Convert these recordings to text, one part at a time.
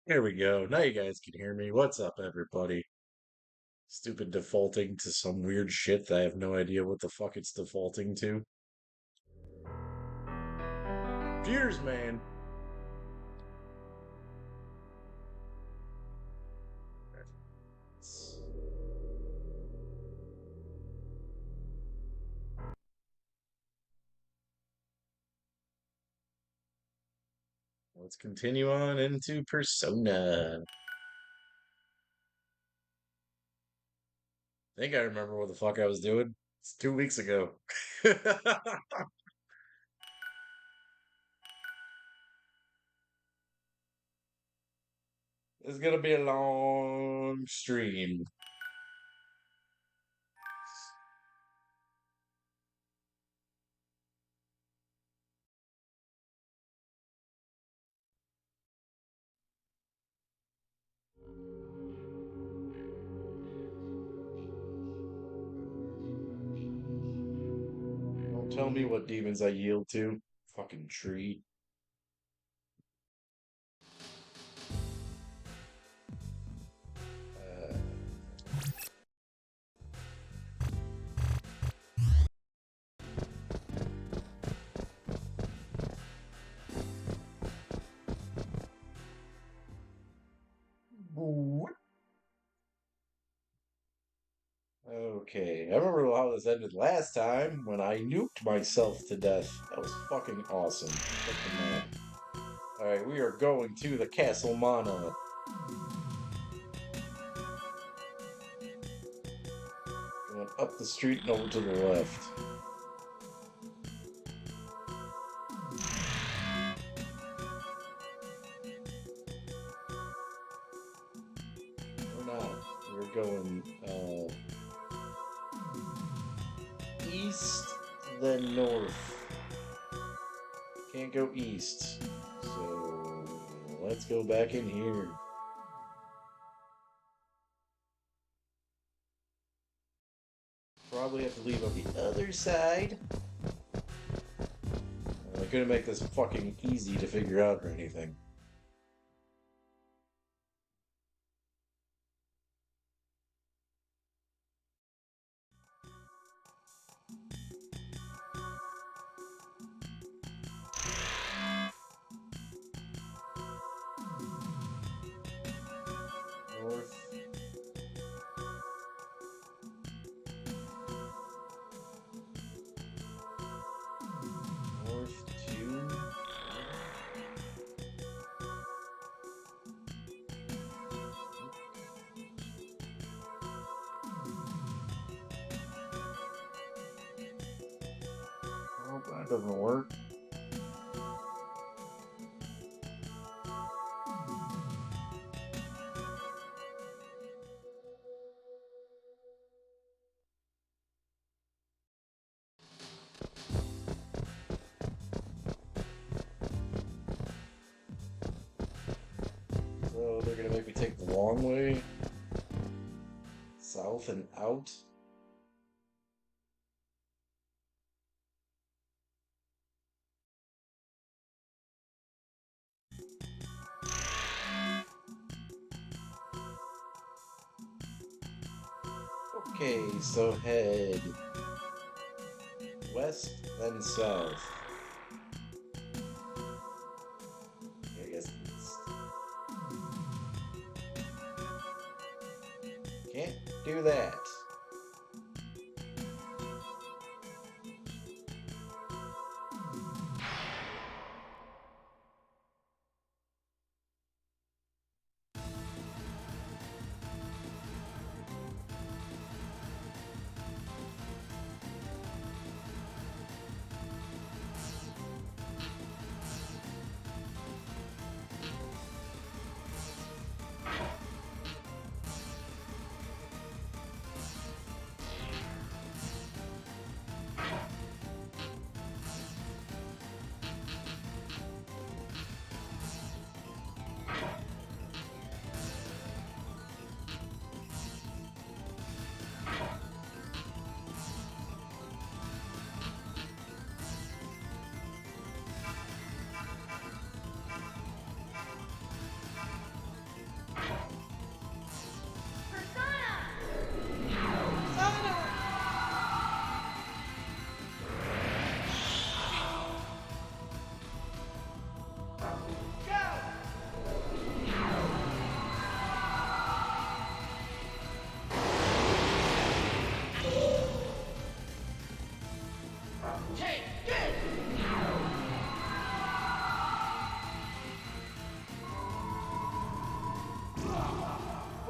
There we go. Now you guys can hear me. What's up, everybody? Stupid defaulting to some weird shit that I have no idea what the fuck it's defaulting to. Computers, man. Let's continue on into Persona. I think I remember what the fuck I was doing. It's 2 weeks ago. It's gonna be a long stream. Don't tell me what demons I yield to. Fucking tree. Uh, Okay, I remember how this ended last time when I nuked myself to death. That was fucking awesome. Alright, we are going to the Castle Mana. Going up the street and over to the left. Or not. We're going east, then north. Can't go east. So let's go back in here. Probably have to leave on the other side. I couldn't make this fucking easy to figure out or anything. North. North 2. Oh, that doesn't work. So they're gonna make me take the long way. South and out. Okay, so head west, then south. I guess can't do that.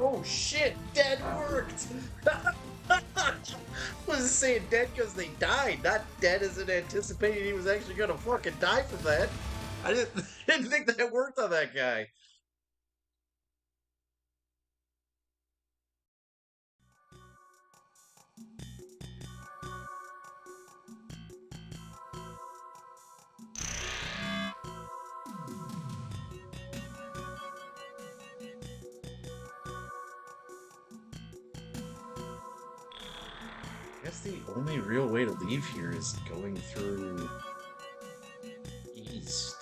Oh shit, dead worked! Was saying dead because they died, not dead as in anticipating he was actually gonna fucking die from that. I didn't, didn't think that worked on that guy. I guess the only real way to leave here is going through east.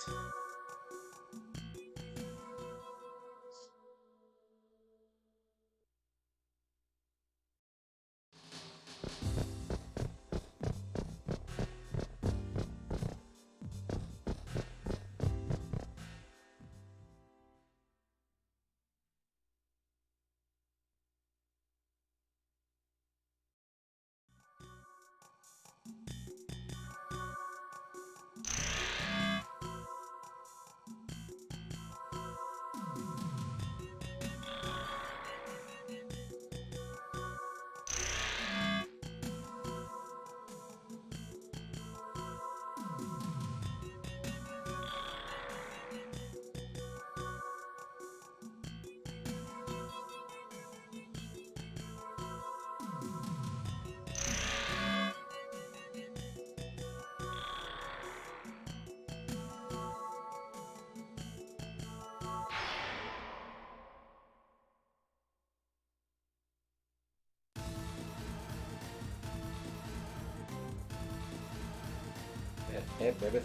Hey, baby.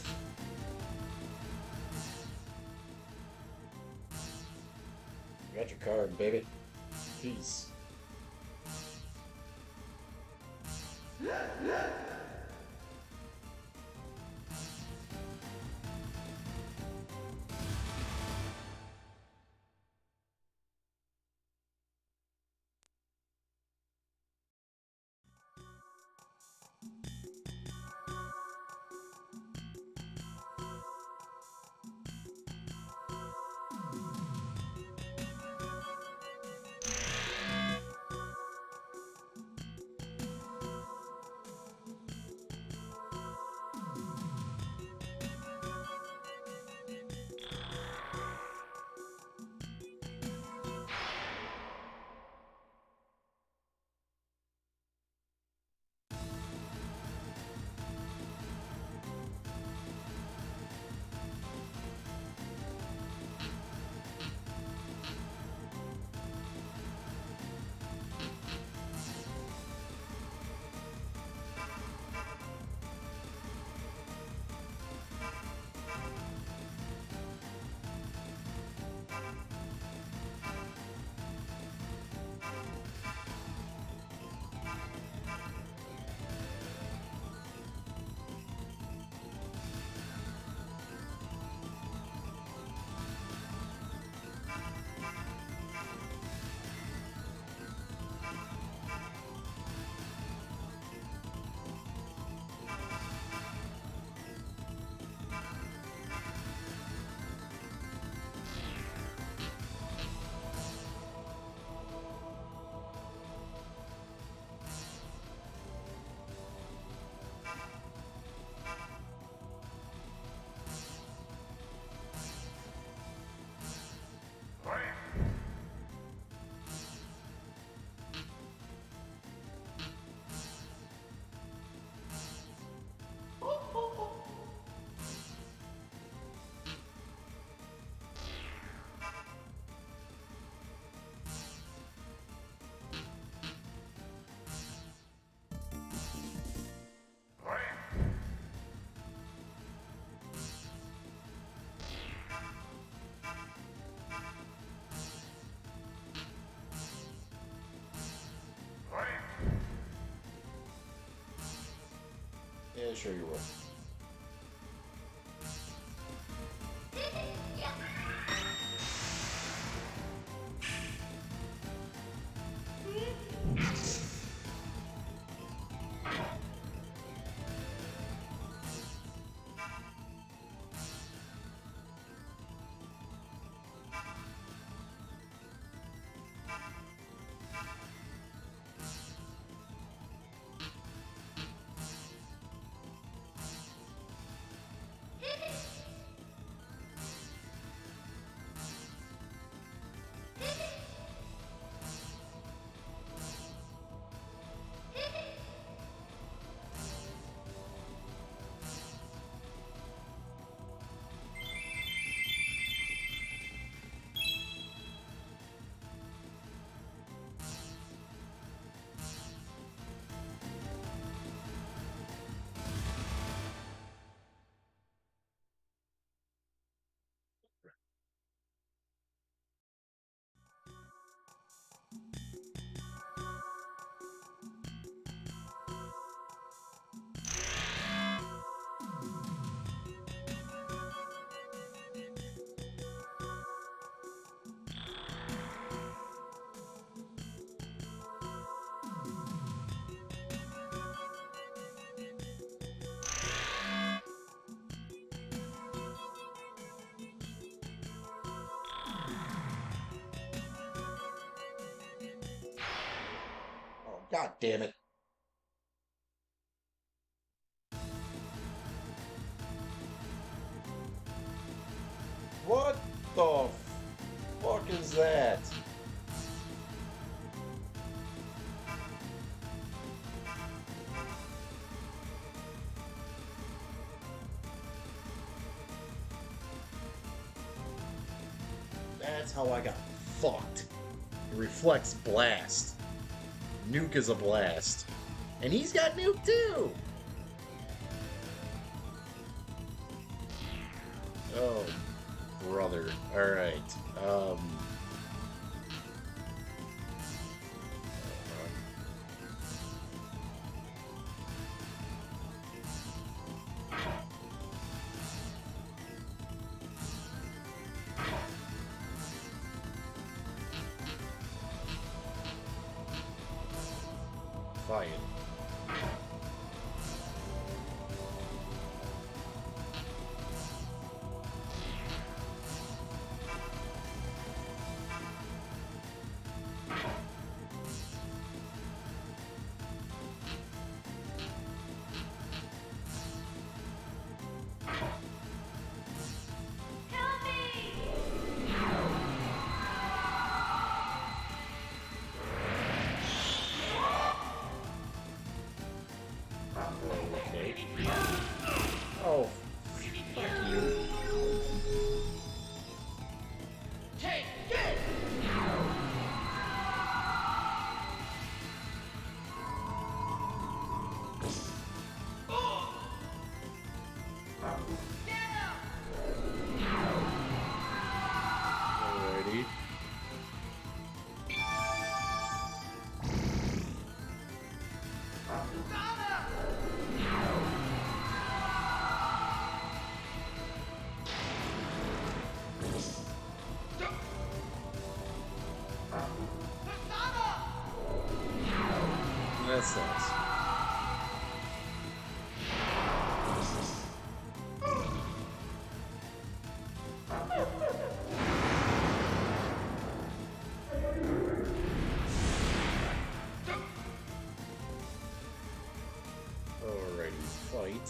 You got your card, baby. Peace. Yeah, sure you will. God damn it. What the fuck is that? That's how I got fucked. It reflects blast. Nuke is a blast. And he's got nuke too! Oh, brother. Alright. Fine. Okay. Oh, fuck you. Take this! Alrighty. That sucks. Alrighty, fight.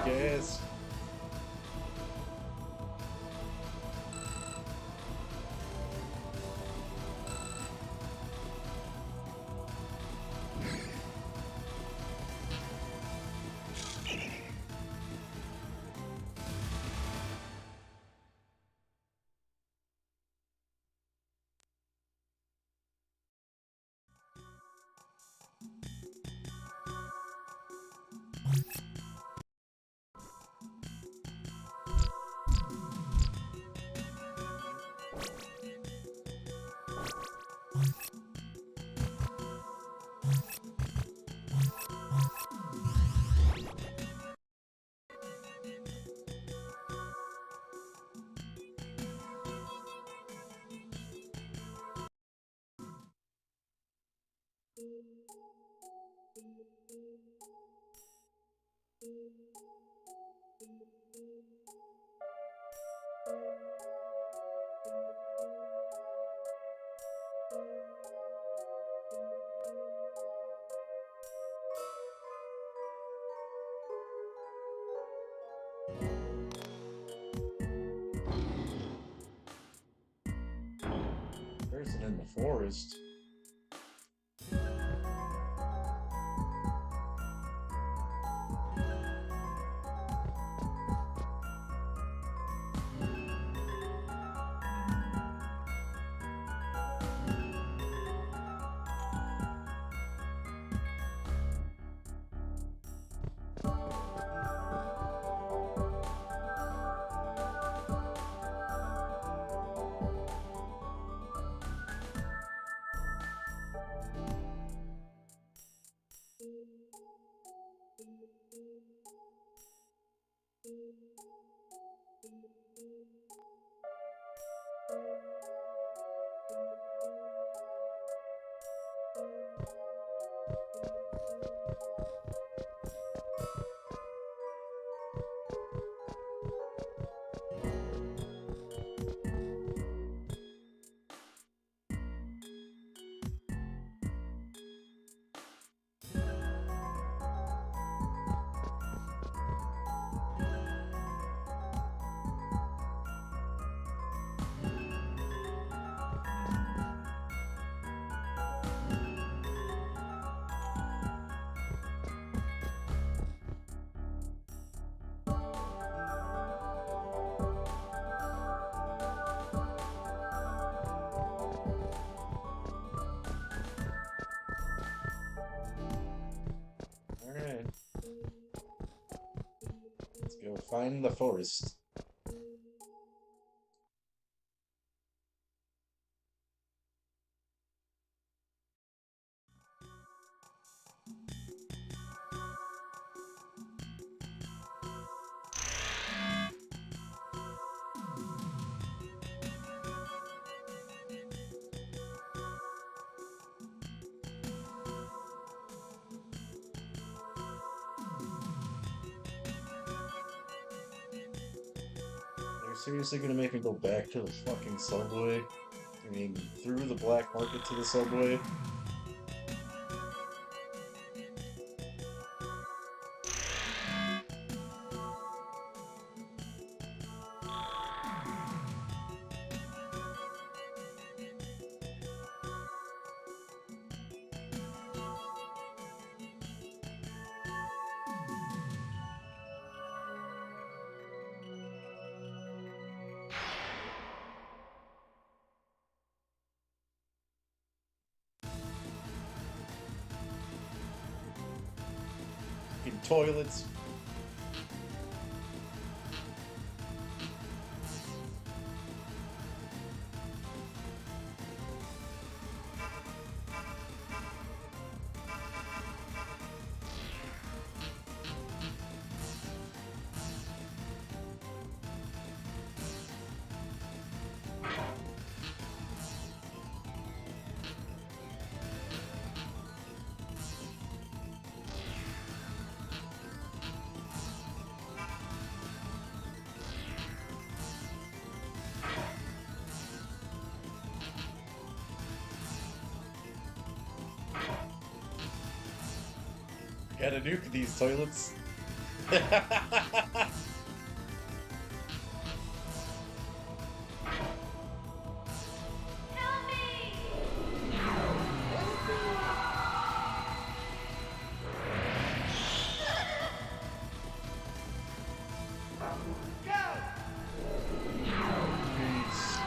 Yes. Person in the forest. Alright. Let's go find the forest. They're seriously gonna make me go back to the fucking subway? I mean, through the black market to the subway? Fucking toilets. Gotta nuke these toilets. Help me! Go! Peace.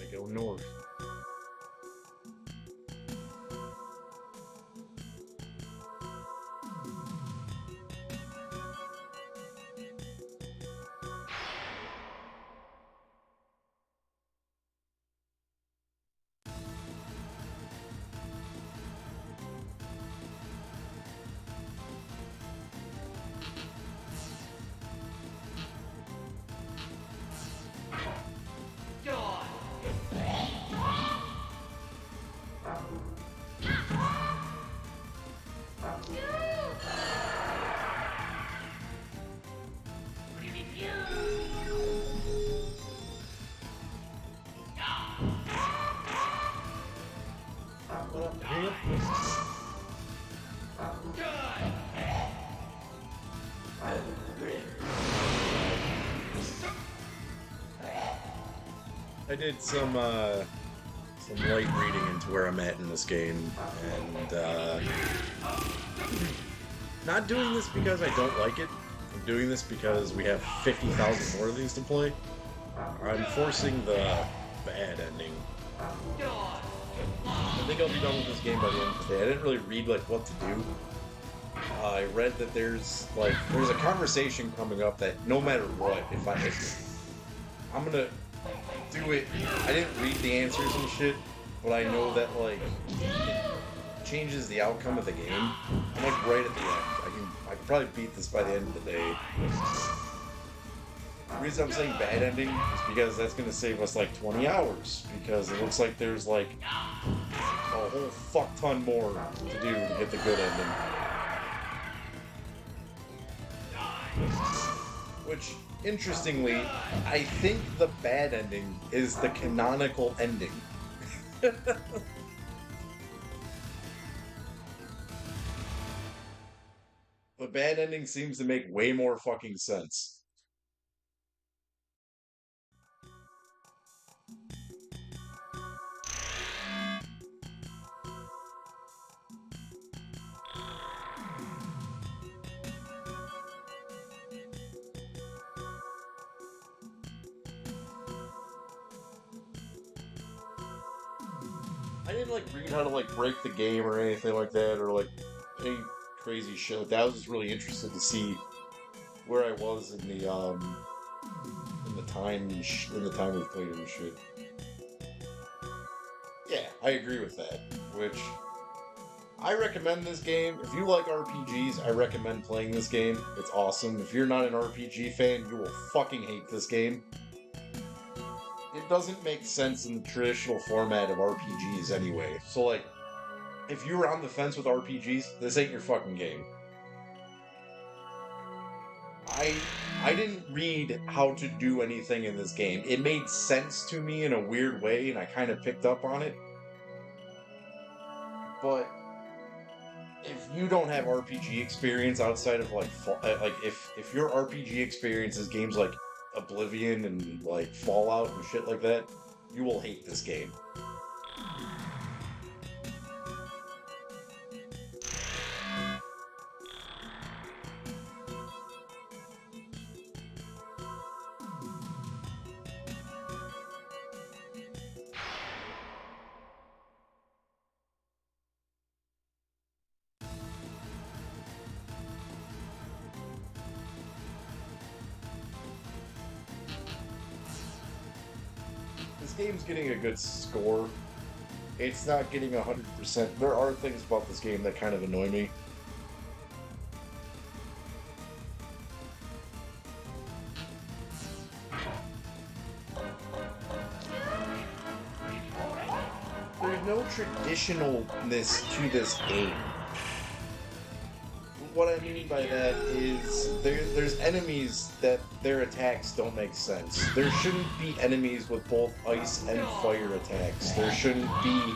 I go north. God! What up, man? I did some light reading into where I'm at in this game, and not doing this because I don't like it. I'm doing this because we have 50,000 more of these to play. I'm forcing the bad ending. I think I'll be done with this game by the end of the day. I didn't really read like what to do. I read that there's a conversation coming up that no matter what, if I'm gonna do it. I didn't read the answers and shit, but I know that like it changes the outcome of the game. I'm like right at the end. I can probably beat this by the end of the day. The reason I'm saying bad ending is because that's gonna save us like 20 hours, because it looks like there's like a whole fuck ton more to do to get the good ending. Which, interestingly, I think the bad ending is the canonical ending. The bad ending seems to make way more fucking sense. I didn't like read how to like break the game or anything like that, or like any crazy shit like that. I was just really interested to see where I was in the time we played and shit. Yeah, I agree with that. Which I recommend this game. If you like RPGs, I recommend playing this game. It's awesome. If you're not an RPG fan, you will fucking hate this game. It doesn't make sense in the traditional format of RPGs anyway. So like, if you were on the fence with RPGs, this ain't your fucking game. I didn't read how to do anything in this game. It made sense to me in a weird way, and I kind of picked up on it. But if you don't have RPG experience outside of like if your RPG experience is games like Oblivion and like Fallout and shit like that, you will hate this game. This game's getting a good score. It's not getting 100%. There are things about this game that kind of annoy me. traditionalness to this game. What I mean by that is there's enemies that their attacks don't make sense. There shouldn't be enemies with both ice and fire attacks. There shouldn't be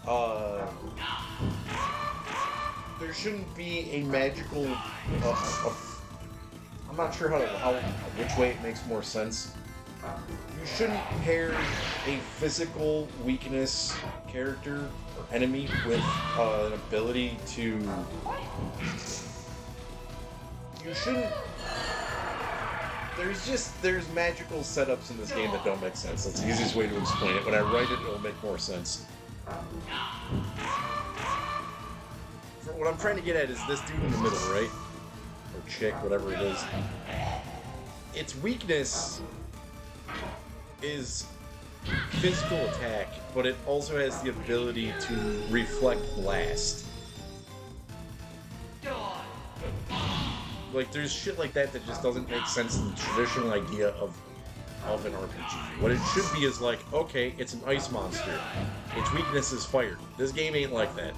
a magical I'm not sure which way it makes more sense. You shouldn't pair a physical weakness character or enemy with an ability to. You shouldn't. There's magical setups in this game that don't make sense. That's the easiest way to explain it. When I write it, it'll make more sense. What I'm trying to get at is this dude in the middle, right? Or chick, whatever it is. Its weakness is physical attack, but it also has the ability to reflect blast. Like, there's shit like that that just doesn't make sense in the traditional idea of an RPG. What it should be is like, okay, it's an ice monster. Its weakness is fire. This game ain't like that.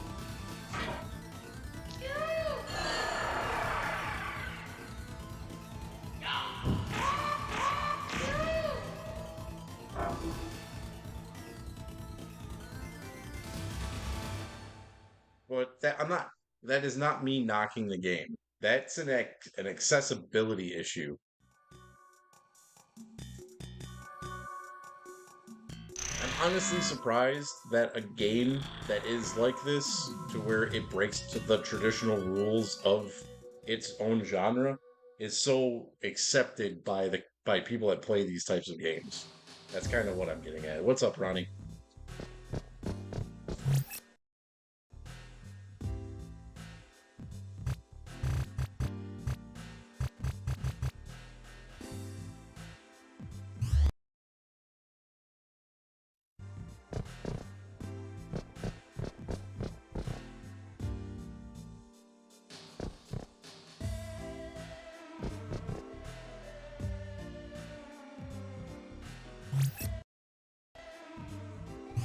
But that is not me knocking the game. That's an accessibility issue. I'm honestly surprised that a game that is like this, to where it breaks to the traditional rules of its own genre, is so accepted by people that play these types of games. That's kind of what I'm getting at. What's up, Ronnie?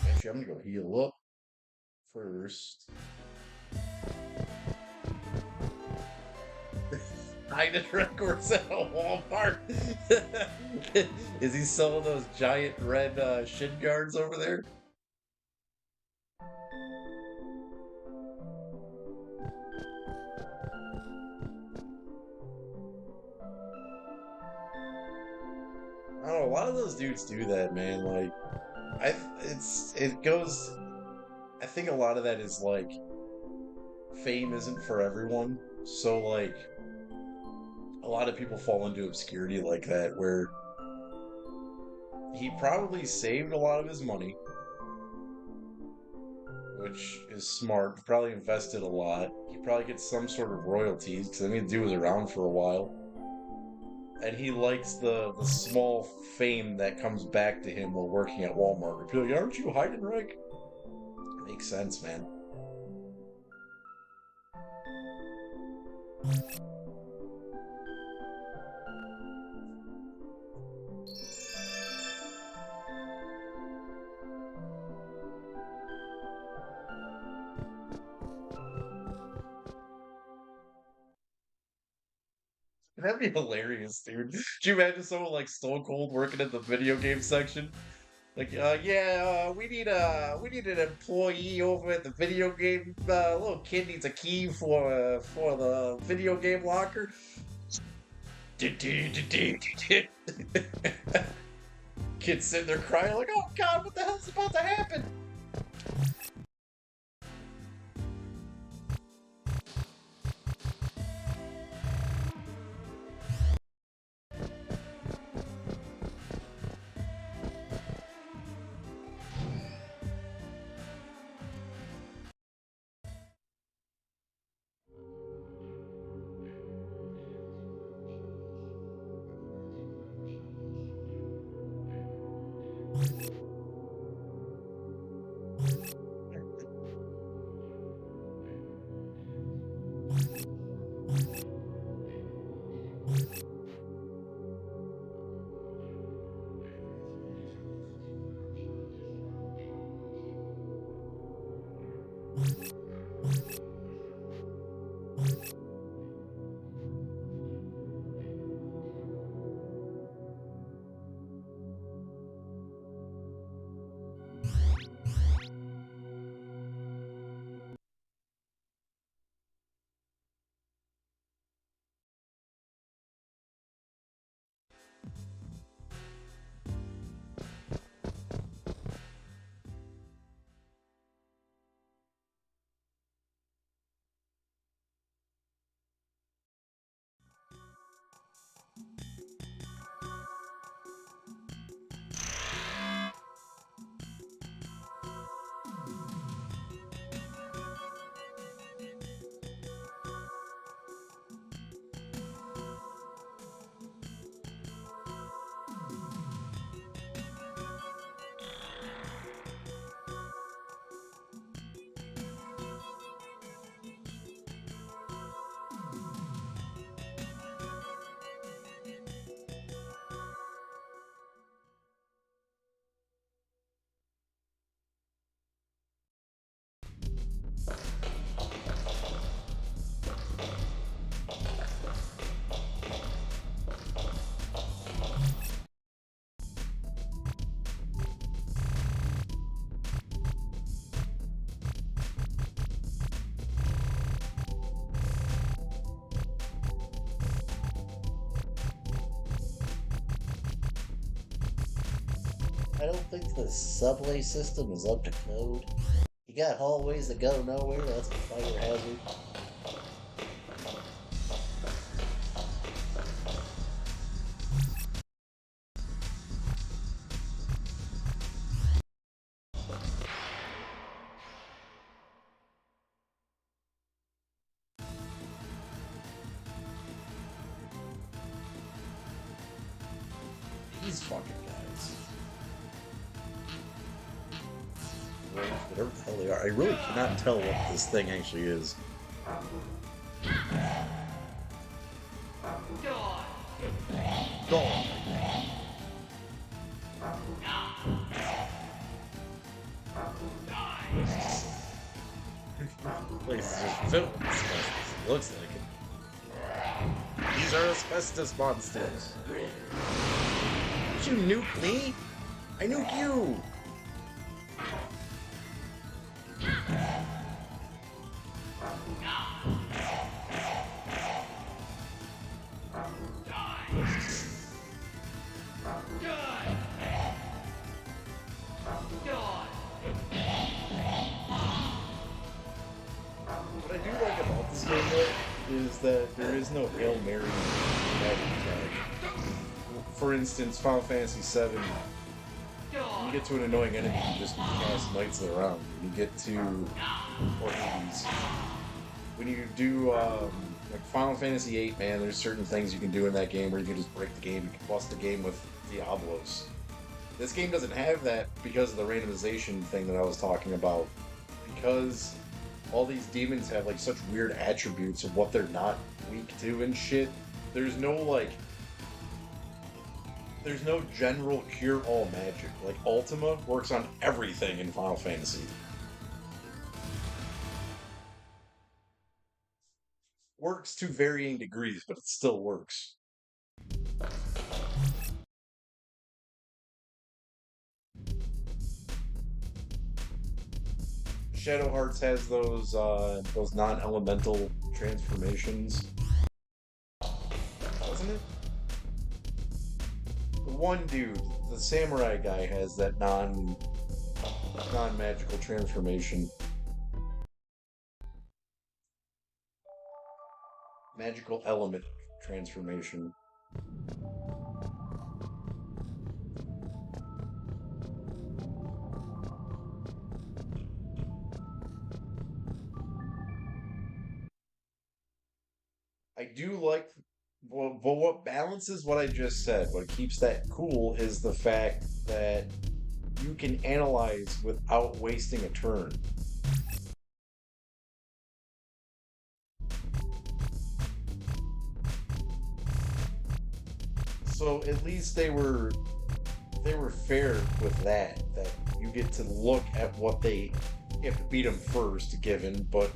Actually, I'm gonna go heal up first. Hiding records at a Walmart. Is he selling those giant red shin guards over there? I don't know. A lot of those dudes do that, man. Like, it goes. I think a lot of that is like fame isn't for everyone. So like, a lot of people fall into obscurity like that, where he probably saved a lot of his money, which is smart. Probably invested a lot. He probably gets some sort of royalties, because I mean, the dude was around for a while. And he likes the small fame that comes back to him while working at Walmart. People are like, aren't you Heidenreich? Makes sense, man. That'd be hilarious, dude. Could you imagine someone like Stone Cold working in the video game section? Like, we need an employee over at the video game. Little kid needs a key for the video game locker. Kid's sitting there crying like, "Oh God, what the hell's about to happen?" I don't think the subway system is up to code. You got hallways that go nowhere, that's a fire hazard. These fucking guys. Whatever the hell they are. I really cannot tell what this thing actually is. Dog. Place is just filled with asbestos. Looks like it. These are asbestos monsters. Did you nuke me? I nuke you! What I do like about this game, though, is that there is no Hail Mary magic attack. For instance, Final Fantasy VII, when you get to an annoying enemy, you just cast Knights of the Round. When you get to, or Hades, when you do, like Final Fantasy VIII, man, there's certain things you can do in that game where you can just break the game. You can bust the game with Diablos. This game doesn't have that because of the randomization thing that I was talking about. Because all these demons have like such weird attributes of what they're not weak to and shit. There's no general cure-all magic. Like Ultima works on everything in Final Fantasy. Works to varying degrees, but it still works. Shadow Hearts has those non-elemental transformations, wasn't it? The one dude, the samurai guy, has that non-magical transformation. Magical element transformation. I do like, well, but what balances what I just said, what keeps that cool, is the fact that you can analyze without wasting a turn. So at least they were fair with that you get to look at what you have to beat them first, given, but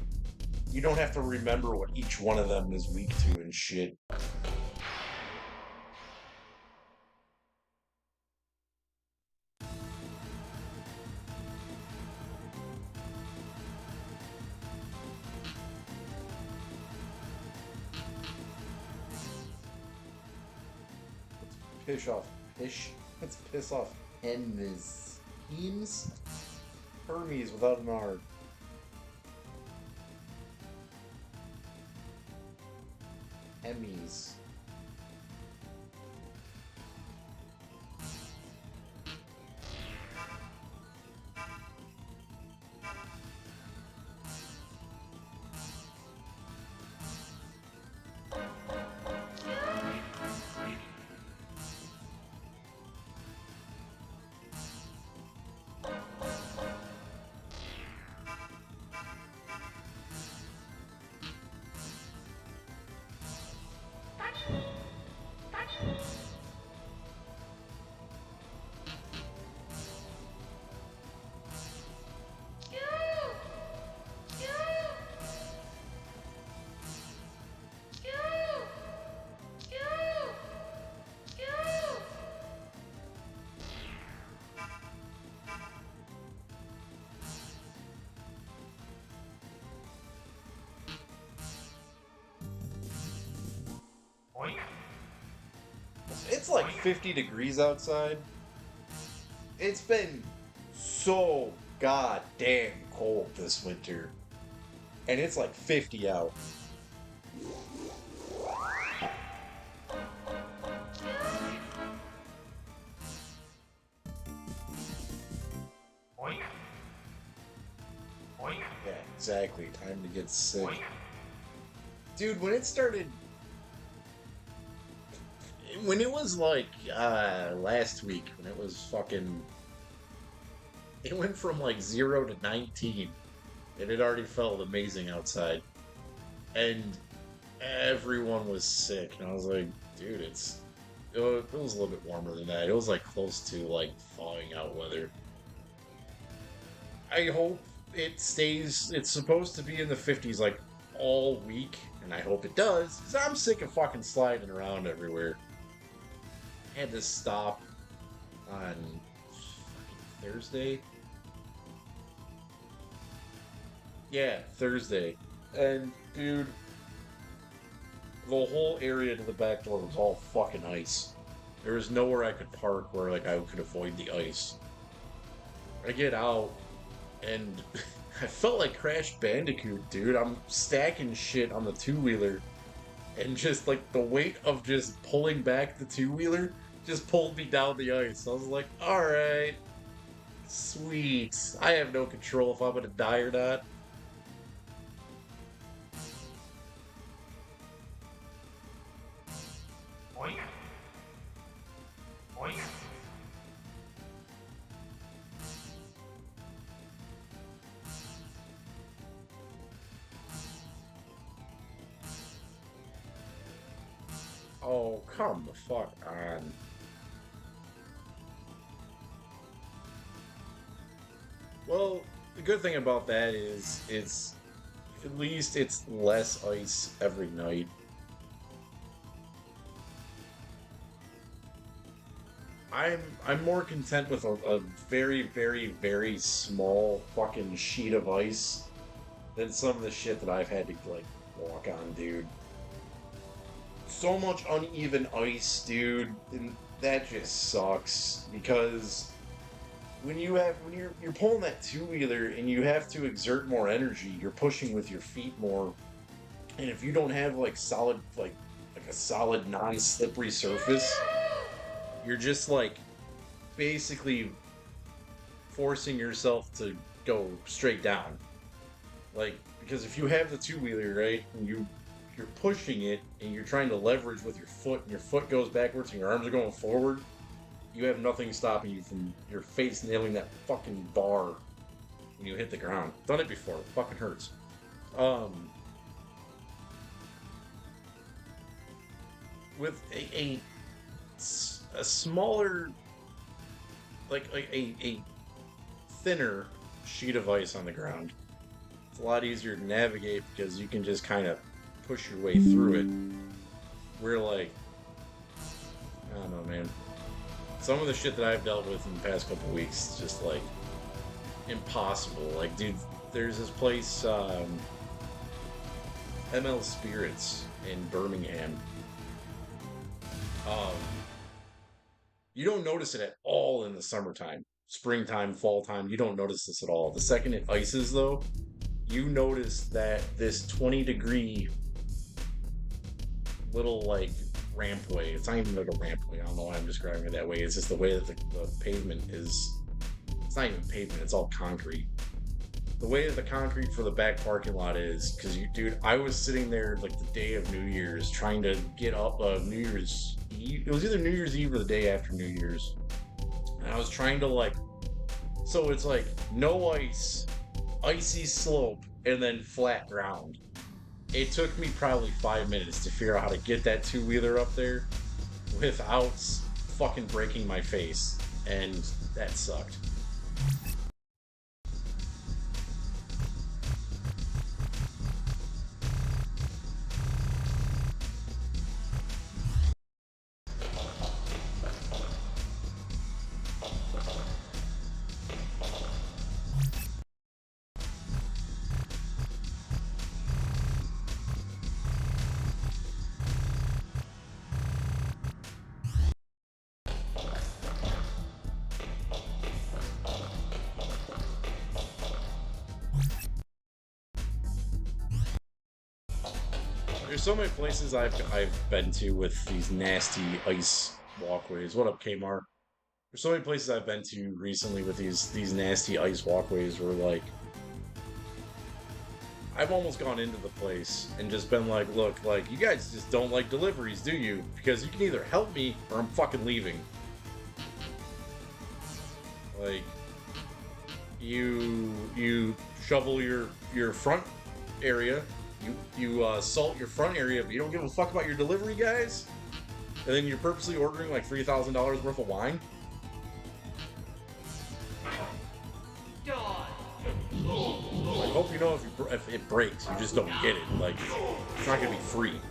you don't have to remember what each one of them is weak to and shit. Let's piss off Hermes without an R. Emmys. It's like 50 degrees outside, It's been so goddamn cold this winter. And it's like 50 out. Oink. Oink. Yeah, exactly. Time to get sick. Oink. Dude, when it started... When it was like, last week, when it was fucking... It went from like 0 to 19. And it already felt amazing outside. And everyone was sick. And I was like, dude, it was a little bit warmer than that. It was like close to like thawing out weather. I hope it stays, it's supposed to be in the 50s like all week. And I hope it does. Because I'm sick of fucking sliding around everywhere. I had to stop on fucking Thursday. Yeah, Thursday. And, dude, the whole area to the back door was all fucking ice. There was nowhere I could park where, like, I could avoid the ice. I get out, and I felt like Crash Bandicoot, dude. I'm stacking shit on the two-wheeler, and just, like, the weight of just pulling back the two-wheeler just pulled me down the ice. I was like, alright, sweet. I have no control if I'm gonna die or not. Oink. Oink. Oh, come the fuck on. Well, the good thing about that is it's at least it's less ice every night. I'm more content with a very, very, very small fucking sheet of ice than some of the shit that I've had to like walk on, dude. So much uneven ice, dude, and that just sucks because when you're pulling that two-wheeler and you have to exert more energy, you're pushing with your feet more, and if you don't have like solid like a solid non-slippery surface, you're just like basically forcing yourself to go straight down. Like, because if you have the two-wheeler, right, and you're pushing it and you're trying to leverage with your foot and your foot goes backwards and your arms are going forward, you have nothing stopping you from your face nailing that fucking bar when you hit the ground. Done it before. It fucking hurts. With a smaller, like a thinner sheet of ice on the ground, it's a lot easier to navigate because you can just kind of push your way through it. We're like, I don't know, man. Some of the shit that I've dealt with in the past couple weeks is just like impossible. Like, dude, there's this place, ML Spirits in Birmingham. You don't notice it at all in the summertime. Springtime, fall time, you don't notice this at all. The second it ices, though, you notice that this 20-degree little, like, rampway, it's not even like a rampway, I don't know why I'm describing it that way, it's just the way that the pavement is, it's not even pavement, it's all concrete. The way that the concrete for the back parking lot is, because dude, I was sitting there like the day of New Year's trying to get up New Year's Eve. It was either New Year's Eve or the day after New Year's. And I was trying to like, so it's like no ice, icy slope, and then flat ground. It took me probably 5 minutes to figure out how to get that two-wheeler up there without fucking breaking my face. And that sucked. There's so many places I've been to with these nasty ice walkways. What up, Kmart? There's so many places I've been to recently with these nasty ice walkways where like I've almost gone into the place and just been like, look, like you guys just don't like deliveries, do you? Because you can either help me or I'm fucking leaving. Like you shovel your front area, you salt your front area, but you don't give a fuck about your delivery guys, and then you're purposely ordering like $3,000 worth of wine. I hope you know if it breaks, you just don't get it. Like it's not gonna be free.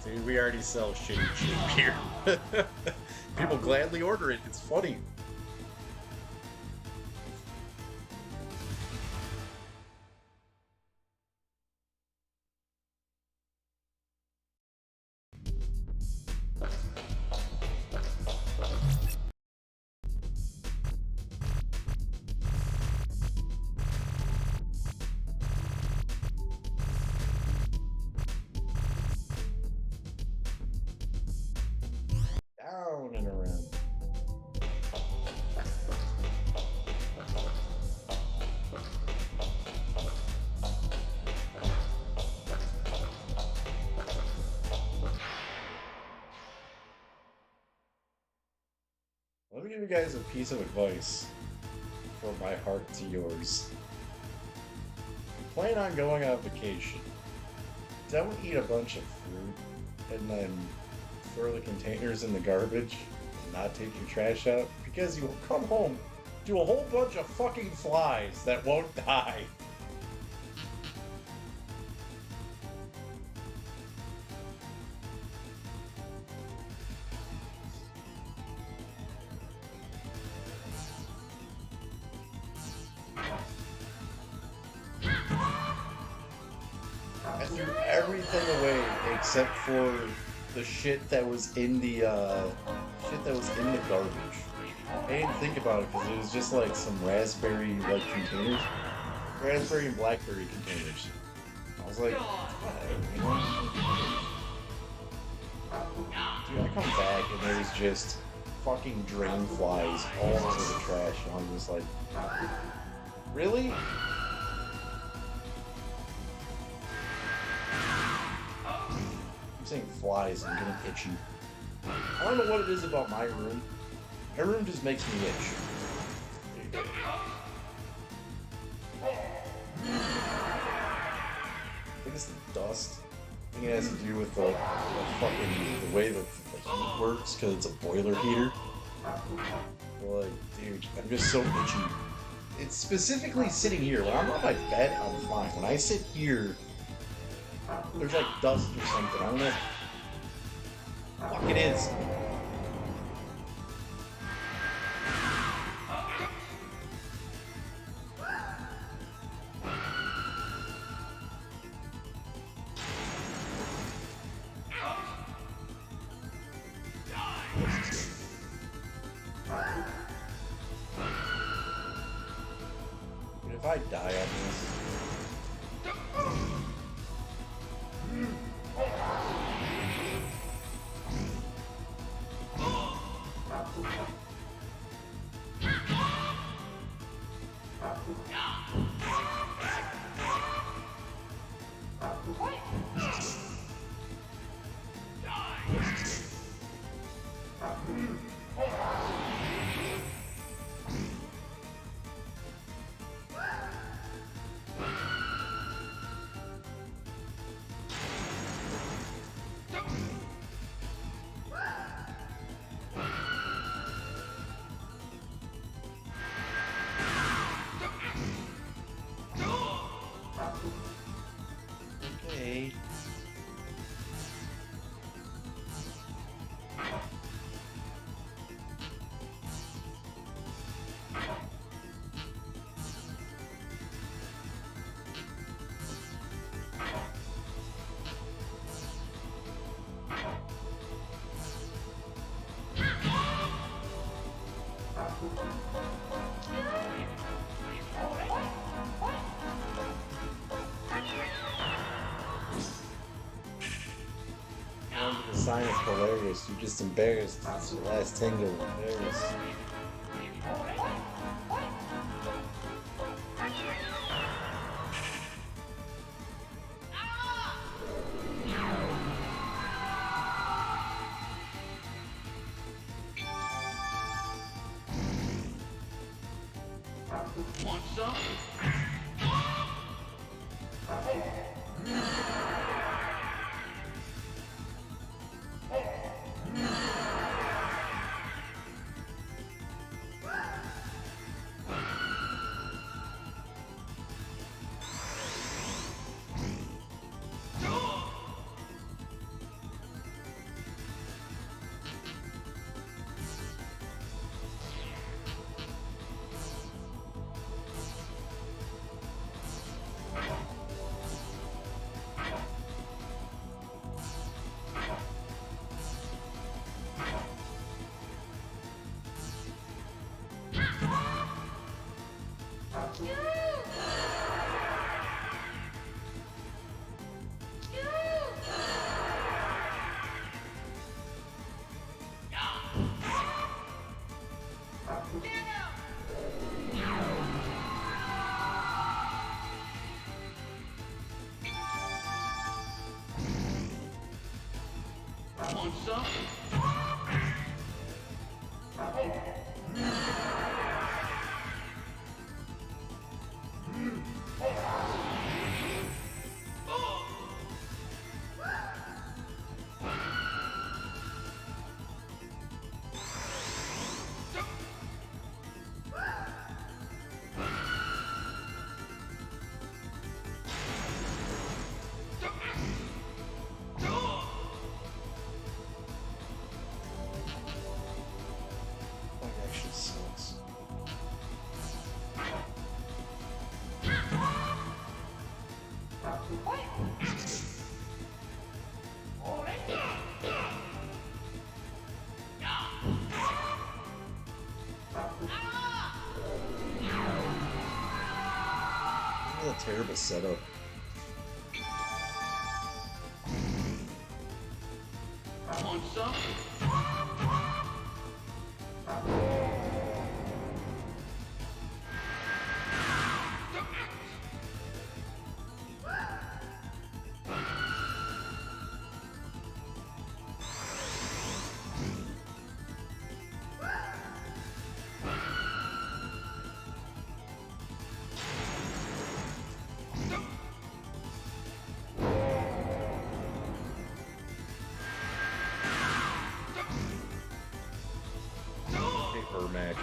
Dude, we already sell shitty cheap here. People gladly order it. It's funny. Down and around. Let me give you guys a piece of advice from my heart to yours. Plan on going on vacation. Don't eat a bunch of fruit and then throw the containers in the garbage and not take your trash out, because you will come home to a whole bunch of fucking flies that won't die. I threw everything away except for the shit that was in the garbage. I didn't think about it because it was just like some raspberry like containers, raspberry and blackberry containers. I was like, what? You know? Dude, I come back and there's just fucking drain flies all over the trash, and I'm just like, really? Saying flies and getting itchy. I don't know what it is about my room. My room just makes me itch. I think it's the dust. I think it has to do with the way that the heat works, because it's a boiler heater. But like, dude, I'm just so itchy. It's specifically sitting here. When I'm on my bed, I'm fine. When I sit here, there's like dust or something. I don't know. Fuck it is. Dude, if I die on this. That's hilarious. You just embarrassed. It's your last tingle. Hilarious. Want some? Want some? That actually sucks. What a terrible setup. Want some? Paper Mac.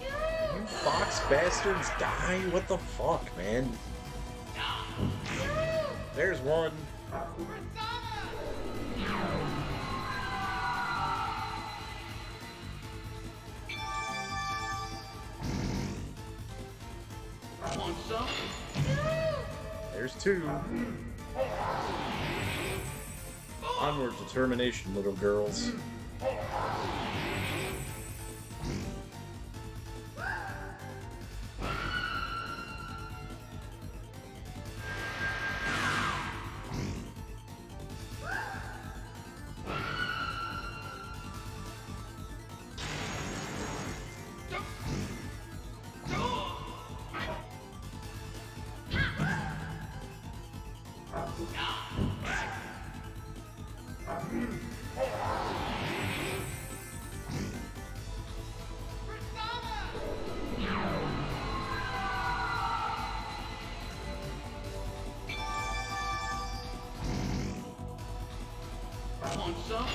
You fox bastards die? What the fuck, man? There's one. Want some? There's two. Onward determination, little girls. Want some?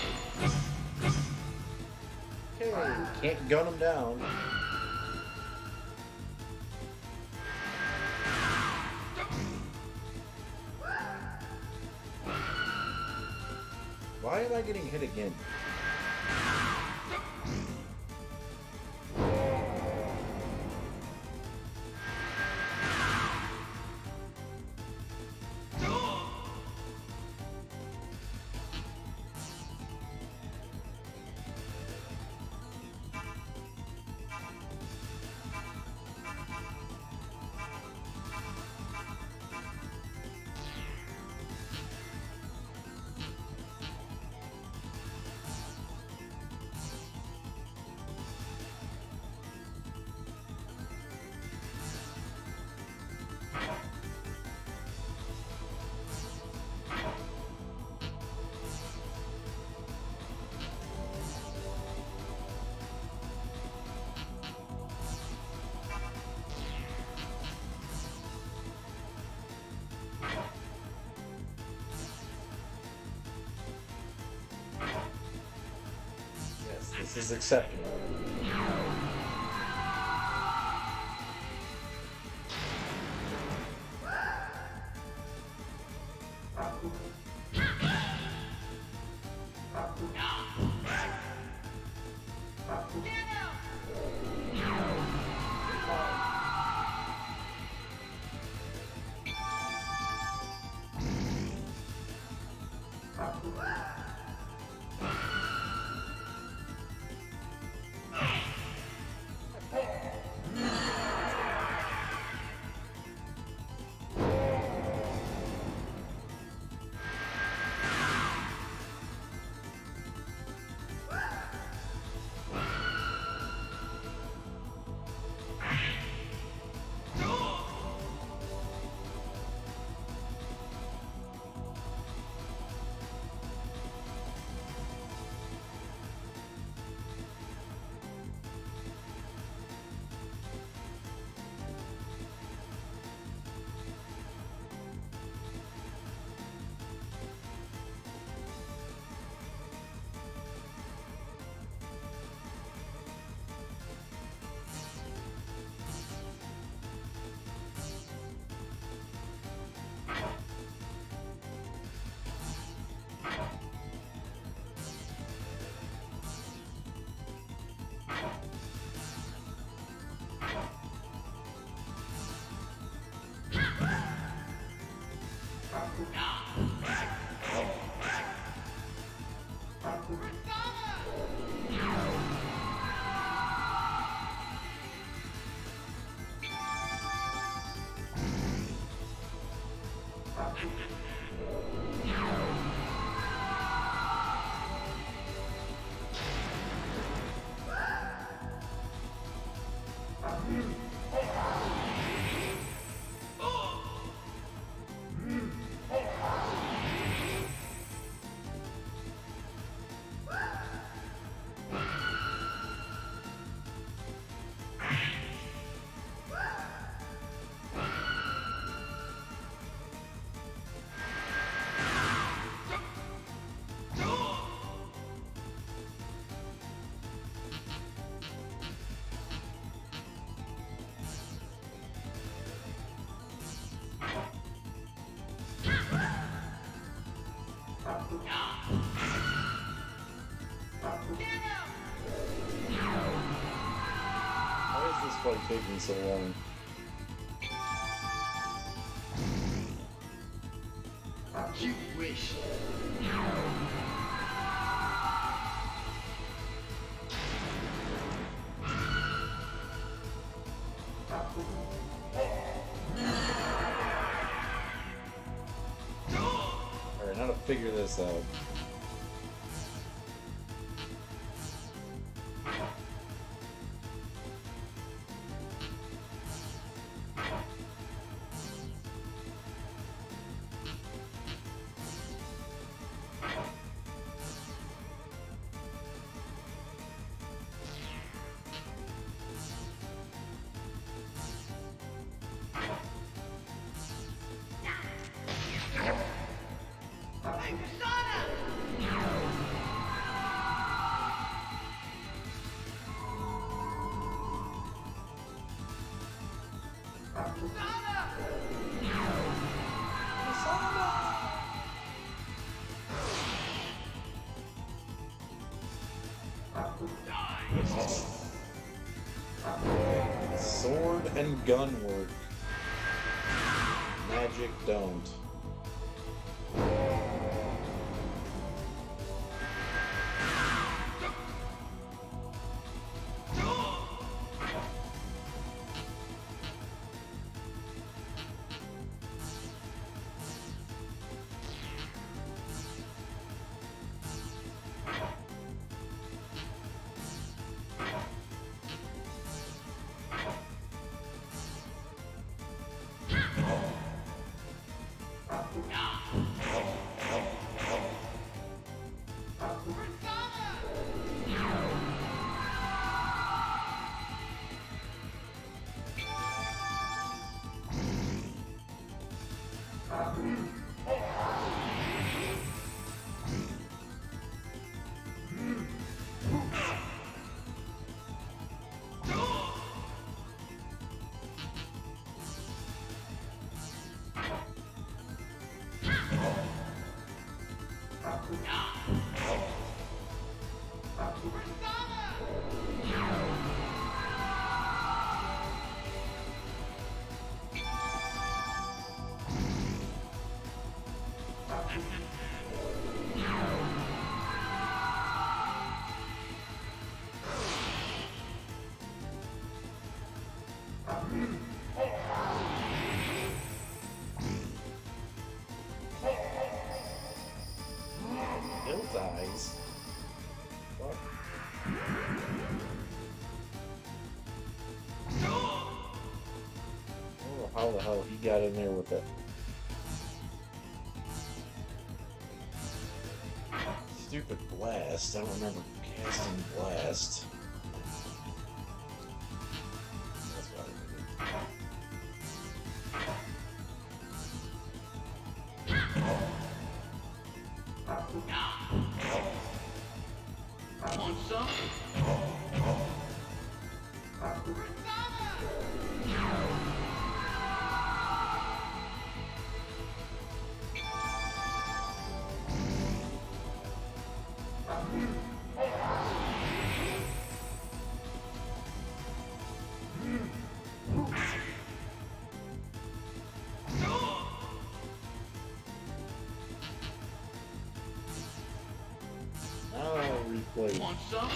Okay, can't gun them down. Why am I getting hit again? is acceptable. Why is this fight taking so long? You wish. Alright, now to figure this out. Sword and gun work. Magic don't. Bill dies. What? Oh, how the hell he got in there with it? Stupid blast. I don't remember casting blast. That's what I remember. Want some? Now I'll replay. Want some?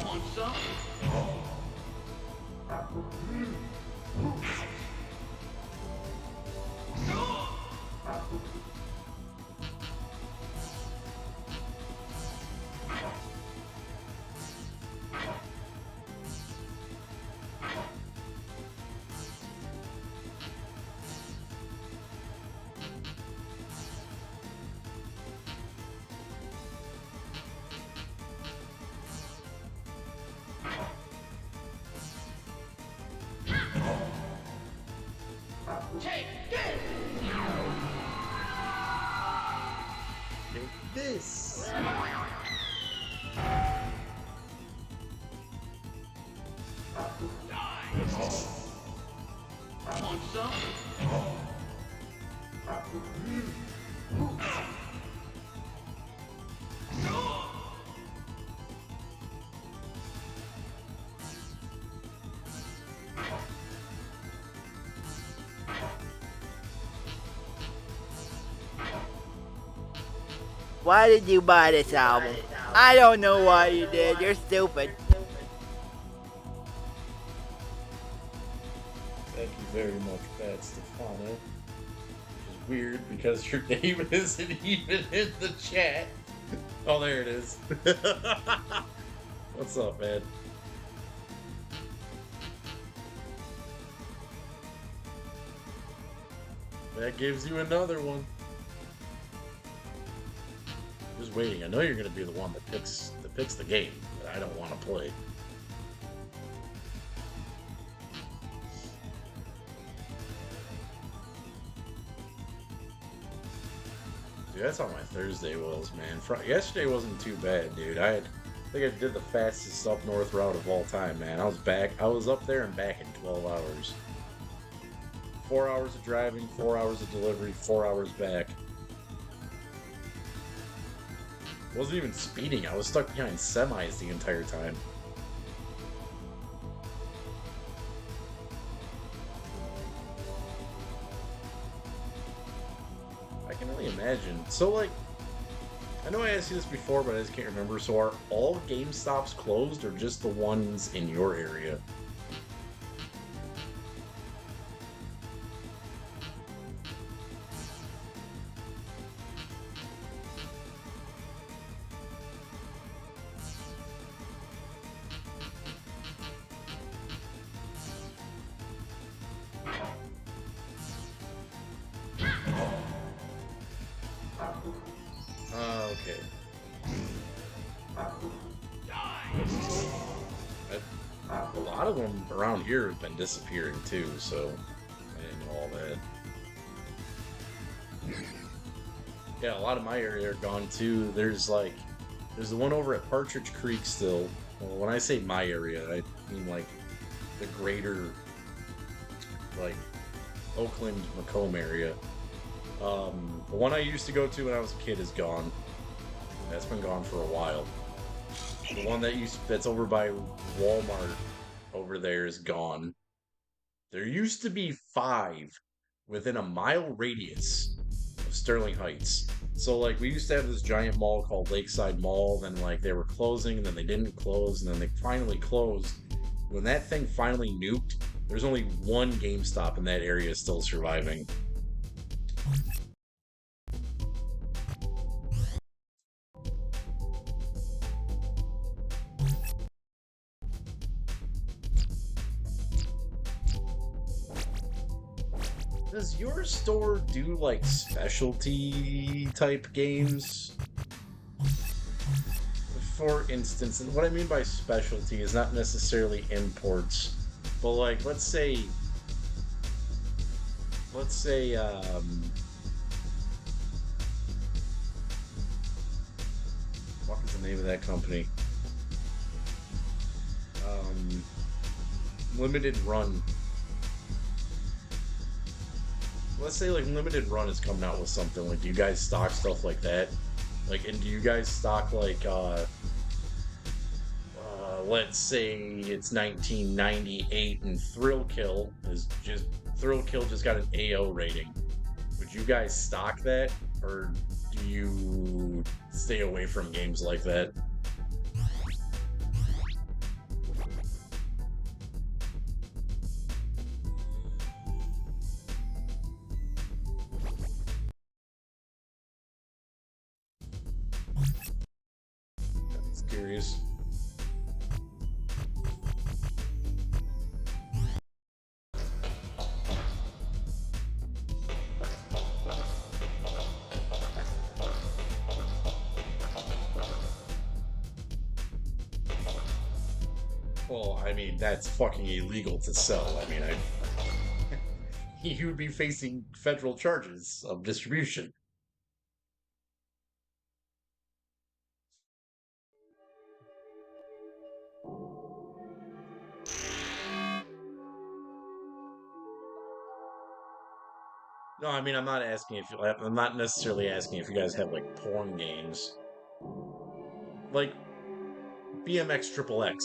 Want some? Take this! Take this! Want some? Why did you buy this album? I don't know why you did. You're stupid. Thank you very much, Pat Stefano. Which is weird because your name isn't even in the chat. Oh, there it is. What's up, man? That gives you another one. Just waiting. I know you're gonna be the one that picks the game that I don't want to play. Dude, that's how my Thursday was, man. Yesterday wasn't too bad, dude. I think I did the fastest up north route of all time, man. I was up there and back in 12 hours. 4 hours of driving, 4 hours of delivery, 4 hours back. Wasn't even speeding. I was stuck behind semis the entire time. I can only imagine. So, like, I know I asked you this before, but I just can't remember. So are all GameStops closed or just the ones in your area? Okay. lot of them around here have been disappearing too, so I didn't know all that. Yeah, a lot of my area are gone too. There's the one over at Partridge Creek still. Well, when I say my area, I mean like the greater, like, Oakland, Macomb area. The one I used to go to when I was a kid is gone. That's been gone for a while. The one that's over by Walmart over there is gone. There used to be 5 within a mile radius of Sterling Heights. So, like, we used to have this giant mall called Lakeside Mall, then, like, they were closing, and then they didn't close, and then they finally closed. When that thing finally nuked, there's only one GameStop in that area still surviving. Does your store do, like, specialty type games? For instance, and what I mean by specialty is not necessarily imports, but, like, let's say, what is the name of that company? Limited Run. Let's say, like, Limited Run is coming out with something. Like, do you guys stock stuff like that? Like, and do you guys stock, like, let's say it's 1998 and Thrill Kill just got an AO rating. Would you guys stock that, or do you stay away from games like that? That's curious. Well, I mean, that's fucking illegal to sell. I mean, you'd be facing federal charges of distribution. No, I mean, I'm not necessarily asking if you guys have, like, porn games. Like, BMX Triple X.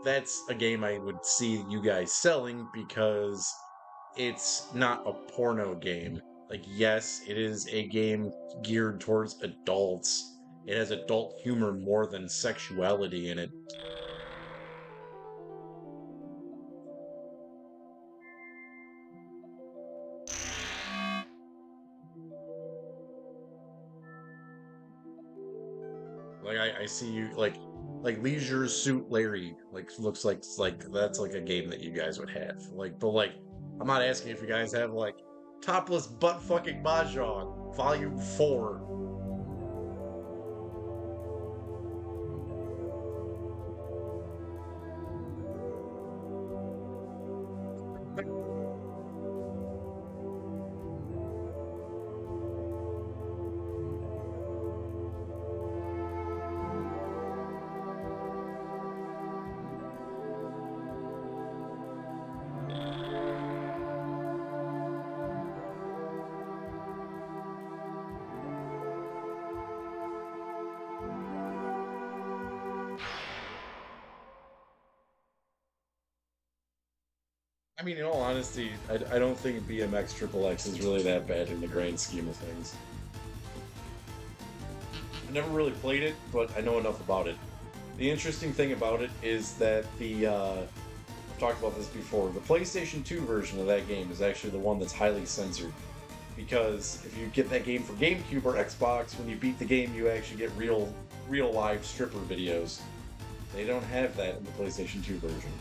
That's a game I would see you guys selling because it's not a porno game. Like, yes, it is a game geared towards adults. It has adult humor more than sexuality in it. Like, I see you, like Leisure Suit Larry, like, looks like that's like a game that you guys would have. Like, but, like, I'm not asking if you guys have, like, Topless Butt Fucking Mahjong Volume 4. I mean, in all honesty, I don't think BMX Triple X is really that bad in the grand scheme of things. I never really played it, but I know enough about it. The interesting thing about it is that I've talked about this before, the PlayStation 2 version of that game is actually the one that's highly censored. Because if you get that game for GameCube or Xbox, when you beat the game, you actually get real live stripper videos. They don't have that in the PlayStation 2 version.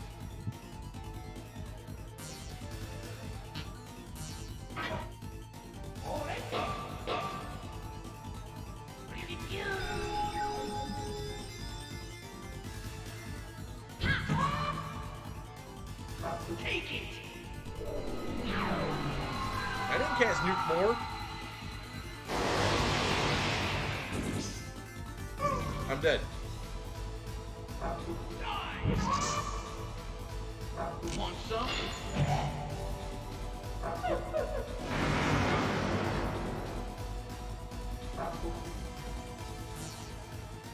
Take it. I didn't cast Nuke more. I'm dead. Die. Want some?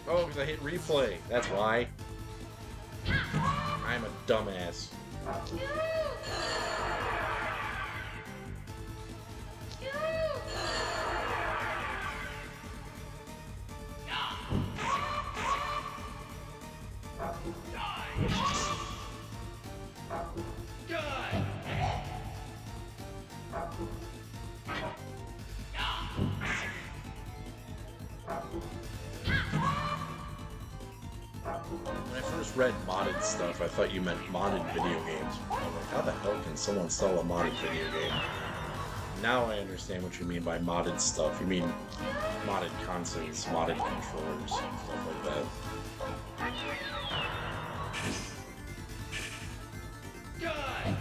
Oh, because I hit replay. That's why. I'm a dumbass. Die. When I first read modded stuff, I thought you meant modded video games. I'm like, how the hell can someone sell a modded video game? Now I understand what you mean by modded stuff. You mean modded consoles, modded controllers, stuff like that. Die.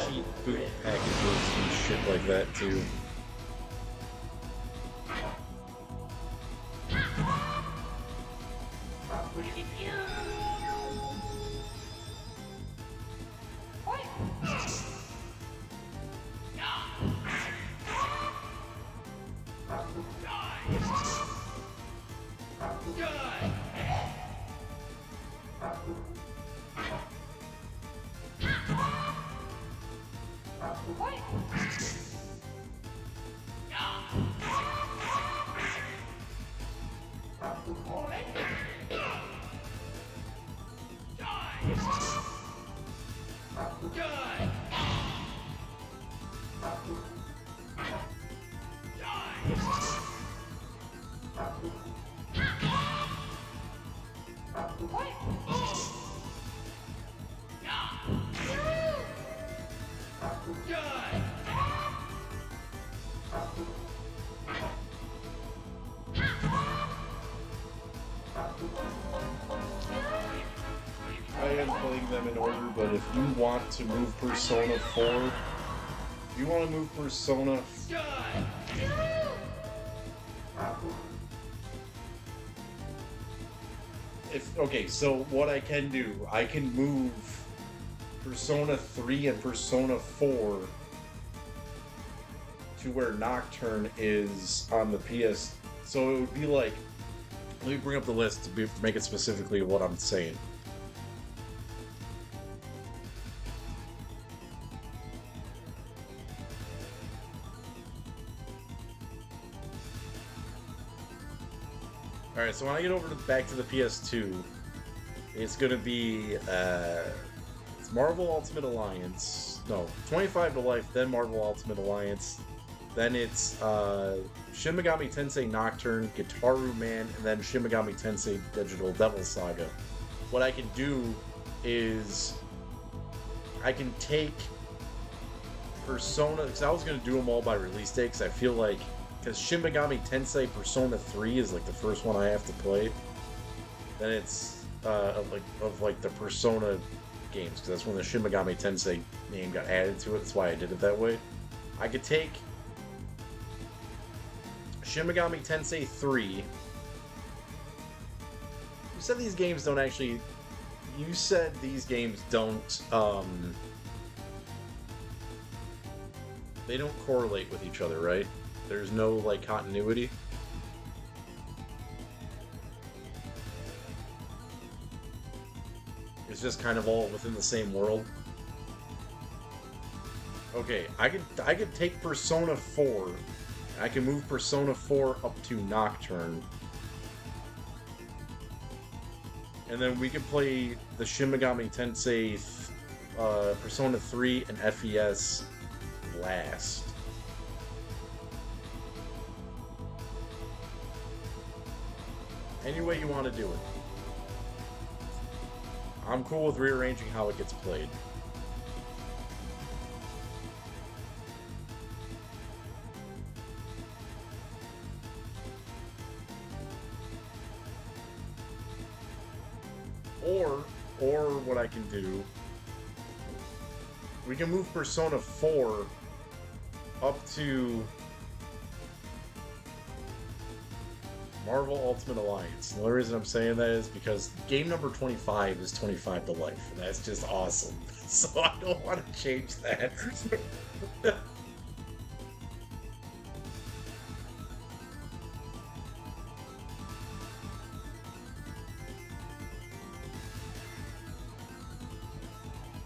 Cheap boot packages and shit like that too. I am putting them in order, but if you want to move Persona 4, if you want to move Persona... Okay, so what I can do, I can move Persona 3 and Persona 4 to where Nocturne is on the PS. So it would be like... Let me bring up the list to make it specifically what I'm saying. Alright, so when I get over back to the PS2, it's gonna be, it's Marvel Ultimate Alliance, no, 25 to Life, then Marvel Ultimate Alliance, then it's, Shin Megami Tensei Nocturne, Gitaru Man, and then Shin Megami Tensei Digital Devil Saga. What I can do is, I can take Persona, because I was gonna do them all by release date, because I feel like, because Shin Megami Tensei Persona 3 is like the first one I have to play. Then it's of the Persona games, because that's when the Shin Megami Tensei name got added to it. That's why I did it that way. I could take Shin Megami Tensei 3. You said these games don't actually. You said these games don't. They don't correlate with each other, right? There's no, like, continuity. It's just kind of all within the same world. Okay, I could take Persona 4. I can move Persona 4 up to Nocturne. And then we could play the Shin Megami Tensei Persona 3 and FES last. Any way you want to do it. I'm cool with rearranging how it gets played. Or what I can do, we can move Persona 4 up to Marvel Ultimate Alliance. The only reason I'm saying that is because game number 25 is 25 to life, and that's just awesome. So I don't want to change that.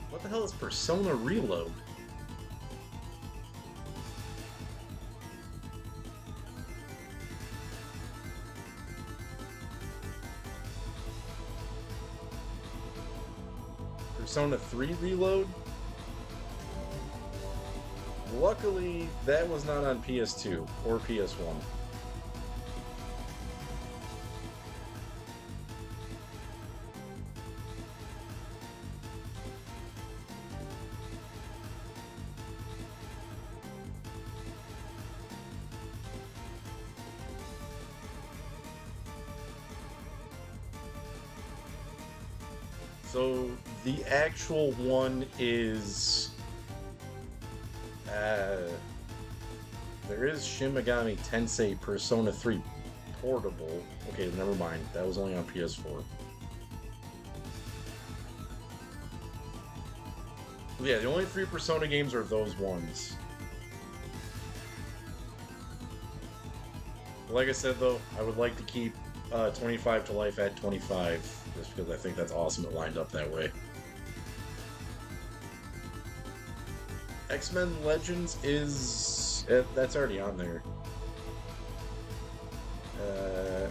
What the hell is Persona Reload? Persona 3 Reload? Luckily, that was not on PS2 or PS1. So the actual one is there is Shin Megami Tensei Persona 3 Portable. Okay, never mind. That was only on PS4. Yeah, the only 3 Persona games are those ones. Like I said, though, I would like to keep 25 to life at 25, just because I think that's awesome it lined up that way. X-Men Legends is... that's already on there.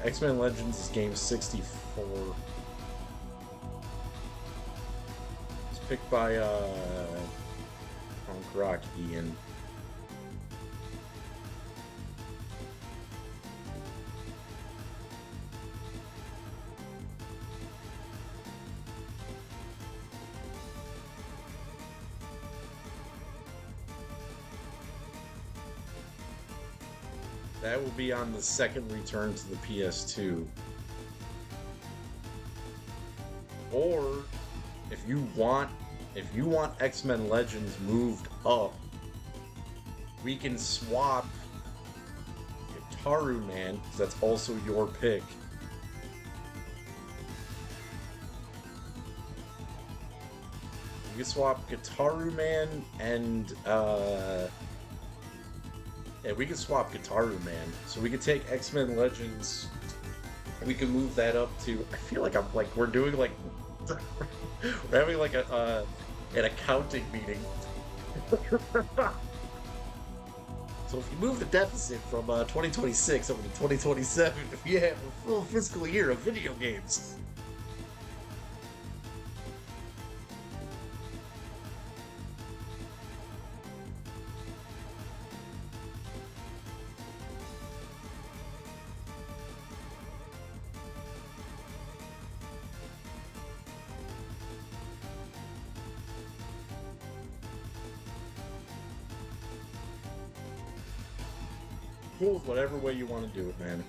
X-Men Legends is game 64. It's picked by Punk Rock Ian. That will be on the second return to the PS2. Or if you want X-Men Legends moved up, we can swap Gitaru Man, because that's also your pick. You can swap Gitaru Man and yeah, we can swap Gitaru Man. So we can take X-Men Legends. We can move that up to. I feel like we're doing like we're having like an accounting meeting. So if you move the deficit from 2026 over to 2027, we have a full fiscal year of video games. Cool with whatever way you want to do it, man.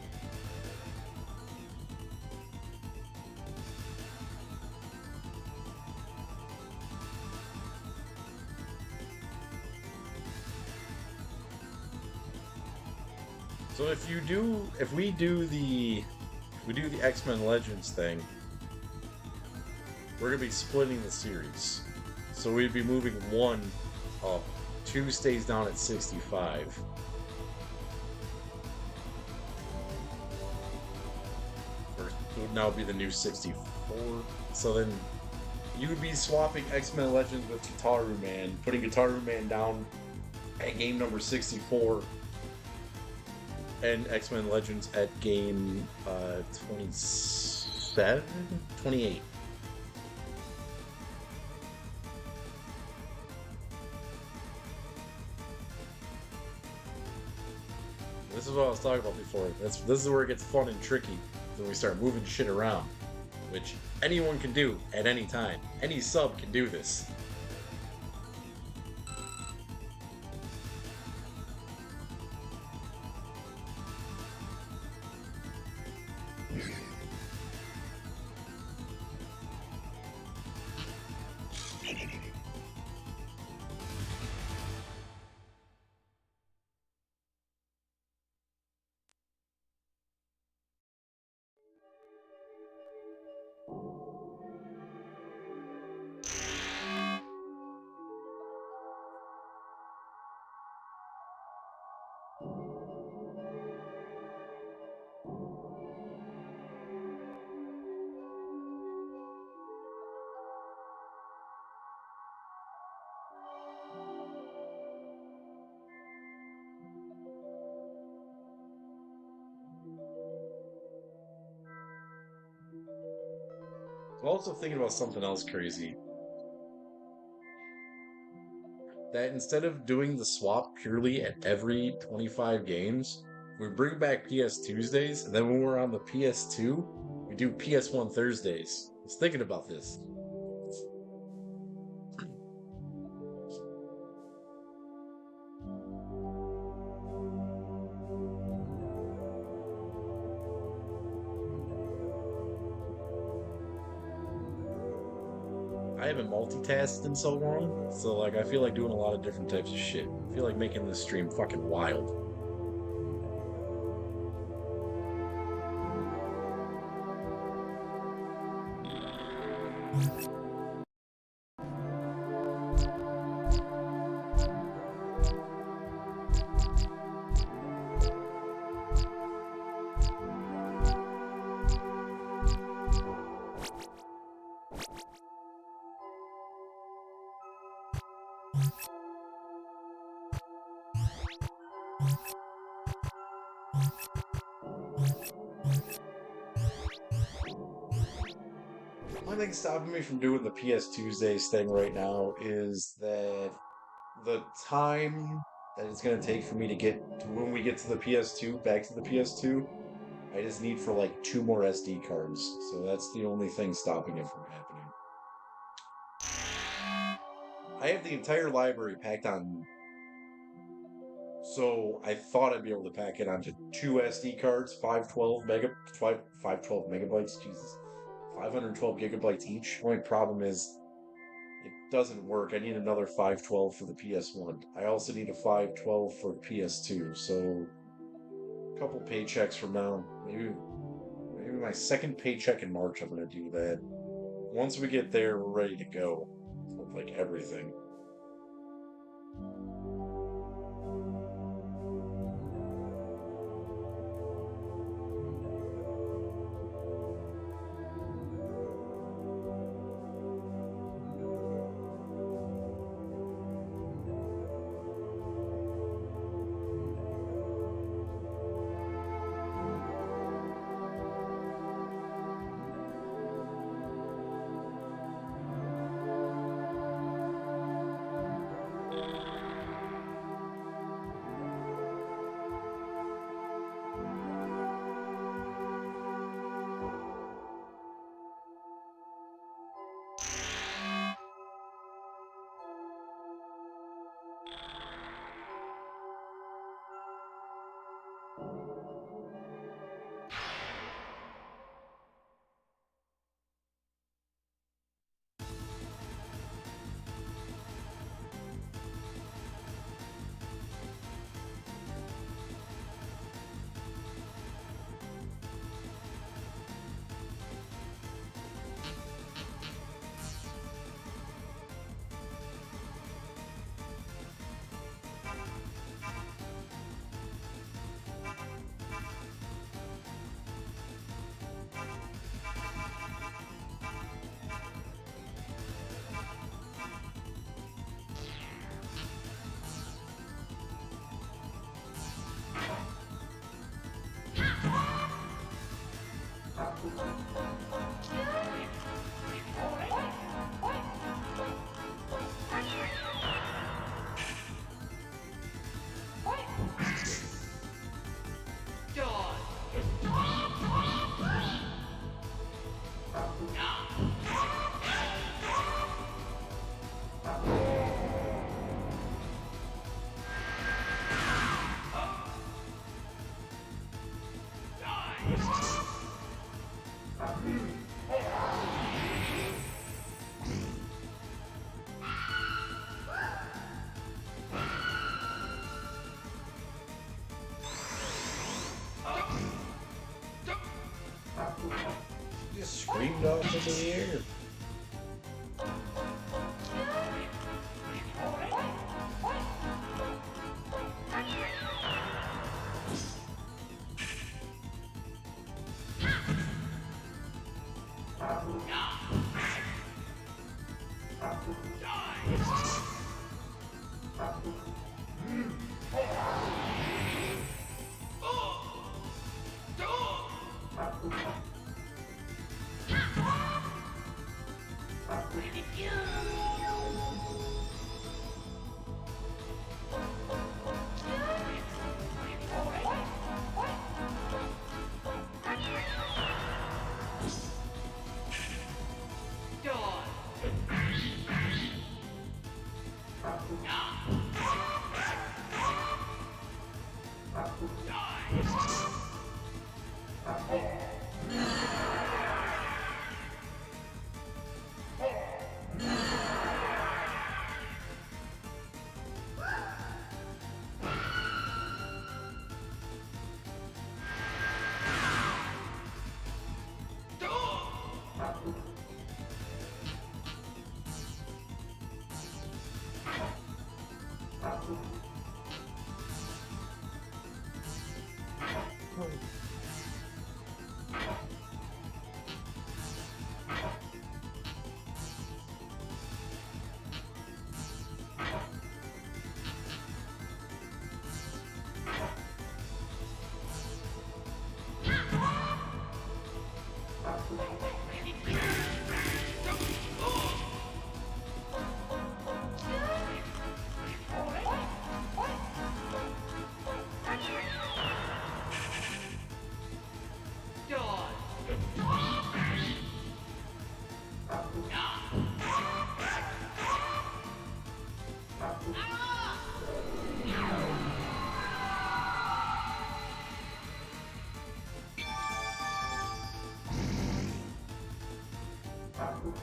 So if we do the X-Men Legends thing, we're gonna be splitting the series. So we'd be moving 1 up, 2 stays down at 65. It would now be the new 64. So then you would be swapping X-Men Legends with Gitaru Man, putting Gitaru Man down at game number 64, and X-Men Legends at game 27? 28. This is what I was talking about before. This is where it gets fun and tricky. When we start moving shit around, which anyone can do at any time. Any sub can do this. also thinking about something else crazy. That instead of doing the swap purely at every 25 games, we bring back PS Tuesdays, and then when we're on the PS2, we do PS1 Thursdays. I was thinking about this. I haven't multitasked in so long, so like I feel like doing a lot of different types of shit. I feel like making this stream fucking wild. One thing stopping me from doing the PS Tuesdays thing right now is that the time that it's going to take for me to get to when we get to the PS2, back to the PS2, I just need for like 2 more SD cards. So that's the only thing stopping it from happening. I have the entire library packed on. So I thought I'd be able to pack it onto 2 SD cards, 512 megabytes, Jesus. 512 gigabytes each. Only problem is it doesn't work. I need another 512 for the PS1. I also need a 512 for the PS2. So a couple paychecks from now, maybe my second paycheck in March, I'm going to do that. Once we get there, we're ready to go with like everything. Just screamed off into the air.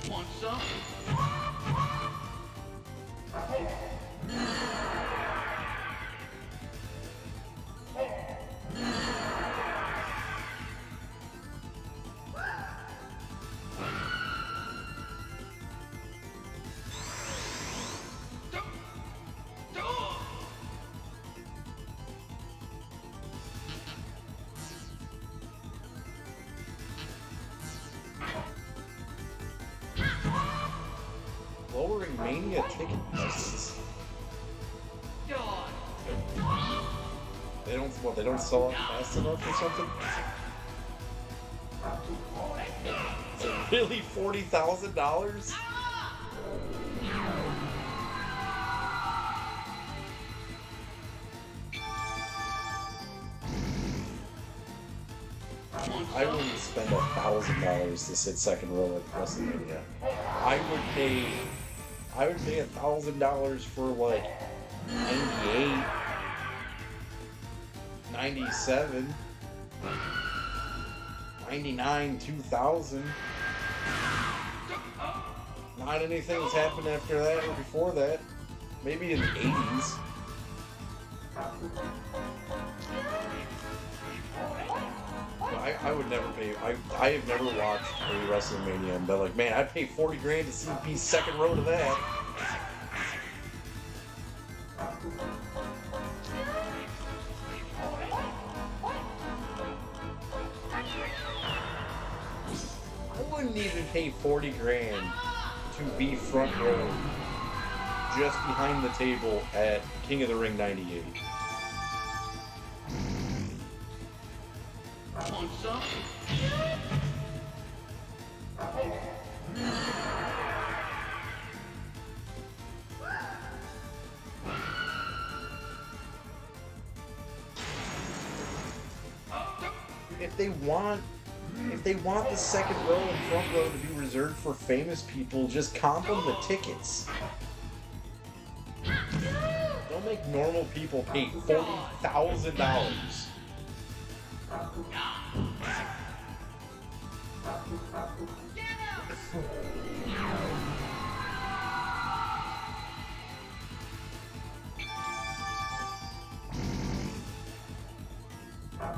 Want some? Lowering Mania ticket prices. They don't sell out fast enough or something? Is it really $40,000? I wouldn't spend $1,000 to sit second row at WrestleMania. I would pay $1,000 for like 98, 97, 99, 2000. Not anything that's happened after that or before that. Maybe in the 80s. I would never pay. I have never watched a WrestleMania and been like, man, I'd pay 40 grand to see be second row to that. I wouldn't even pay 40 grand to be front row just behind the table at King of the Ring 98. Want some? If they want the second row and front row to be reserved for famous people, just comp them the tickets. Don't make normal people pay $40,000.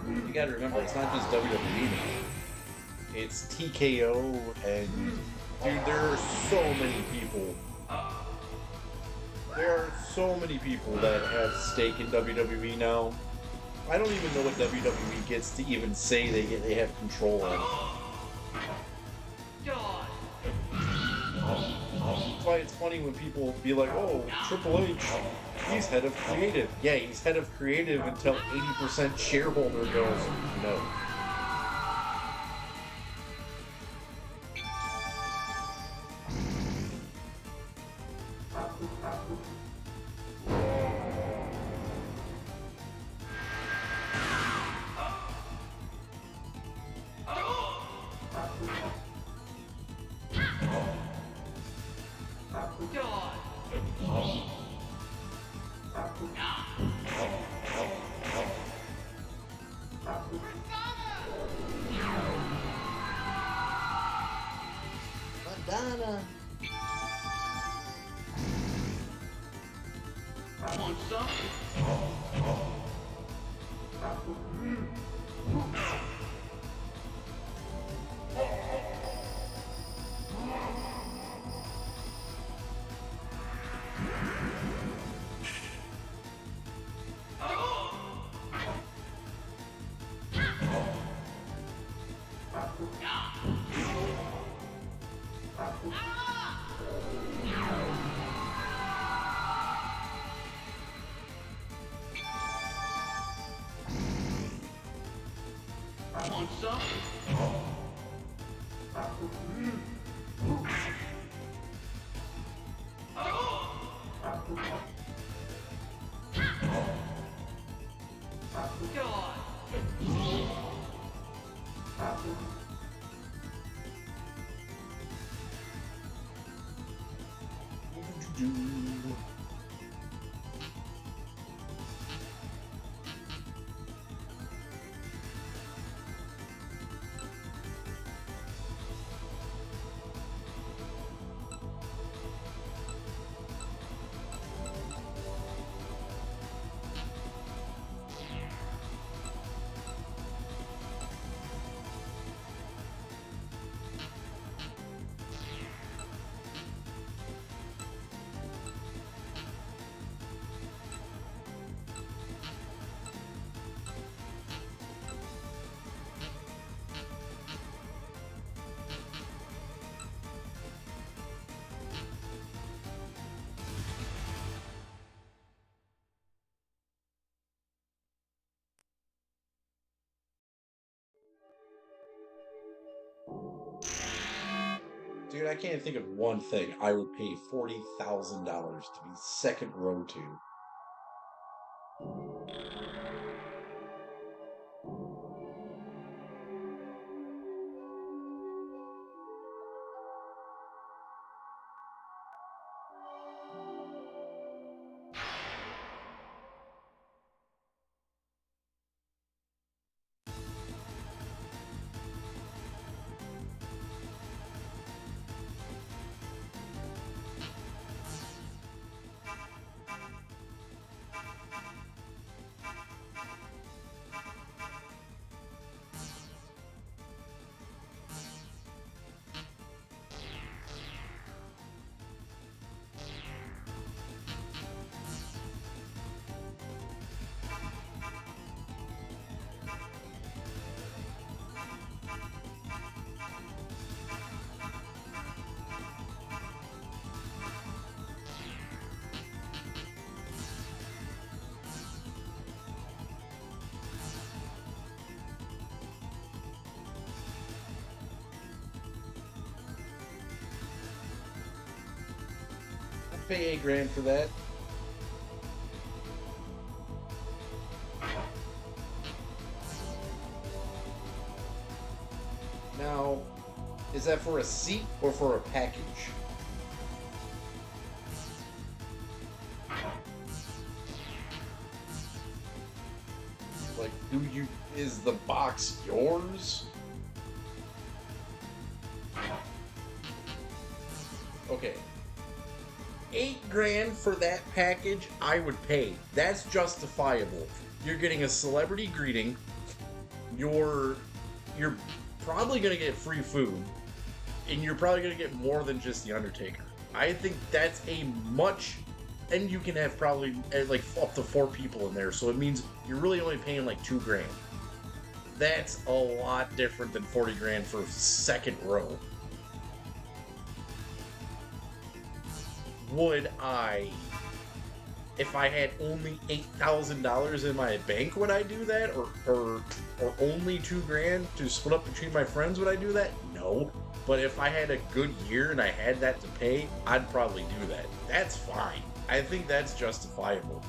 You gotta remember, it's not just WWE now. It's TKO, and dude, there are so many people. There are so many people that have stake in WWE now. I don't even know what WWE gets to even say they have control of. That's why it's funny when people be like, oh, Triple H, he's head of creative. Yeah, he's head of creative until 80% shareholder goes, no. Madonna. Want some? Want some? Dude, I can't think of one thing I would pay $40,000 to be second row to. I'd pay $8,000 for that. Now, is that for a seat or for a package? Like, is the box yours? Okay. $8,000 for that package, I would pay. That's justifiable. You're getting a celebrity greeting. You're probably gonna get free food, and you're probably gonna get more than just the Undertaker. I think that's a much, and you can have probably like up to 4 people in there, so it means you're really only paying like $2,000. That's a lot different than $40,000 for second row. Would I, if I had only $8,000 in my bank, would I do that? Or only $2,000 to split up between my friends, would I do that? No. But if I had a good year and I had that to pay, I'd probably do that. That's fine. I think that's justifiable.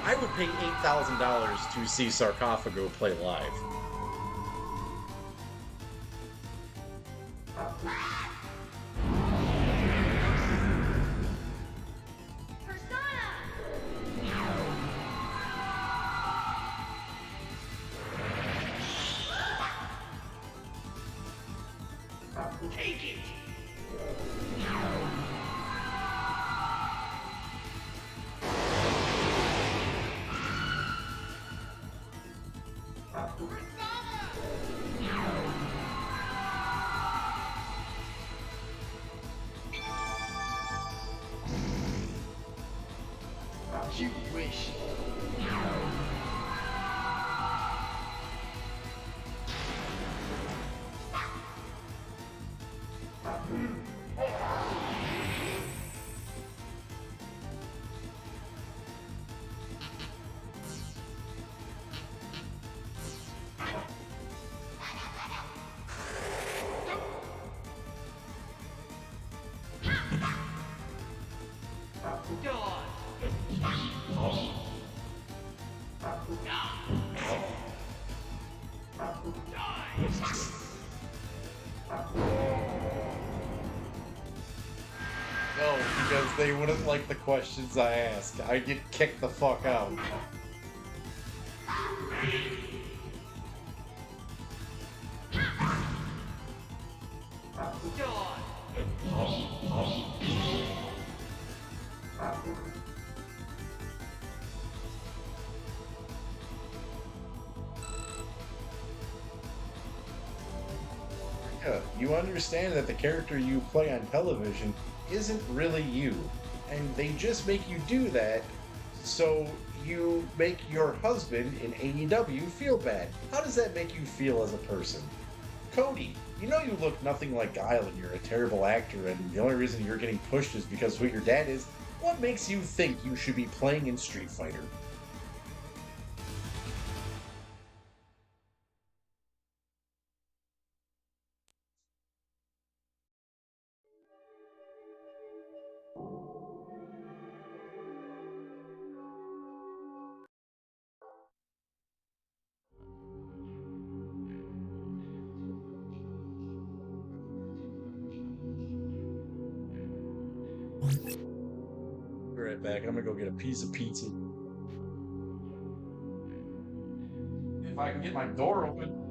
I would pay $8,000 to see Sarcophago play live. Take it! No, because they wouldn't like the questions I ask. I get kicked the fuck out. Yeah, you understand that the character you play on television isn't really you, and they just make you do that so you make your husband in AEW feel bad. How does that make you feel as a person? Cody, you know you look nothing like Guile and you're a terrible actor, and the only reason you're getting pushed is because of who your dad is. What makes you think you should be playing in Street Fighter? Be right back. I'm gonna go get a piece of pizza. If I can get my door open.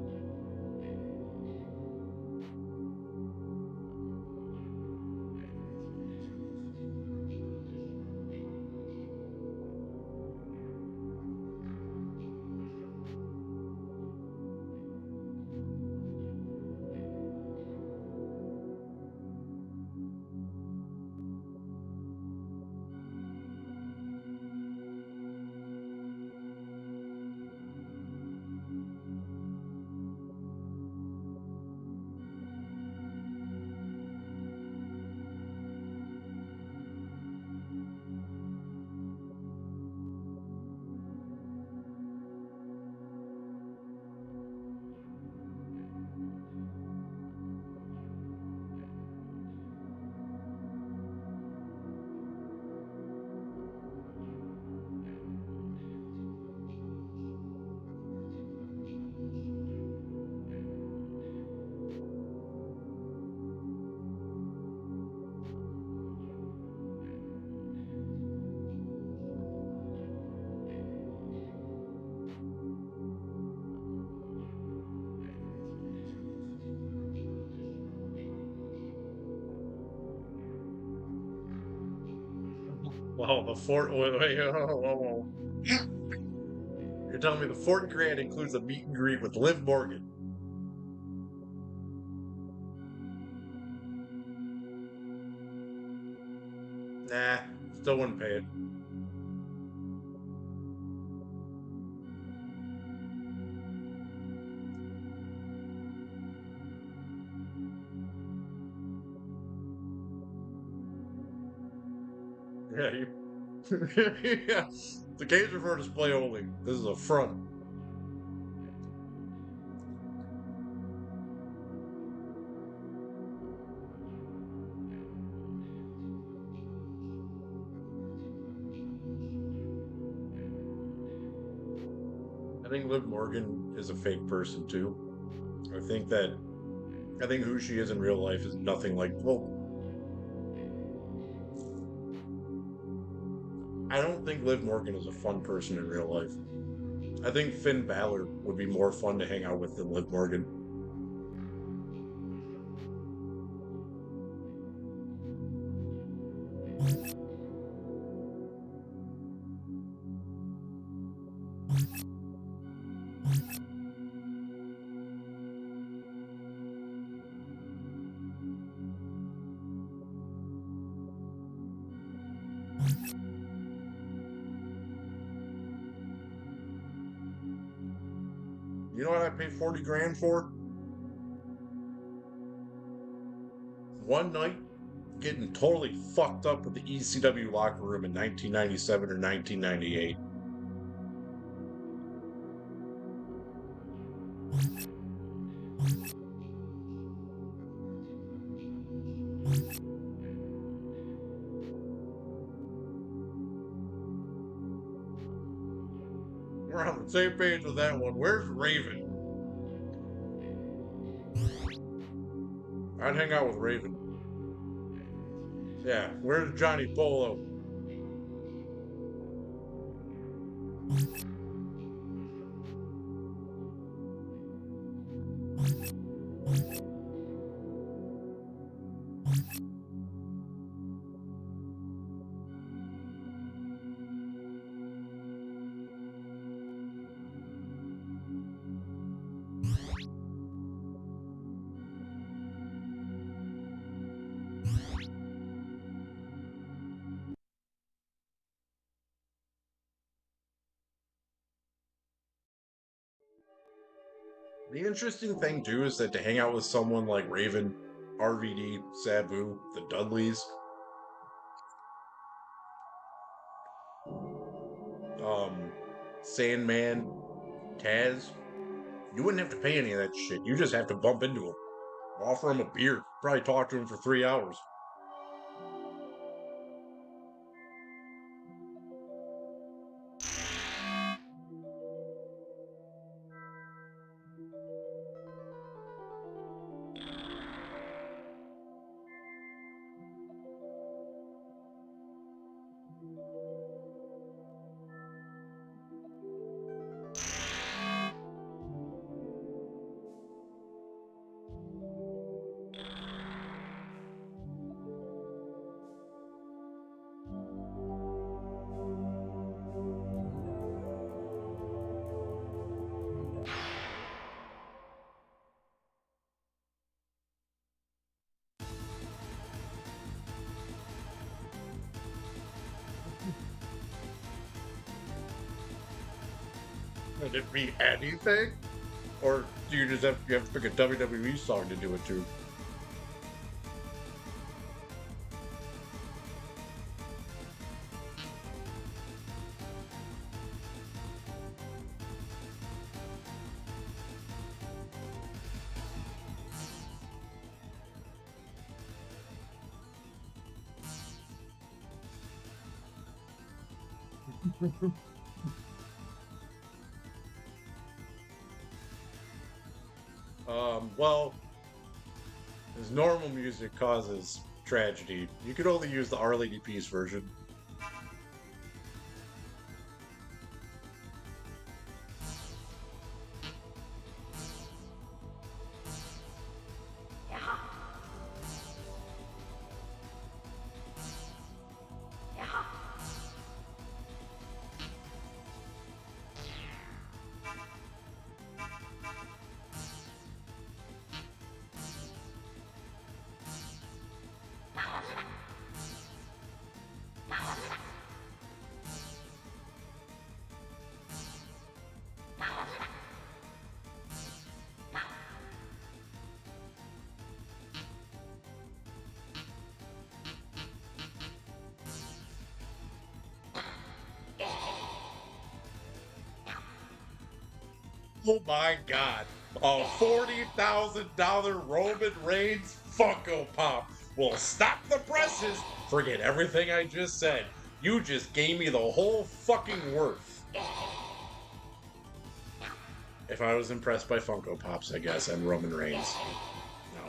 Wow, the fort. Wait, whoa. You're telling me the Fort Grand includes a meet and greet with Liv Morgan? Nah, still wouldn't pay it. Yeah, you. Yeah. The games are for display only. This is a front. I think Liv Morgan is a fake person too. I think that I think who she is in real life is nothing like. Well, I don't think Liv Morgan is a fun person in real life. I think Finn Balor would be more fun to hang out with than Liv Morgan. You know what I paid 40 grand for? One night getting totally fucked up with the ECW locker room in 1997 or 1998. We're on the same page with that one. Where's Raven? I'd hang out with Raven. Yeah, where's Johnny Polo? The interesting thing, too, is that to hang out with someone like Raven, RVD, Sabu, the Dudleys, Sandman, Taz, you wouldn't have to pay any of that shit. You just have to bump into him. Offer him a beer. Probably talk to him for 3 hours. Could it be anything? Or do you just have to pick a WWE song to do it to? Well, as normal music causes tragedy, you could only use the Our Lady Peace version. Oh my god. A $40,000 Roman Reigns Funko Pop will stop the presses. Forget everything I just said. You just gave me the whole fucking worth. If I was impressed by Funko Pops, I guess, and Roman Reigns. No.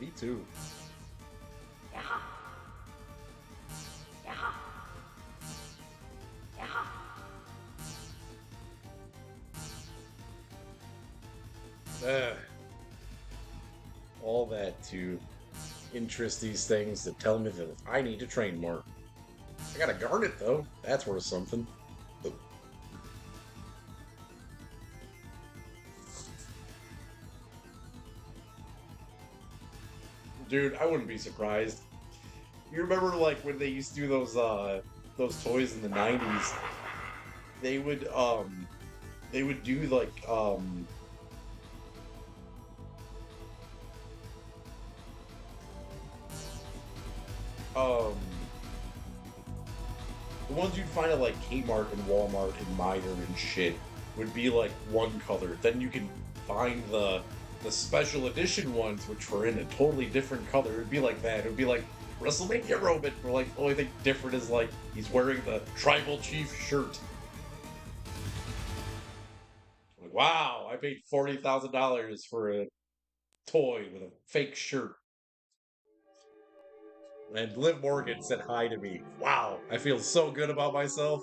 Me too. All that to interest these things that tell me that I need to train more. I got a garnet though. That's worth something. Dude, I wouldn't be surprised. You remember like when they used to do those toys in the 90s? They would they would do like the ones you'd find at like Kmart and Walmart and Meijer and shit would be like one color. Then you can find the special edition ones, which were in a totally different color. It'd be like that. It'd be like WrestleMania Robot, where like the only thing different is like he's wearing the Tribal Chief shirt. Like, wow, I paid $40,000 for a toy with a fake shirt. And Liv Morgan said hi to me. Wow, I feel so good about myself.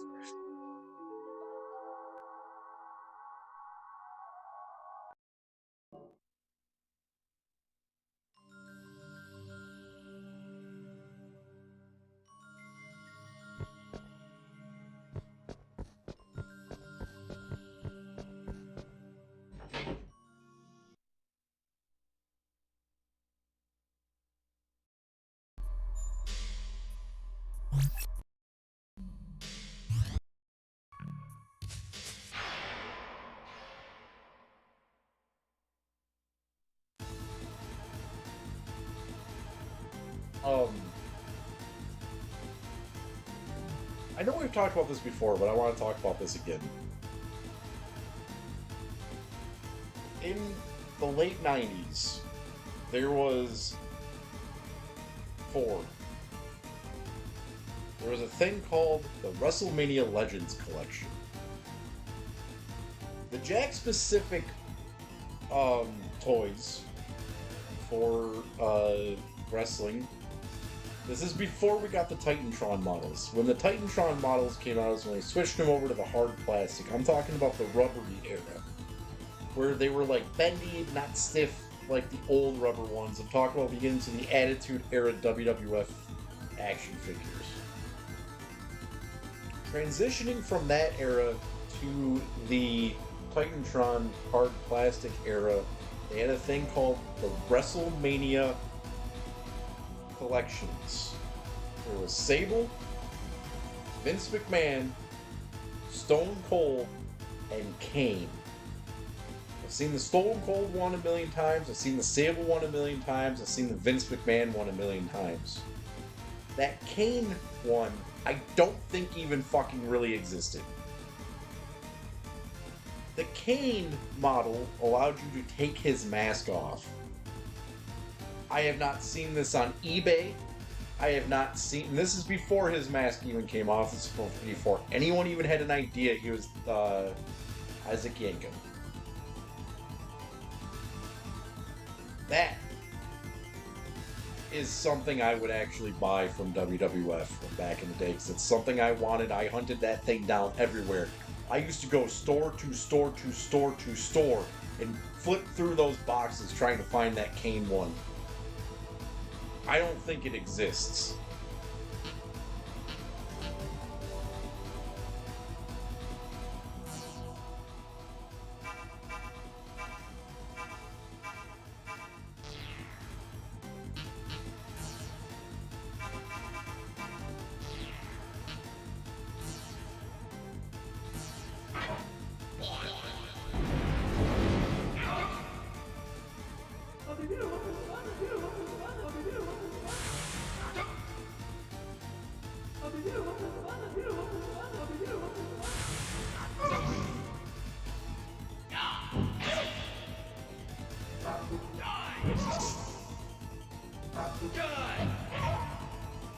I know we've talked about this before, but I want to talk about this again. In the late 90s, there was there was a thing called the WrestleMania Legends Collection. The Jack-specific toys for wrestling. This is before we got the Titantron models. When the Titantron models came out is when they switched them over to the hard plastic. I'm talking about the rubbery era, where they were like bendy, not stiff like the old rubber ones. I'm talking about beginning to the Attitude Era WWF action figures. Transitioning from that era to the Titantron hard plastic era, they had a thing called the WrestleMania collections. There was Sable, Vince McMahon, Stone Cold, and Kane. I've seen the Stone Cold one a million times, I've seen the Sable one a million times, I've seen the Vince McMahon one a million times. That Kane one, I don't think even fucking really existed. The Kane model allowed you to take his mask off. I have not seen this on eBay. I have not seen... This is before his mask even came off. This is before anyone even had an idea he was Isaac Yankem. That is something I would actually buy from WWF from back in the day, because it's something I wanted. I hunted that thing down everywhere. I used to go store to store to store to store and flip through those boxes trying to find that Kane one. I don't think it exists.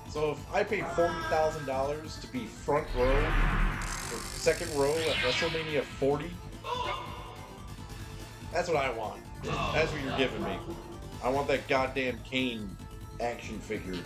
So if I paid $40,000 to be front row, or second row at WrestleMania 40, that's what I want. That's what you're giving me. I want that goddamn Kane action figure.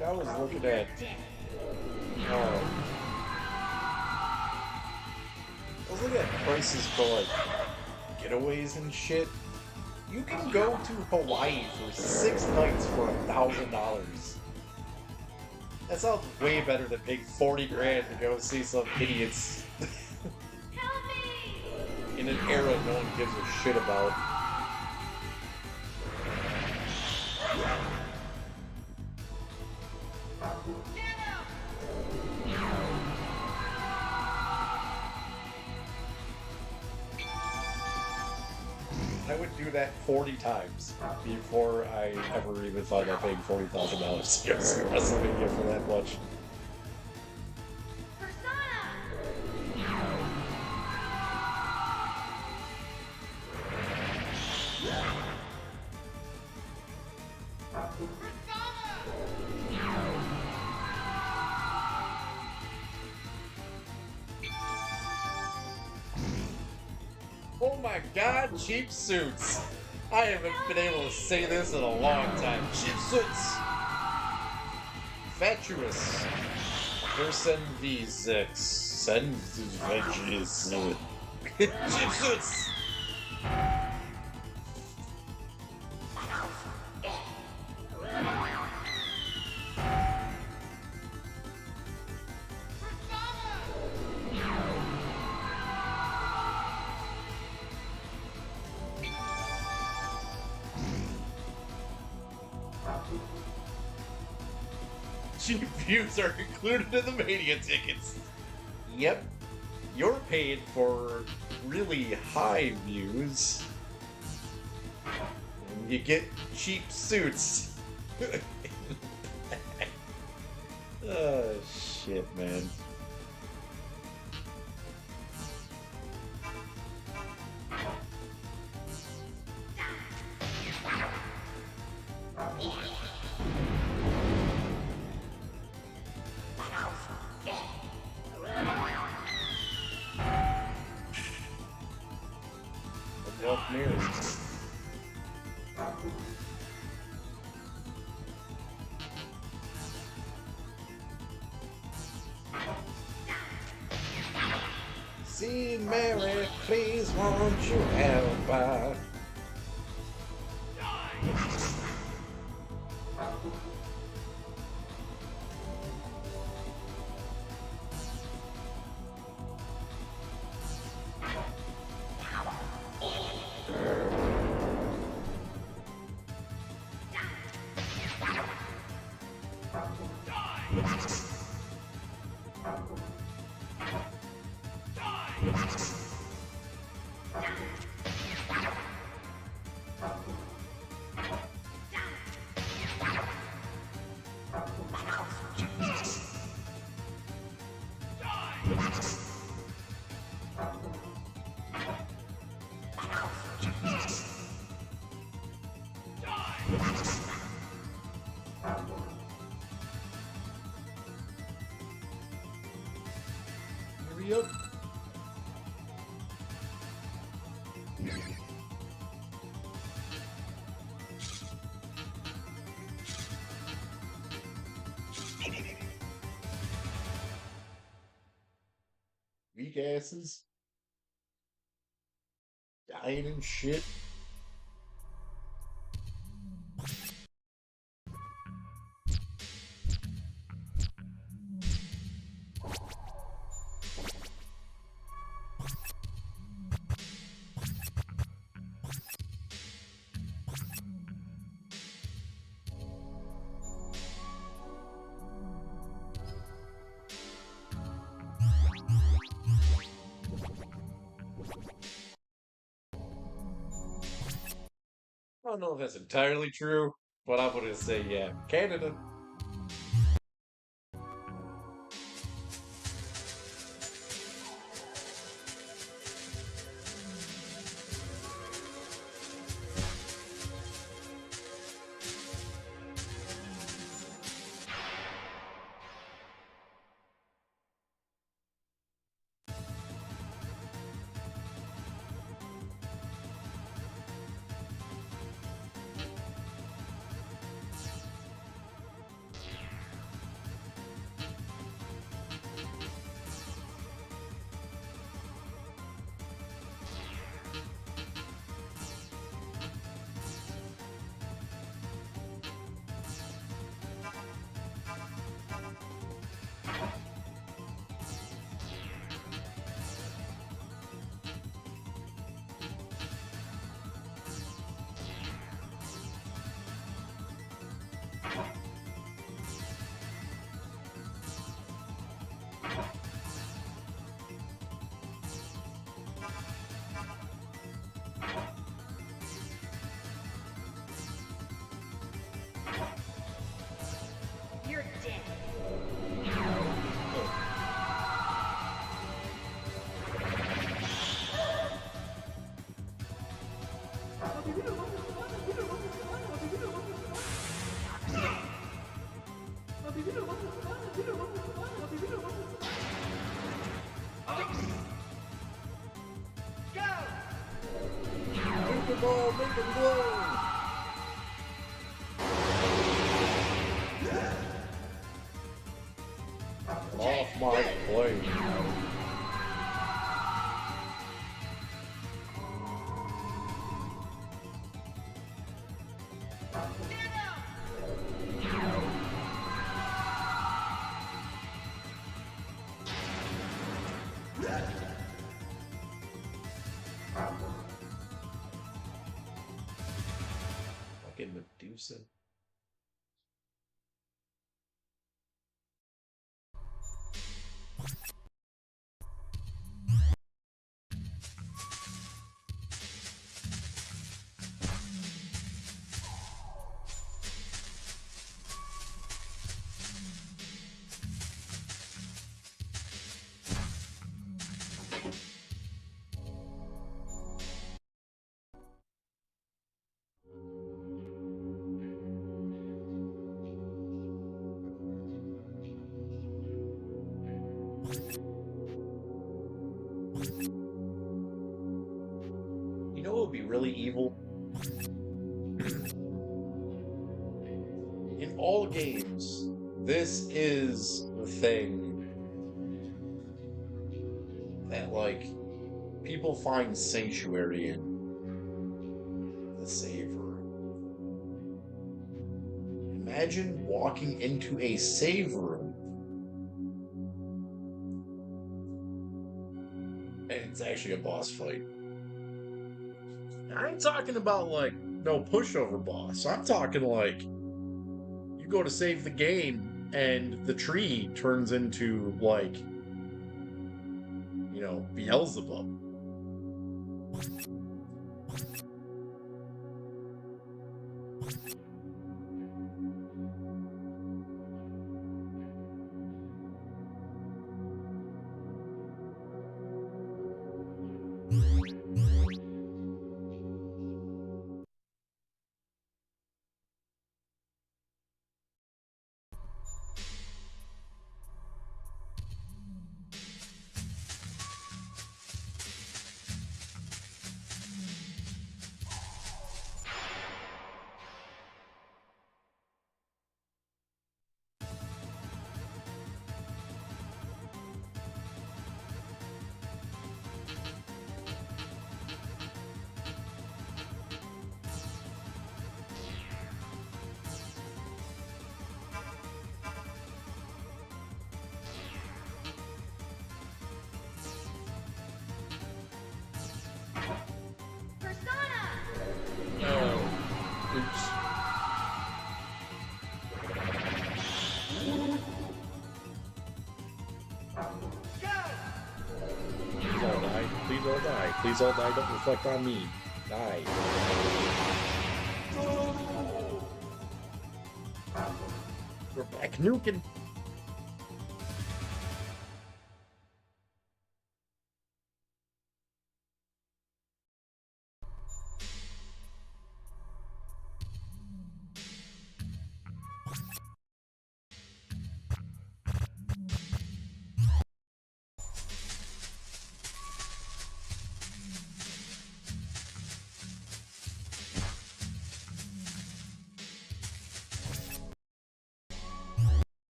Dude, I was looking at prices for like getaways and shit. You can go to Hawaii for 6 nights for $1,000. That sounds way better than paying 40 grand to go see some idiots in an era no one gives a shit about. I would do that 40 times before I ever even thought about paying $40,000 to go see WrestleMania for that much. Oh my god, cheap suits! I haven't been able to say this in a long time. Cheap suits! Fatuous. Person V6. Send veggies. Cheap suits! Cheap views are included in the Mania tickets. Yep. You're paid for really high views. And you get cheap suits. Oh, shit, man. Mirrors. See Mary, please won't you help out? Hurry up. Weak asses. Dying and shit. I don't know if that's entirely true, but I'm gonna say yeah. Canada. fireball, make him glow! Off my plane. Fucking Medusa. You know what would be really evil? In all games, this is the thing that, like, people find sanctuary in. The save room. Imagine walking into a save room and it's actually a boss fight. I ain't talking about, like, no pushover boss. I'm talking, like, you go to save the game and the tree turns into, like, you know, Beelzebub. Oops. Please all die. Please all die. Please all die. Don't reflect on me. Die. We're back nuking.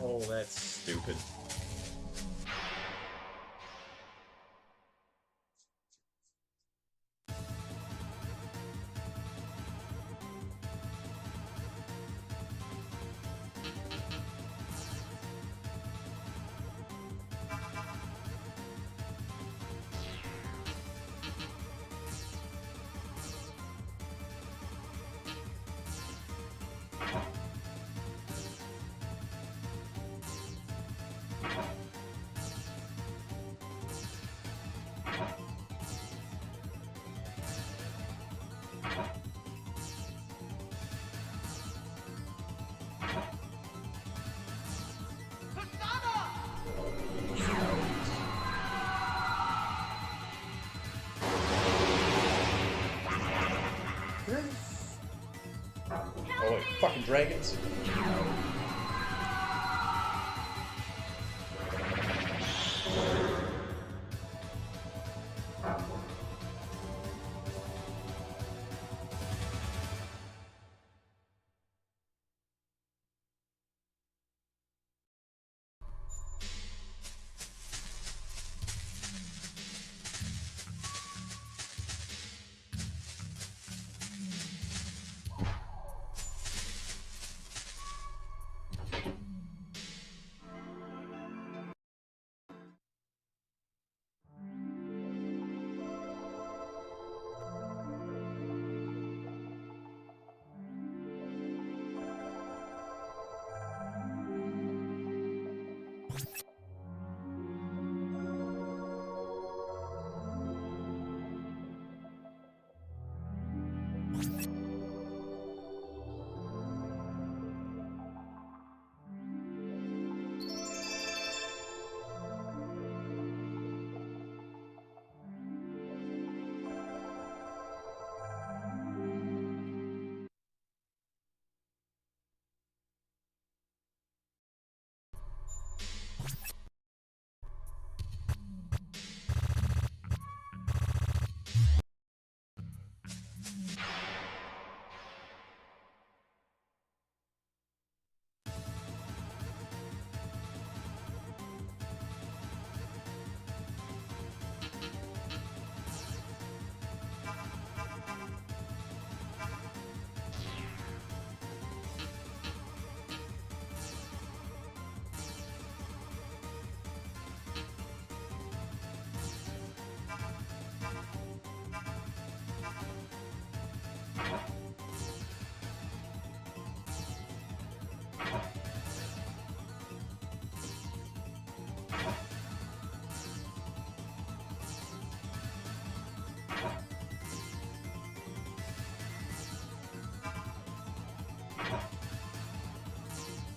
Oh, that's stupid. Oh wait, fucking dragons.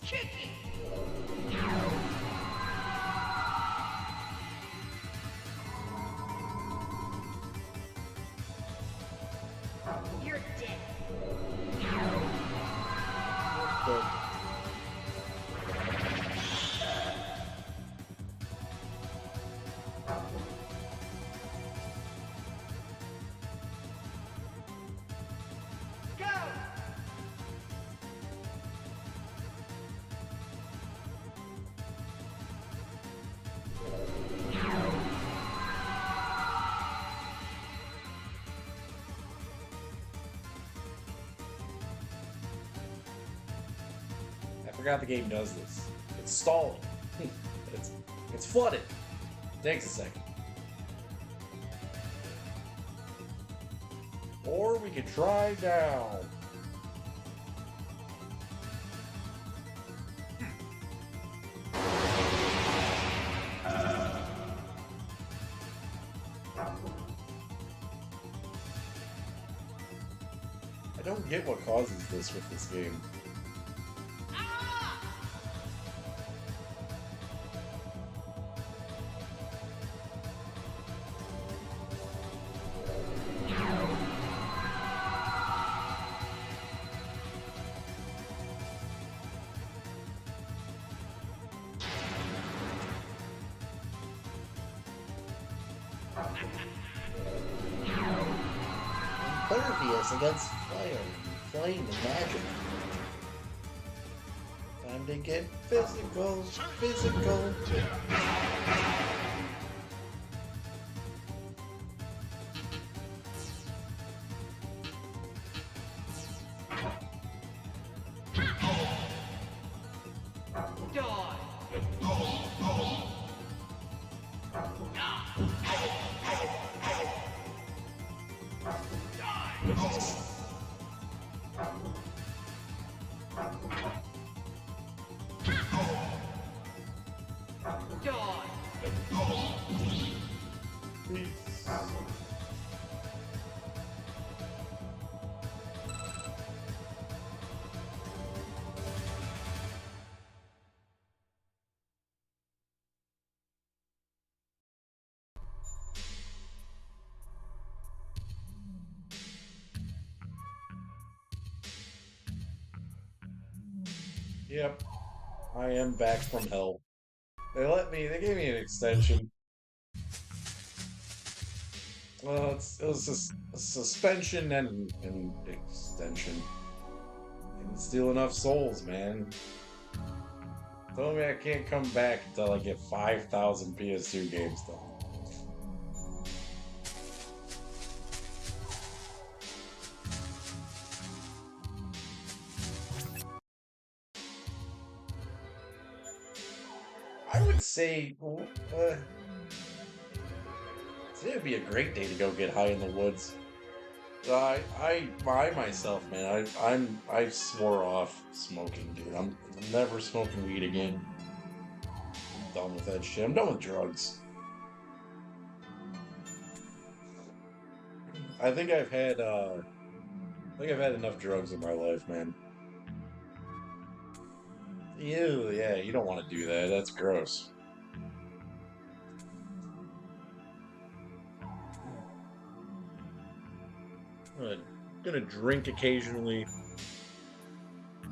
Kicking. You're dead. But Go. I forgot the game does this. It's stalling. it's flooded. Takes a second. Or we could try down. I don't get what causes this with this game. Impervious against fire, flame, and magic. Time to get physical, physical. Die. Die. Yep. I am back from hell. They gave me an extension. Well, it was just a suspension and an extension. Didn't steal enough souls, man. Tell me I can't come back until I get 5,000 PS2 games done. I would say today would be a great day to go get high in the woods. I myself, man, I swore off smoking, dude. I'm never smoking weed again. I'm done with that shit. I'm done with drugs. I think I've had enough drugs in my life, man. Ew, yeah, you don't want to do that. That's gross. I'm gonna drink occasionally.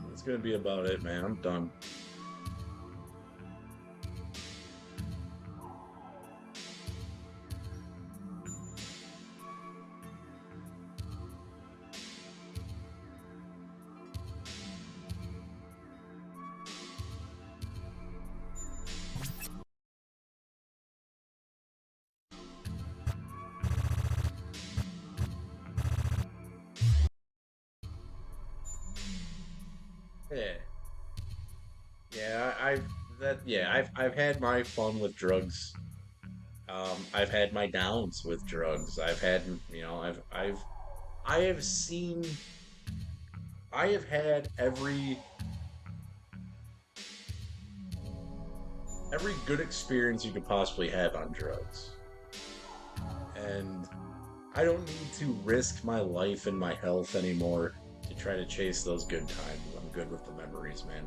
That's gonna be about it, man. I'm done. Yeah. I've had my fun with drugs. I've had my downs with drugs. I've had, I have seen, I have had every good experience you could possibly have on drugs. And I don't need to risk my life and my health anymore to try to chase those good times. I'm good with the memories, man.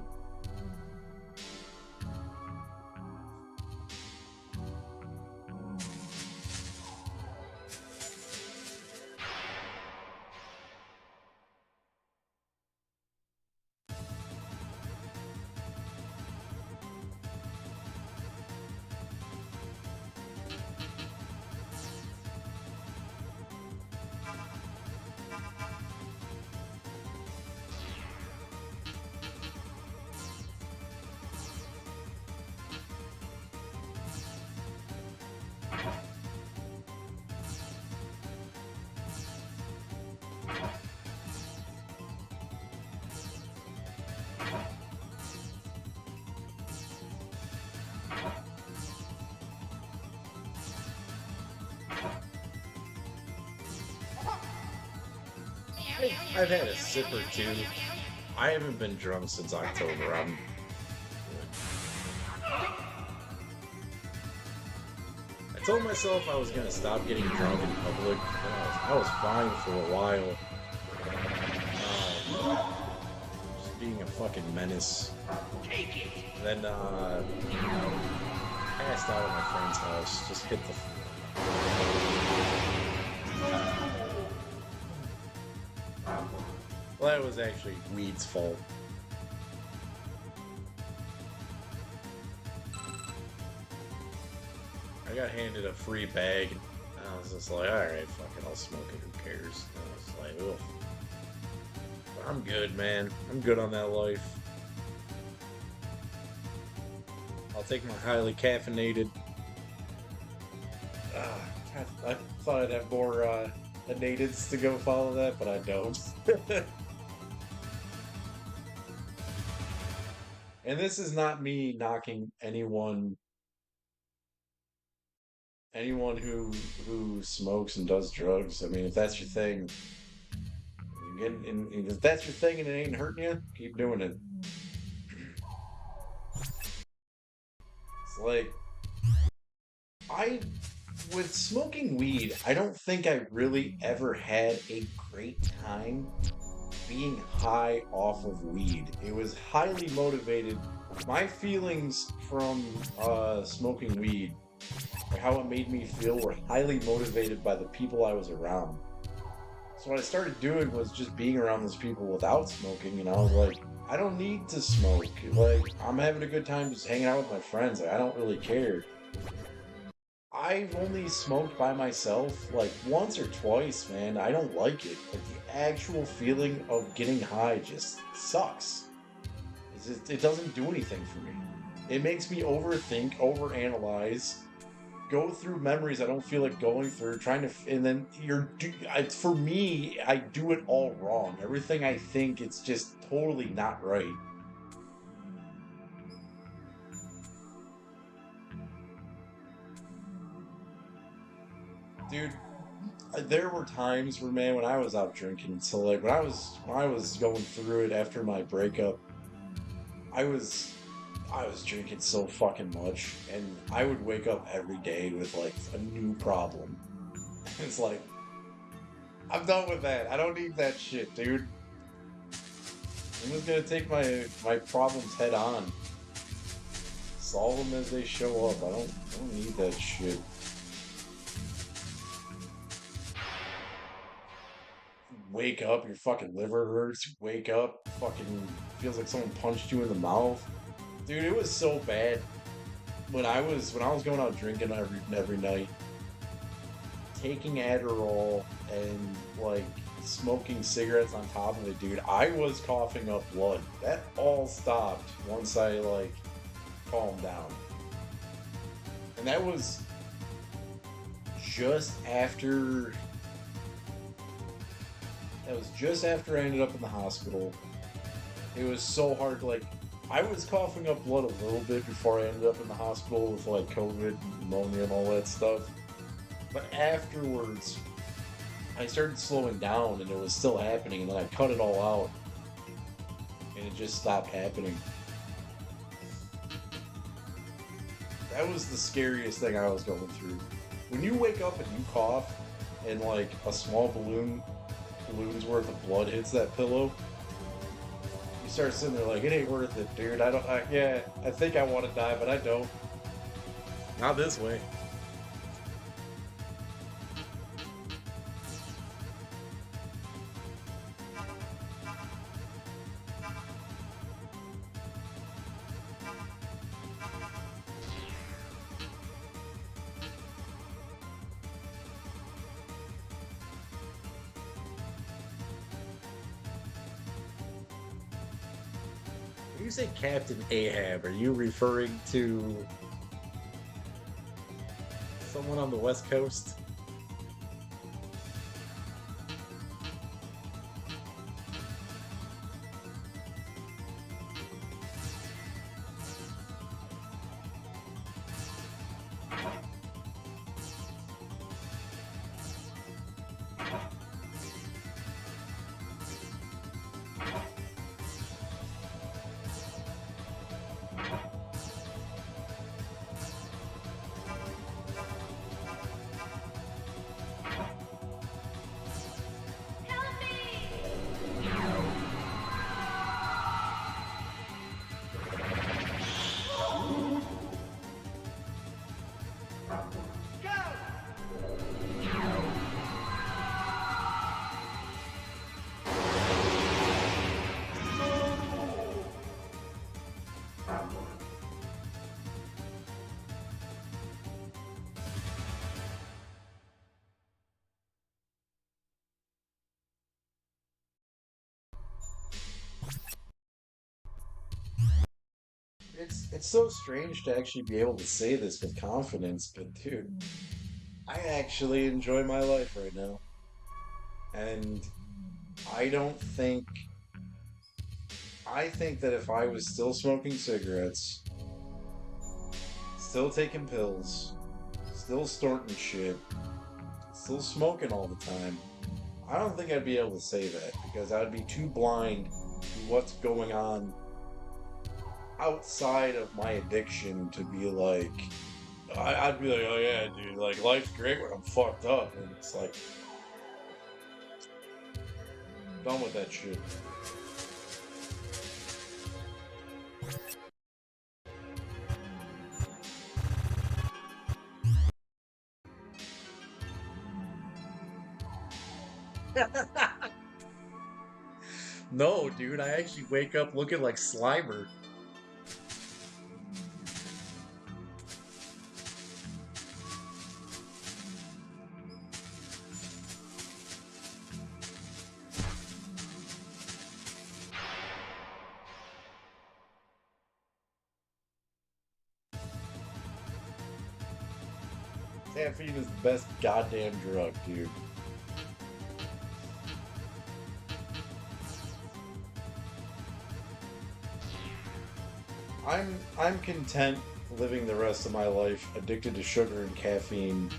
I've had a sip or two. I haven't been drunk since October. I told myself I was gonna stop getting drunk in public. I was fine for a while. Just being a fucking menace. Then, passed out at my friend's house. Just hit the. Well, that was actually weed's fault. I got handed a free bag, and I was just like, alright, fuck it, I'll smoke it, who cares? And I was like, ugh. But I'm good, man. I'm good on that life. I'll take my highly caffeinated. I thought I'd have more, natives to go follow that, but I don't. And this is not me knocking anyone who smokes and does drugs. I mean, if that's your thing, if that's your thing and it ain't hurting you, keep doing it. It's like with smoking weed, I don't think I really ever had a great time being high off of weed. It was highly motivated. My feelings from smoking weed, or how it made me feel, were highly motivated by the people I was around. So what I started doing was just being around those people without smoking, and I was like, I don't need to smoke. Like, I'm having a good time just hanging out with my friends. Like, I don't really care. I've only smoked by myself like once or twice, man. I don't like it. Like, the actual feeling of getting high just sucks. It doesn't do anything for me. It makes me overthink, overanalyze, go through memories I don't feel like going through, and then for me, I do it all wrong. Everything I think, it's just totally not right. Dude, there were times where, man, when I was out drinking, so like when I was going through it after my breakup, I was drinking so fucking much, and I would wake up every day with like a new problem. It's like, I'm done with that. I don't need that shit, dude. I'm just gonna take my problems head on, solve them as they show up. I don't need that shit. Wake up, your fucking liver hurts. Wake up, fucking feels like someone punched you in the mouth. Dude, it was so bad. When I was going out drinking every night, taking Adderall and like smoking cigarettes on top of it, dude, I was coughing up blood. That all stopped once I like calmed down. And that was just after I ended up in the hospital. It was so hard, like, I was coughing up blood a little bit before I ended up in the hospital with, like, COVID, pneumonia, and all that stuff. But afterwards, I started slowing down, and it was still happening, and then I cut it all out, and it just stopped happening. That was the scariest thing I was going through. When you wake up and you cough, and, like, a small balloon's worth of blood hits that pillow, You start sitting there like, it ain't worth it, dude. I think I want to die, but I don't. Not this way. When you say Captain Ahab, are you referring to someone on the West Coast? It's so strange to actually be able to say this with confidence, but dude, I actually enjoy my life right now. And I don't think I think that if I was still smoking cigarettes, still taking pills, still snorting shit, still smoking all the time, I don't think I'd be able to say that because I'd be too blind to what's going on outside of my addiction to be like, I'd be like, oh yeah, dude, like life's great when I'm fucked up, and it's like, done with that shit. No, dude, I actually wake up looking like Slimer. Caffeine is the best goddamn drug, dude. I'm content living the rest of my life addicted to sugar and caffeine.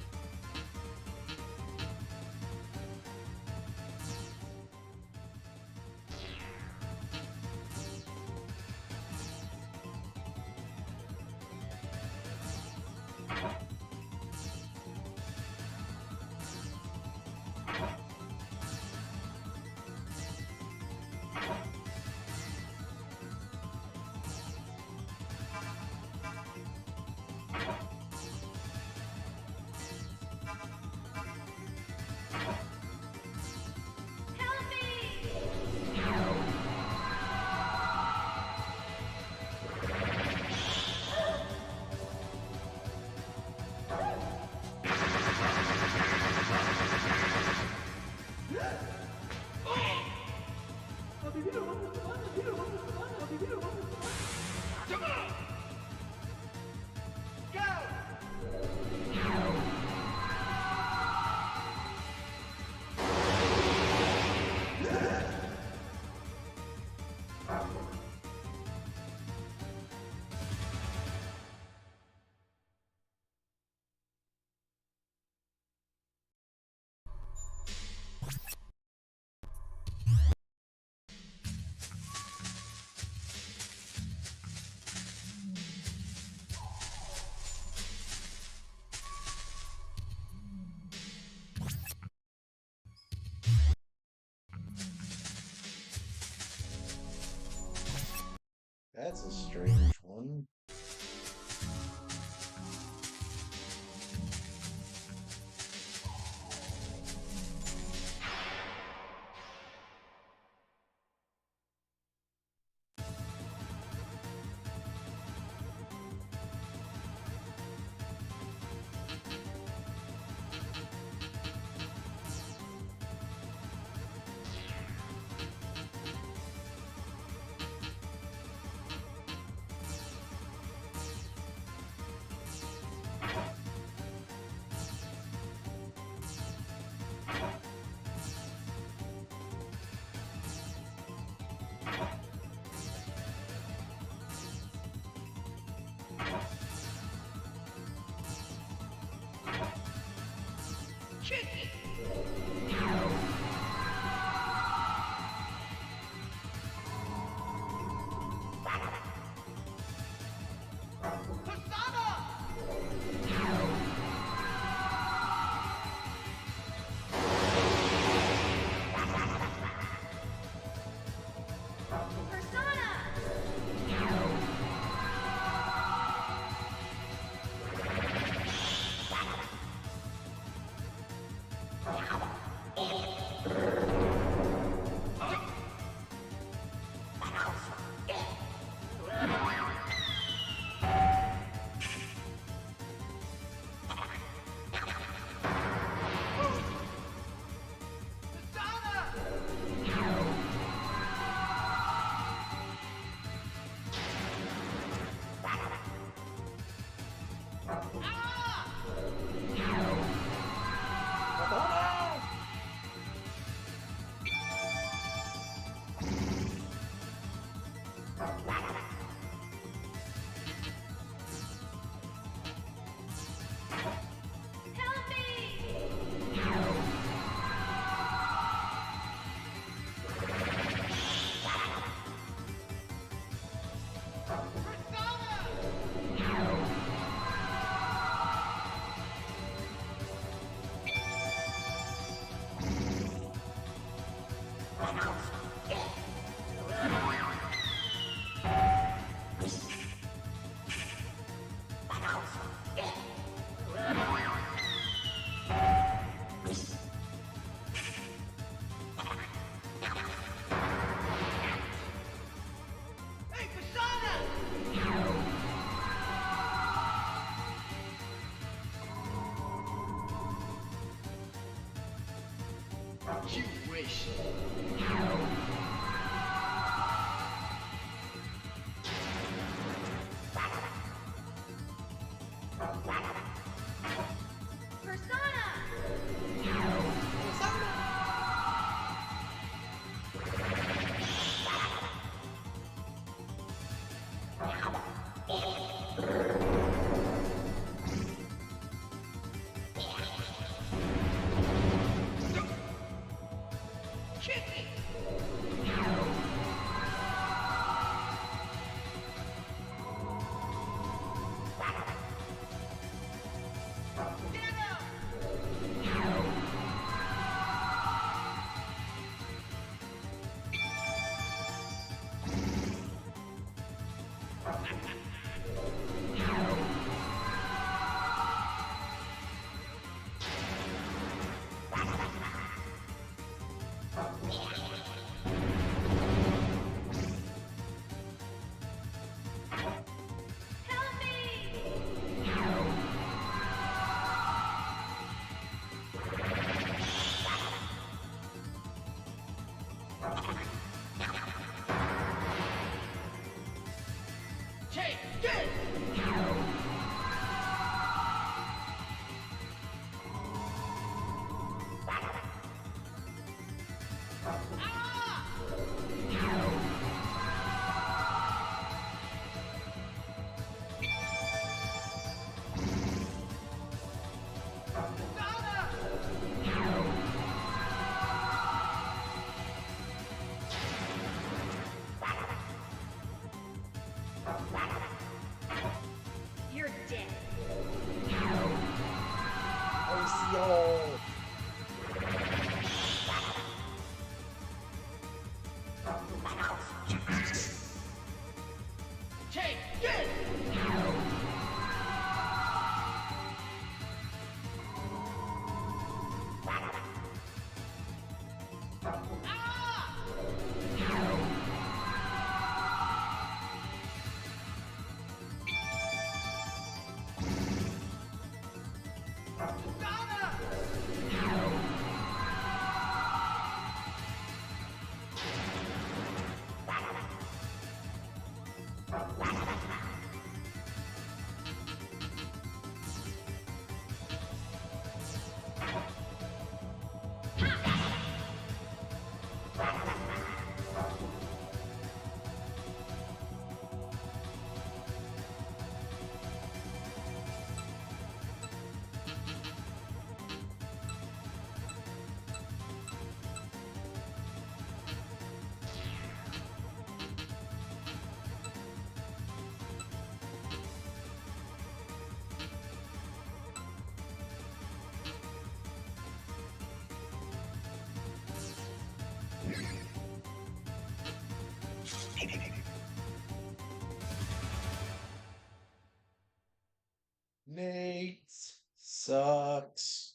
That's a strange one. Chicken. You wish. Nate sucks.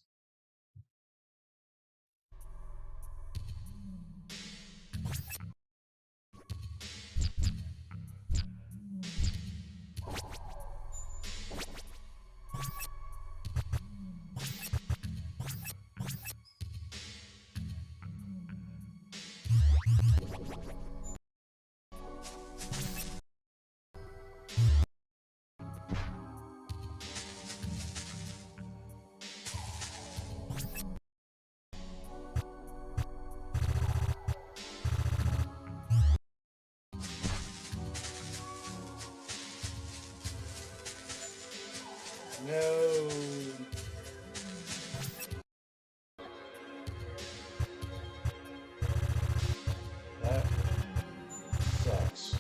No. That sucks.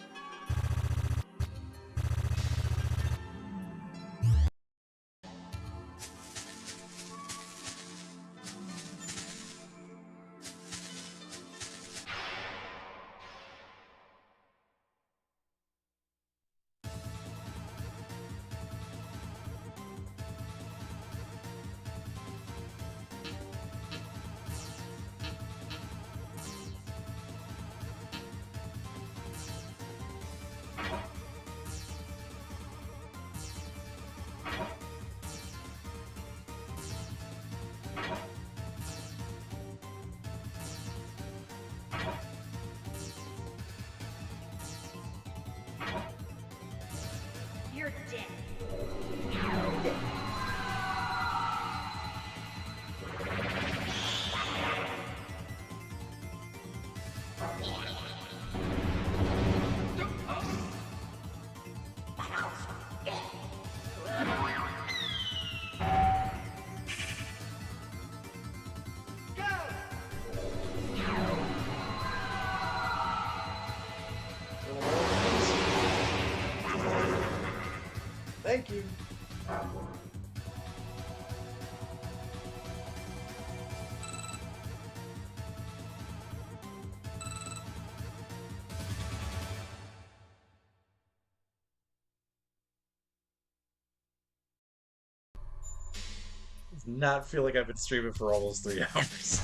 You're dead. Thank you. Does not feel like I've been streaming for almost 3 hours.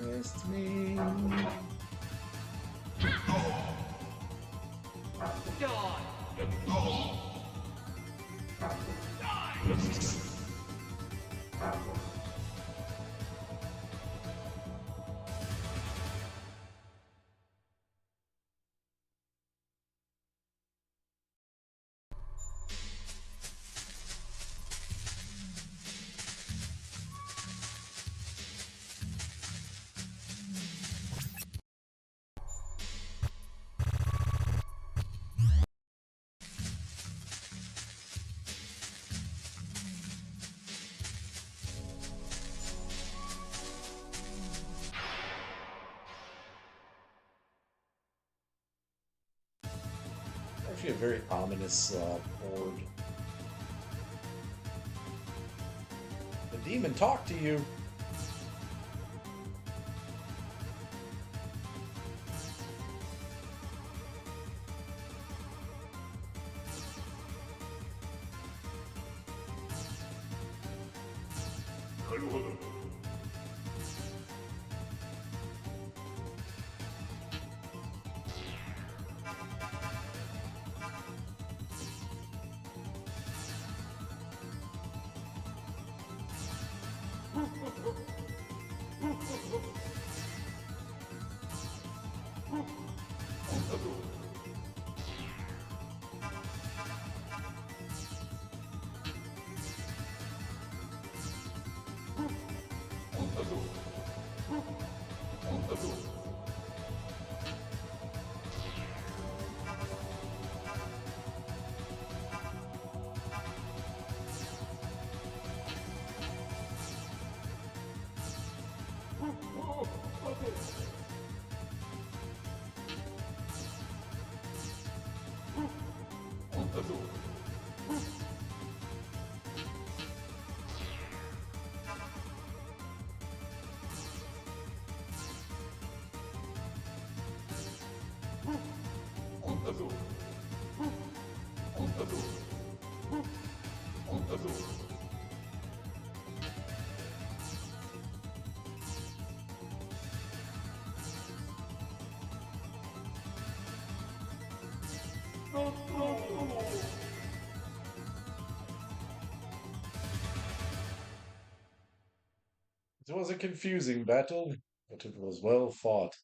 Missed me. Actually, a very ominous board. The demon talked to you. It was a confusing battle, but it was well fought.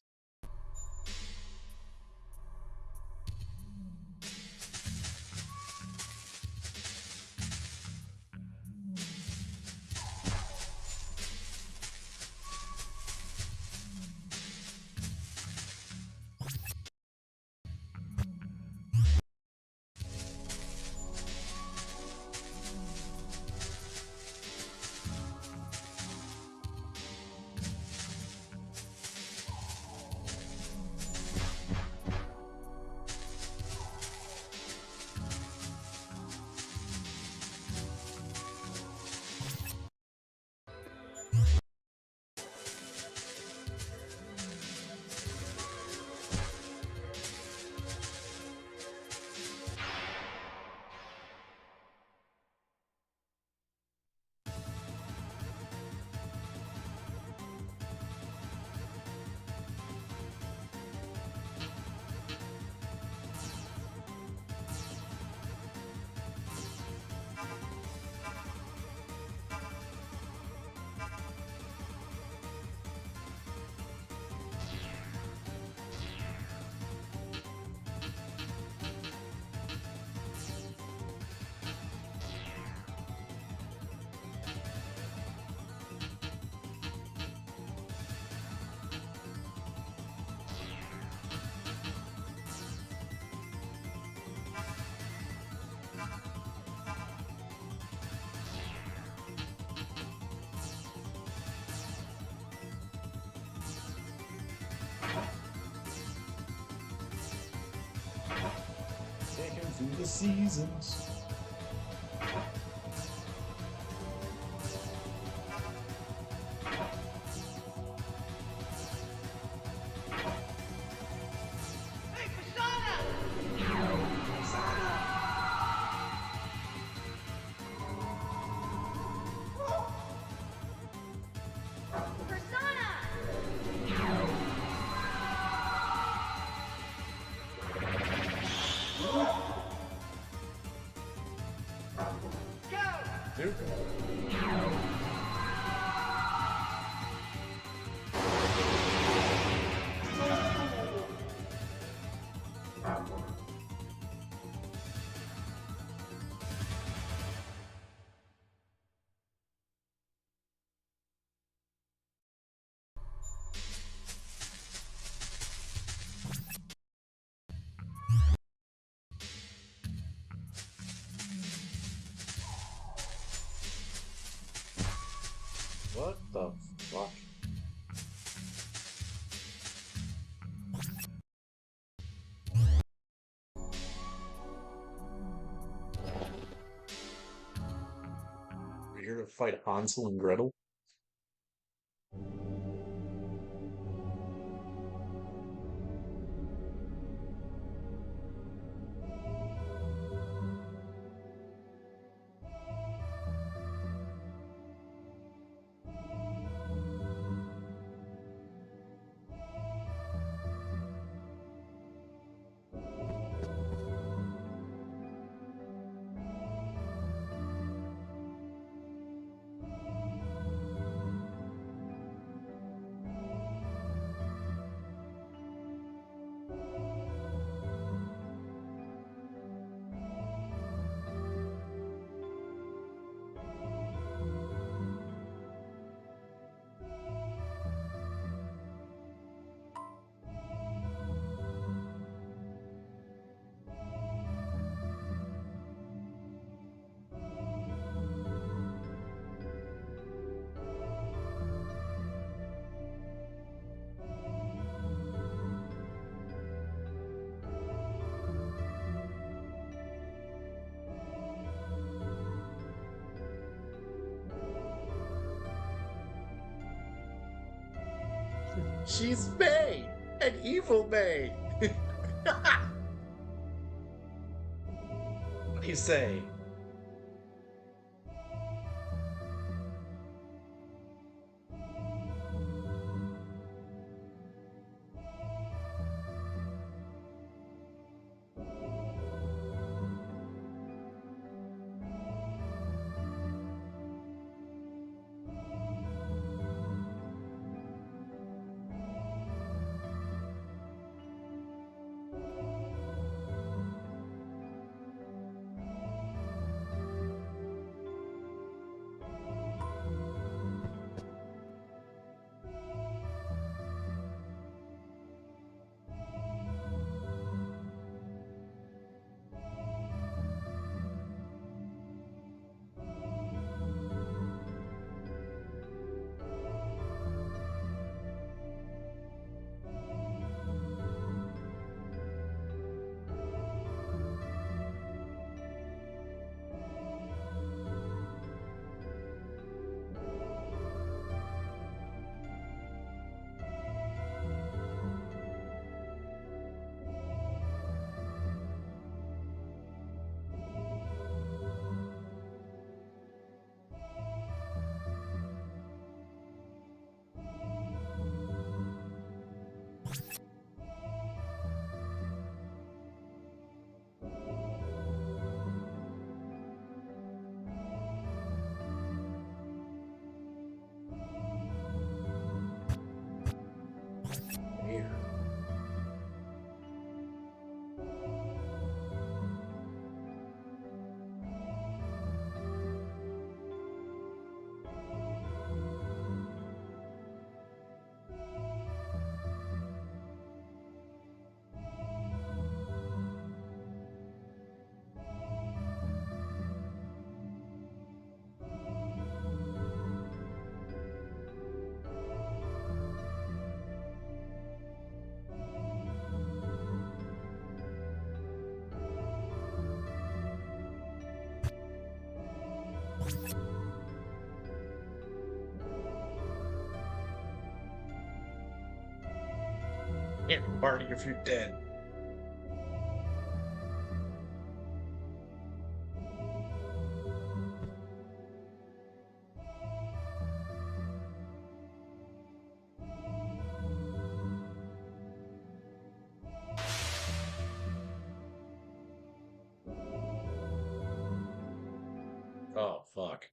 Taken through the seasons. Hey, Persona! Persona! Dude. What the fuck? We're here to fight Hansel and Gretel? She's May, an evil May. What do you say? Here. Here, party if you're dead. Oh, fuck.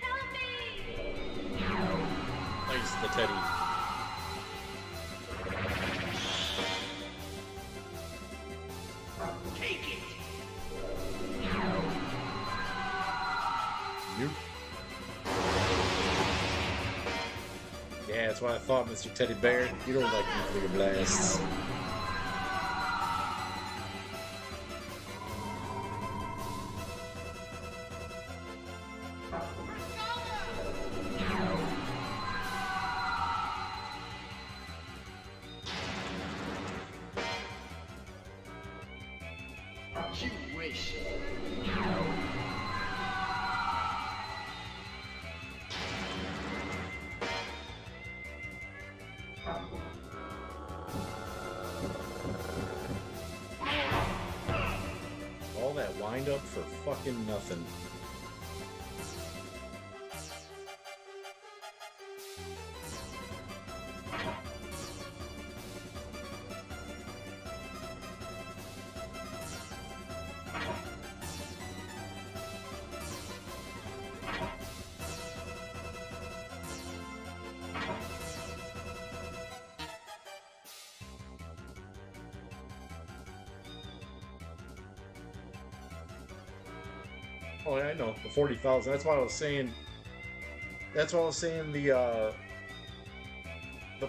Help me! Nice, the teddy. Take it! Nope. Yeah, that's what I thought, Mr. Teddy Bear. You don't like nuclear blasts. You wish. All that wind up for fucking nothing. Oh, yeah, I know. The 40,000. That's why I was saying. That's why I was saying the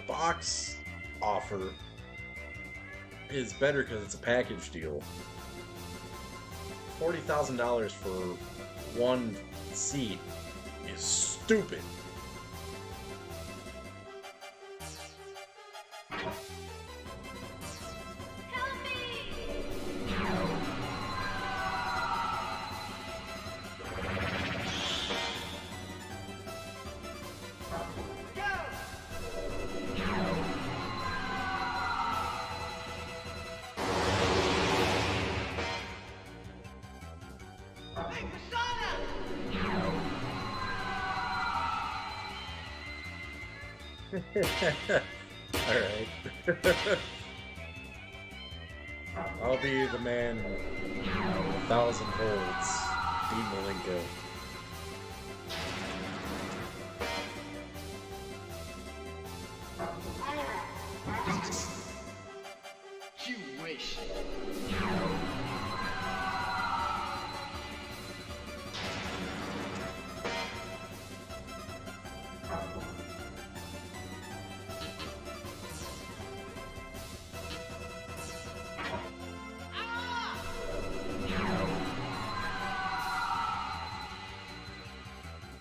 box offer is better because it's a package deal. $40,000 for one seat is stupid. Help me! Hey, Persona! Alright. I'll be the man 1,000 volts, Dean Malenko. You wish.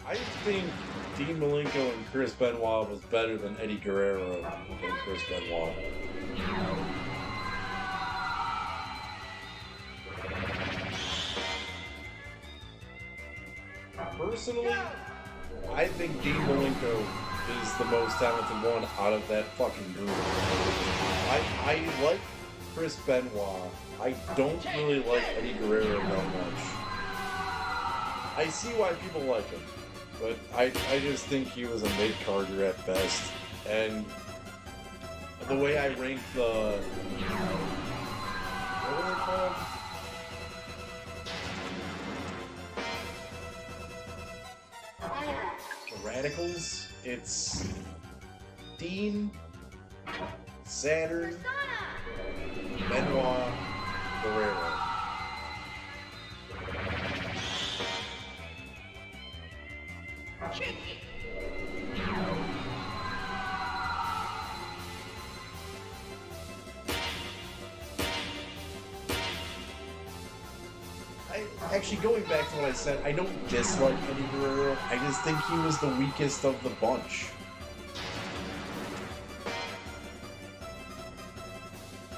I think Dean Malenko and Chris Benoit was better than Eddie Guerrero and Chris Benoit. Personally, I think Dean Malenko is the most talented one out of that fucking group. I like Chris Benoit. I don't really like Eddie Guerrero that much. I see why people like him, but I just think he was a mid-carder at best. And the way I rank the... What were they called? The Radicals? It's Dean, Saturn, Benoit, Guerrero. Actually, going back to what I said, I don't dislike Eddie Guerrero. I just think he was the weakest of the bunch.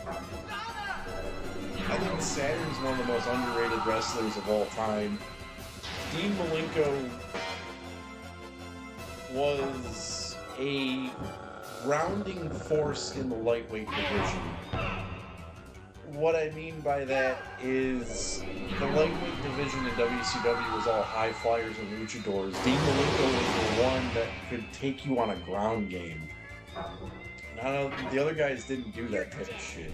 I think Saturn's one of the most underrated wrestlers of all time. Dean Malenko was a grounding force in the lightweight division. What I mean by that is the lightweight division in WCW was all high flyers and luchadors. Dean Malenko was the one that could take you on a ground game. The other guys didn't do that type of shit.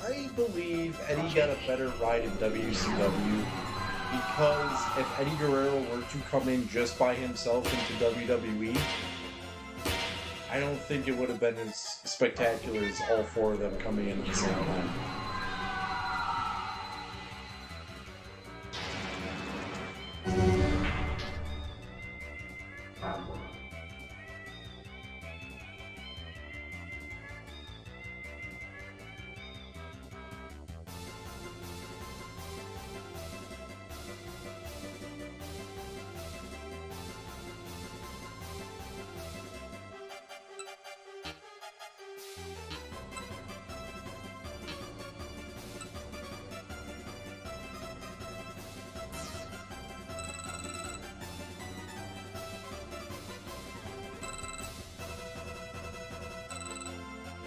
I believe Eddie got a better ride in WCW because if Eddie Guerrero were to come in just by himself into WWE, I don't think it would have been as spectacular as all four of them coming in at the same time.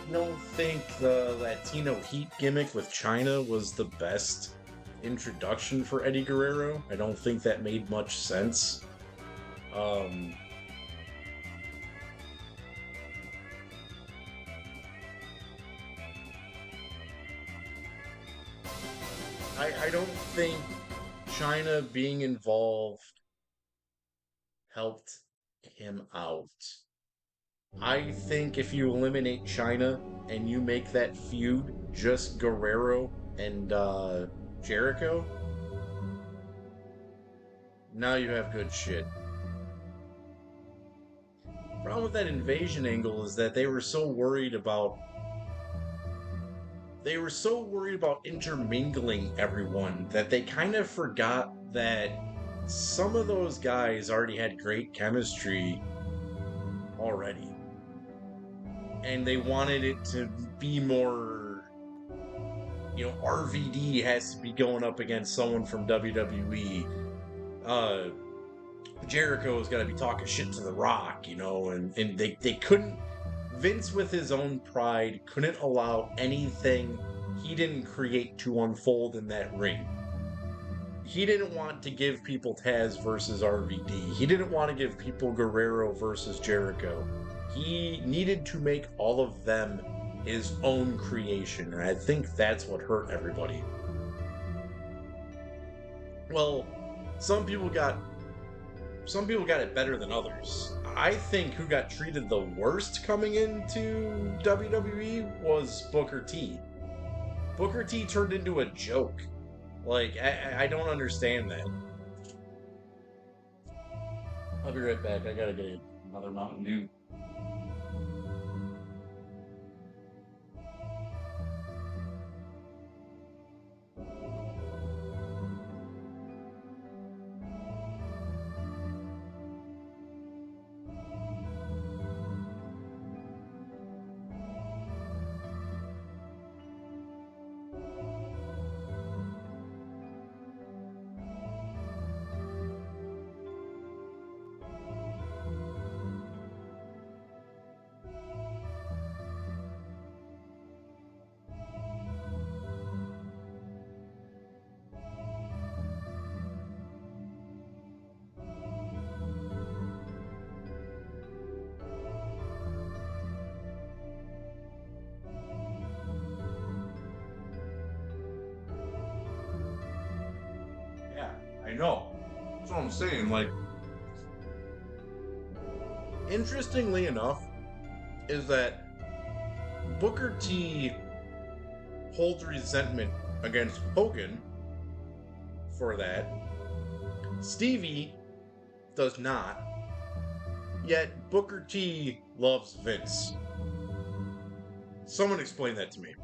I don't think the Latino Heat gimmick with China was the best introduction for Eddie Guerrero. I don't think that made much sense. I don't think China being involved helped him out. I think if you eliminate China and you make that feud just Guerrero and Jericho, now you have good shit. Problem with that invasion angle is that they were so worried about intermingling everyone that they kind of forgot that some of those guys already had great chemistry already. And they wanted it to be more, RVD has to be going up against someone from WWE. Jericho's got to be talking shit to The Rock, and they couldn't. Vince, with his own pride, couldn't allow anything he didn't create to unfold in that ring. He didn't want to give people Taz versus RVD. He didn't want to give people Guerrero versus Jericho. He needed to make all of them his own creation, and I think that's what hurt everybody. Well, some people got it better than others. I think who got treated the worst coming into WWE was Booker T. Booker T turned into a joke. Like, I don't understand that. I'll be right back. I gotta get another Mountain Dew. Yeah, I know. That's what I'm saying. Like, interestingly enough, is that Booker T holds resentment against Hogan for that. Stevie does not. Yet Booker T loves Vince. Someone explain that to me.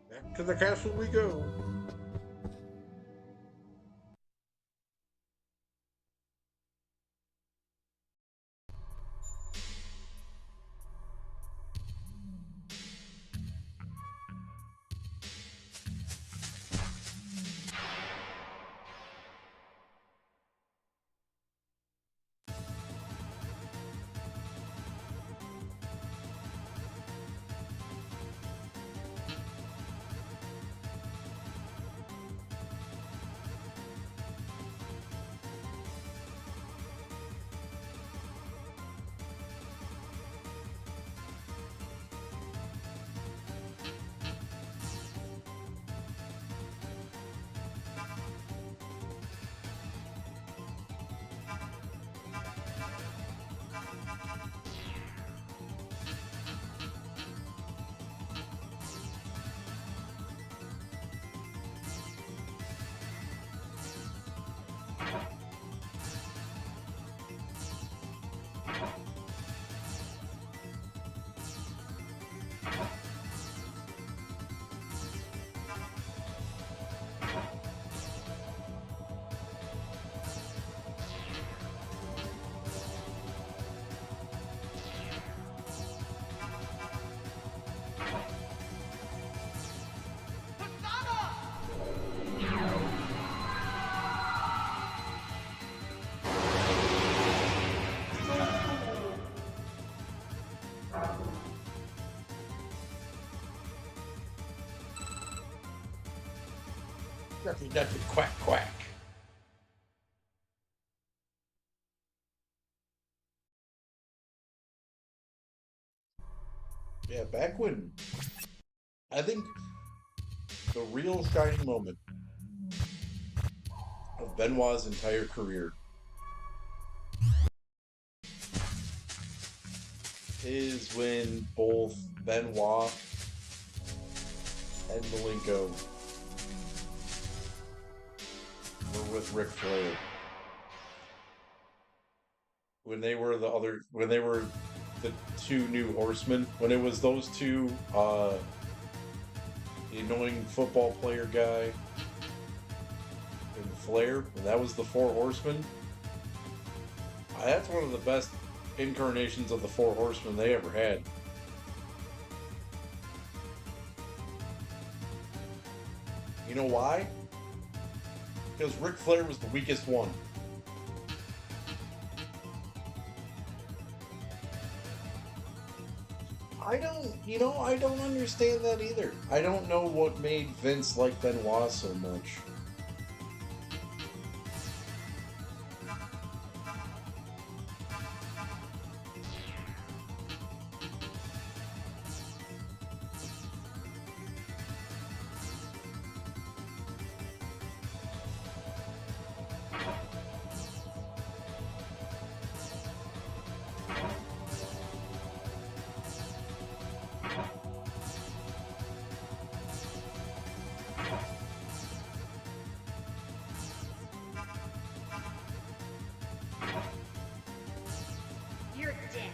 Back to the castle we go. Scruffy Ducky quack quack. Yeah, back when I think the real shining moment of Benoit's entire career is when both Benoit and Malenko were with Ric Flair. When they were the two new horsemen, when it was those two, the annoying football player guy and Flair, and that was the four horsemen. That's one of the best incarnations of the four horsemen they ever had. You know why? Because Ric Flair was the weakest one. I don't understand that either. I don't know what made Vince like Benoit so much. You're dead.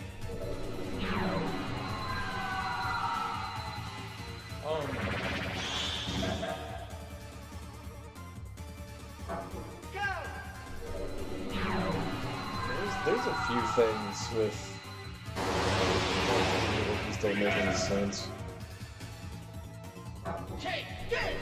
Go! There's a few things with that just don't make any sense. Take this!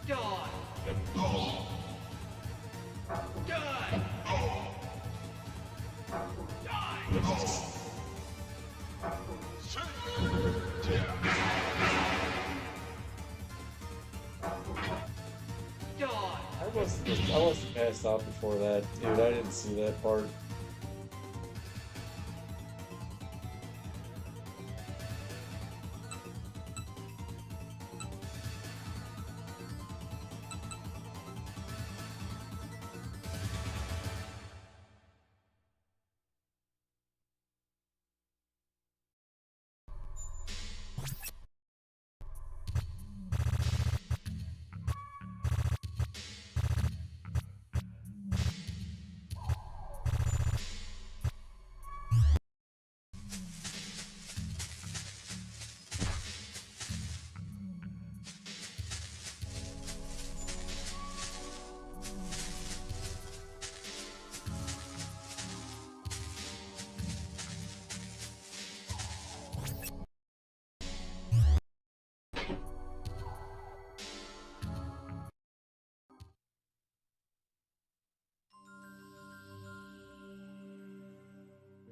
Die! Die! Die! I must have passed out before that, dude. I didn't see that part.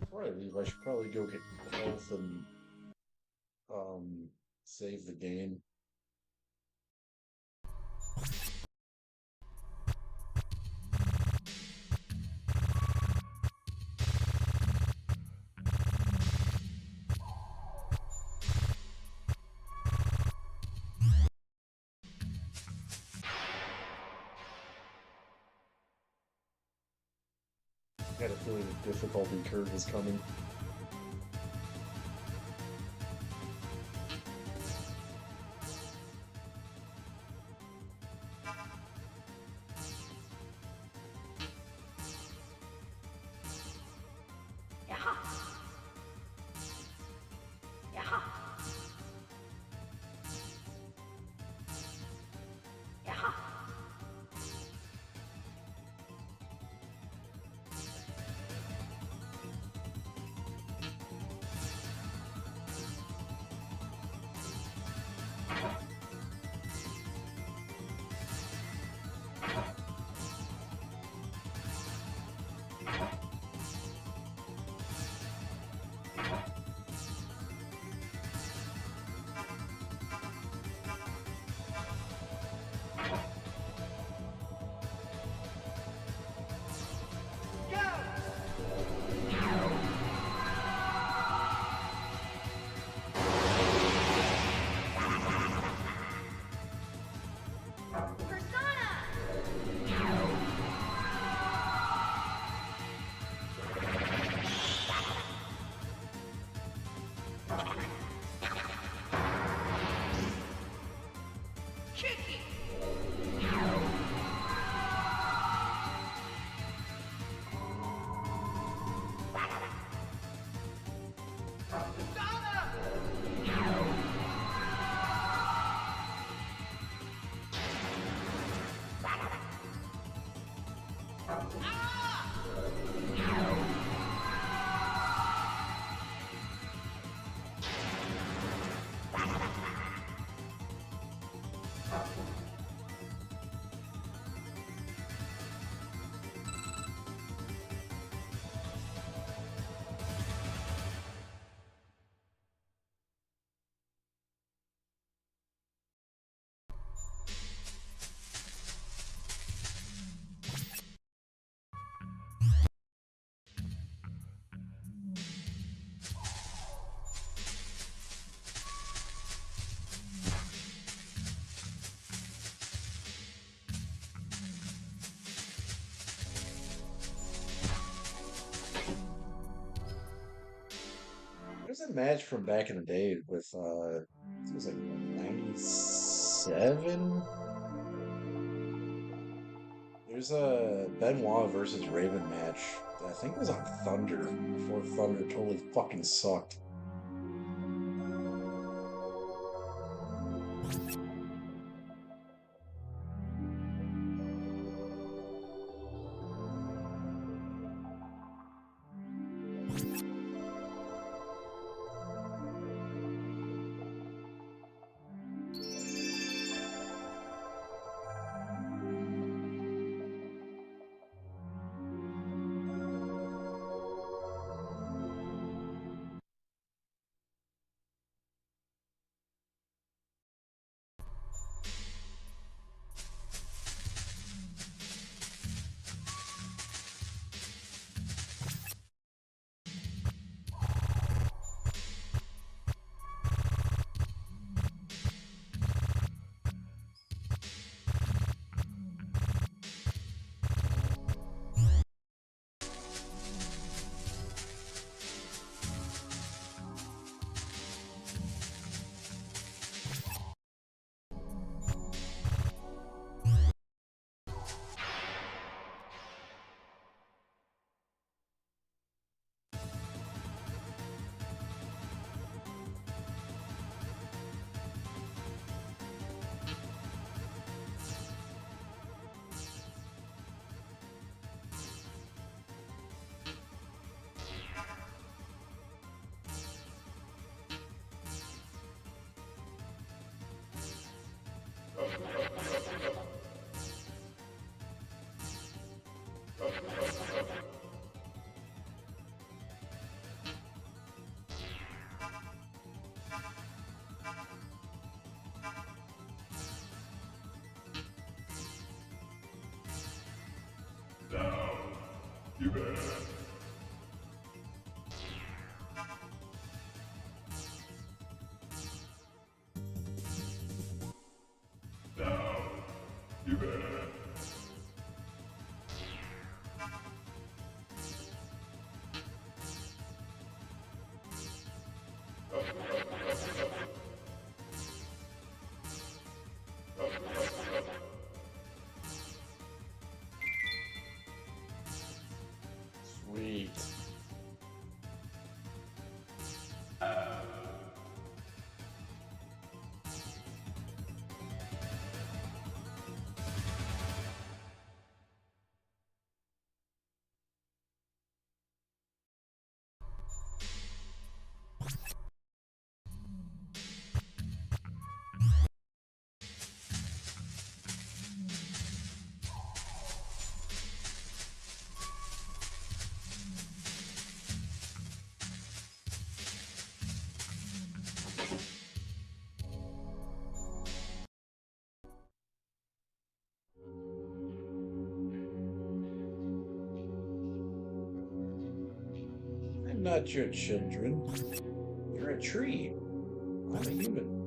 Before I leave, I should probably go get health and save the game. I had a feeling the difficulty curve was coming. a match from back in the day with it was like 97. There's a Benoit versus Raven match that I think was on Thunder before Thunder totally fucking sucked. Sweet. I'm not your children. You're a tree. I'm a human.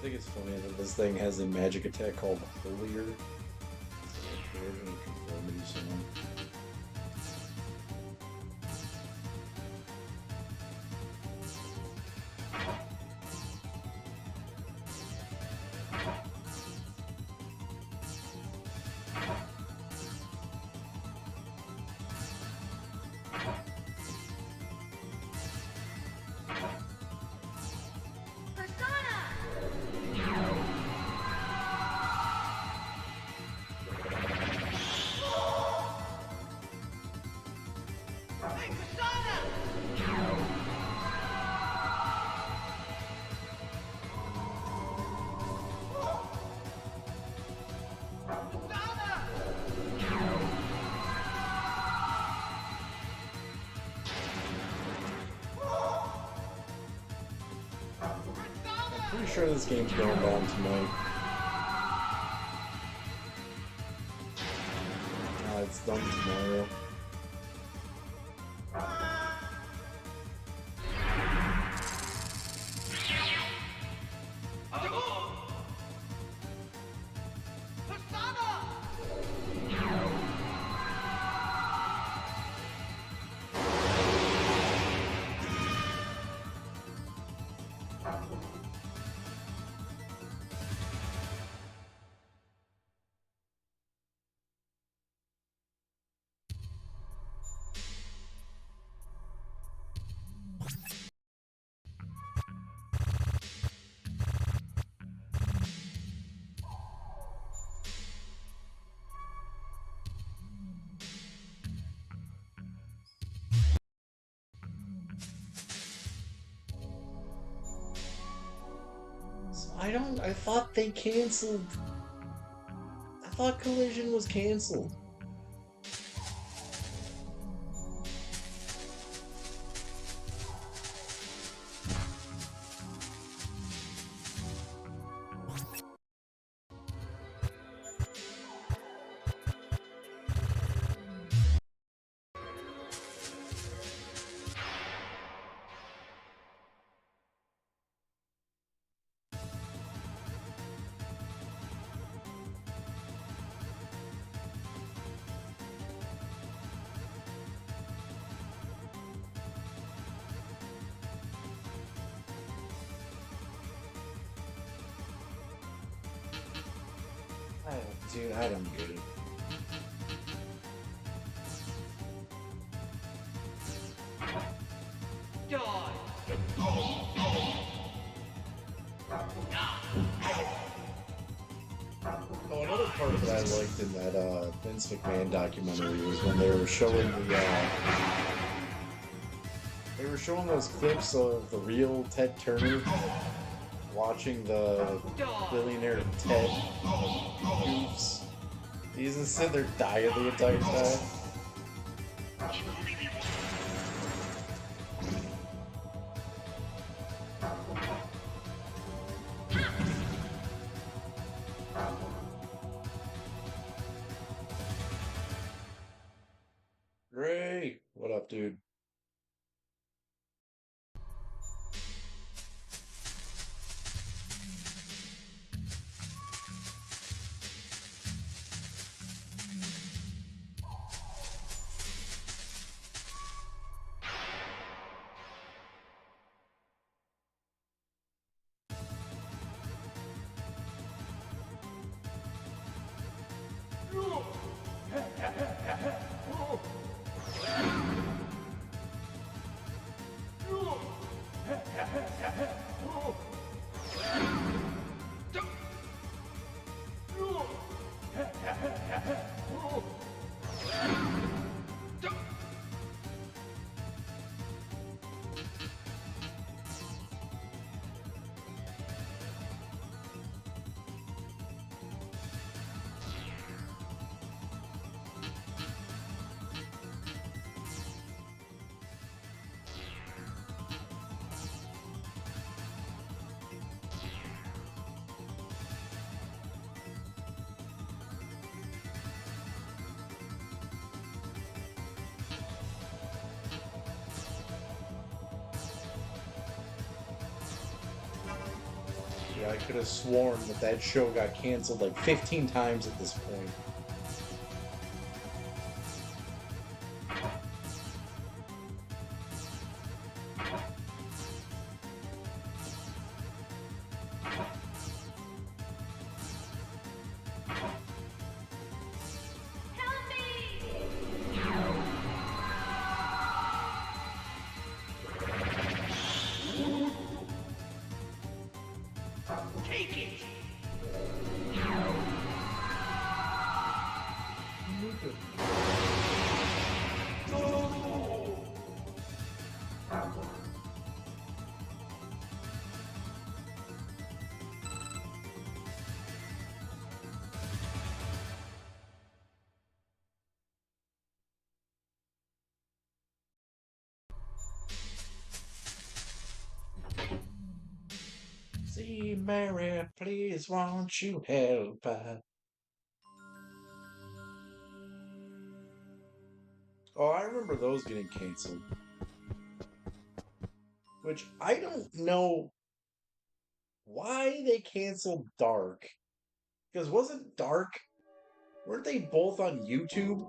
I think it's funny that this thing has a magic attack called Holier. Conformity someone. Pretty sure this game's going down tonight. It's done tomorrow. I thought they canceled. I thought Collision was canceled. Dude, I don't get it. Die. Oh, another part that I liked in that Vince McMahon documentary was when they were showing those clips of the real Ted Turner watching the billionaire Ted goofs. He doesn't sit there dying the entire time. Ray, what up, dude? Yeah, I could have sworn that show got canceled like 15 times at this point. Help me! Take it. See, me, Mary, please won't you help us? Oh, I remember those getting canceled. Which I don't know why they canceled Dark. Because wasn't Dark... Weren't they both on YouTube?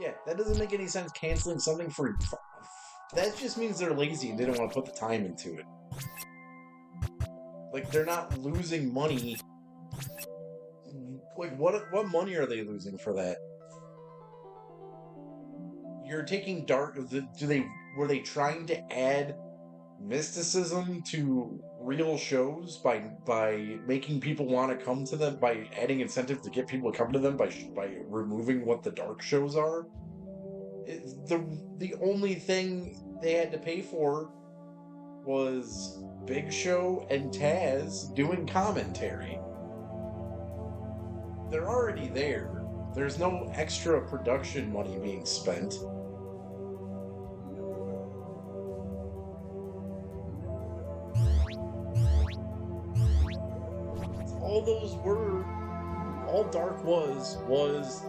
Yeah, that doesn't make any sense canceling something for... That just means they're lazy and they don't want to put the time into it. Like, they're not losing money. Like, what money are they losing for that? You're taking Dark... Were they trying to add mysticism to real shows by making people want to come to them, by adding incentive to get people to come to them by removing what the dark shows are? The only thing they had to pay for was Big Show and Taz doing commentary. They're already there. There's no extra production money being spent. All Dark was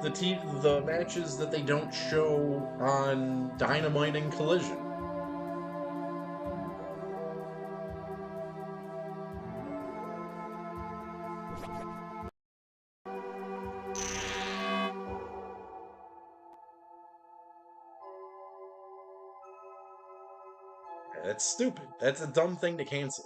the matches that they don't show on Dynamite and Collision. That's stupid. That's a dumb thing to cancel.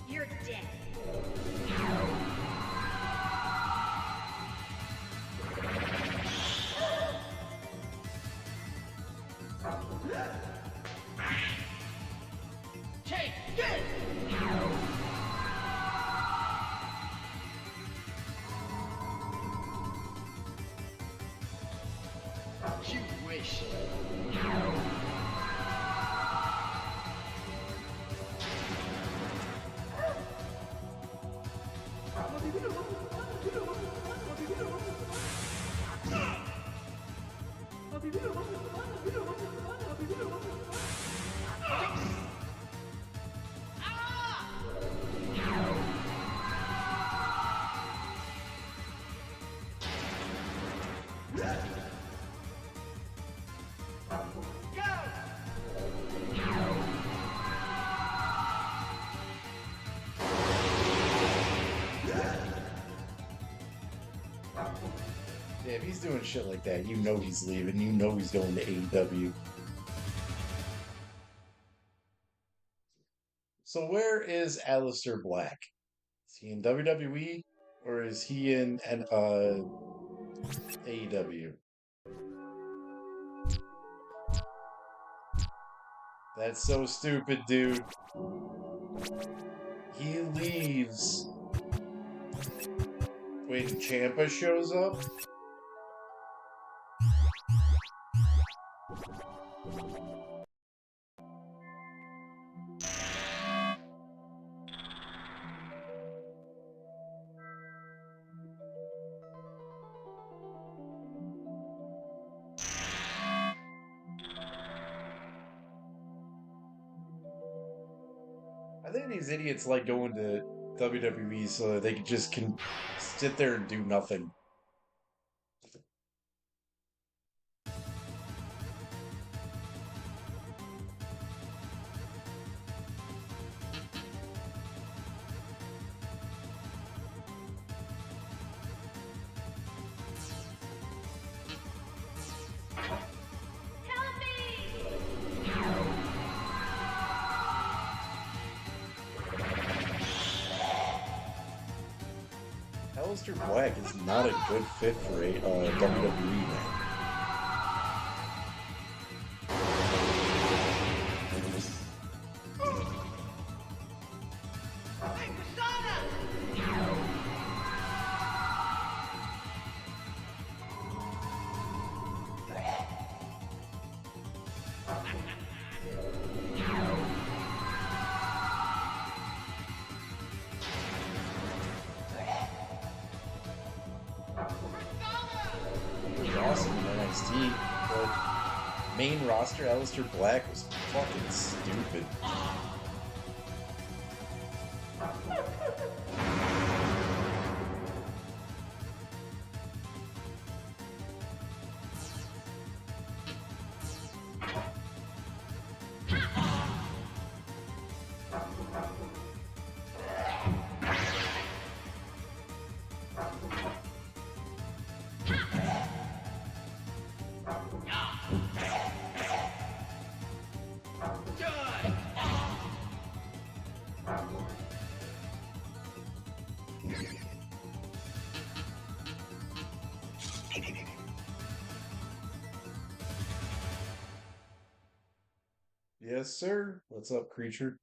You're dead. Take this! You wish. Yeah, if he's doing shit like that, you know he's leaving. You know he's going to AEW. So where is Aleister Black? Is he in WWE or is he in AEW? That's so stupid, dude. He leaves. Wait, Ciampa shows up? I think these idiots like going to WWE so that they can sit there and do nothing. Help me! Aleister Black is not a good fit for a WWE man. Hey, Persona! He was awesome in NXT, but main roster Aleister Black was fucking stupid. Done! Yes, sir. What's up, creature?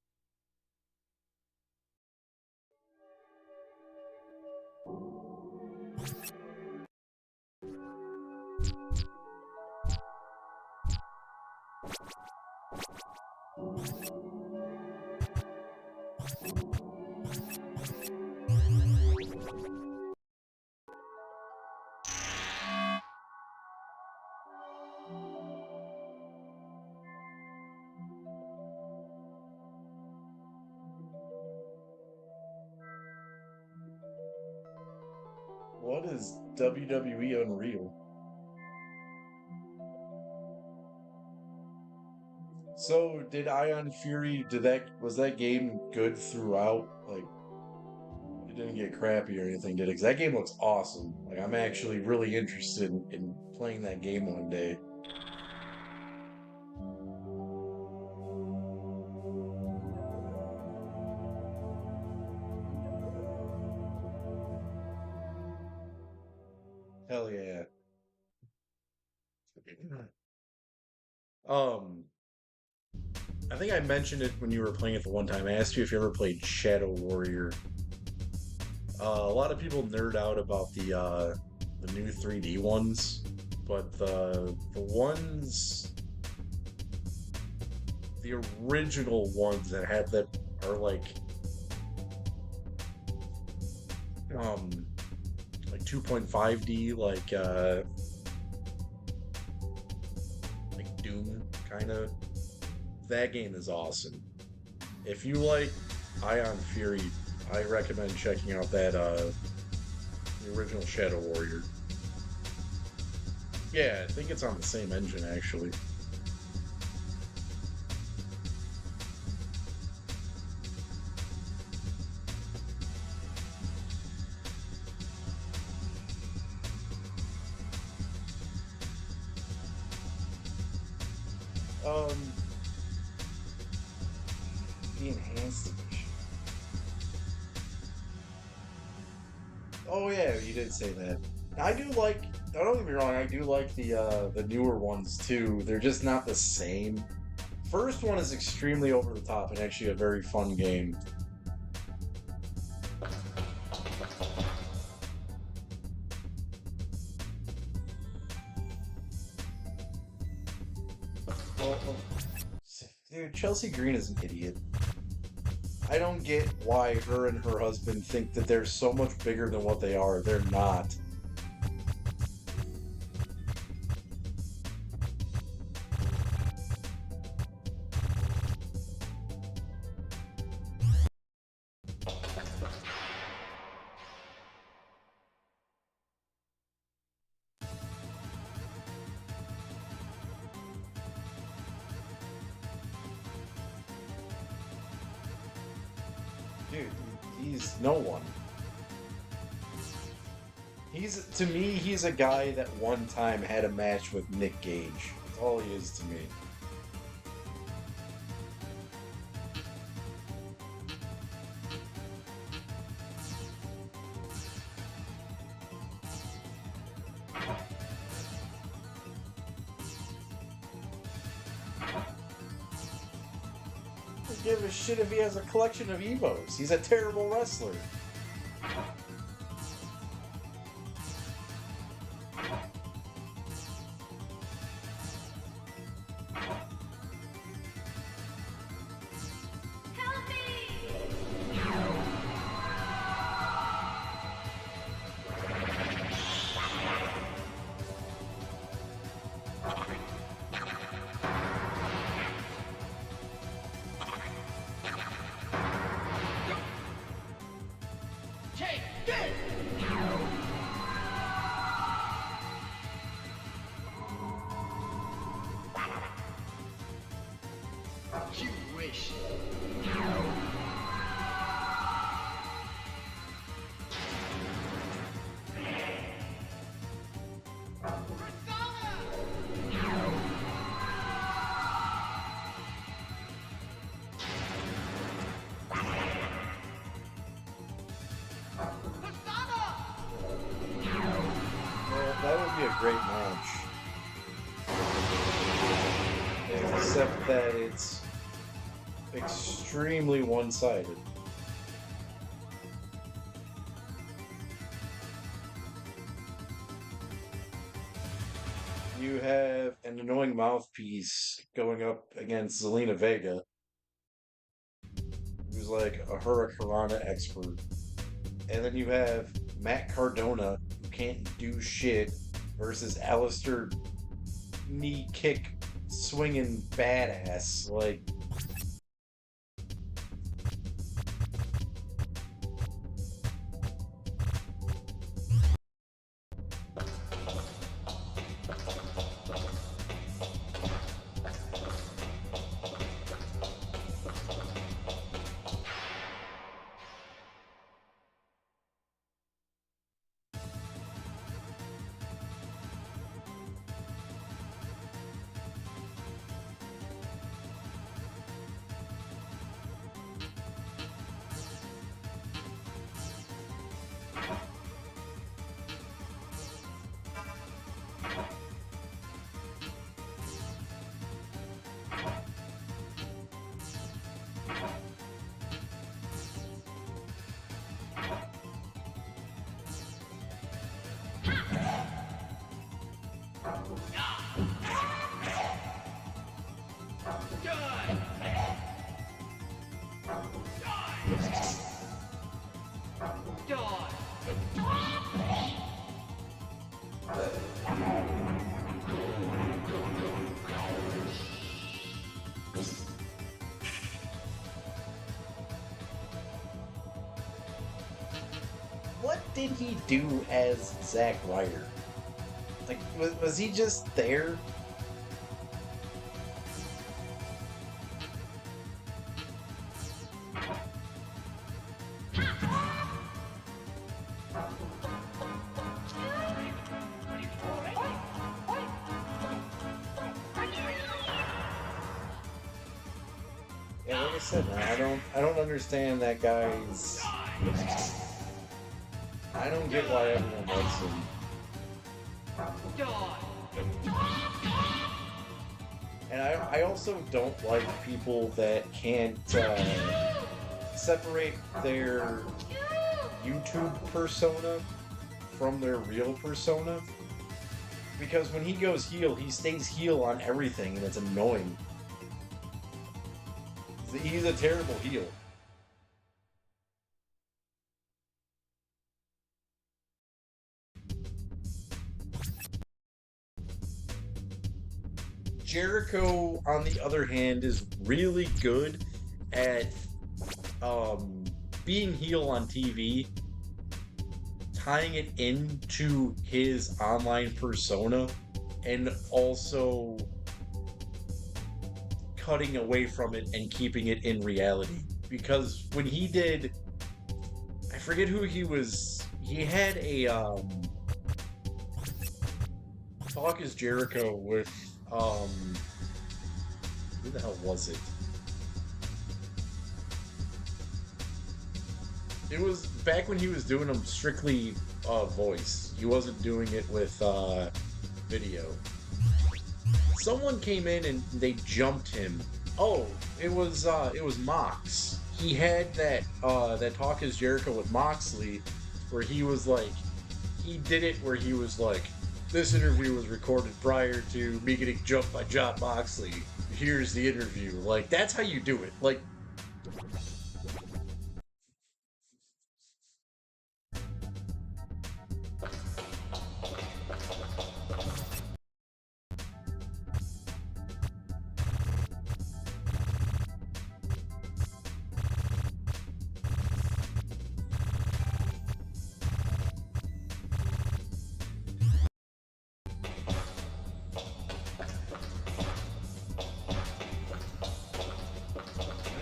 What is WWE Unreal? So, did Ion Fury, was that game good throughout? Like, it didn't get crappy or anything, did it? 'Cause that game looks awesome. Like, I'm actually really interested in playing that game one day. Hell yeah. Um, I think I mentioned it when you were playing it the one time. I asked you if you ever played Shadow Warrior. A lot of people nerd out about the new 3D ones, but the original ones that had that are like 2.5D, like Doom kind of. That game is awesome. If you like Ion Fury, I recommend checking out that the original Shadow Warrior. Yeah, I think it's on the same engine actually. The enhanced edition. Oh yeah, you did say that. I do like. Don't get me wrong. I do like the newer ones too. They're just not the same. First one is extremely over the top and actually a very fun game. Well, dude, Chelsea Green is an idiot. I don't get why her and her husband think that they're so much bigger than what they are. They're not. Dude, he's no one. To me, he's a guy that one time had a match with Nick Gage. That's all he is to me. Don't give a shit if he has a collection of Evos. He's a terrible wrestler. Help me! Take this! You wish. Well, that would be a great match. Except that it's extremely one-sided. You have an annoying mouthpiece going up against Zelina Vega, who's like a Hurricanrana expert. And then you have Matt Cardona, who can't do shit, versus Alistair knee kick swinging badass. Like, what did he do as Zack Ryder? Like, was he just there? said, man, I don't understand that guy's. I don't get why everyone loves him. And I also don't like people that can't separate their YouTube persona from their real persona. Because when he goes heel, he stays heel on everything, and it's annoying. He's a terrible heel. Jericho, on the other hand, is really good at being heel on TV, tying it into his online persona, and also cutting away from it and keeping it in reality. Because when he did, I forget who he was, he had a Talk is Jericho with who the hell was it? It was back when he was doing them strictly voice. He wasn't doing it with video. Someone came in and they jumped him. Oh, it was Mox. He had that Talk is Jericho with Moxley, where he was like, he did it where he was like, this interview was recorded prior to me getting jumped by Jon Moxley. Here's the interview. Like, that's how you do it. Like,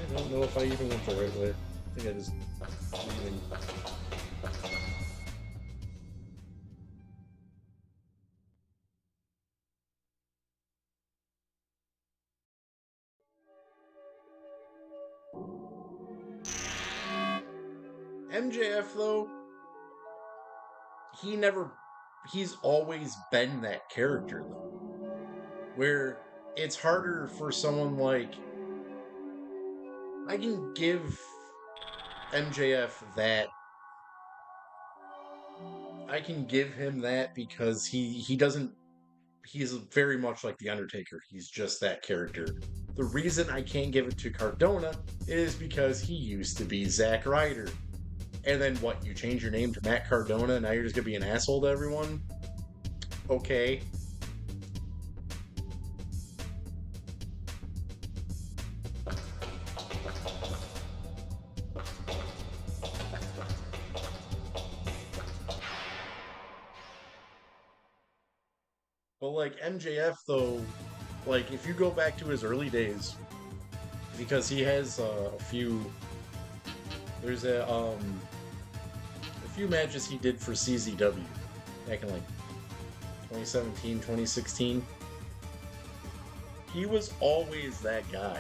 I don't know if I even went the right way. I think I just even. MJF though, he's always been that character though. Where it's harder for someone like, I can give MJF that. I can give him that because he doesn't. He's very much like The Undertaker. He's just that character. The reason I can't give it to Cardona is because he used to be Zack Ryder. And then what? You change your name to Matt Cardona and now you're just gonna be an asshole to everyone? Okay. But like MJF though, like if you go back to his early days, because he has a few, there's a few matches he did for CZW back in like 2017, 2016. He was always that guy.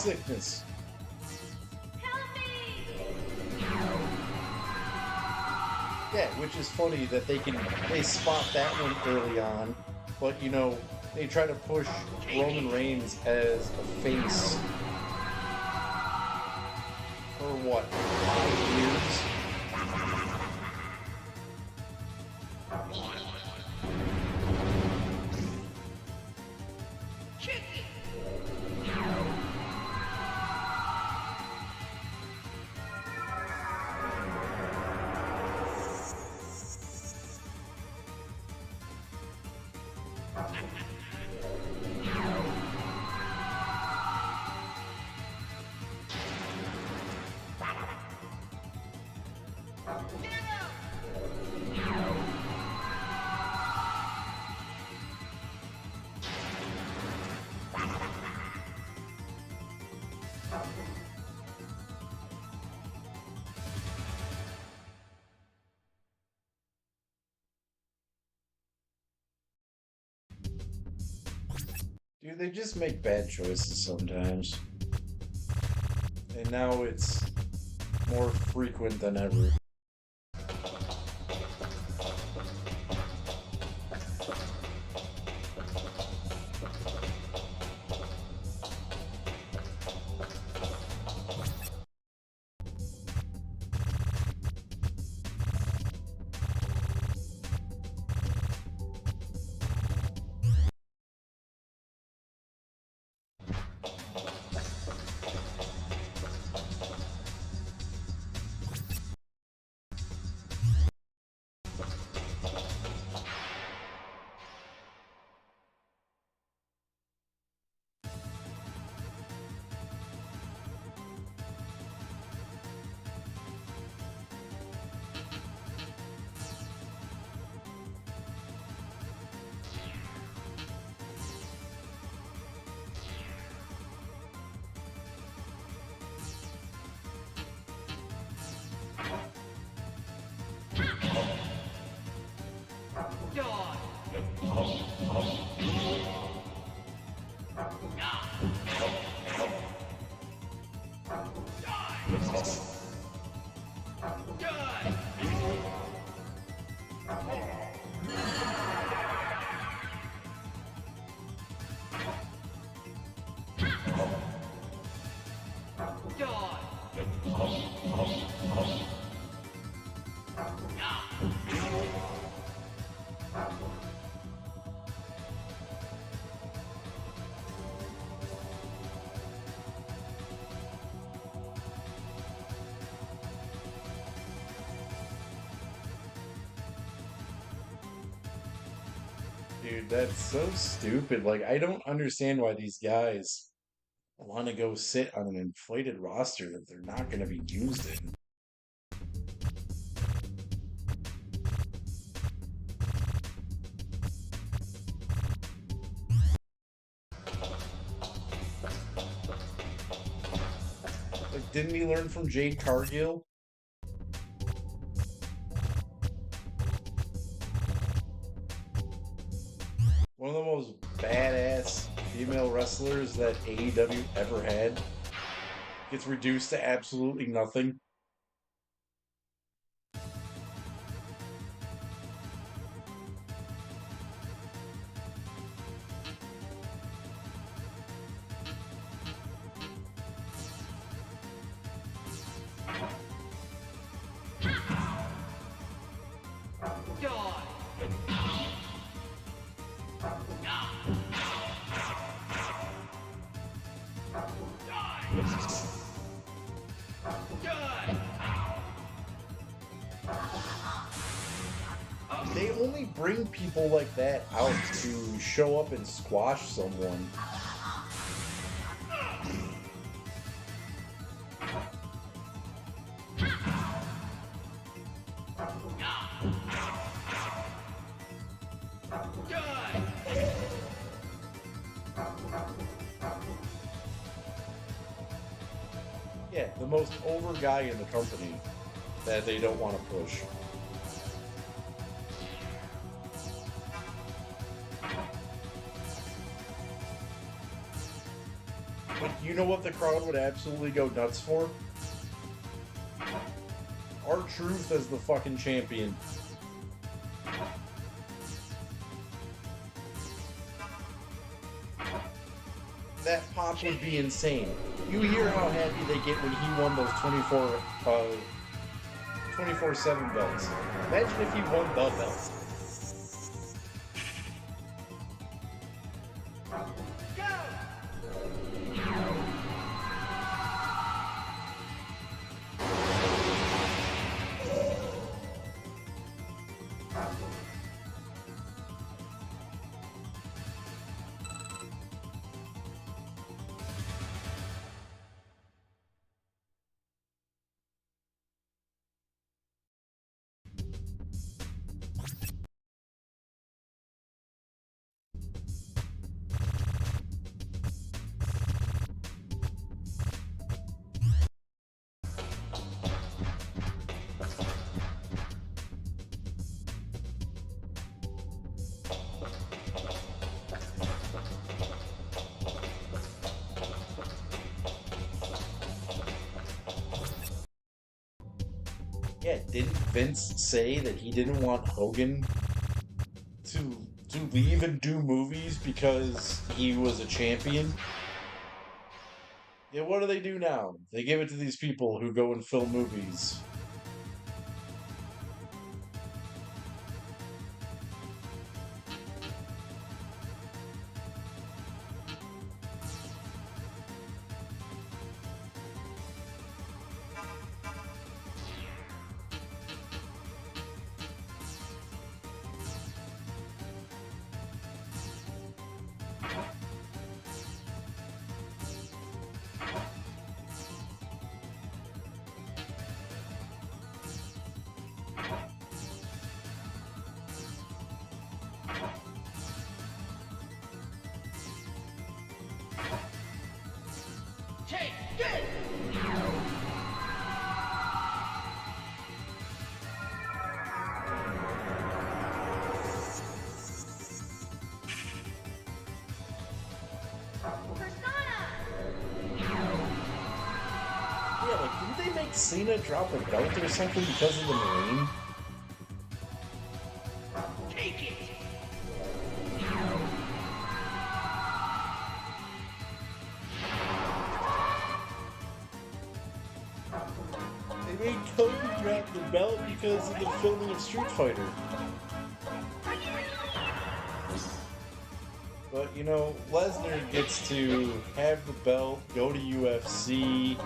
sickness. Help me! Yeah, which is funny that they spot that one early on, but you know, they try to push Roman Reigns as a face for what, 5 years? Dude, they just make bad choices sometimes. And now it's more frequent than ever. Dude, that's so stupid. Like, I don't understand why these guys want to go sit on an inflated roster that they're not going to be used in. Like, didn't he learn from Jade Cargill? One of the most badass female wrestlers that AEW ever had gets reduced to absolutely nothing. They only bring people like that out to show up and squash someone. Yeah, the most over guy in the company that they don't want to push. But you know what the crowd would absolutely go nuts for? R-Truth as the fucking champion. That pop would be insane. You hear how happy they get when he won those 24/7 belts. Imagine if he won the belt. Yeah, didn't Vince say that he didn't want Hogan to leave and do movies because he was a champion? Yeah, what do they do now? They give it to these people who go and film movies. Take this! Yeah, like, didn't they make Cena drop a belt or something because of the Marine? Take it! They made Cody drop the belt because of the filming of Street Fighter. But, you know, Lesnar gets to have the belt, go to UFC,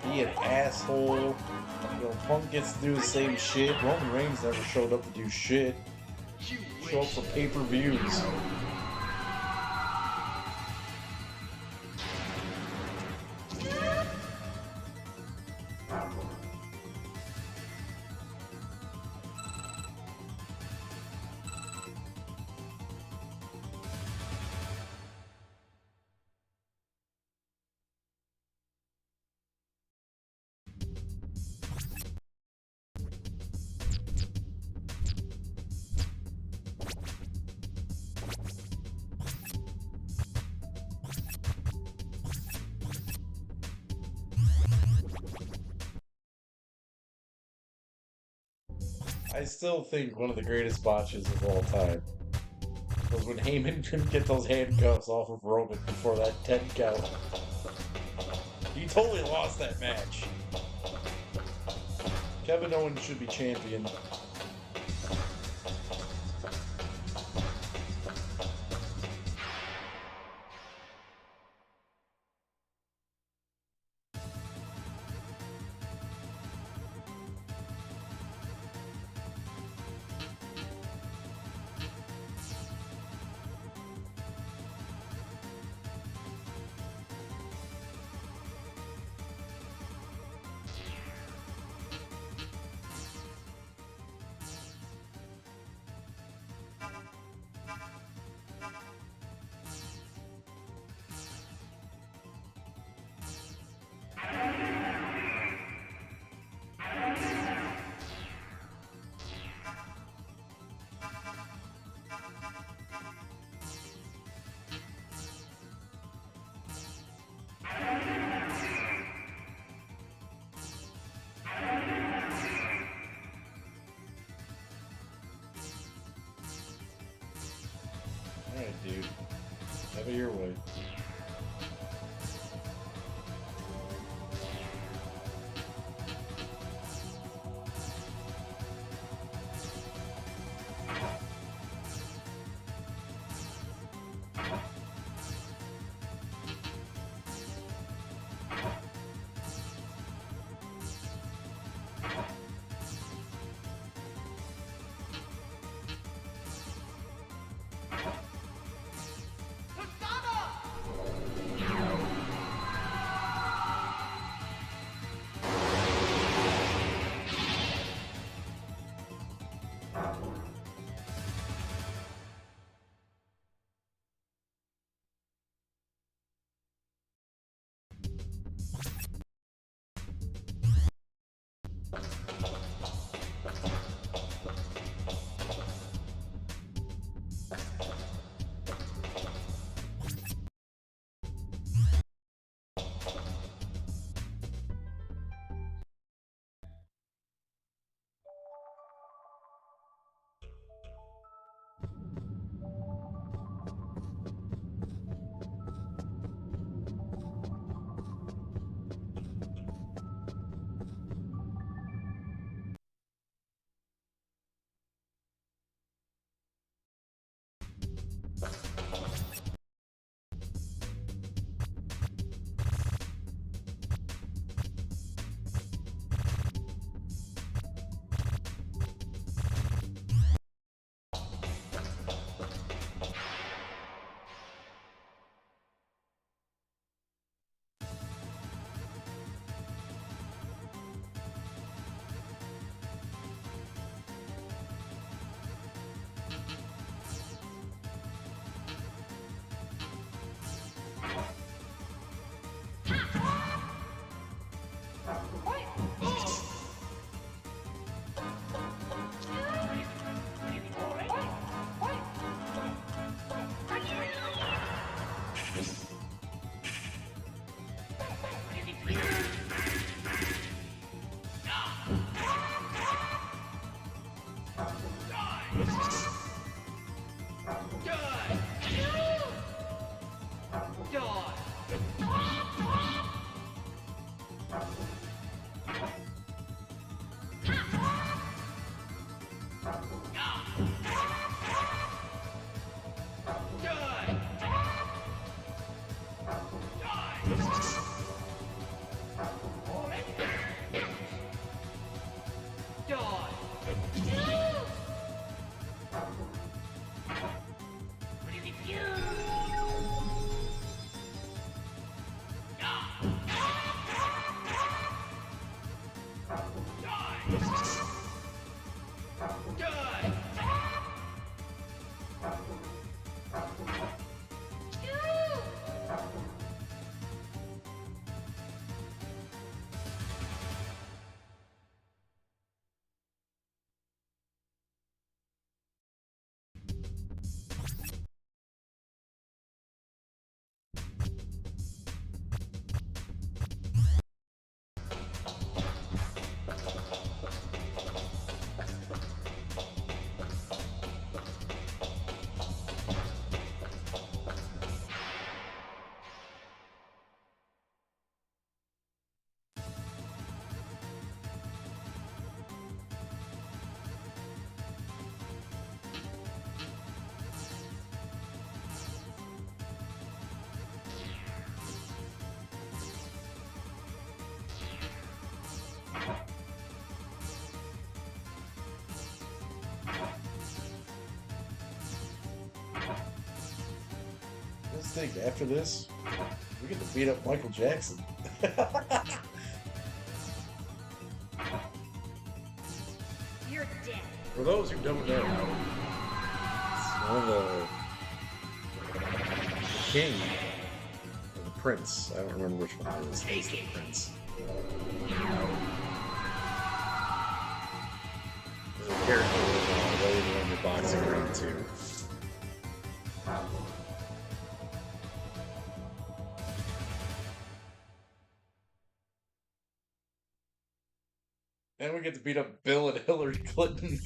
be an asshole. You know, Punk gets to do the same shit. Roman Reigns never showed up to do shit. You Show up wish. for pay-per-views. I still think one of the greatest botches of all time was when Heyman couldn't get those handcuffs off of Roman before that 10 count. He totally lost that match. Kevin Owens should be champion. Your way. Let's think, after this, we get to beat up Michael Jackson. You're dead. For those who don't know, it's one of the king, or the prince. I don't remember which one it is. It's the prince. There's a character waiting on your boxing ring too. And we get to beat up Bill and Hillary Clinton.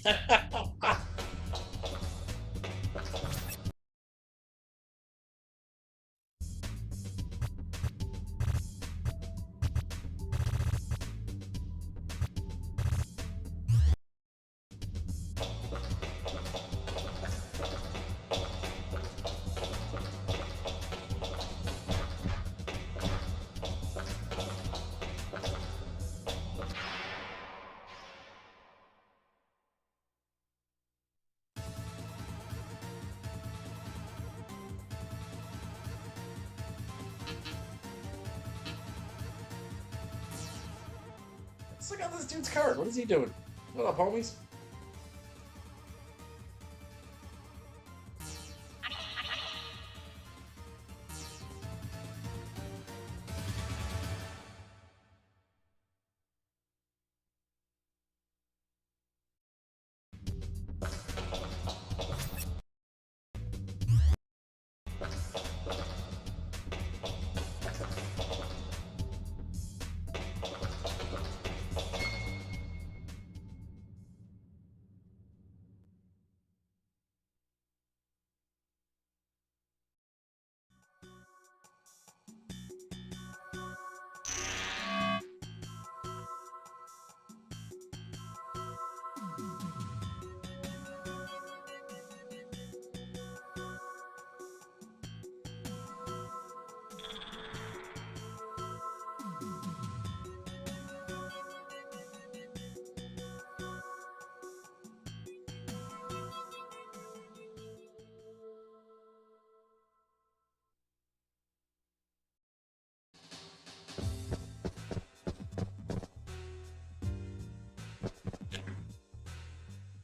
Let's look at this dude's card. What is he doing? What up, homies?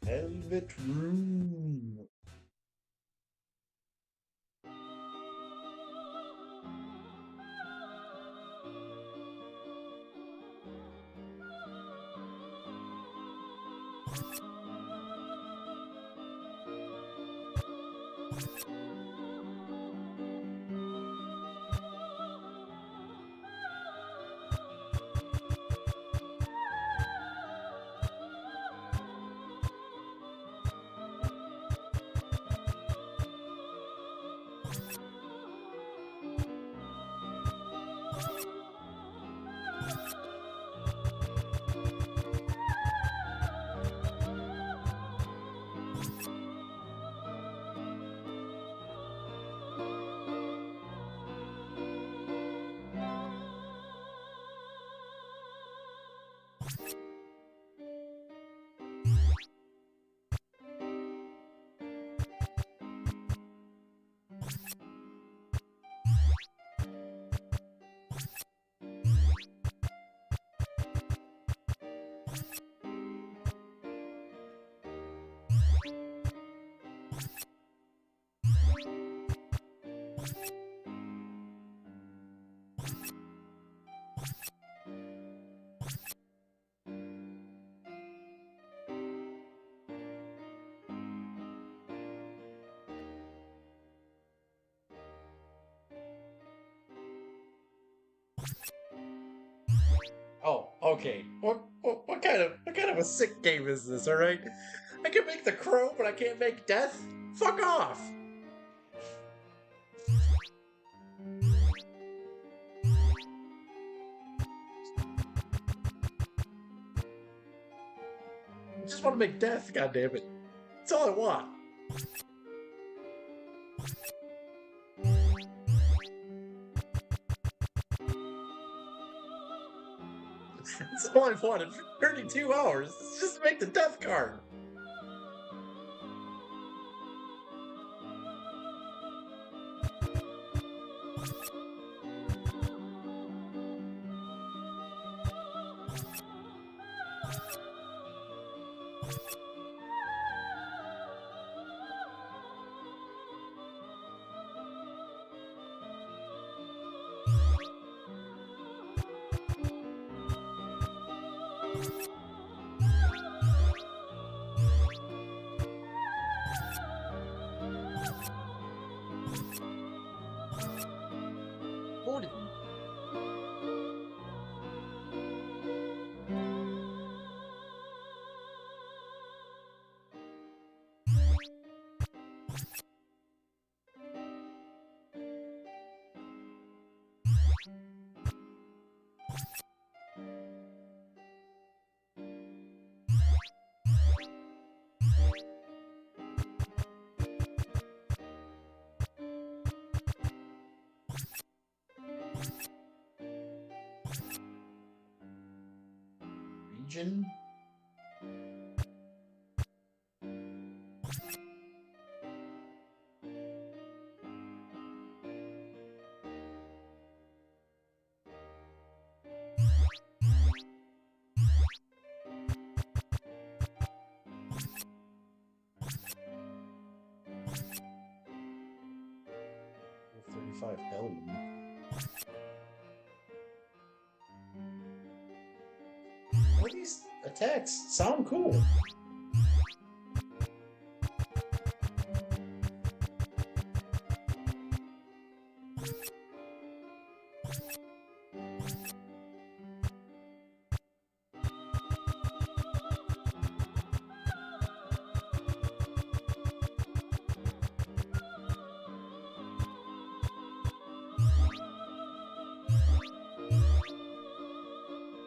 Velvet Room. Oh, okay. What kind of a sick game is this? All right, I can make the crow, but I can't make death. Fuck off. I just want to make death. God damn it. That's all I want. That's all I've wanted for 32 hours. It's just to make the death card. Region? 45 Hellion. Well, these attacks sound cool.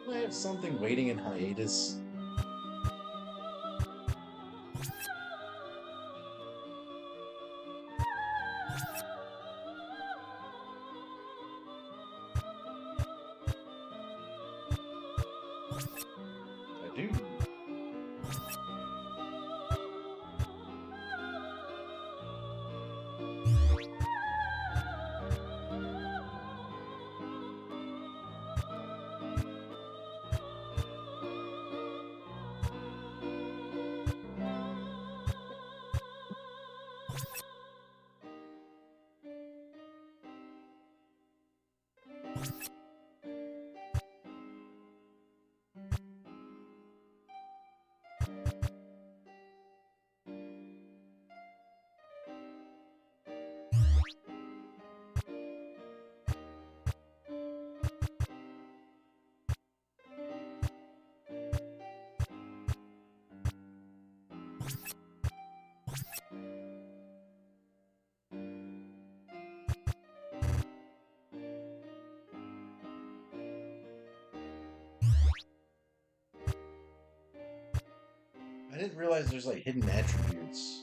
I have something waiting in hiatus. I do. I didn't realize there's like hidden attributes.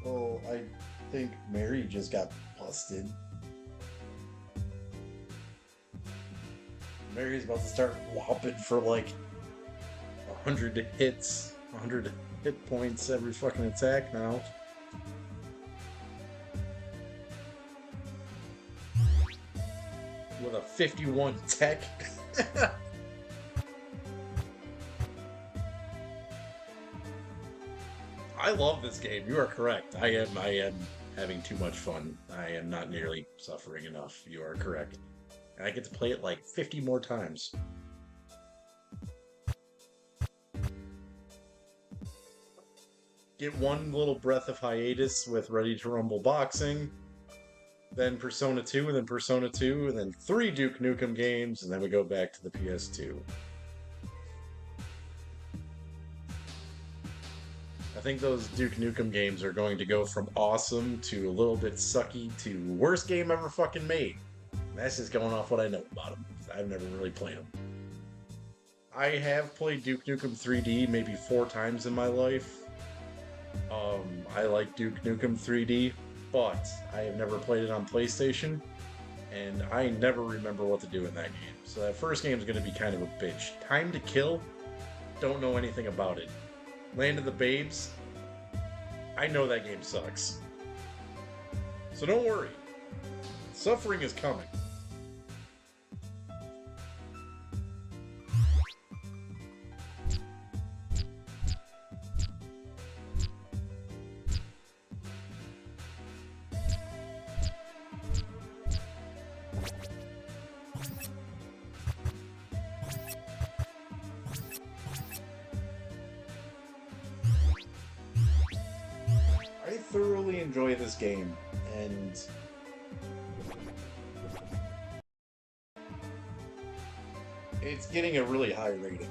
Well, I think Mary just got busted. Mary's about to start whopping for like 100 hits, 100 hit points every fucking attack now. With a 51 tech. I love this game. You are correct. I am having too much fun. I am not nearly suffering enough. You are correct. And I get to play it like 50 more times. Get one little breath of hiatus with Ready to Rumble Boxing, then Persona 2, and then Persona 2, and then 3 Duke Nukem games, and then we go back to the PS2. I think those Duke Nukem games are going to go from awesome to a little bit sucky to worst game ever fucking made. That's just going off what I know about them. I've never really played them. I have played Duke Nukem 3D maybe 4 times in my life. I like Duke Nukem 3D, but I have never played it on PlayStation, and I never remember what to do in that game. So that first game is going to be kind of a bitch. Time to Kill, don't know anything about it. Land of the Babes, I know that game sucks. So don't worry. Suffering is coming. I thoroughly enjoy this game, and it's getting a really high rating.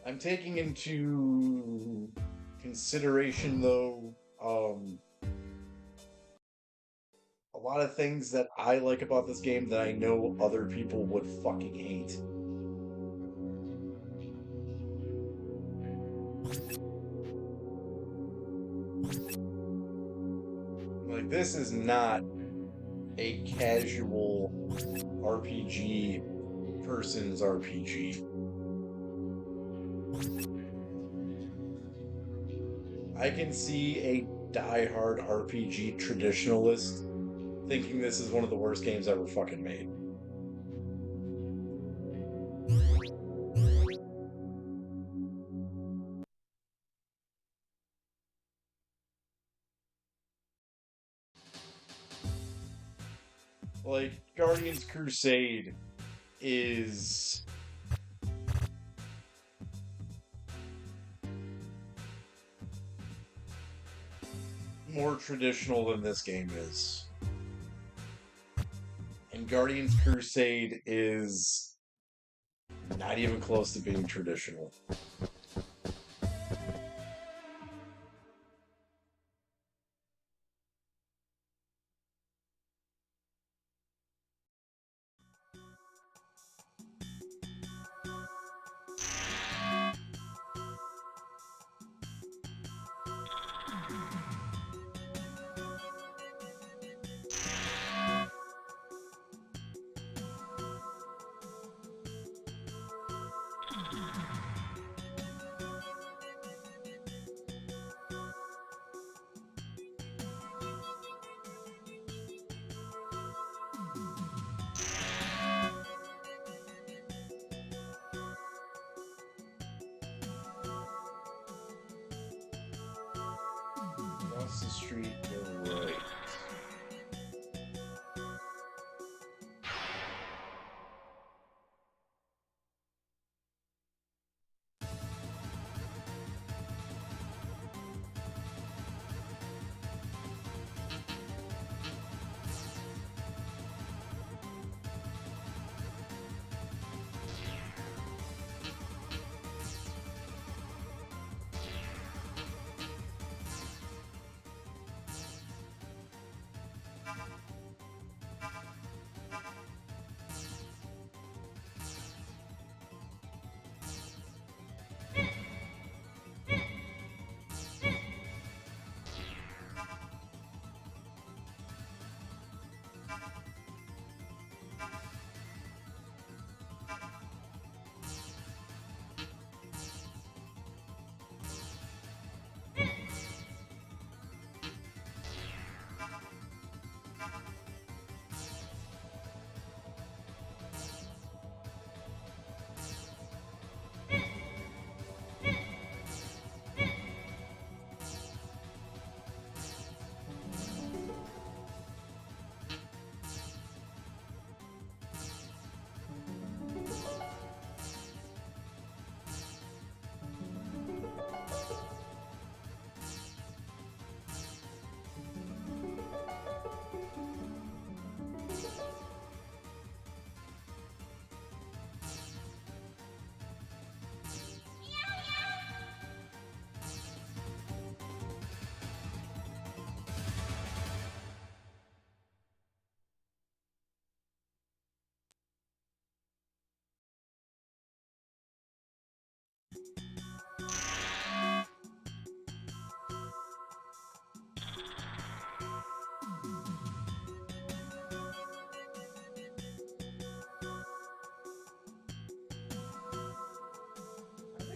I'm taking into consideration, though, a lot of things that I like about this game that I know other people would fucking hate. Like, this is not a casual RPG person's RPG. I can see a die-hard RPG traditionalist thinking this is one of the worst games ever fucking made. Like, Guardians Crusade is more traditional than this game is. And Guardians Crusade is not even close to being traditional. Across the street, go right.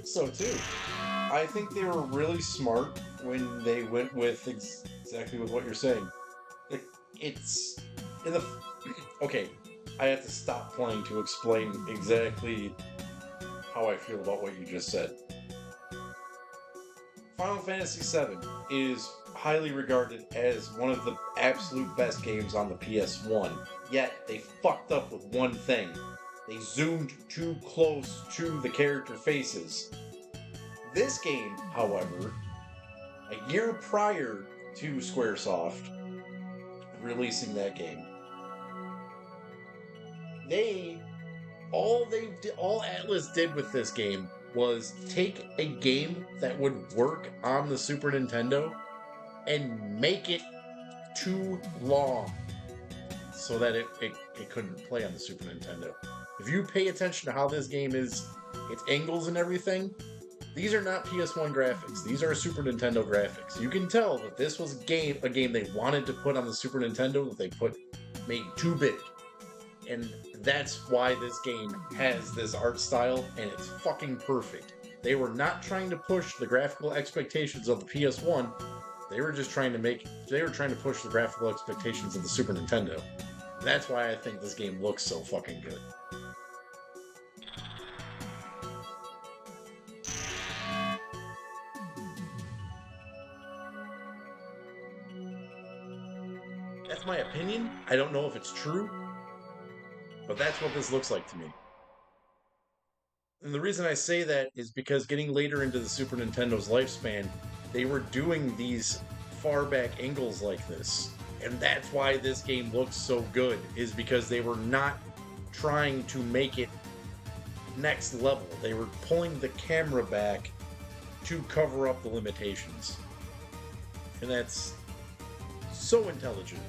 think so too. I think they were really smart when they went with exactly with what you're saying. It's in the okay. I have to stop playing to explain exactly how I feel about what you just said. Final Fantasy VII is highly regarded as one of the absolute best games on the PS1. Yet, they fucked up with one thing. They zoomed too close to the character faces. This game, however, a year prior to Squaresoft releasing that game, all Atlas did with this game was take a game that would work on the Super Nintendo and make it too long so that it couldn't play on the Super Nintendo. If you pay attention to how this game is, its angles and everything, these are not PS1 graphics. These are Super Nintendo graphics. You can tell that this was a game they wanted to put on the Super Nintendo that they made too big. And that's why this game has this art style, and it's fucking perfect. They were not trying to push the graphical expectations of the PS1. They were just trying to push the graphical expectations of the Super Nintendo. That's why I think this game looks so fucking good. That's my opinion. I don't know if it's true. But that's what this looks like to me. And the reason I say that is because getting later into the Super Nintendo's lifespan, they were doing these far back angles like this. And that's why this game looks so good, is because they were not trying to make it next level. They were pulling the camera back to cover up the limitations. And that's so intelligent.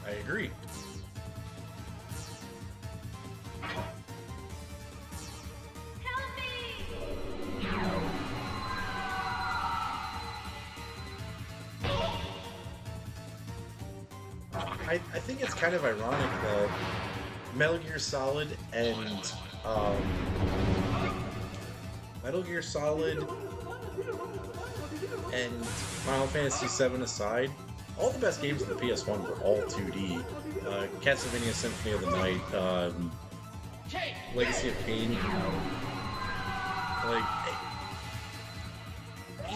I agree. Help me! I think it's kind of ironic that Metal Gear Solid and Final Fantasy VII aside, all the best games of the PS1 were all 2D. Castlevania Symphony of the Night, Legacy of Kain,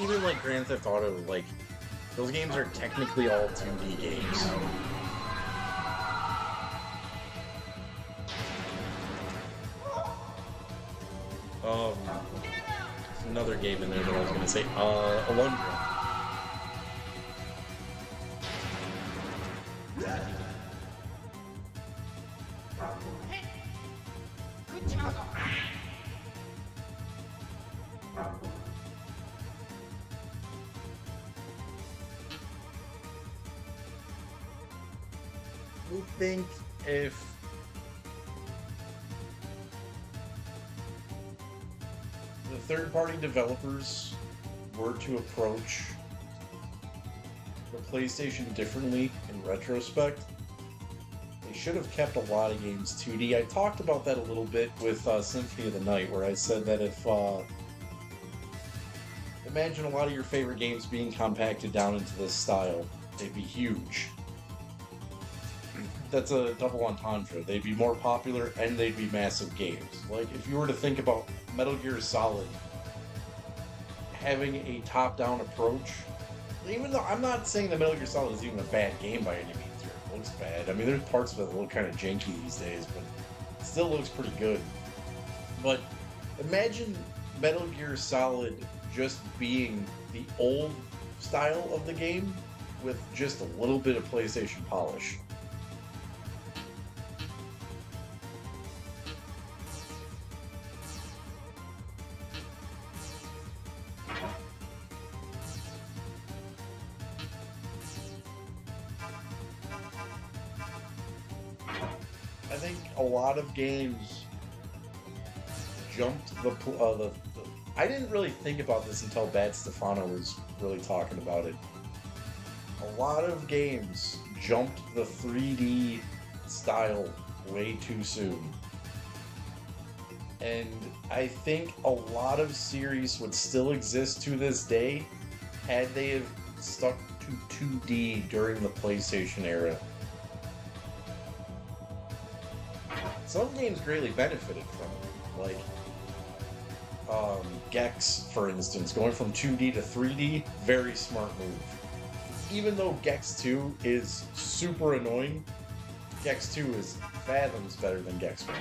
even like Grand Theft Auto, like those games are technically all 2D games. There's another game in there that I was going to say, Alundra. Good job. I think if the third-party developers were to approach the PlayStation differently in retrospect, they should have kept a lot of games 2D. I talked about that a little bit with Symphony of the Night, where I said that if imagine a lot of your favorite games being compacted down into this style, they'd be huge. That's a double entendre. They'd be more popular and they'd be massive games. Like, if you were to think about Metal Gear Solid having a top-down approach Even though I'm not saying the Metal Gear Solid is even a bad game by any means, or it looks bad. I mean, there's parts of it that look kind of janky these days, but it still looks pretty good. But imagine Metal Gear Solid just being the old style of the game with just a little bit of PlayStation polish. I think a lot of games jumped the I didn't really think about this until Bad Stefano was really talking about it. A lot of games jumped the 3D style way too soon. And I think a lot of series would still exist to this day had they have stuck to 2D during the PlayStation era. Some games greatly benefited from it, like Gex, for instance, going from 2D to 3D, very smart move. Even though Gex 2 is super annoying, Gex 2 is fathoms better than Gex 1.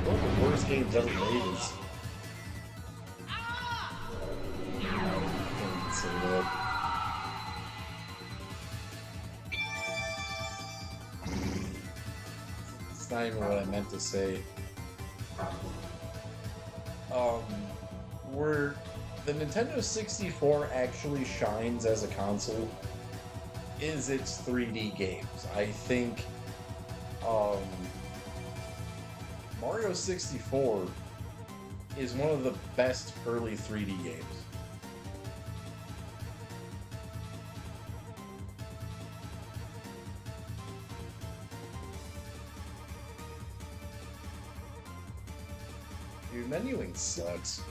One of the worst games ever made is. Can't say that. It's not even what I meant to say. Where the Nintendo 64 actually shines as a console is its 3D games. I think Mario 64 is one of the best early 3D games. Your menuing sucks.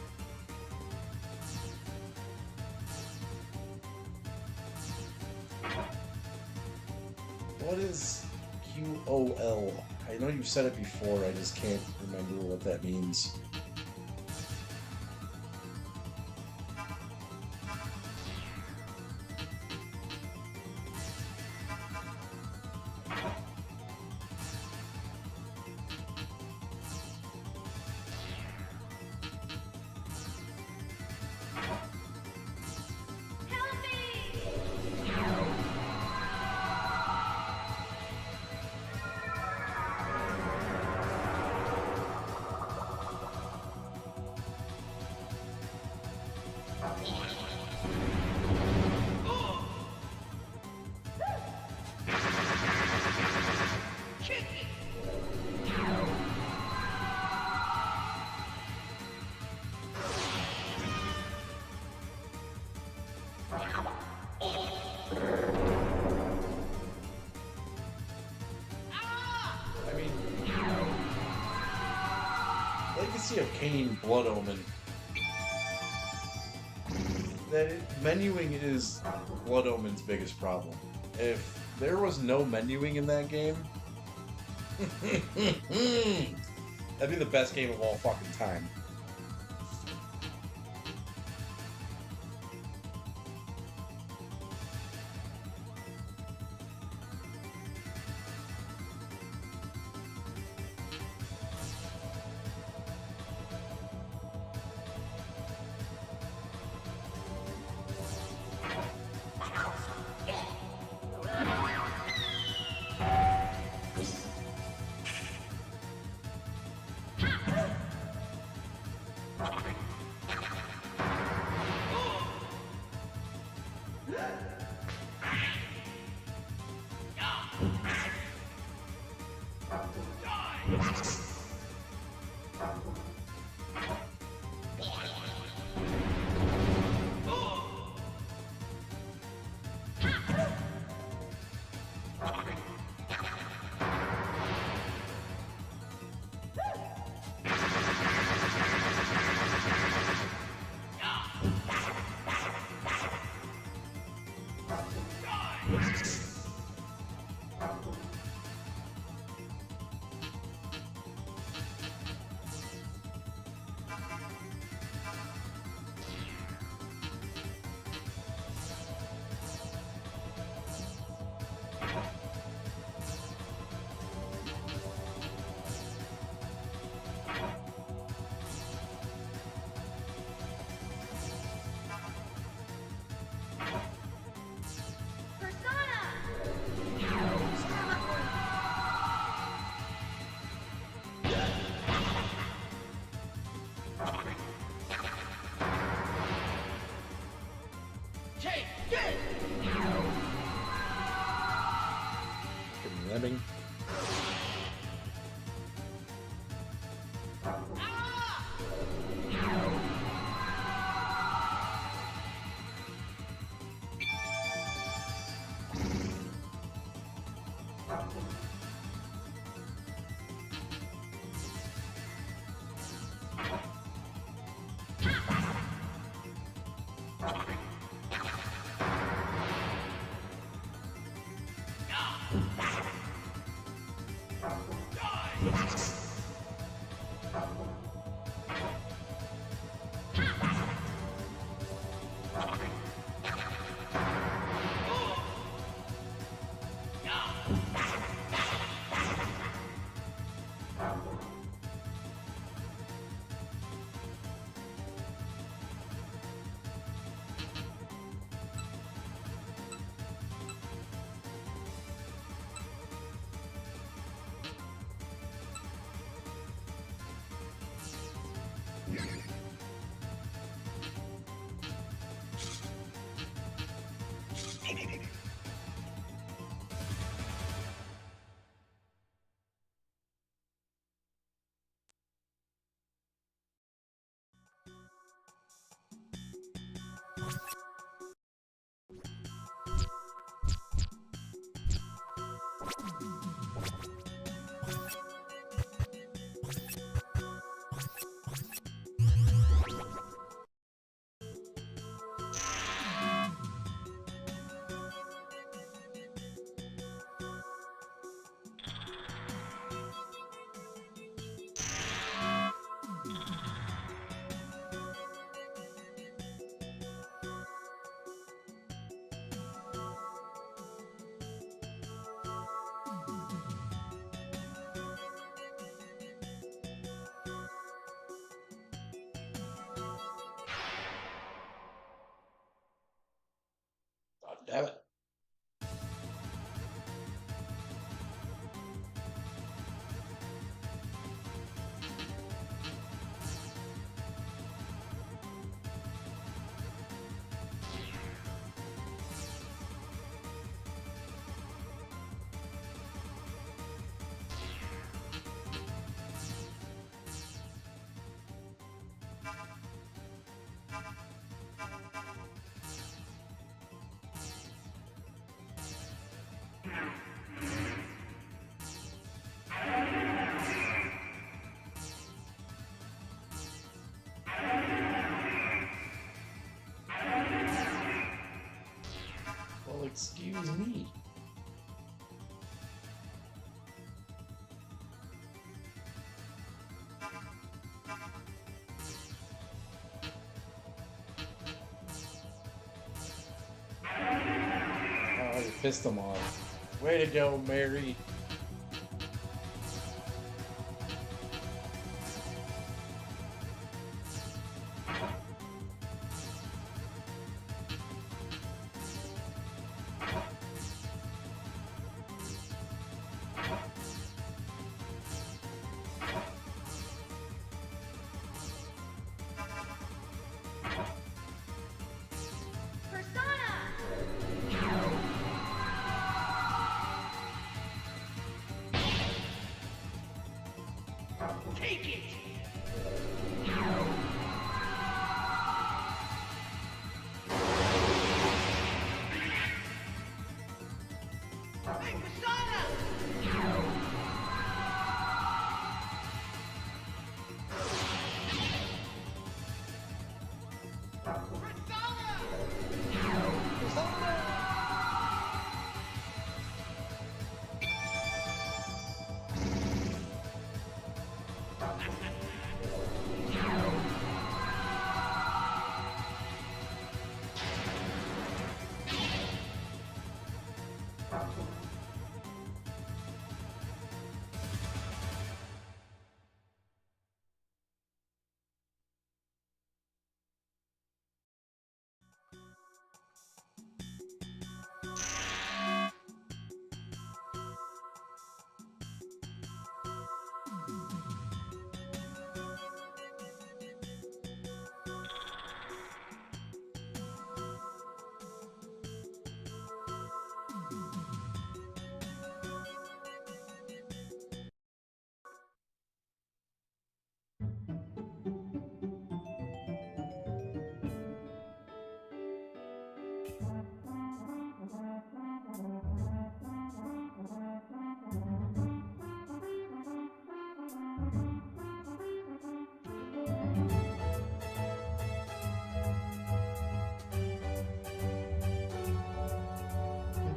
What is QOL? I know you've said it before, I just can't remember what that means. Legacy of Kain Blood Omen. That menuing is Blood Omen's biggest problem. If there was no menuing in that game, that'd be the best game of all fucking time. Lemming. God damn it. Well, excuse me. Oh, you pissed them off. Way to go, Mary. Take it! Hey, Persona! Persona!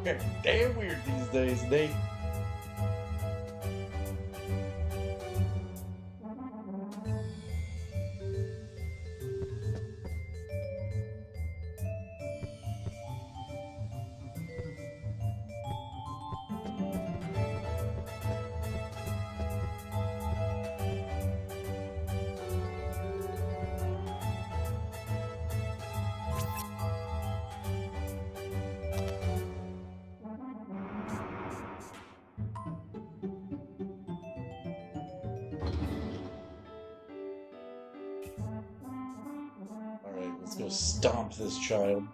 Damn weird these days, Nate. Alright, let's go stomp this child.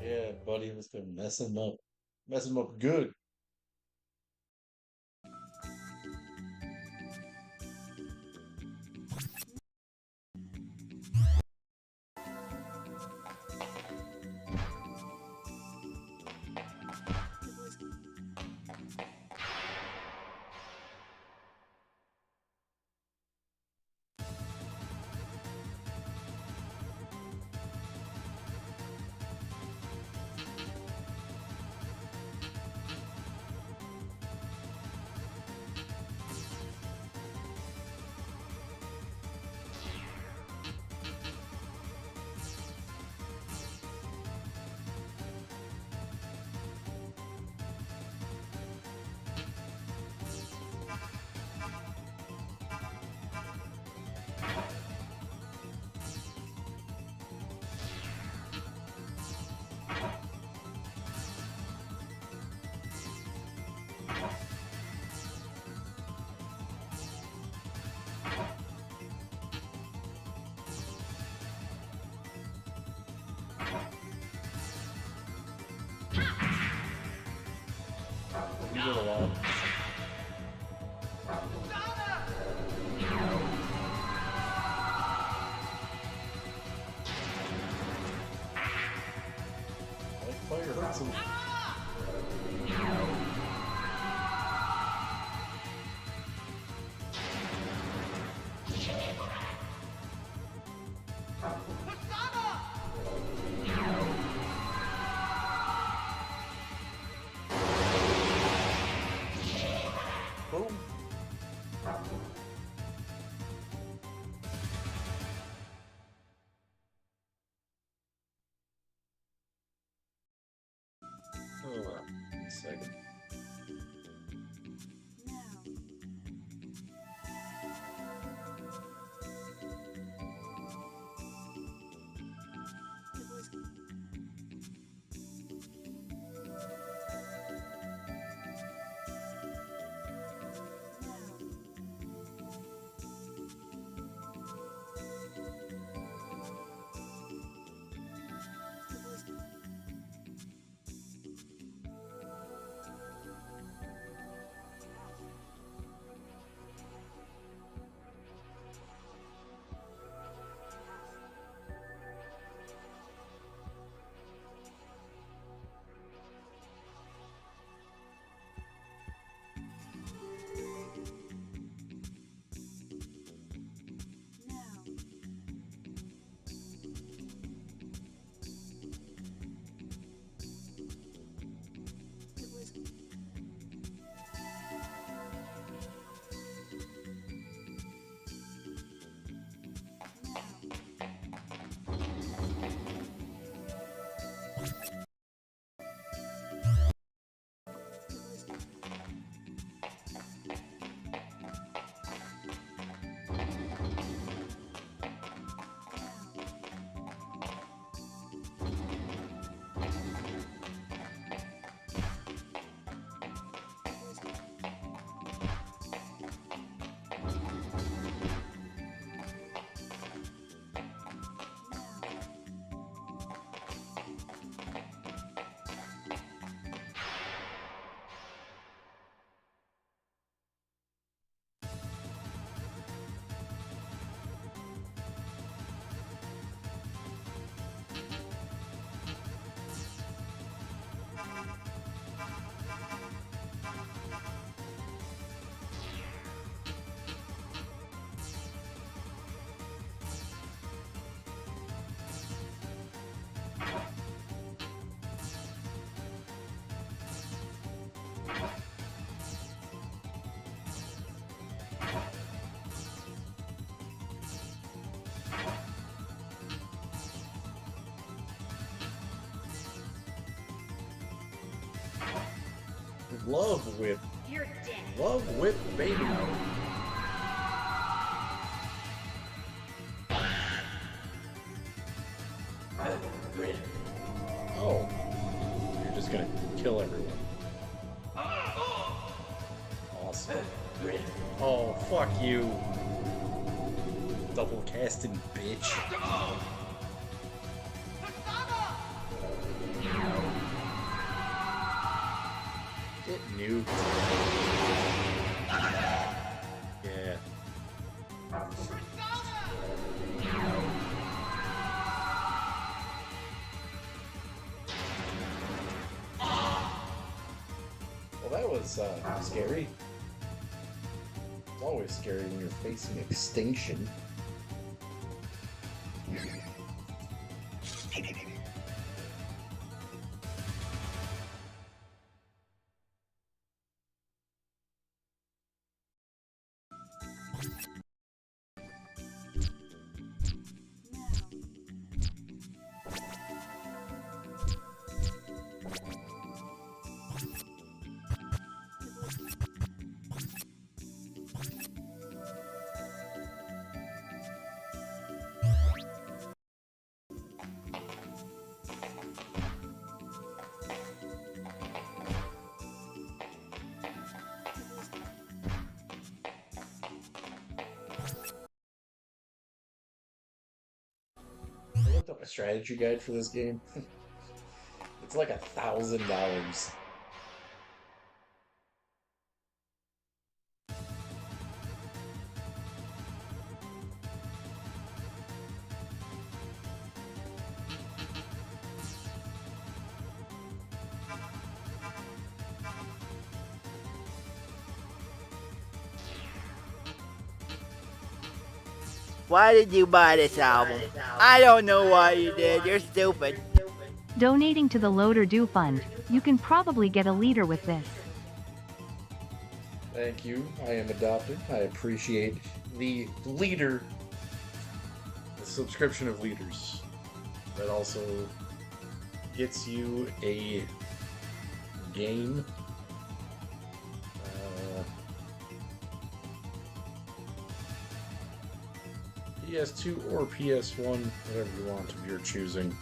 Yeah, buddy, let's go mess him up. Mess him up good. You did a lot. Like fire hurts him. Boom. Hold on a second. Love whip. You're dead. Love whip baby. Oh. You're just gonna kill everyone. Awesome. Oh, fuck you. Double casting, bitch. Get nuked. Yeah. Well, that was scary. It's always scary when you're facing extinction. I looked up a strategy guide for this game. It's like $1,000. Why did you buy this album? I don't know why you did. You're stupid. Donating to the Loader Do Fund. You can probably get a leader with this. Thank you. I am adopted. I appreciate the leader. The subscription of leaders. That also gets you a game. PS2 or PS1, whatever you want of your choosing.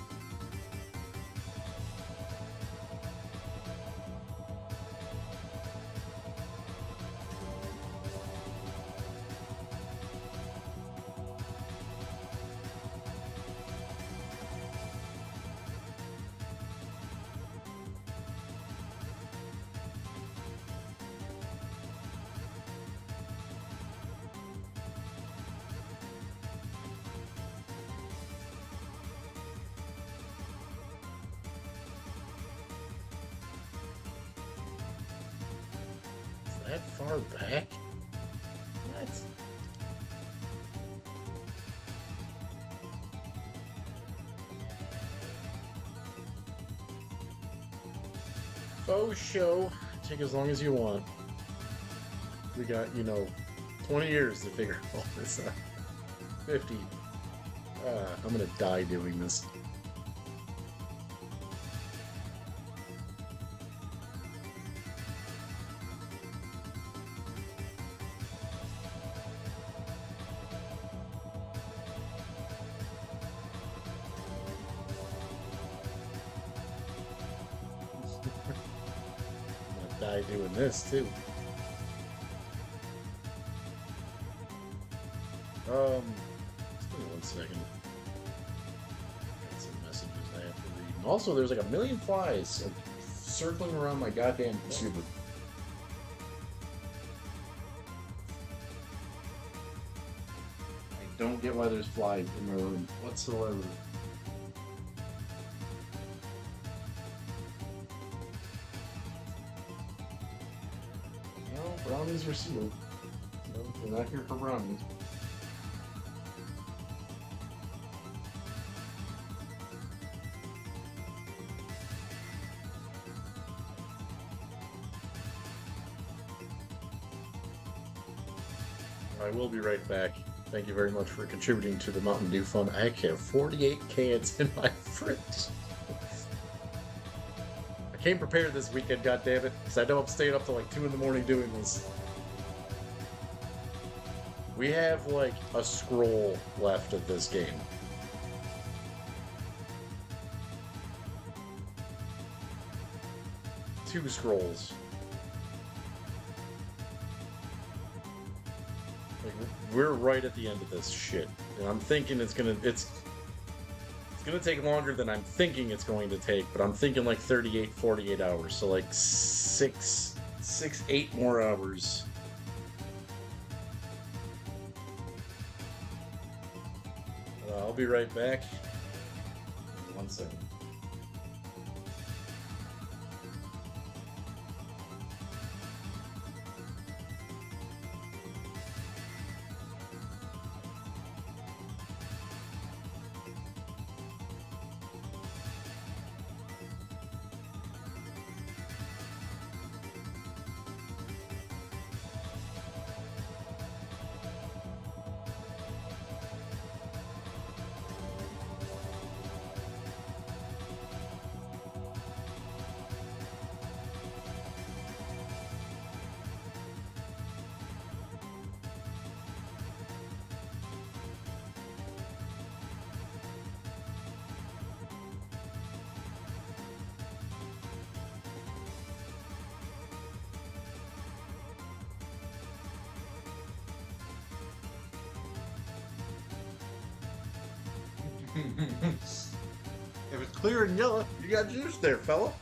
That far back? What? Faux show. Take as long as you want. We got, 20 years to figure all this out. 50. I'm gonna die doing this. Die doing this too. Just give me 1 second. Got some messages I have to read. And also, there's like a million flies circling around my goddamn computer. I don't get why there's flies in my room whatsoever. Brownies are sealed. No, we're not here for brownies. I will be right back. Thank you very much for contributing to the Mountain Dew Fund. I actually have 48 cans in my fridge. I Came prepared this weekend, goddammit, because I know I'm staying up till like 2 in the morning doing this. We have like a scroll left of this game. Two scrolls. Like, we're right at the end of this shit, and I'm thinking it's gonna take longer than I'm thinking it's going to take, but I'm thinking like 38, 48 hours, so like 8 more hours. I'll be right back. 1 second. If it's clear and yellow, you got juice there, fella.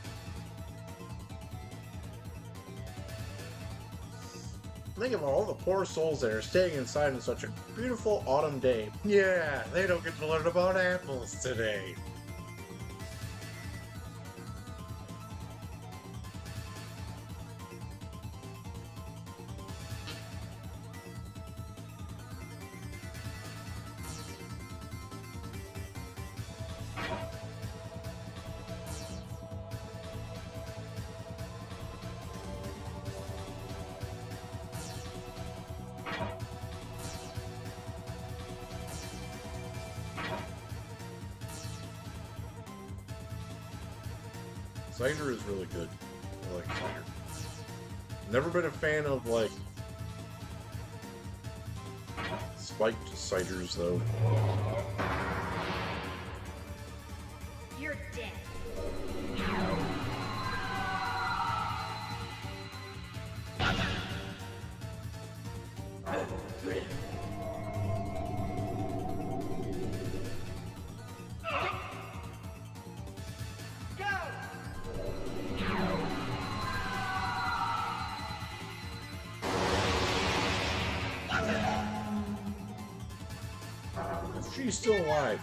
Think of all the poor souls that are staying inside on such a beautiful autumn day. Yeah, they don't get to learn about apples today. Cider is really good. I like cider. Never been a fan of, like, spiked ciders, though. You're dead. She's still alive.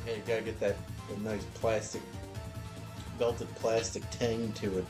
Yeah, you gotta get that nice plastic, belted plastic tang to it.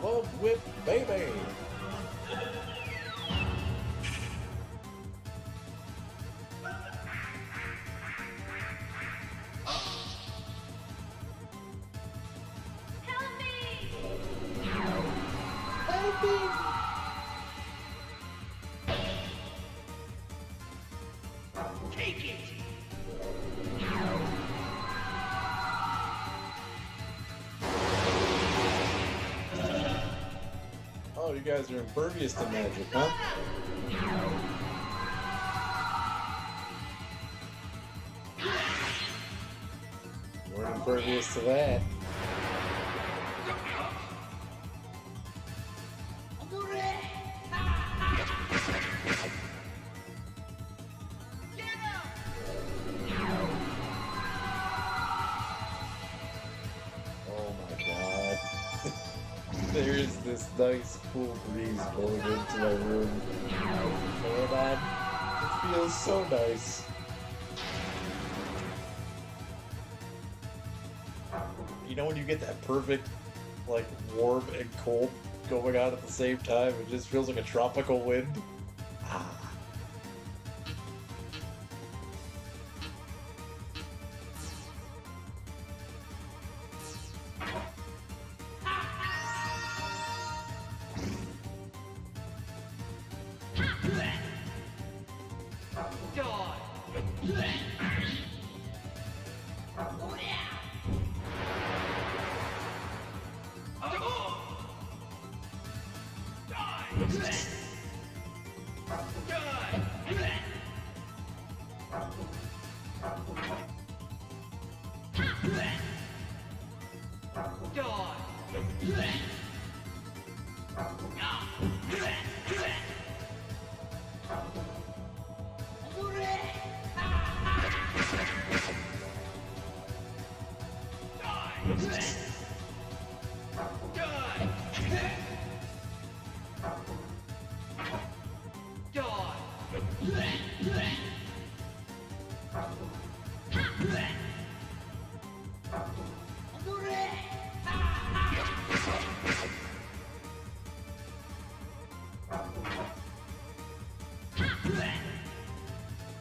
Love Whip, baby! Help me! Take it! Oh, you guys are impervious to magic, huh? We're impervious to that. Get him! Oh my god. There is this nice cool breeze blowing into my room. And it feels so nice. You know when you get that perfect, like, warm and cold going on at the same time? It just feels like a tropical wind. Ah.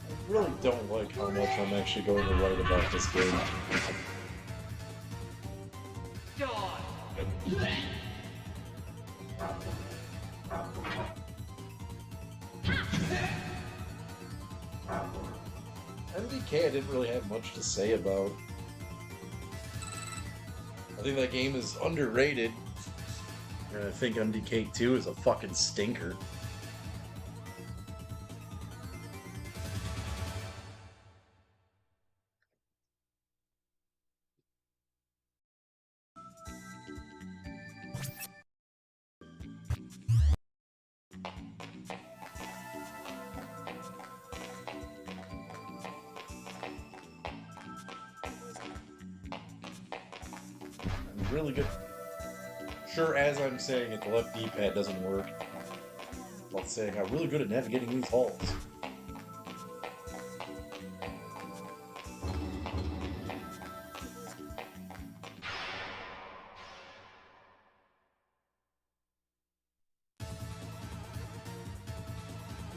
I really don't like how much I'm actually going to write about this game. MDK I didn't really have much to say about. I think that game is underrated. And I think MDK 2 is a fucking stinker. Really good. Sure, as I'm saying it, the left D-pad doesn't work. While saying I'm really good at navigating these halls.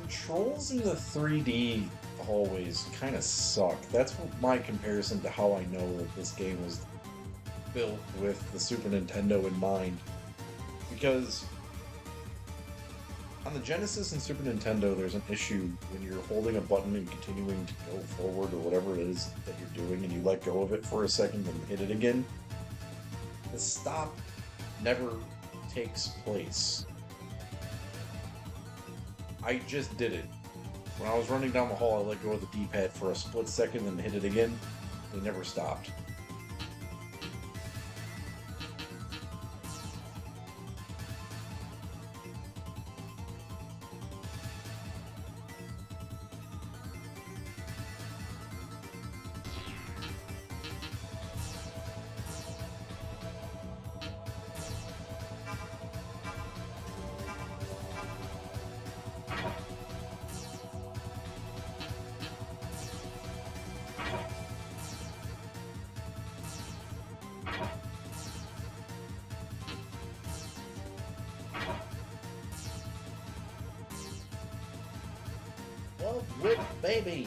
Controls in the 3D hallways kind of suck. That's what my comparison to how I know that this game was built with the Super Nintendo in mind, because on the Genesis and Super Nintendo there's an issue when you're holding a button and continuing to go forward or whatever it is that you're doing and you let go of it for a second and hit it again. The stop never takes place. I just did it. When I was running down the hall I let go of the D-pad for a split second and hit it again. They never stopped. baby!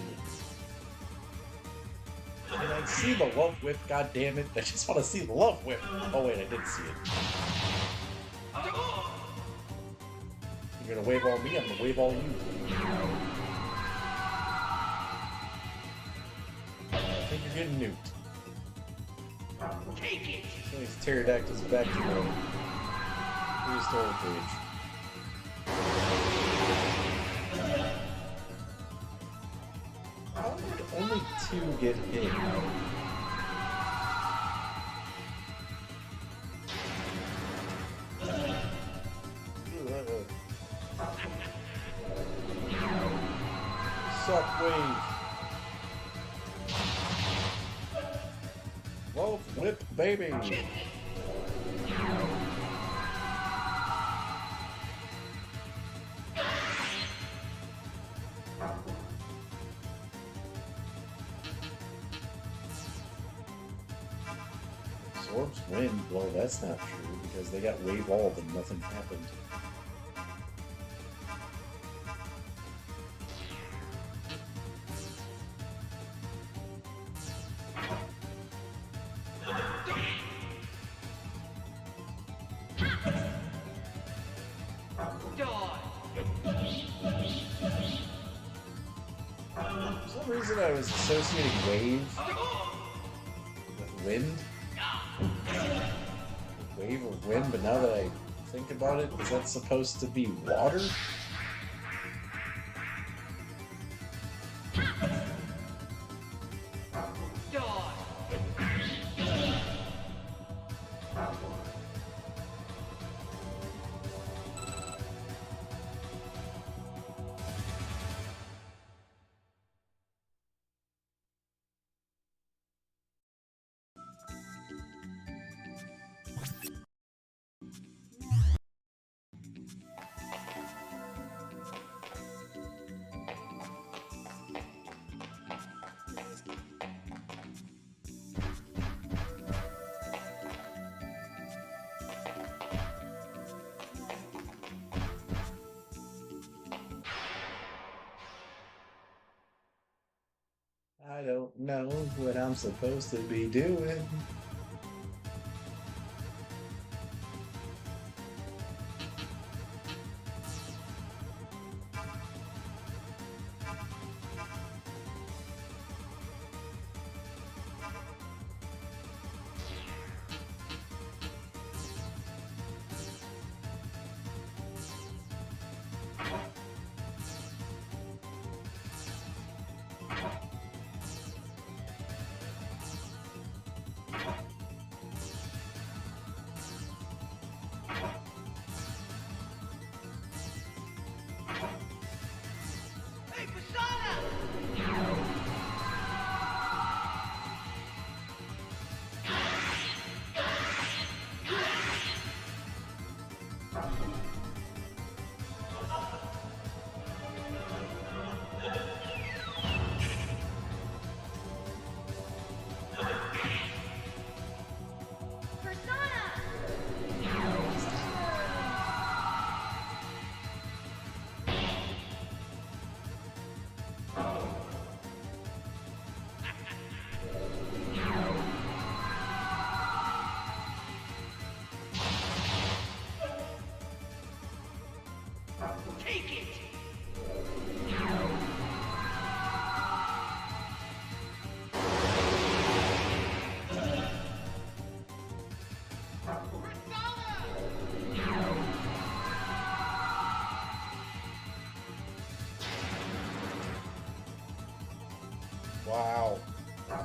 Can I see the love whip, god damn it? I just want to see the love whip! Oh wait, I did see it. You're gonna wave all me, I'm gonna wave all you. I think you're getting nuked. Take it! So these pterodactyls back to the prehistoric age. How did only 2 get hit? Suck wave. Love whip baby. Absorbs wind. Well, that's not true because they got wave walled and nothing happened. For some reason I was associating wave with wind. Wave of wind, but now that I think about it, is that supposed to be water? I don't know what I'm supposed to be doing. Hey, Persona! Persona! Take it! Wow. I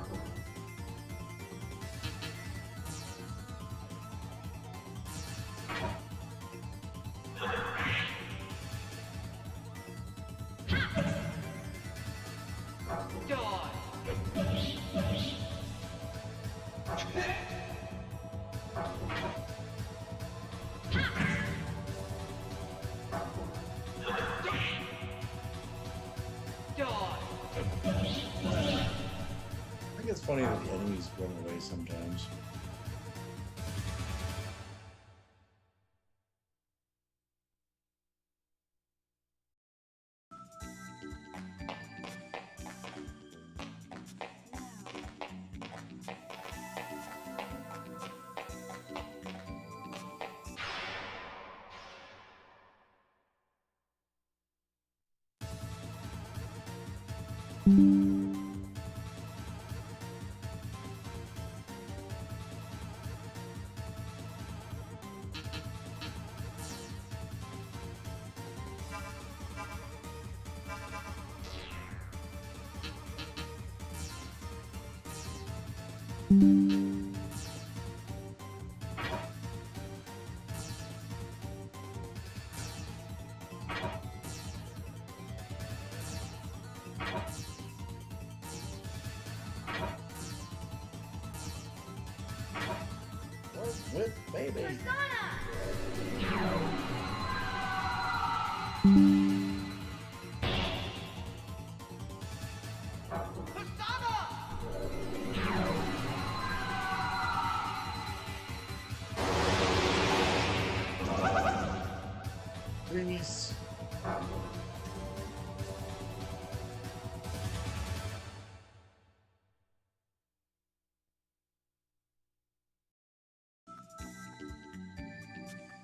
think it's funny that the enemies run away sometimes. With baby. Please.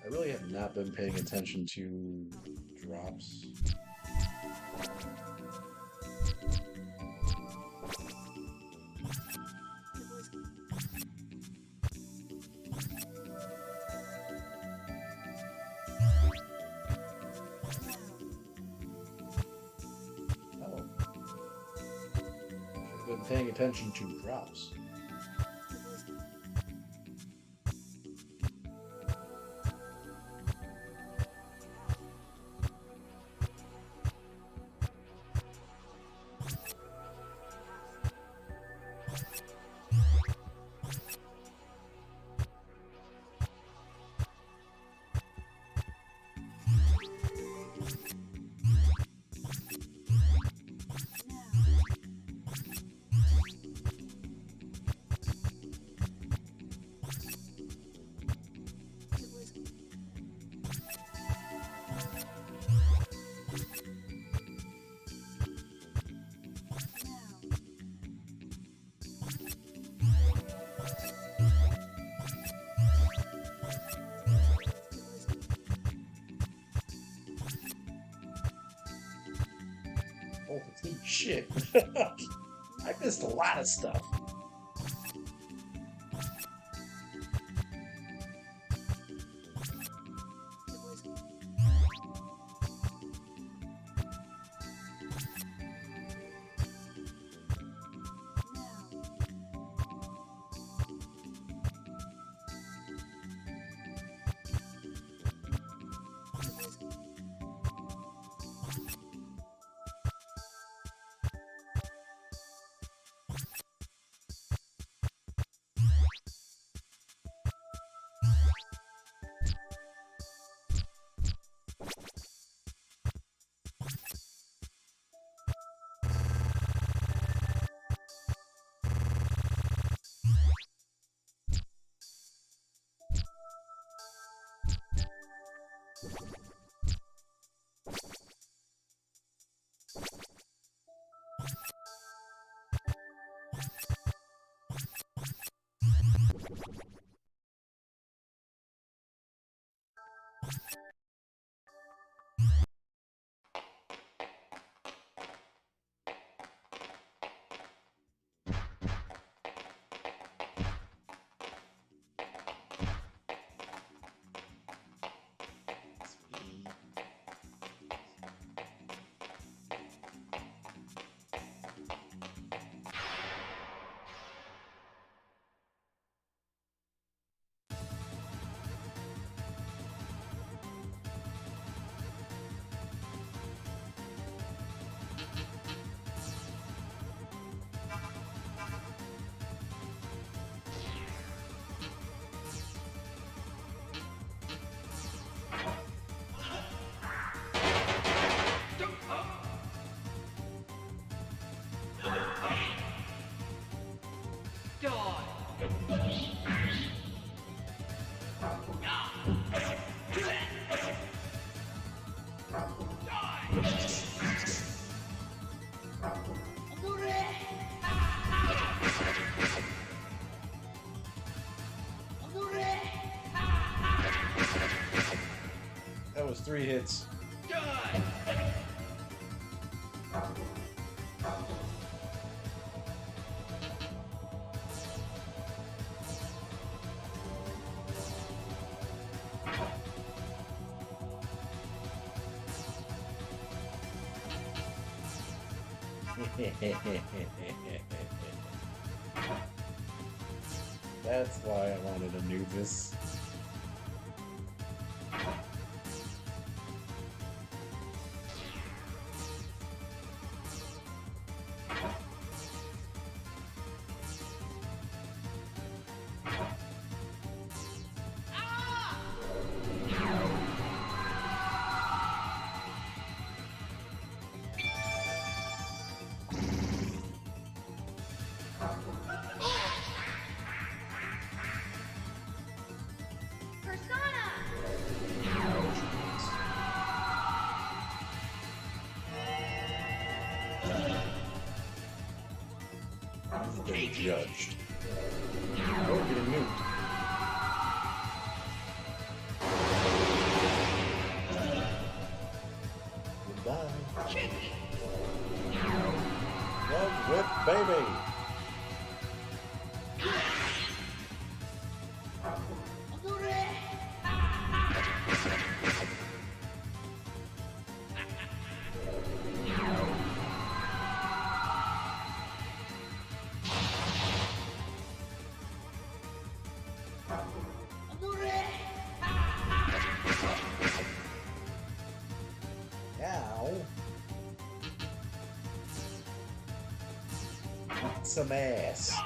I really have not been paying attention to drops. Oh. I've been paying attention to drops. Oh, shit. I missed a lot of stuff. That was 3 hits. That's why I wanted Anubis. Been judged. Oh, getting nuked. Goodbye. Love whip, baby. Ow. Some ass.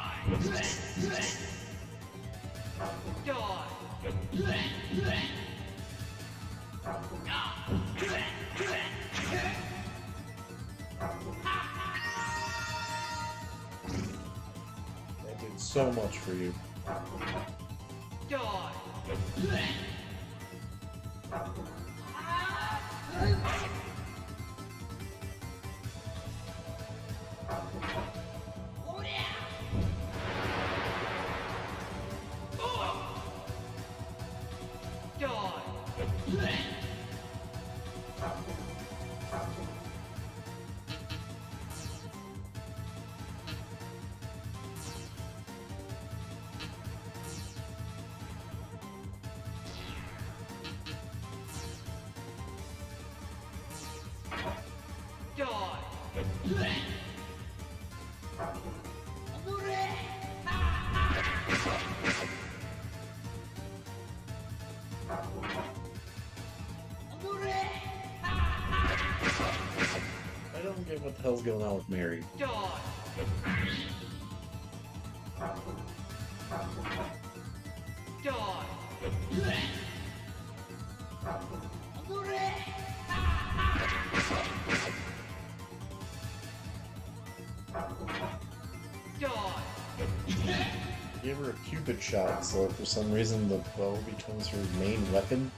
That did so much for you. I don't get what the hell's going on with Mary. Give her a Cupid shot, so for some reason the bow becomes her main weapon.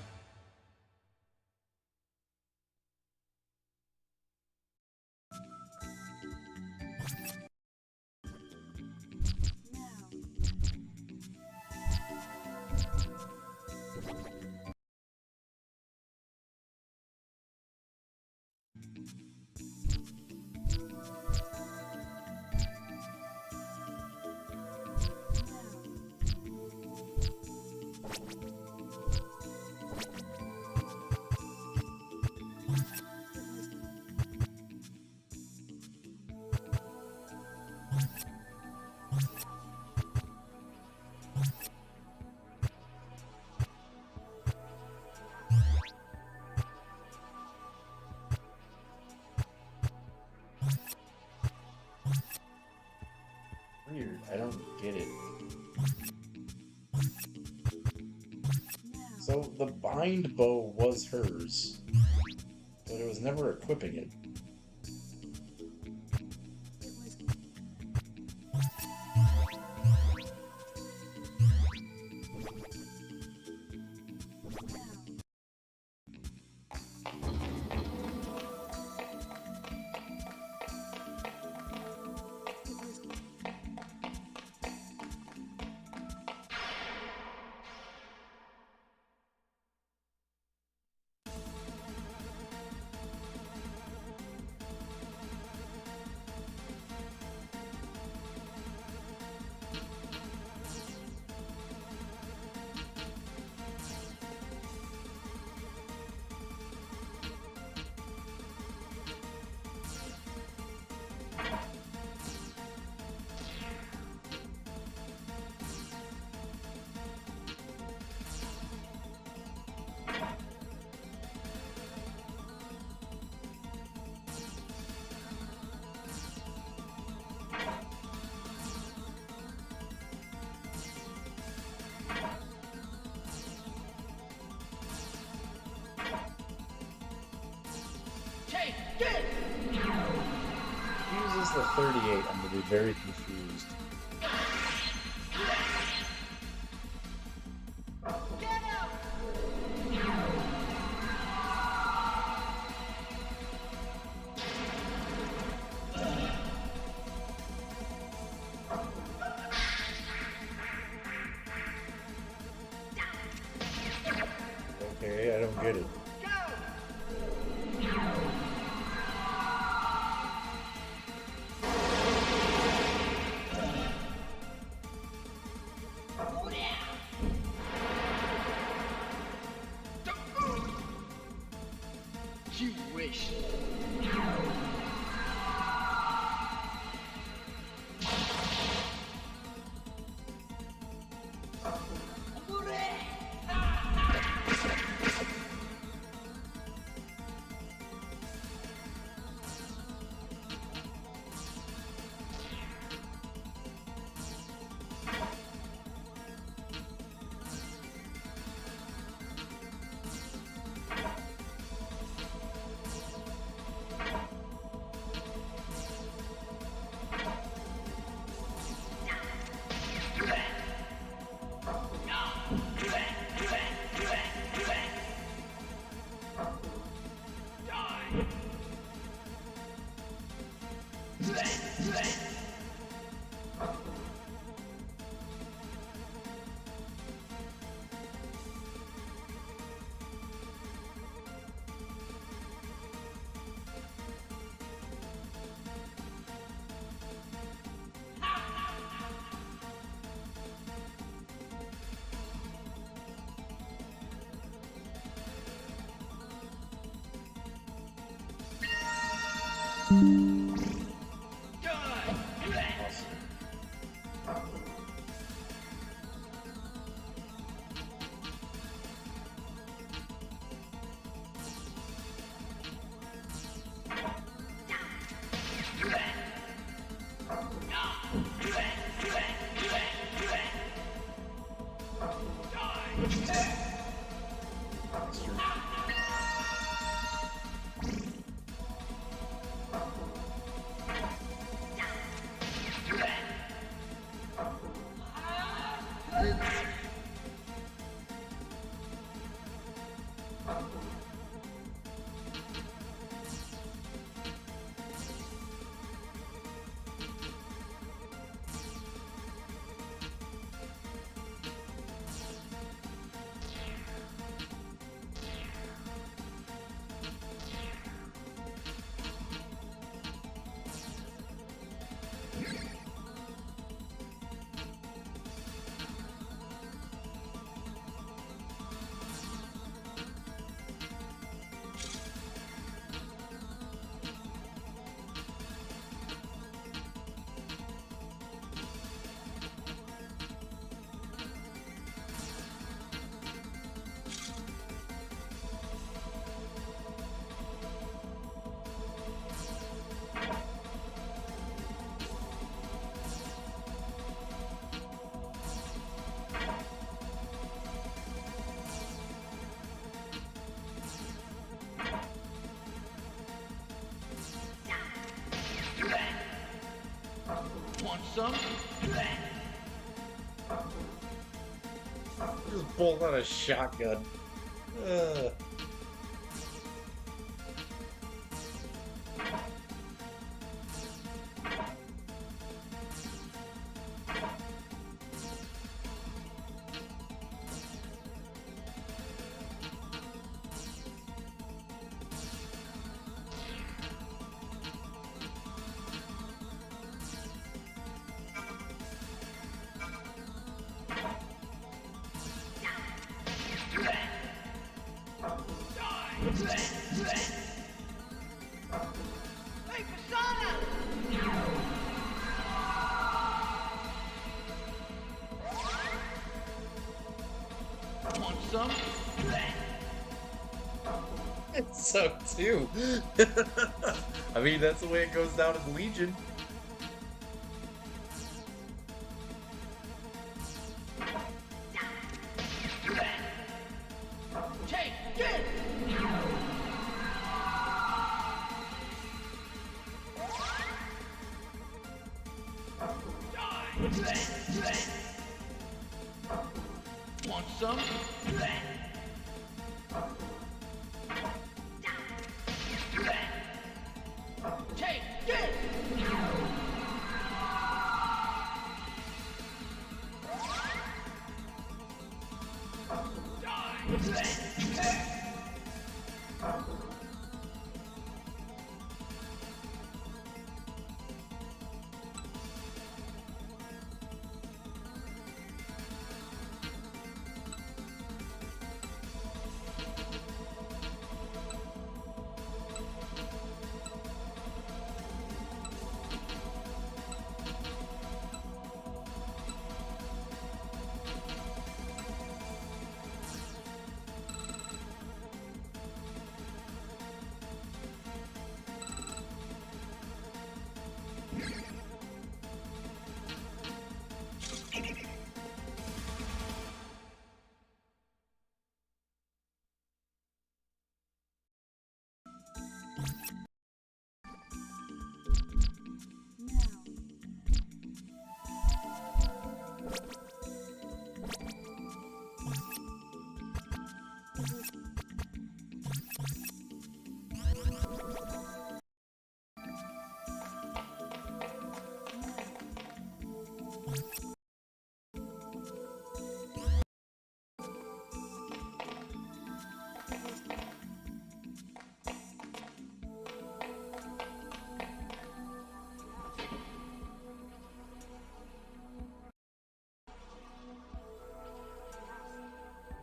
Weird, I don't get it. So the bind bow was hers, but it was never equipping it. for 38, I'm going to be very confused. Okay, I don't get it. You wish. Want some? Just pulled out a shotgun. Ugh. Hey, Persona! Want some? It's so too. I mean, that's the way it goes down in Legion. Take this! Want some? Take this!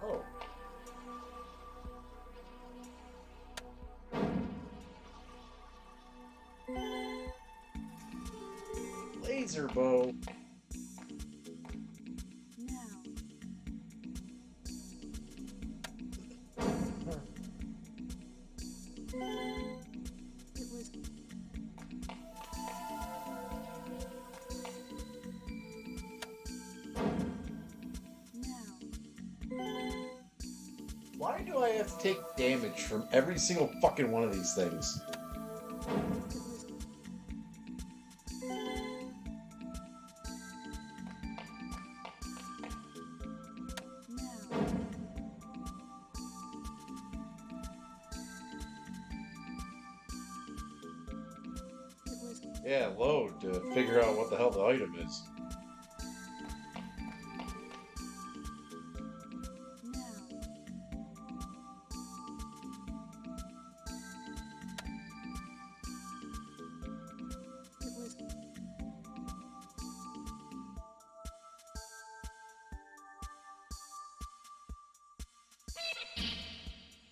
Oh. Laser bow. Why do I have to take damage from every single fucking one of these things? Yeah, load to figure out what the hell the item is.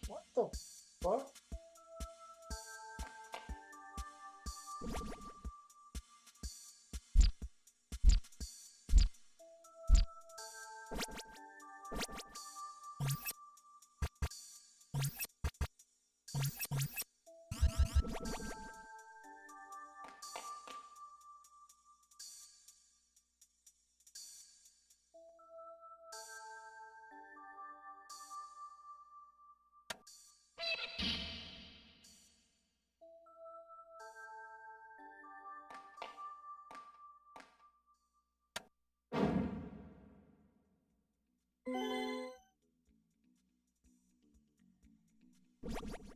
What the fuck?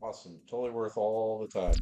Awesome. Totally worth all the time.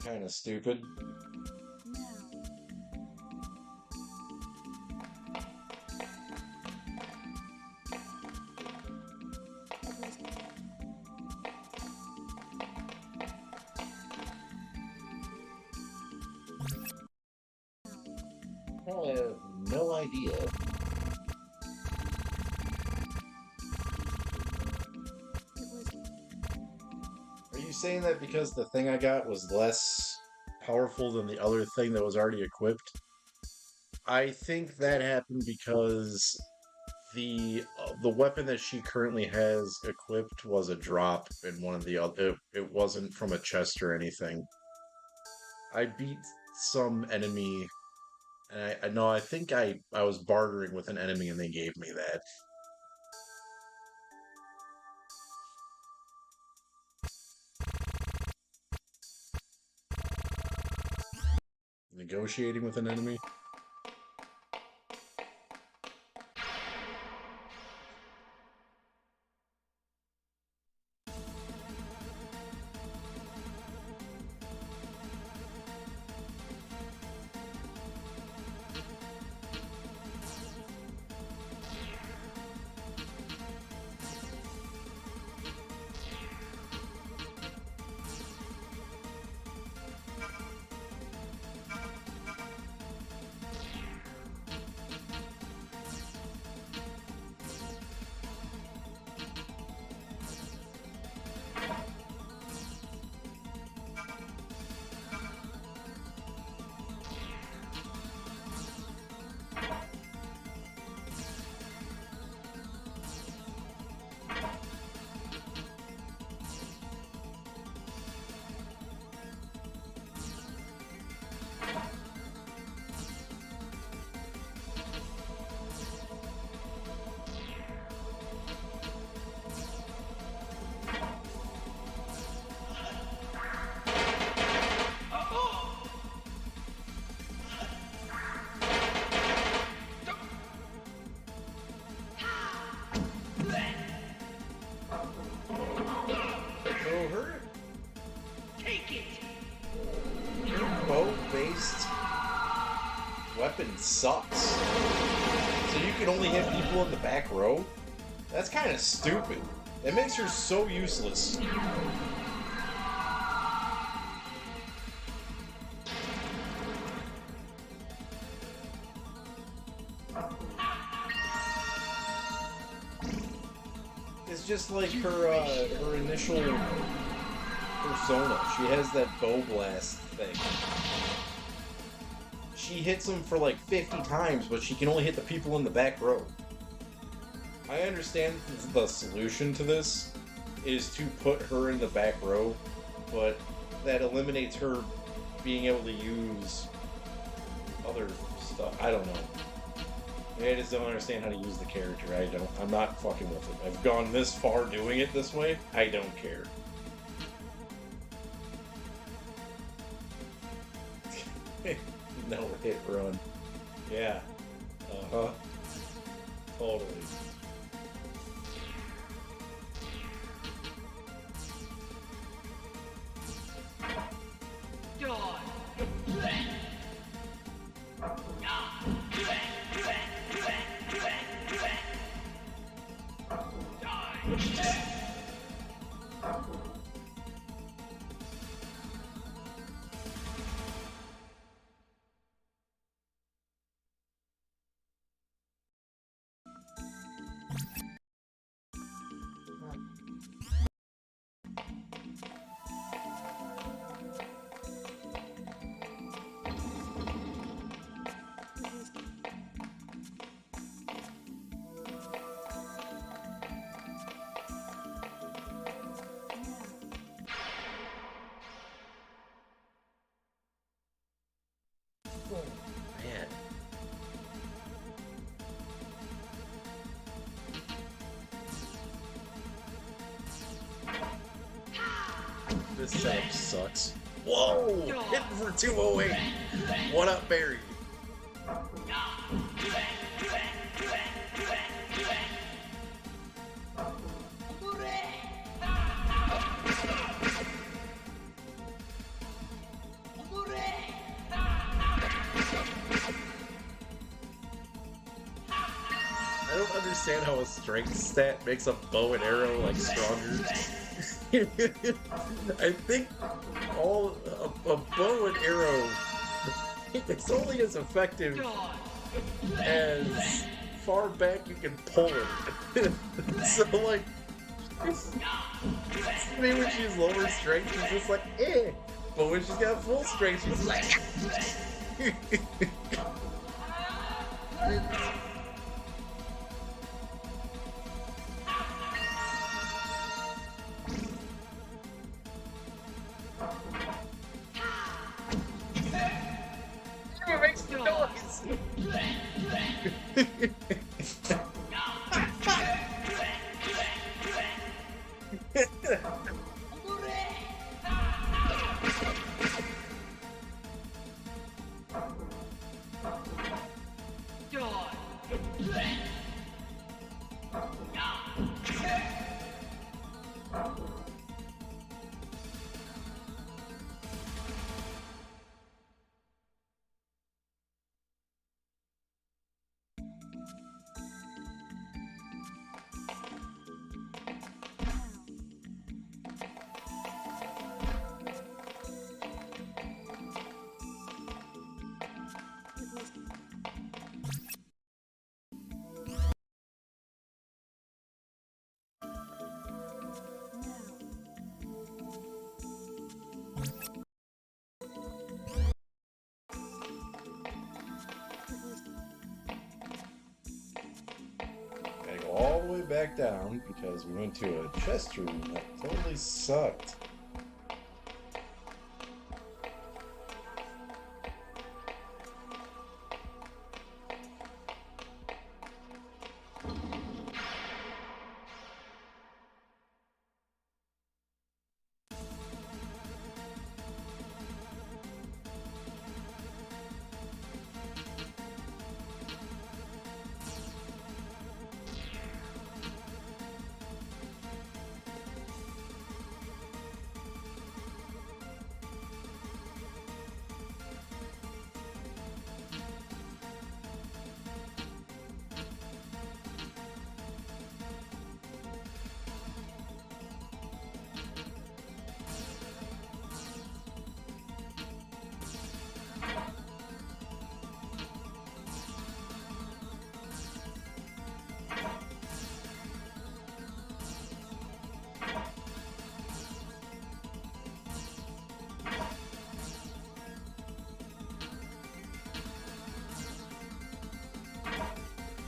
kind of stupid. I have no idea. Are you saying that because the thing I got was less powerful than the other thing that was already equipped? I think that happened because the weapon that she currently has equipped was a drop in one of the other. It wasn't from a chest or anything. I beat some enemy, and I know I think I was bartering with an enemy and they gave me that. Negotiating with an enemy? Bow-based weapon sucks. So you can only hit people in the back row? That's kind of stupid. That makes her so useless. It's just like her initial persona. She has that bow blast thing. She hits them for like 50 times, but she can only hit the people in the back row. I understand the solution to this is to put her in the back row, but that eliminates her being able to use other stuff. I don't know. I just don't understand how to use the character. I'm not fucking with it. I've gone this far doing it this way. I don't care. No hit run. Yeah. Uh-huh. Totally. Man. This setup sucks. Whoa! Hitting for 208! What up, Barry? understand how a strength stat makes a bow and arrow like stronger. I think a bow and arrow it's only as effective as far back you can pull it. So like maybe when she's lower strength she's just like eh. But when she's got full strength she's like it makes the noise. Gotta go all the way back down because we went to a chest room that totally sucked.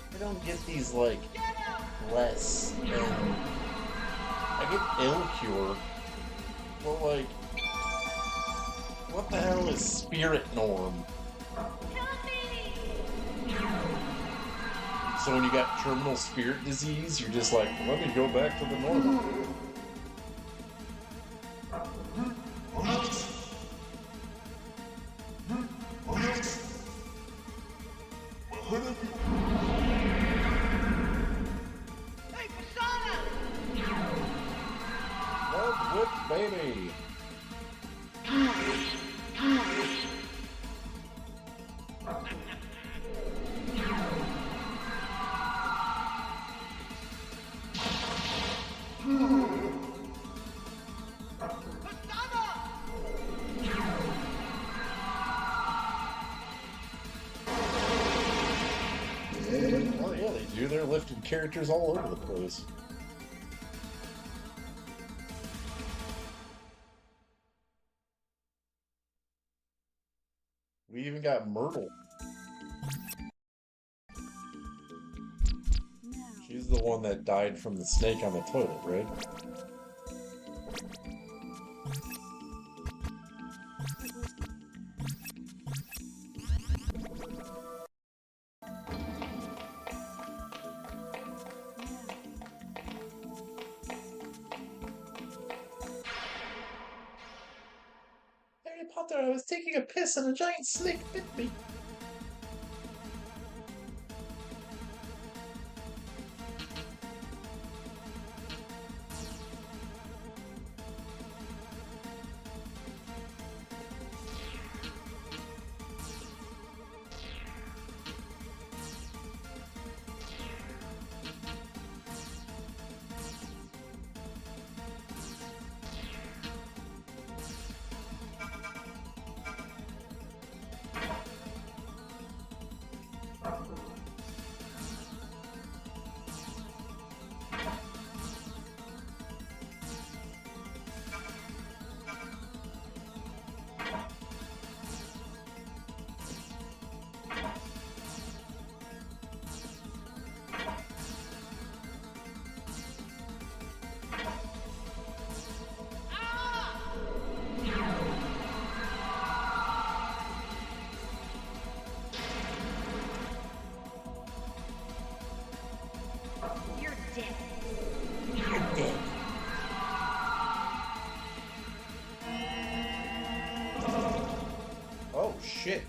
I don't get these, like, less, and I get ill cure, but, like, what the hell is spirit norm? So when you got terminal spirit disease, you're just like, let me go back to the normal. Hey, Persona! Love whip, baby! Oh yeah, they do. They're lifting characters all over the place. We even got Myrtle. She's the one that died from the snake on the toilet, right? Harry Potter, I was taking a piss and a giant snake bit me.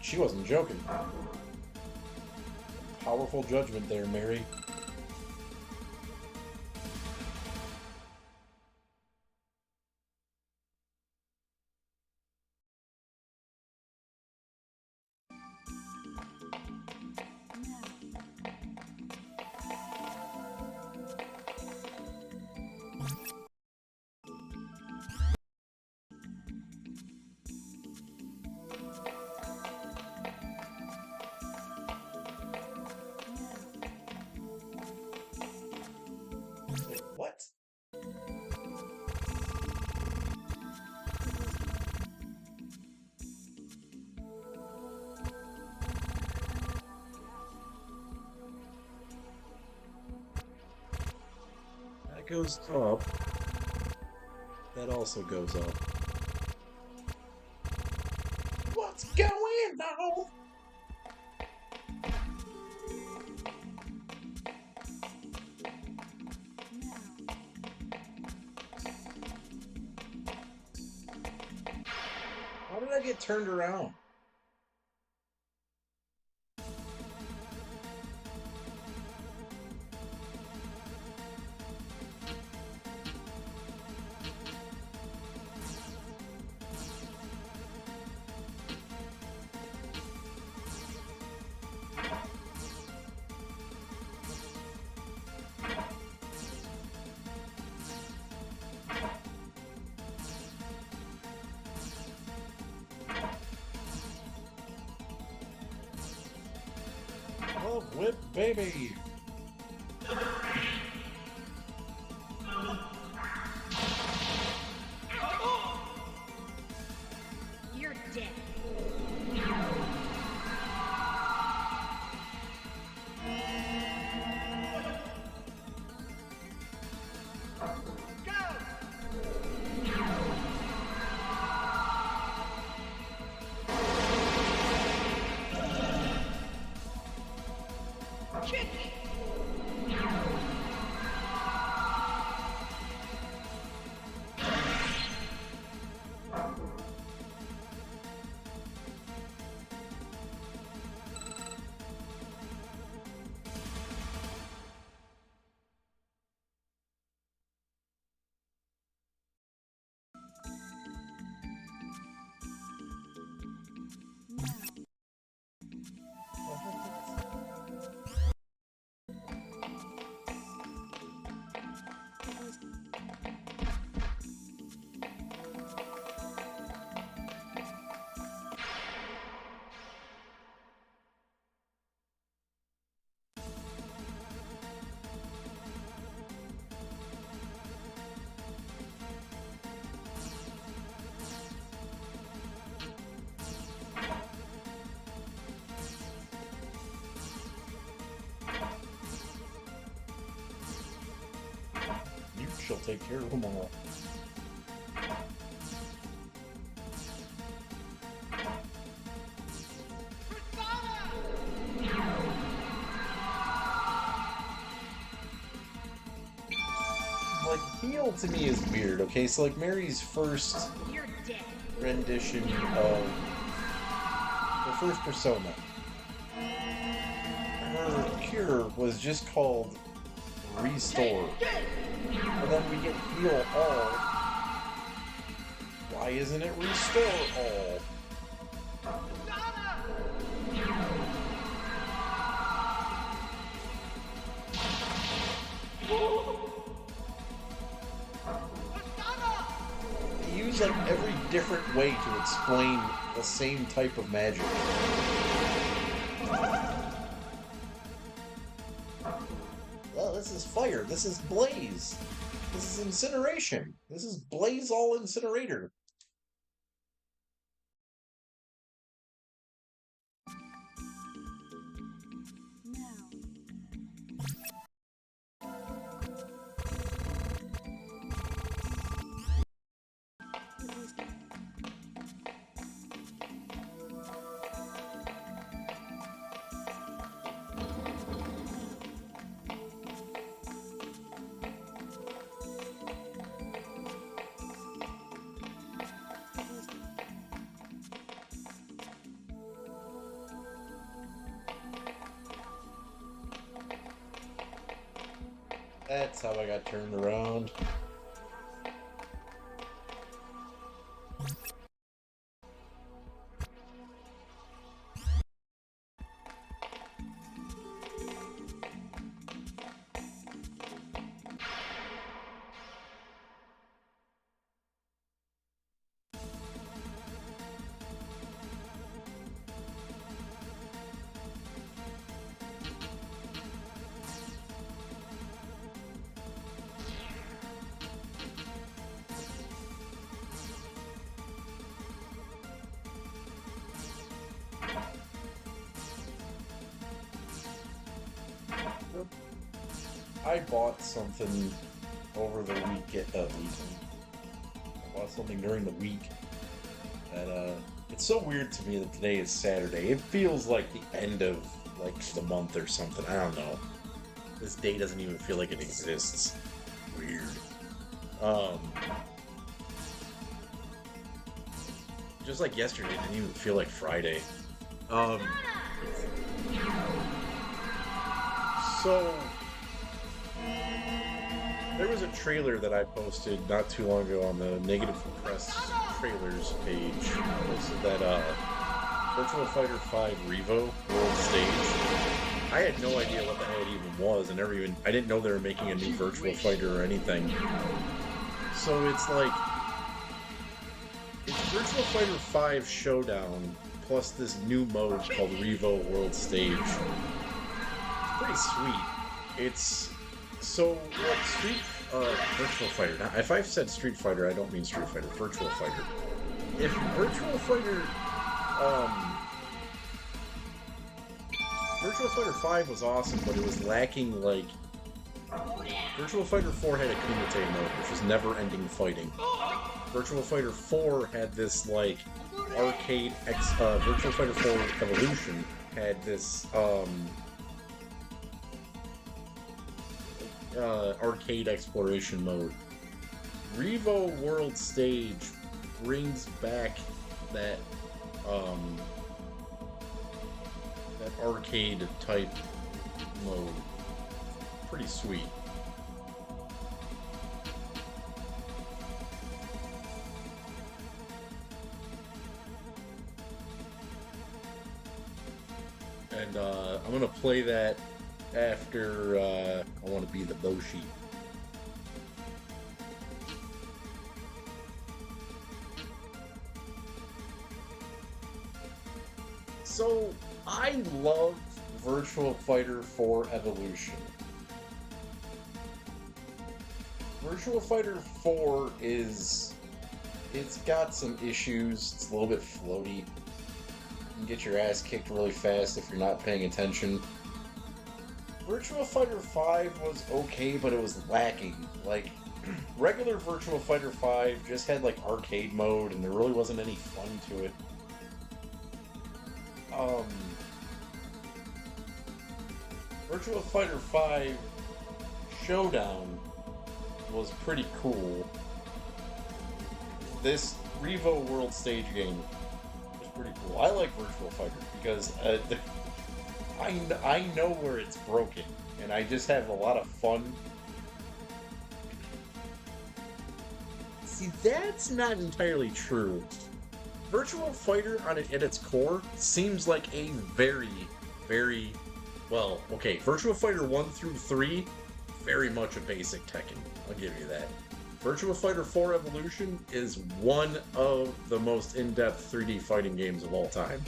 She wasn't joking. Powerful judgment there, Mary. Wait, what? That goes up. That also goes up. What's going on? How did I get turned around? Oh, whip baby! You're dead. You shall take care of them all. Like, heal to me is weird, okay? So, like, Mary's first You're dead. rendition of the first Persona, her cure was just called Restore. And then we get Heal All. Why isn't it Restore All? They use like every different way to explain the same type of magic. Well, this is fire. This is blaze. This is incineration. This is blaze all incinerator. That's how I got turned around. I bought something over the week. I bought something during the week that it's so weird to me that today is Saturday. It feels like the end of like the month or something. I don't know. This day doesn't even feel like it exists. Weird. Just like yesterday, it didn't even feel like Friday. So there was a trailer that I posted not too long ago on the Negative Press Trailers page. I posted that Virtua Fighter 5 Revo World Stage. I had no idea what the hell it even was, and I didn't know they were making a new Virtua Fighter or anything. So it's like, it's Virtua Fighter 5 Showdown plus this new mode called Revo World Stage. It's pretty sweet. It's so like Virtual Fighter. Now, if I've said Street Fighter, I don't mean Street Fighter. Virtual Fighter. If Virtual Fighter, Virtual Fighter 5 was awesome, but it was lacking like. Virtual Fighter 4 had a Kumite mode, which was never-ending fighting. Virtual Fighter 4 had this like arcade. Virtual Fighter 4 Evolution had this arcade exploration mode. Revo World Stage brings back that that arcade type mode. Pretty sweet. And I'm gonna play that after I want to be the Boshi. So I love Virtual Fighter 4 Evolution. Virtual Fighter 4 it's got some issues. It's a little bit floaty. You can get your ass kicked really fast if you're not paying attention. Virtua Fighter 5 was okay, but it was lacking. Like, regular Virtua Fighter 5 just had, like, arcade mode, and there really wasn't any fun to it. Virtua Fighter 5 Showdown was pretty cool. This Revo World Stage game was pretty cool. I like Virtua Fighter because I know where it's broken, and I just have a lot of fun. See, that's not entirely true. Virtua Fighter, at its core, seems like a very, very, well, okay, Virtua Fighter 1 through 3, very much a basic Tekken. I'll give you that. Virtua Fighter 4 Evolution is one of the most in-depth 3D fighting games of all time.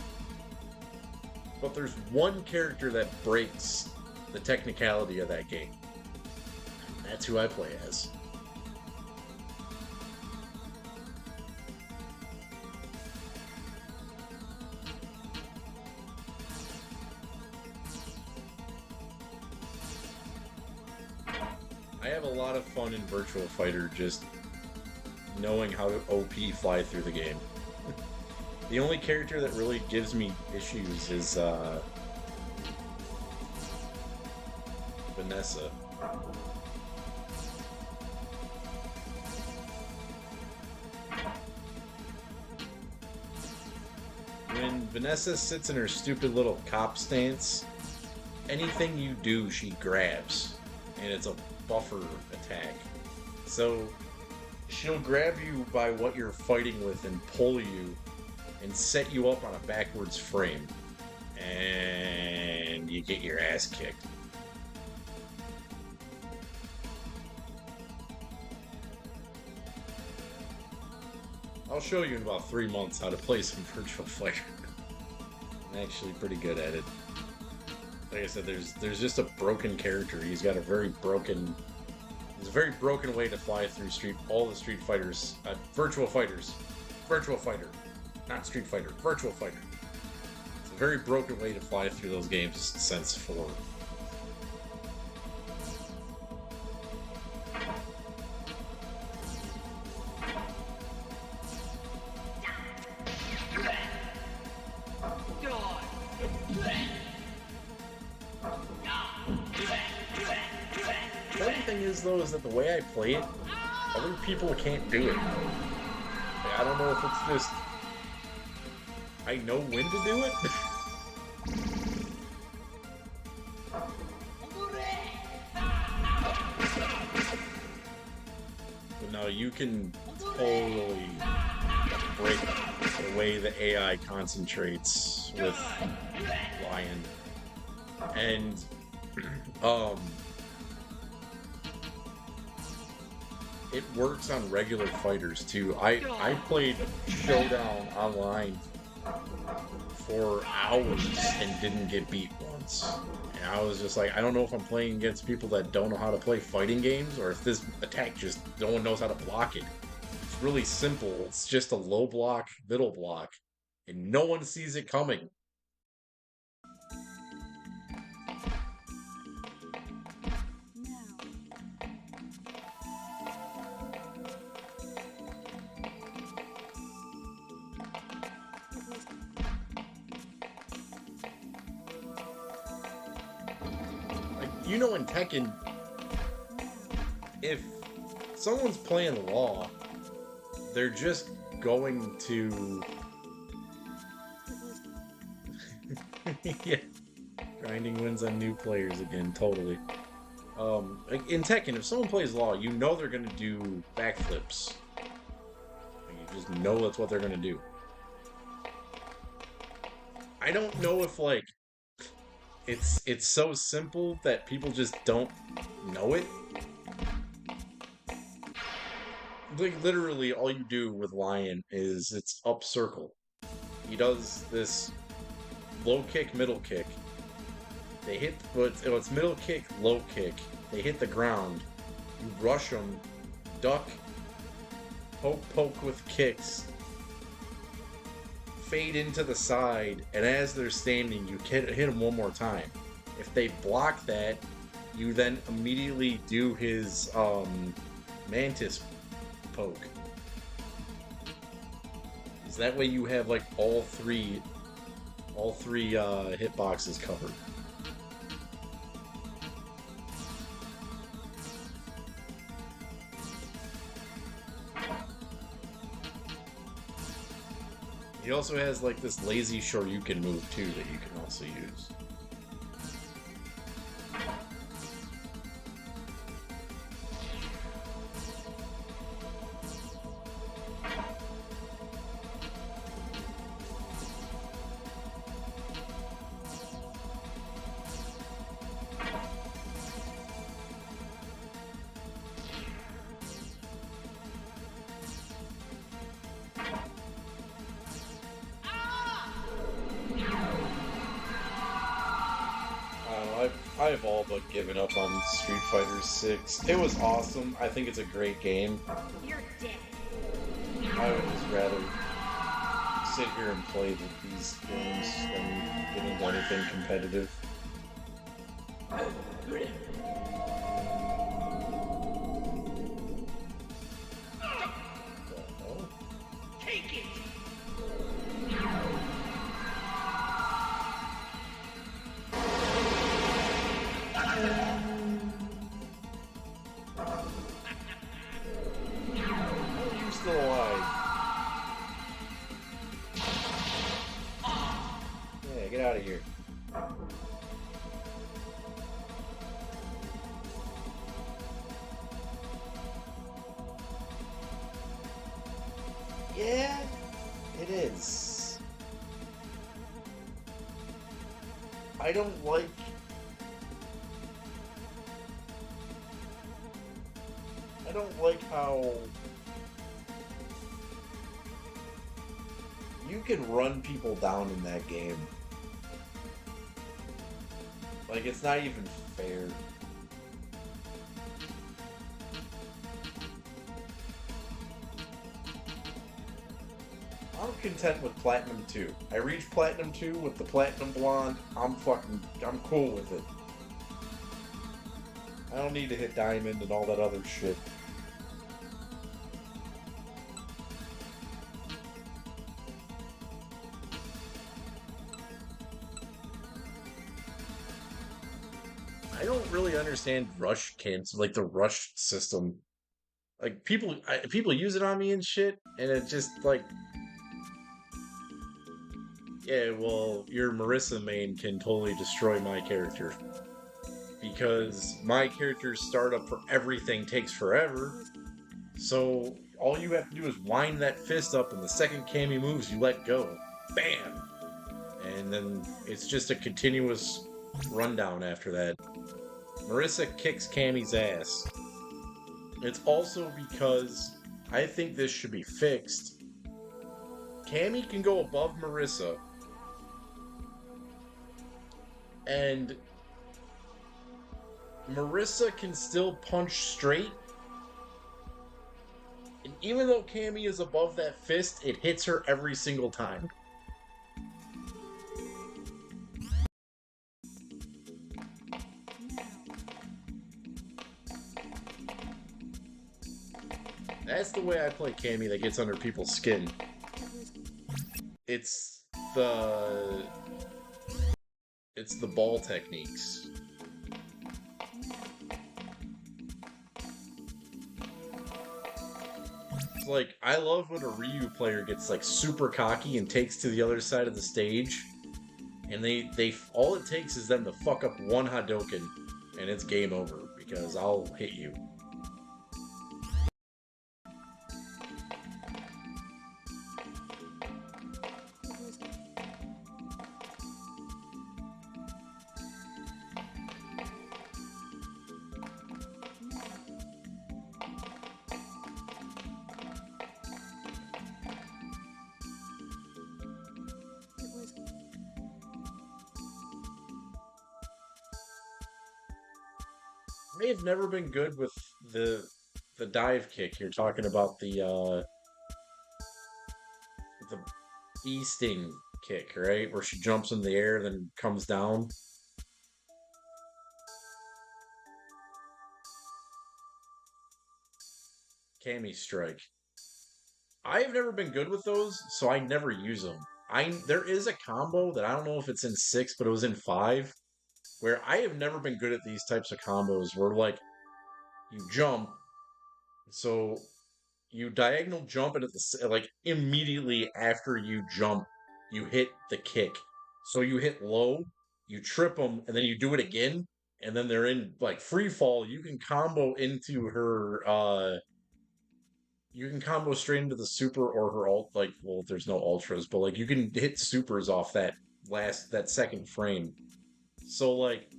But there's one character that breaks the technicality of that game. That's who I play as. I have a lot of fun in Virtua Fighter just knowing how to OP fly through the game. The only character that really gives me issues is Vanessa. When Vanessa sits in her stupid little cop stance, anything you do, she grabs. And it's a buffer attack. So she'll grab you by what you're fighting with and pull you and set you up on a backwards frame. And you get your ass kicked. I'll show you in about 3 months how to play some Virtua Fighter. I'm actually pretty good at it. Like I said, there's just a broken character. He's got a very broken way to fly through all the Street Fighters, Virtua Fighters, Virtua Fighter, not Street Fighter, Virtua Fighter. It's a very broken way to fly through those games since 4. The funny thing is, though, is that the way I play it, other people can't do it. Like, I don't know if it's just I know when to do it. But no, you can totally break the way the AI concentrates with Lion. And it works on regular fighters too. I played Showdown online for hours and didn't get beat once. And I was just like, I don't know if I'm playing against people that don't know how to play fighting games, or if this attack just no one knows how to block it. It's really simple. It's just a low block, middle block, and no one sees it coming. You know, in Tekken, if someone's playing Law, they're just going to... yeah, grinding wins on new players again, totally. Like in Tekken, if someone plays Law, you know they're going to do backflips. You just know that's what they're going to do. I don't know if, like, it's so simple that people just don't know it. Like, literally, all you do with Lion is it's up circle. He does this low kick, middle kick. They hit, it's middle kick, low kick. They hit the ground. You rush them, duck, poke with kicks, fade into the side, and as they're standing, you hit them one more time. If they block that, you then immediately do his Mantis poke. So that way you have like all three hitboxes covered. He also has like this lazy Shoryuken move too that you can also use. I've all but given up on Street Fighter 6. It was awesome. I think it's a great game. You're dead. I would just rather sit here and play these games than get into anything competitive. Take it! You're still alive. Yeah, get out of here. Yeah, it is. I don't like... I don't like how... you can run people down in that game. Like, it's not even fair. I'm content with Platinum 2. I reached Platinum 2 with the Platinum Blonde. I'm cool with it. I don't need to hit Diamond and all that other shit. I don't really understand rush camps, like the rush system. Like people use it on me and shit, and it just like, yeah, well, your Marissa main can totally destroy my character. Because my character's startup for everything takes forever. So all you have to do is wind that fist up, and the second Cammy moves, you let go. Bam! And then it's just a continuous rundown after that. Marissa kicks Cammy's ass. It's also because I think this should be fixed. Cammy can go above Marissa, and Marissa can still punch straight. And even though Cammy is above that fist, it hits her every single time. That's the way I play Cammy that gets under people's skin. It's the ball techniques. It's like, I love when a Ryu player gets like super cocky and takes to the other side of the stage, and they all it takes is them to fuck up one Hadouken, and it's game over, because I'll hit you. I have never been good with the dive kick. You're talking about the bee sting kick, right? Where she jumps in the air, then comes down. Cammy strike. I have never been good with those, so I never use them. There is a combo that I don't know if it's in 6, but it was in 5. Where I have never been good at these types of combos where, like, you jump, so you diagonal jump, and like, immediately after you jump, you hit the kick. So you hit low, you trip them, and then you do it again, and then they're in, like, free fall. You can combo into her, you can combo straight into the super or her ult, like, well, there's no ultras, but, like, you can hit supers off that second frame. So, like,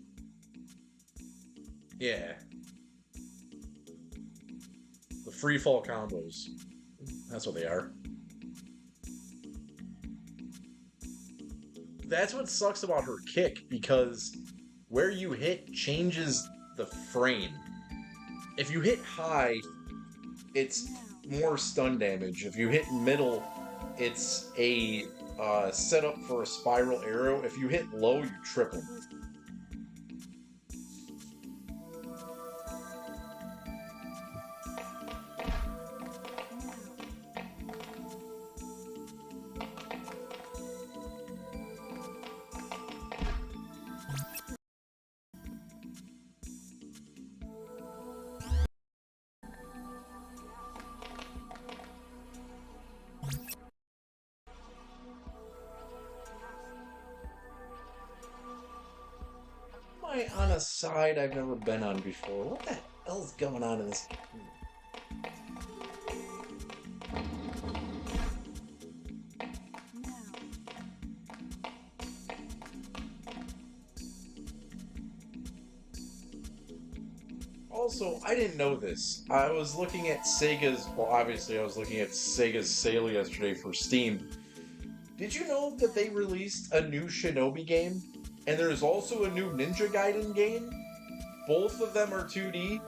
yeah. The free fall combos. That's what they are. That's what sucks about her kick, because where you hit changes the frame. If you hit high, it's more stun damage. If you hit middle, it's a setup for a spiral arrow. If you hit low, you trip them. On a side I've never been on before. What the hell's going on in this? Also, I didn't know this. I was looking at Sega's, well, obviously I was looking at Sega's sale yesterday for Steam. Did you know that they released a new Shinobi game? And there's also a new Ninja Gaiden game? Both of them are 2D.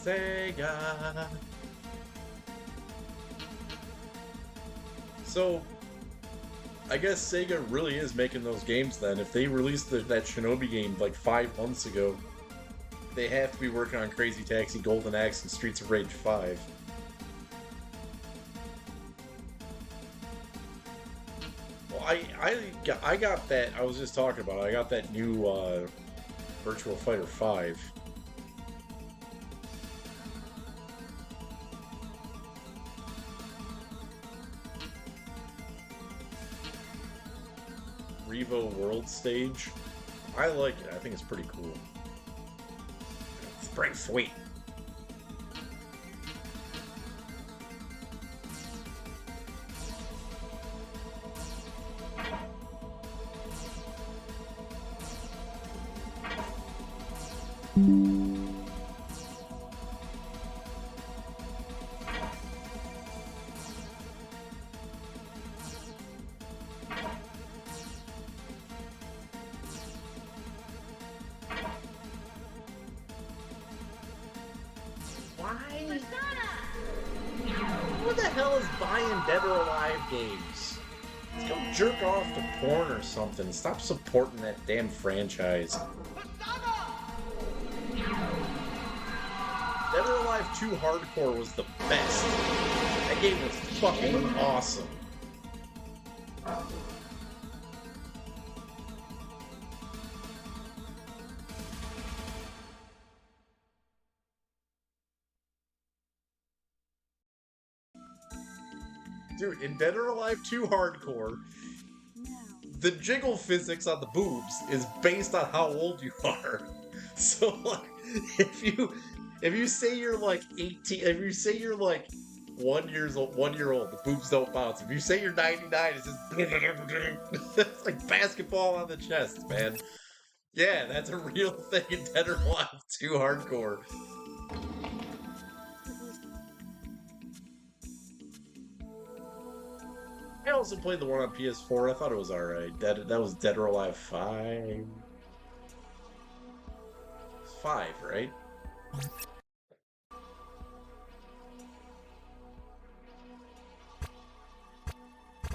Sega. So, I guess Sega really is making those games then. If they released that Shinobi game like 5 months ago, they have to be working on Crazy Taxi, Golden Axe, and Streets of Rage 5. Well, I got that, I was just talking about it, I got that new Virtua Fighter 5. Revo World Stage. I like it. I think it's pretty cool. It's pretty sweet. Who the hell is buying Dead or Alive games? Let's go jerk off to porn or something. Stop supporting that damn franchise. Dead or Alive 2 Hardcore was the best. That game was fucking awesome. Dude, in Dead or Alive 2 Hardcore, the jiggle physics on the boobs is based on how old you are. So, like, if you say you're like 18, if you say you're like 1 year old, the boobs don't bounce. If you say you're 99, it's just it's like basketball on the chest, man. Yeah, that's a real thing in Dead or Alive 2 Hardcore. I also played the one on PS4. I thought it was alright. That was Dead or Alive 5. It's 5, right?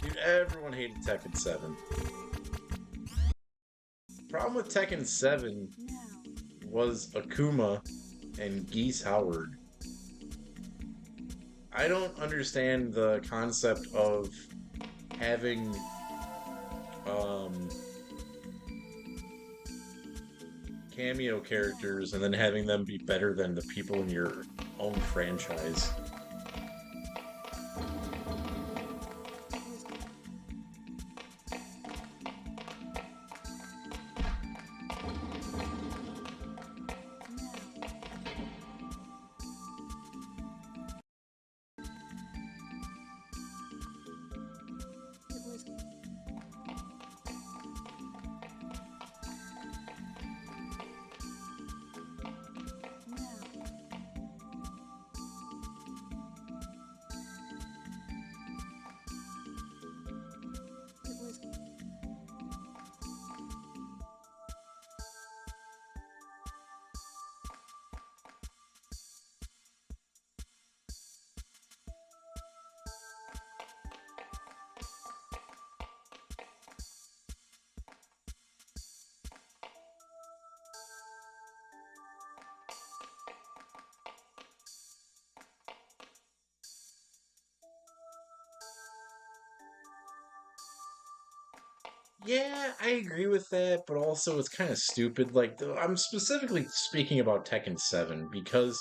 Dude, everyone hated Tekken 7. Problem with Tekken 7 was Akuma and Geese Howard. I don't understand the concept of having cameo characters and then having them be better than the people in your own franchise. Yeah, I agree with that, but also it's kind of stupid. Like, I'm specifically speaking about Tekken 7 because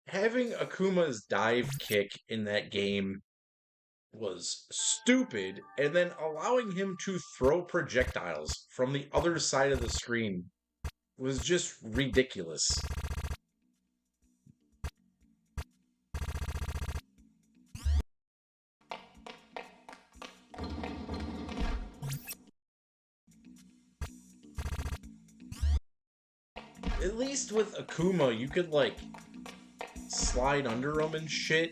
having Akuma's dive kick in that game was stupid, and then allowing him to throw projectiles from the other side of the screen was just ridiculous. At least with Akuma, you could, like, slide under him and shit.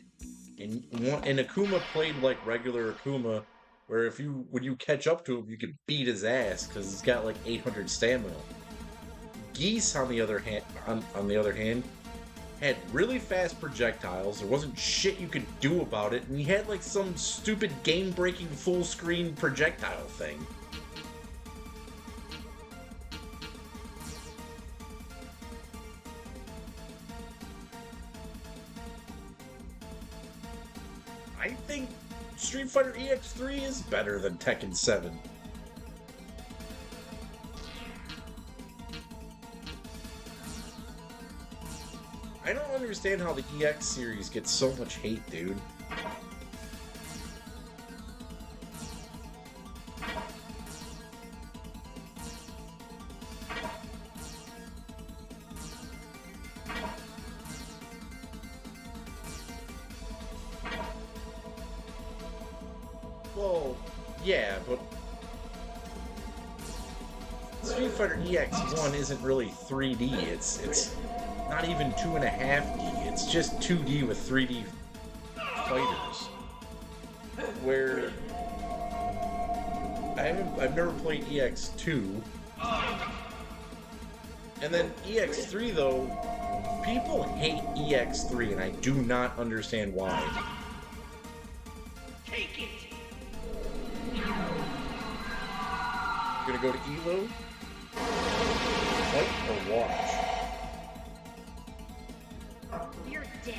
And Akuma played like regular Akuma, where when you catch up to him, you can beat his ass because he's got like 800 stamina. Geese, on the other hand, had really fast projectiles. There wasn't shit you could do about it, and he had like some stupid game-breaking full-screen projectile thing. I think Street Fighter EX3 is better than Tekken 7. I don't understand how the EX series gets so much hate, dude. Well, yeah, but Street Fighter EX1 isn't really 3D. It's not even 2.5D. It's just 2D with 3D fighters. Where I've never played EX2. And then EX3 though, people hate EX3 and I do not understand why. Take it! Gonna go to Evo? Fight or watch? You're dead.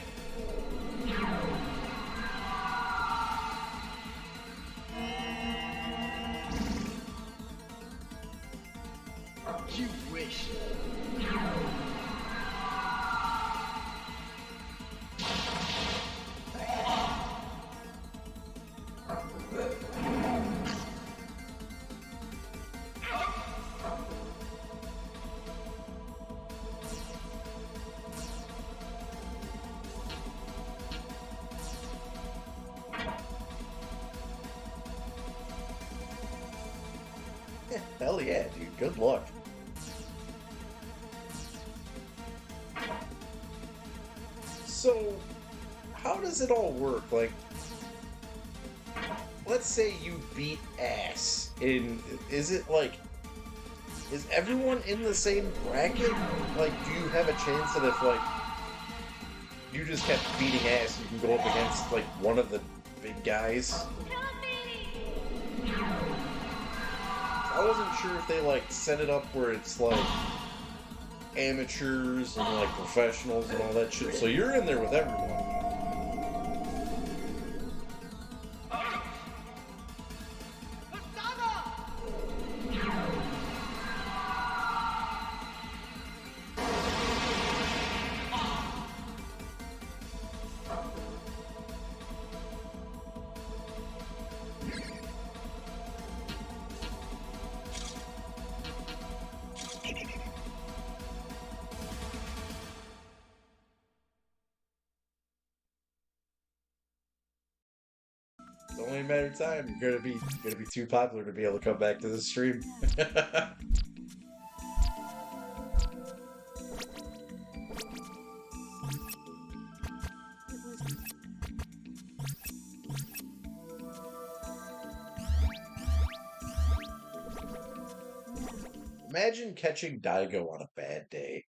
You wish. Hell yeah, dude. Good luck. So, how does it all work? Like, let's say you beat ass. Is everyone in the same bracket? Like, do you have a chance that if, like, you just kept beating ass, you can go up against, like, one of the big guys? I wasn't sure if they, like, set it up where it's, like, amateurs and, like, professionals and all that shit. So you're in there with everyone. It's only a matter of time. You're gonna be too popular to be able to come back to the stream. Imagine catching Daigo on a bad day.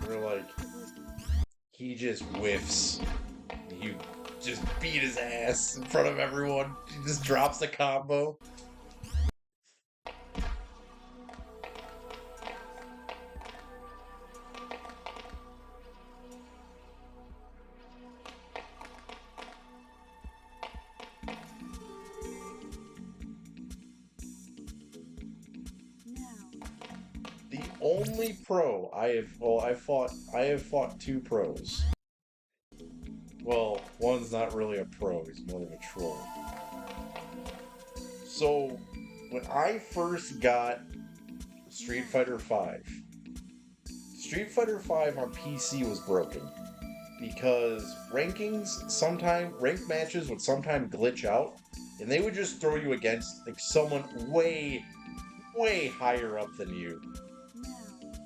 Or like, he just whiffs. You just beat his ass in front of everyone. He just drops the combo. only pro I have fought two pros. Well, one's not really a pro, he's more of a troll. So, when I first got Street Fighter V, Street Fighter V on PC was broken. Because ranked matches would sometimes glitch out, and they would just throw you against like someone way, way higher up than you.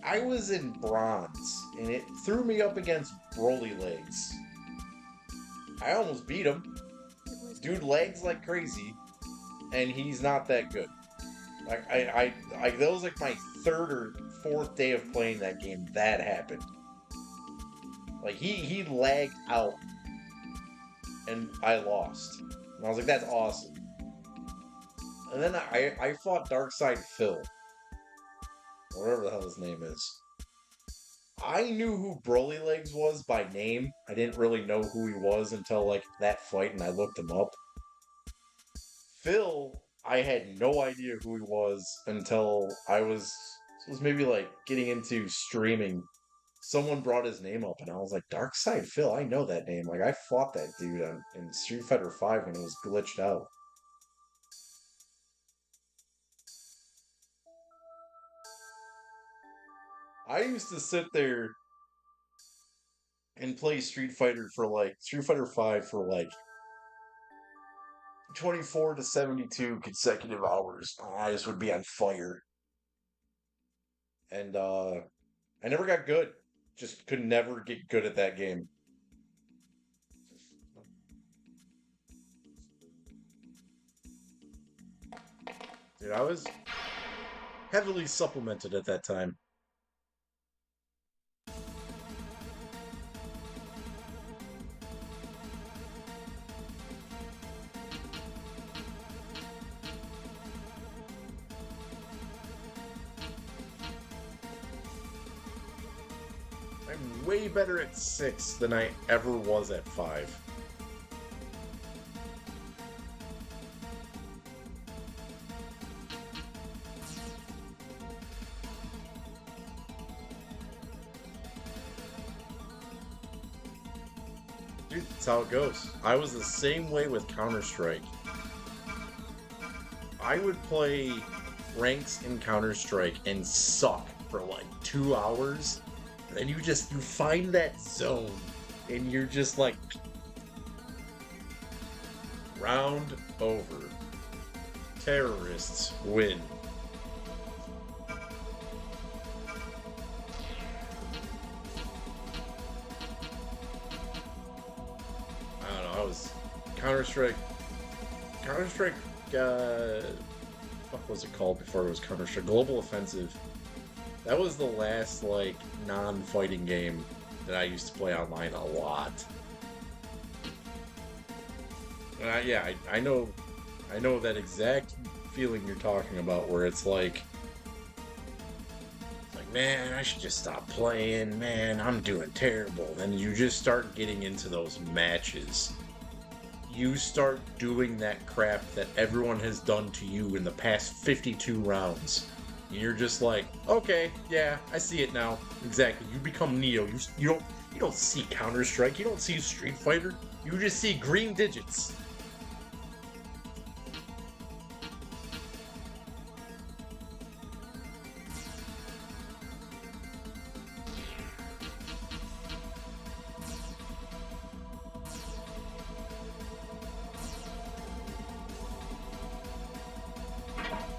I was in bronze, and it threw me up against Broly Legs. I almost beat him. Dude lags like crazy, and he's not that good. Like that was like my third or fourth day of playing that game. That happened. Like he lagged out, and I lost. And I was like, that's awesome. And then I fought Darkside Phil, whatever the hell his name is. I knew who Broly Legs was by name. I didn't really know who he was until like that fight, and I looked him up. Phil, I had no idea who he was until I was maybe like getting into streaming. Someone brought his name up, and I was like, Darkside Phil, I know that name. Like, I fought that dude in Street Fighter V when it was glitched out. I used to sit there and play Street Fighter V for like 24 to 72 consecutive hours. I just would be on fire. And, I never got good. Just could never get good at that game. Dude, I was heavily supplemented at that time. I'm way better at 6 than I ever was at 5. Dude, that's how it goes. I was the same way with Counter-Strike. I would play ranks in Counter-Strike and suck for like 2 hours. And you find that zone, and you're just like, round over. Terrorists win. I don't know, I was Counter-Strike, what was it called before it was Counter-Strike? Global Offensive. That was the last, like, non-fighting game that I used to play online a lot. Yeah, I know that exact feeling you're talking about, where it's like, man, I should just stop playing, man, I'm doing terrible. Then you just start getting into those matches. You start doing that crap that everyone has done to you in the past 52 rounds. You're just like, okay, yeah, I see it now. Exactly. You become Neo. You don't see Counter-Strike. You don't see Street Fighter. You just see green digits.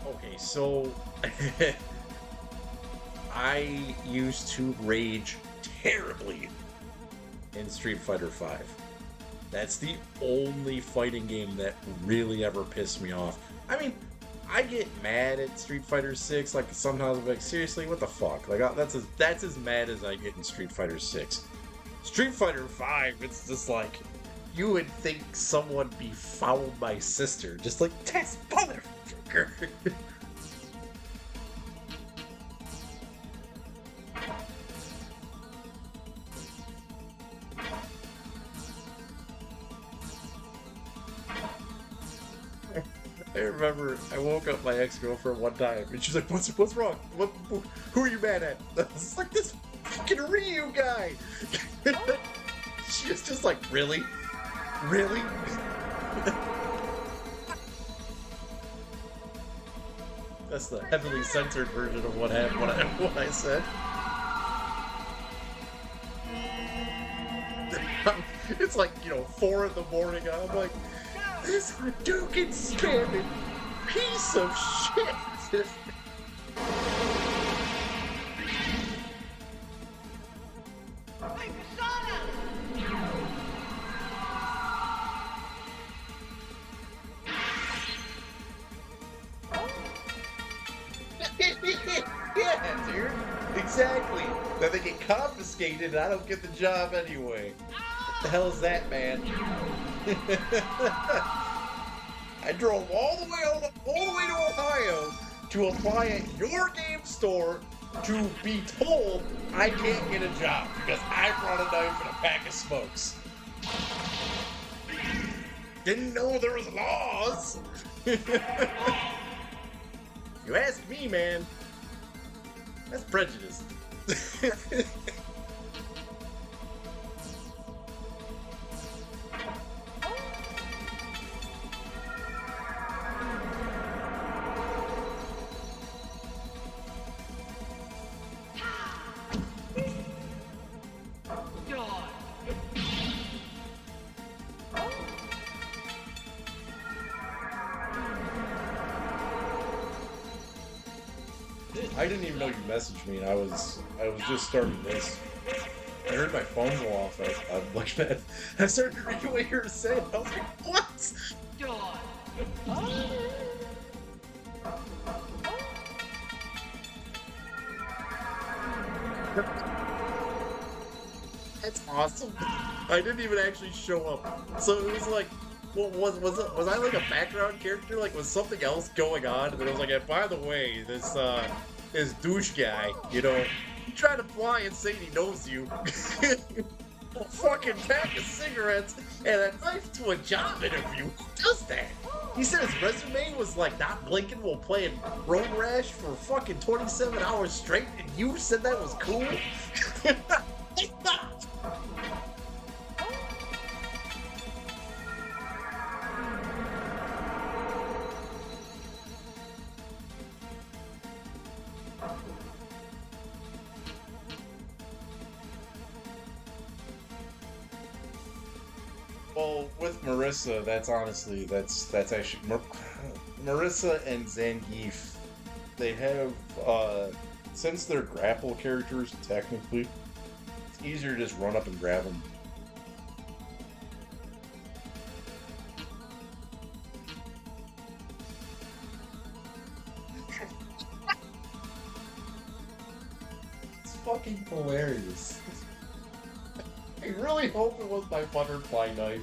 Okay, so I used to rage terribly in Street Fighter V. That's the only fighting game that really ever pissed me off. I mean, I get mad at Street Fighter 6. Like, sometimes I'm like, seriously, what the fuck? Like, that's as mad as I get in Street Fighter 6. Street Fighter 5, it's just like, you would think someone befouled my sister. Just like, test motherfucker. remember I woke up my ex-girlfriend one time and she's like, what's wrong? Who are you mad at? I was like, this fucking Ryu guy. She was just like, really? Really? That's the heavily censored version of what happened, what I said. It's like, 4 in the morning, and I'm like, this Hadouken spamming piece of shit! Yeah, dude. Exactly. Then they get confiscated and I don't get the job anyway. What the hell is that, man? I drove all the way to Ohio to apply at your game store to be told I can't get a job because I brought a knife and a pack of smokes. Didn't know there was laws. You ask me, man. That's prejudice. I didn't even know you messaged me, and I was just starting this. I heard my phone go off. I'm like, I started to read what you were saying. I was like, what? That's awesome. I didn't even actually show up, so it was like, well, was I like a background character? Like, was something else going on? And it was like, and by the way, this douche guy, he tried to fly and say he knows you. A fucking pack of cigarettes and a knife to a job interview. Who does that? He said his resume was like not blinking while playing Road Rash for fucking 27 hours straight, and you said that was cool? Well, with Marissa, that's actually Marissa and Zangief. They have since they're grapple characters, technically, it's easier to just run up and grab them. It's fucking hilarious. I really hope it was my butterfly knife.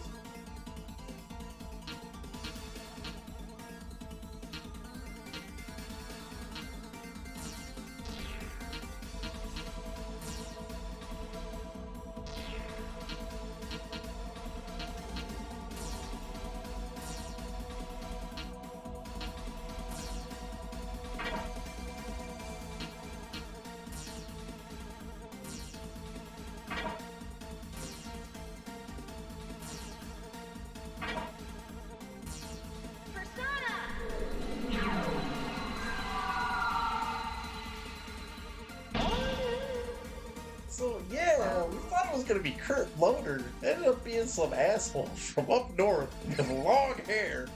So yeah, we thought it was gonna be Kurt Loder. Ended up being some asshole from up north with long hair.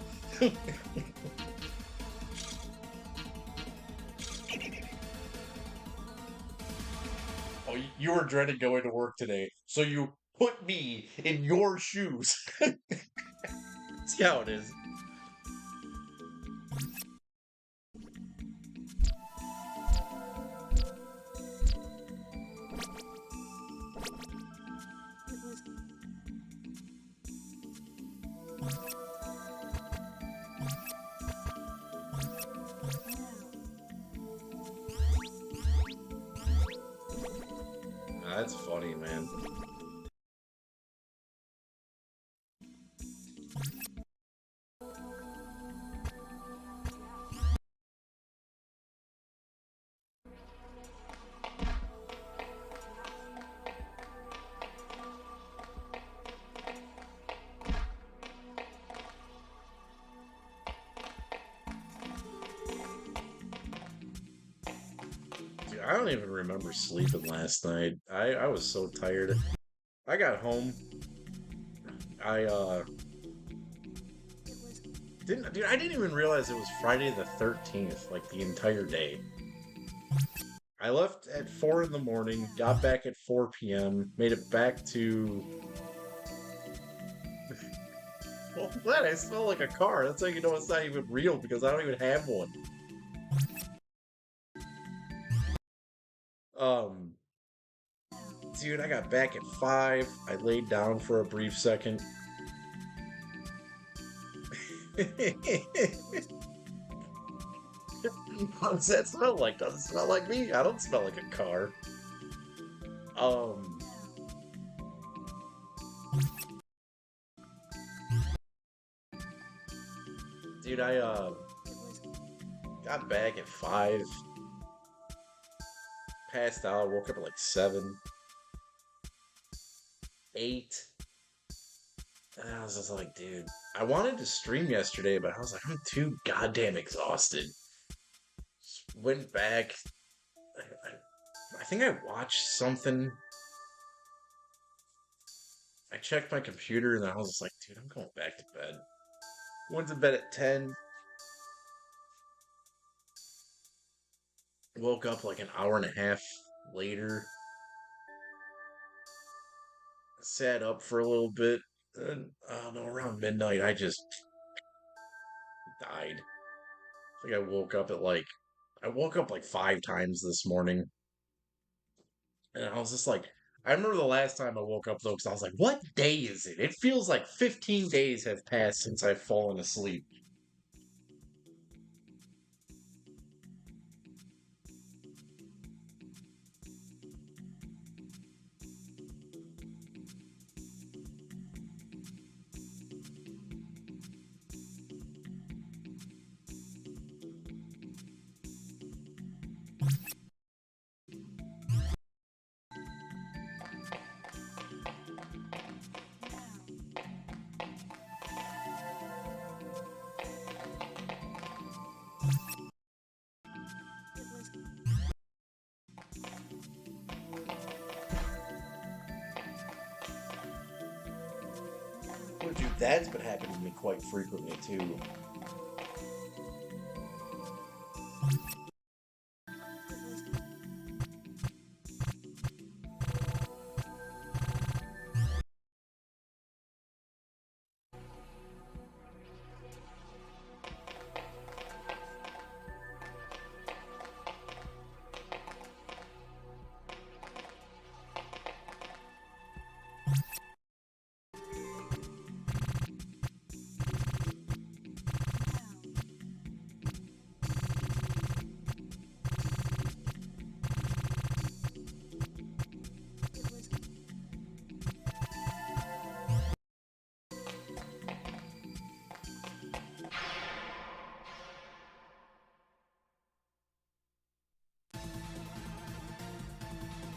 Oh, you were dreading going to work today, so you put me in your shoes. See how it is. That's funny, man. I don't even remember sleeping last night. I was so tired. I got home. I I didn't even realize it was Friday the 13th, like the entire day. I left at 4 in the morning, got back at 4 p.m., made it back to. Well, I'm glad I smell like a car. That's how you know it's not even real because I don't even have one. Um, Dude, I got back at 5. I laid down for a brief second. What does that smell like? Does it smell like me? I don't smell like a car. Um, Dude, I got back at 5. Passed out, woke up at like 7. 8. And I was just like, dude, I wanted to stream yesterday, but I was like, I'm too goddamn exhausted. Went back. I think I watched something. I checked my computer and I was just like, dude, I'm going back to bed. Went to bed at 10. Woke up like an hour and a half later. Sat up for a little bit. And I don't know, around midnight, I just died. I think I woke up like 5 times this morning. And I was just like, I remember the last time I woke up though, because I was like, what day is it? It feels like 15 days have passed since I've fallen asleep. Well, dude, that's been happening to me quite frequently too.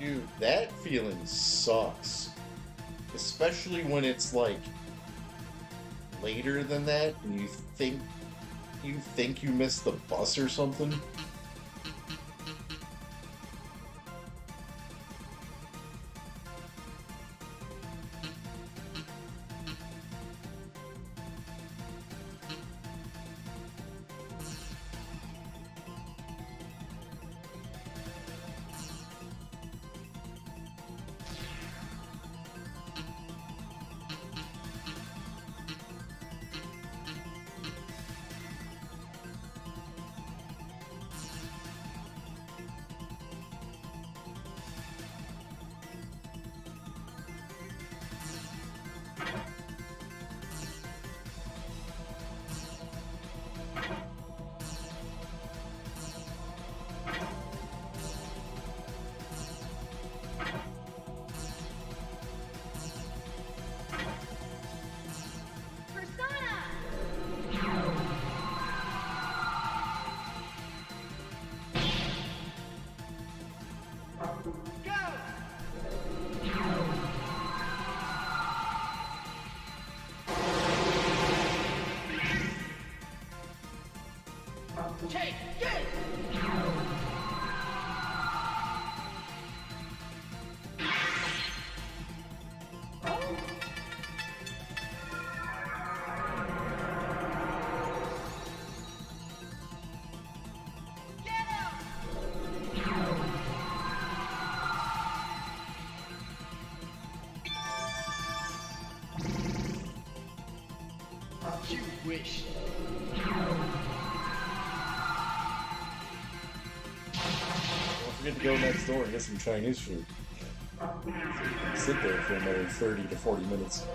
Dude, that feeling sucks. Especially when it's like later than that and you think you missed the bus or something. wish. Don't forget to go next door and get some Chinese food. Sit there for another 30 to 40 minutes.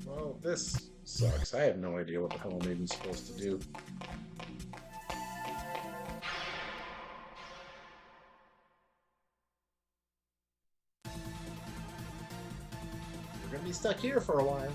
Well, this sucks. I have no idea what the hell I'm even supposed to do. We're gonna be stuck here for a while.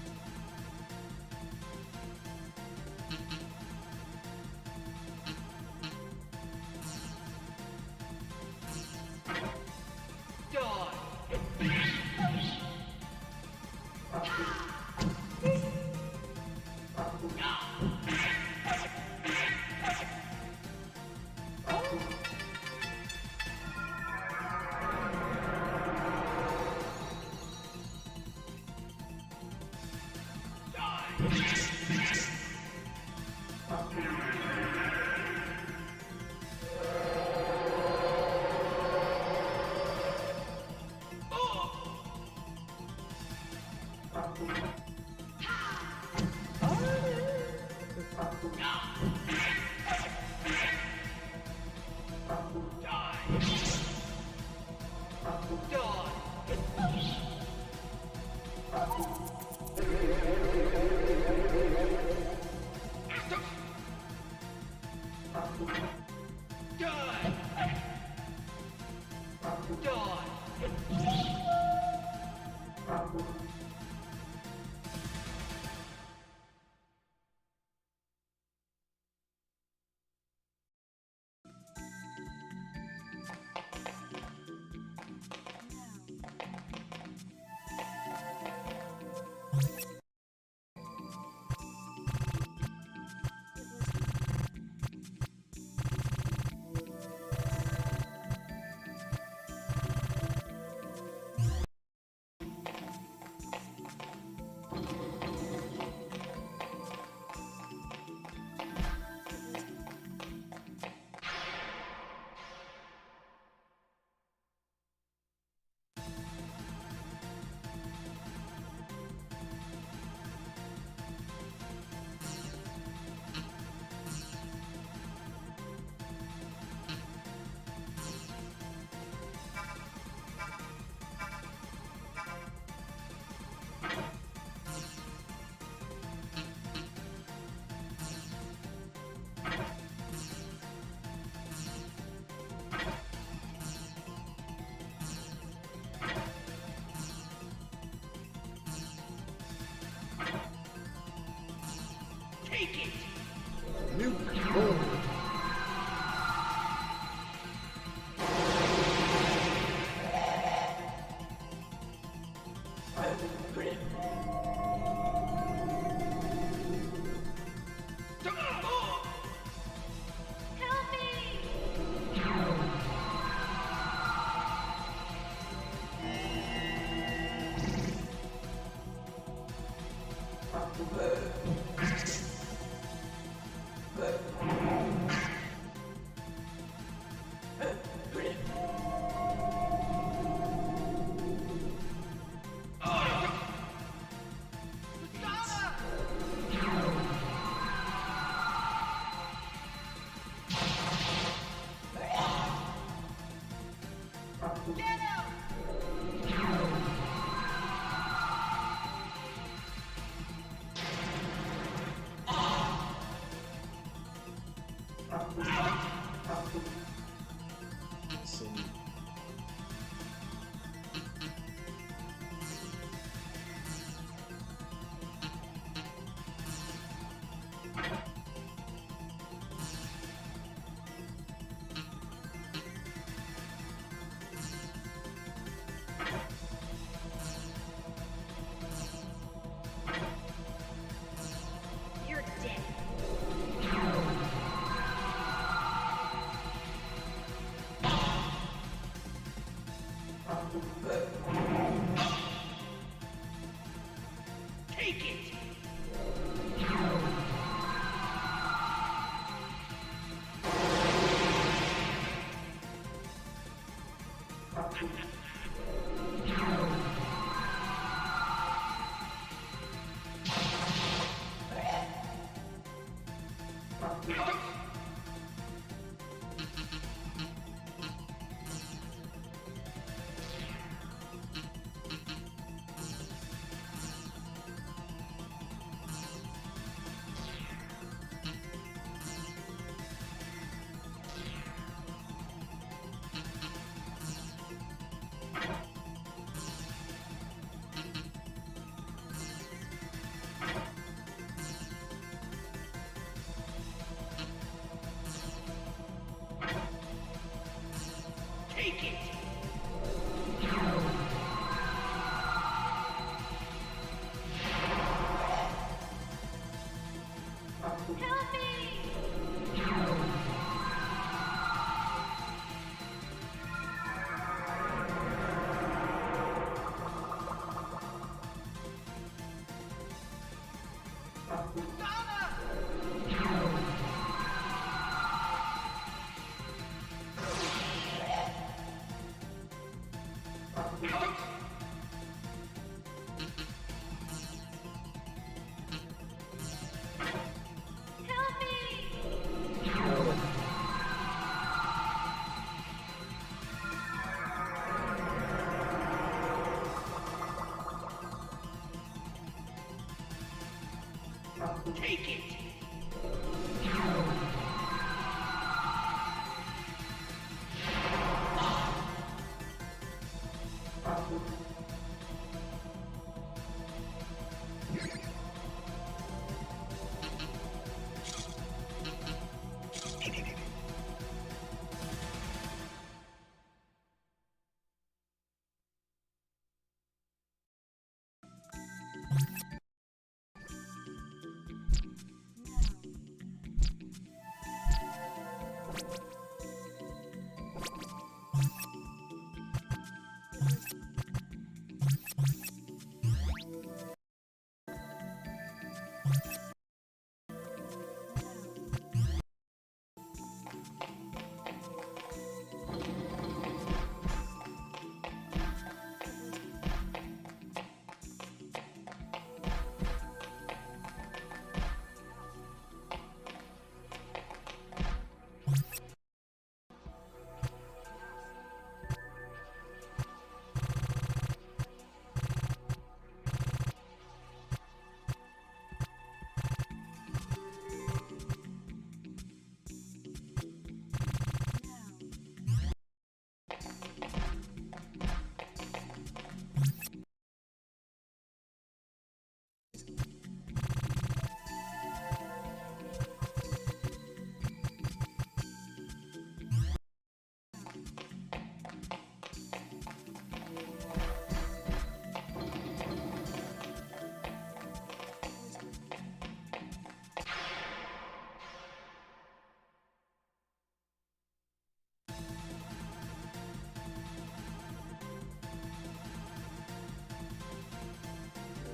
See. You're dead. Take it! Take it! Help me! Help me! Take it!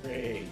Great.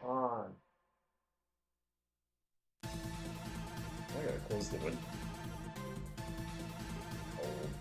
on. I gotta close the window. Oh.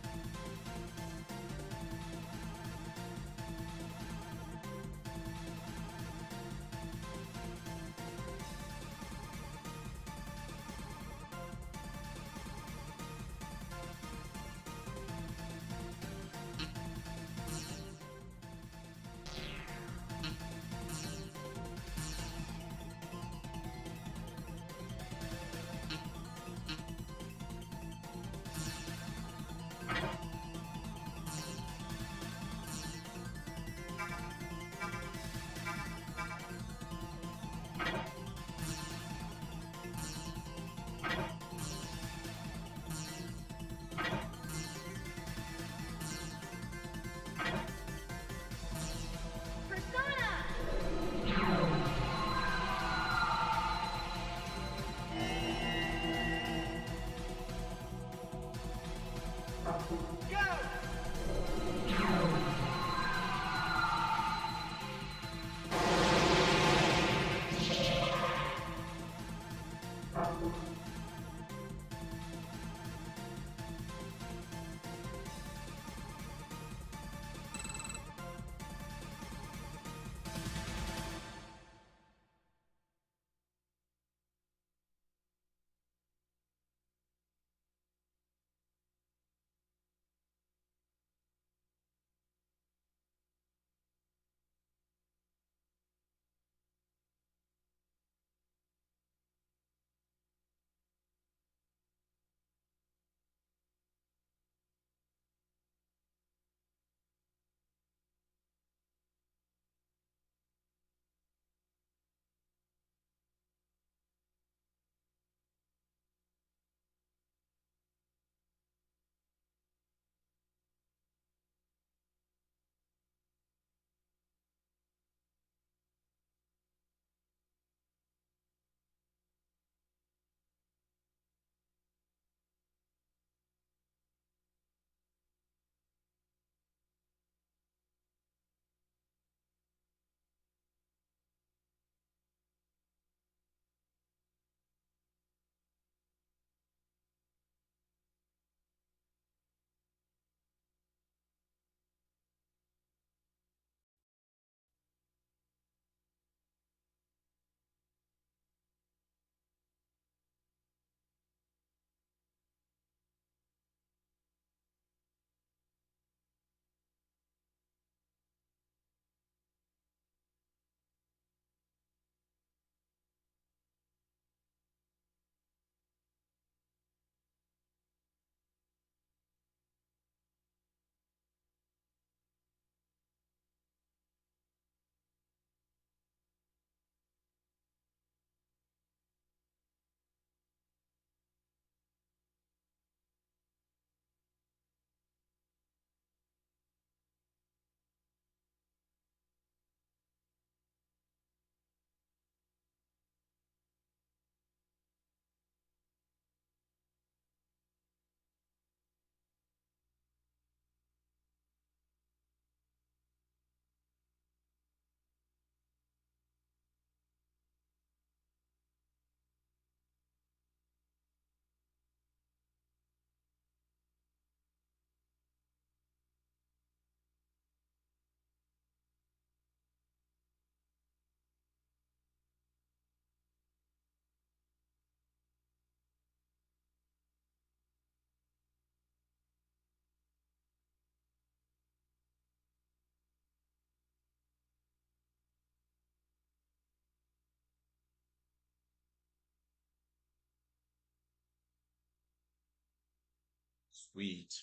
Sweet.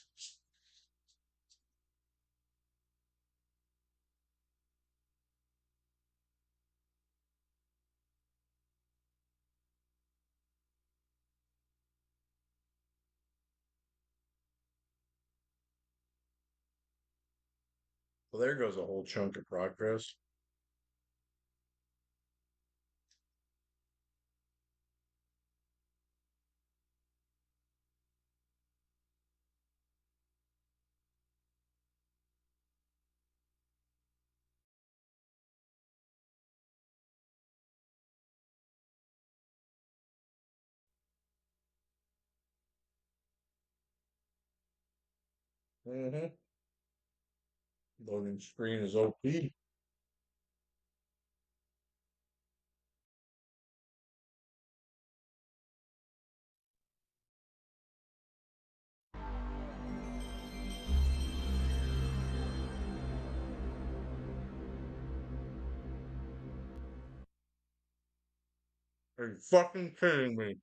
Well, there goes a whole chunk of progress. Mm-hmm. Loading screen is OP. Are you fucking kidding me?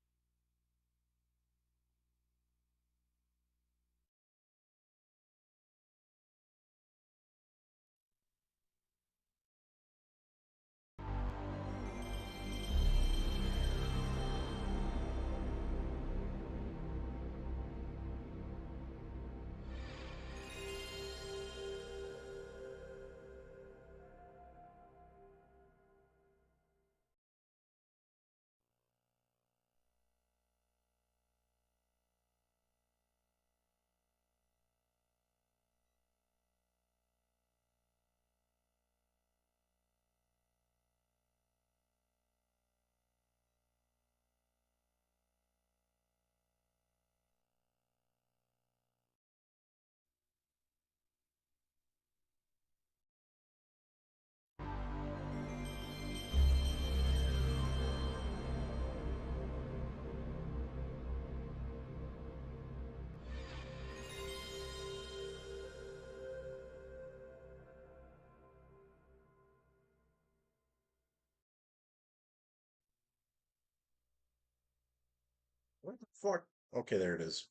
What the fuck? Okay, there it is.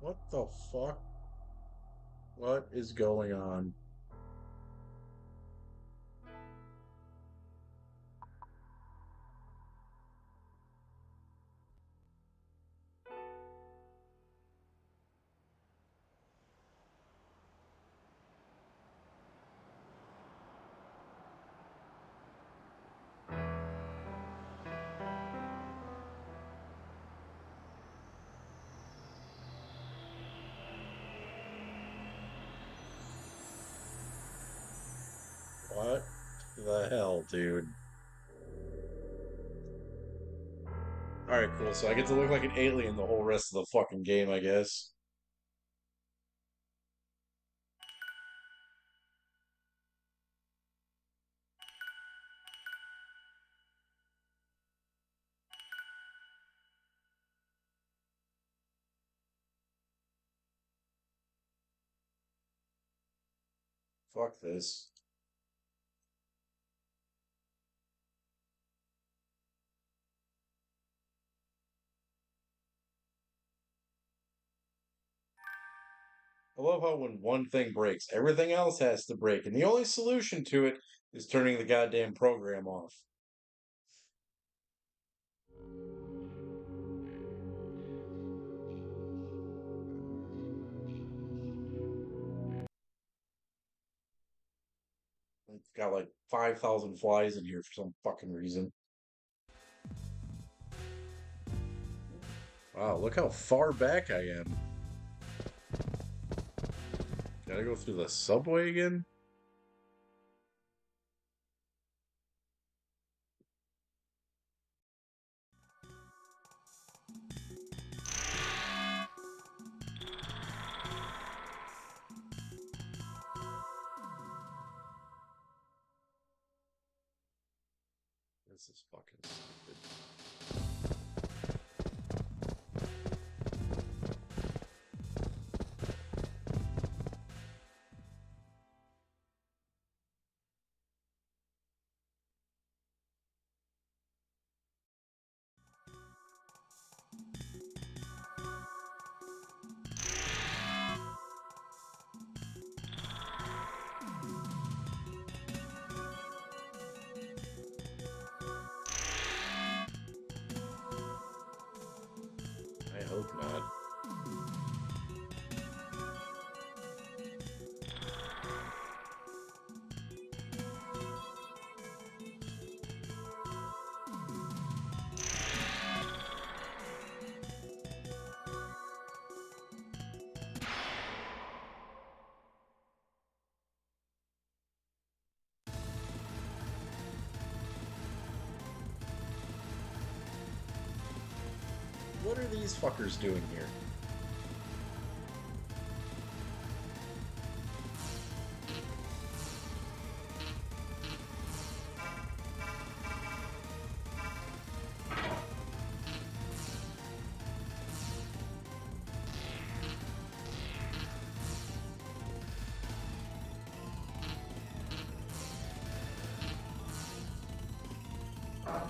What the fuck? What is going on? What the hell, dude? Alright, cool. So I get to look like an alien the whole rest of the fucking game, I guess. Fuck this. I love how when one thing breaks, everything else has to break, and the only solution to it is turning the goddamn program off. It's got like 5,000 flies in here for some fucking reason. Wow, look how far back I am. Gotta go through the subway again? This is fucking stupid. I hope not. What are these fuckers doing here? Help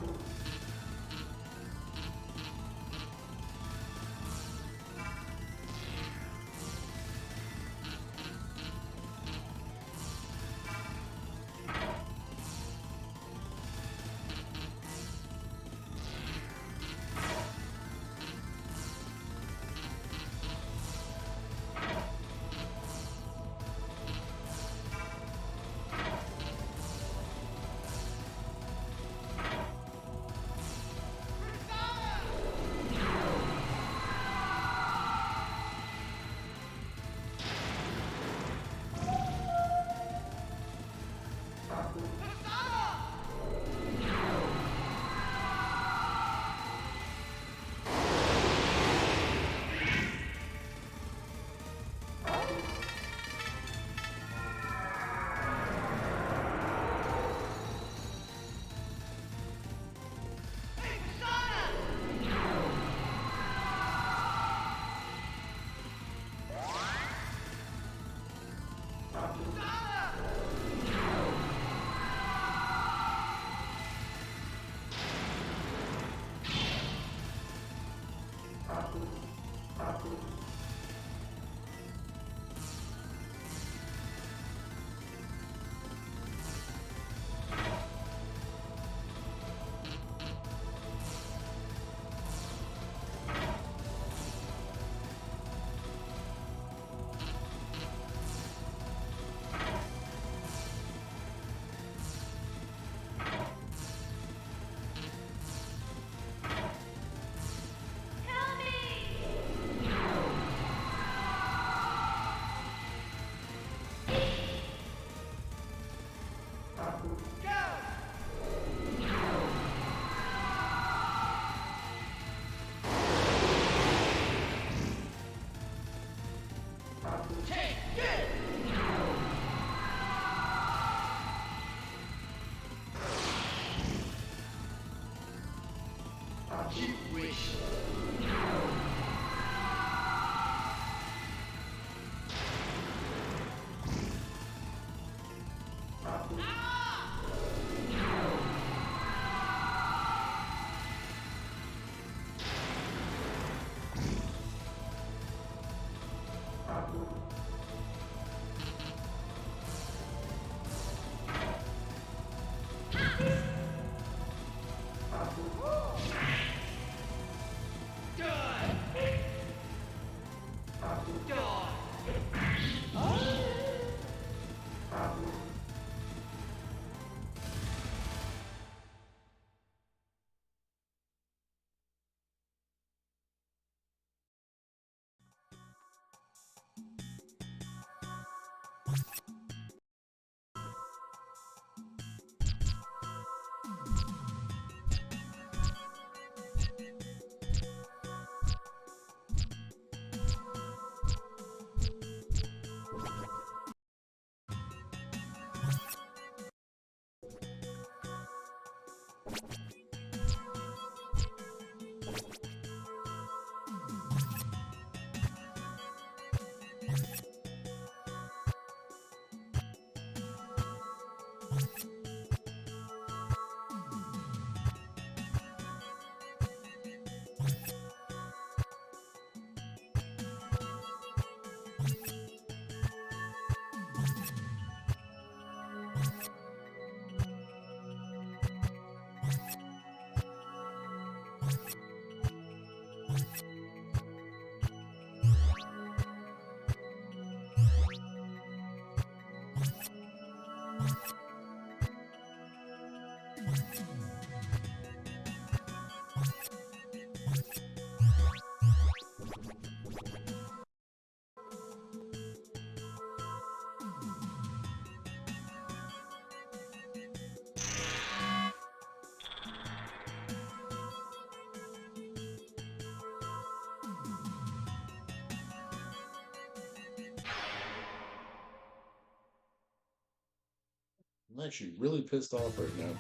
me! You wish. I'm actually really pissed off right now.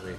Wait.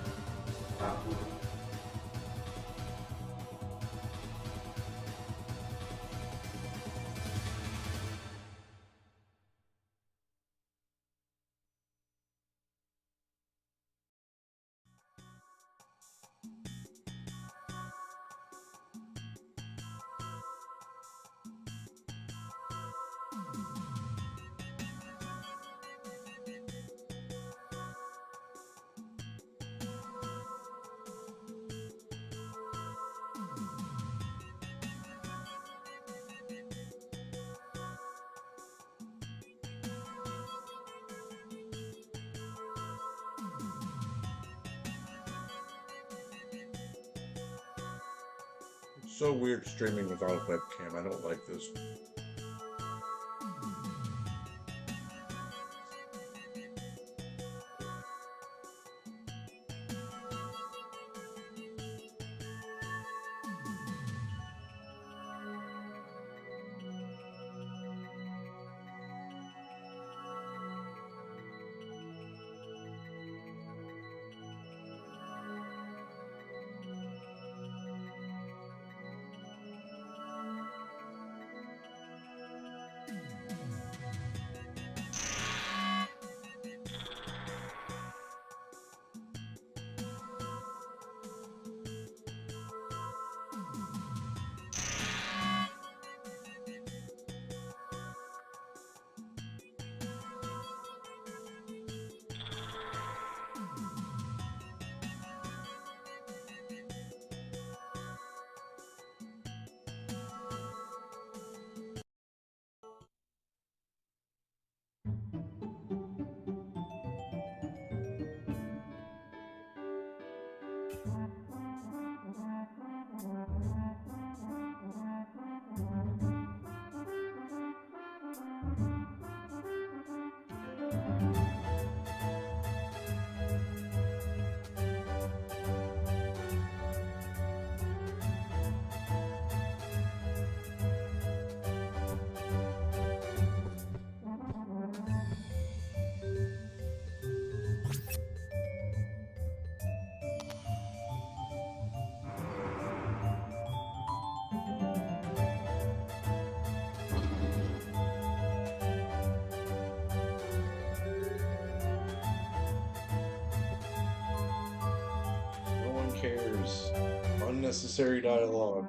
It's so weird streaming without a webcam. I don't like this. There's unnecessary dialogue.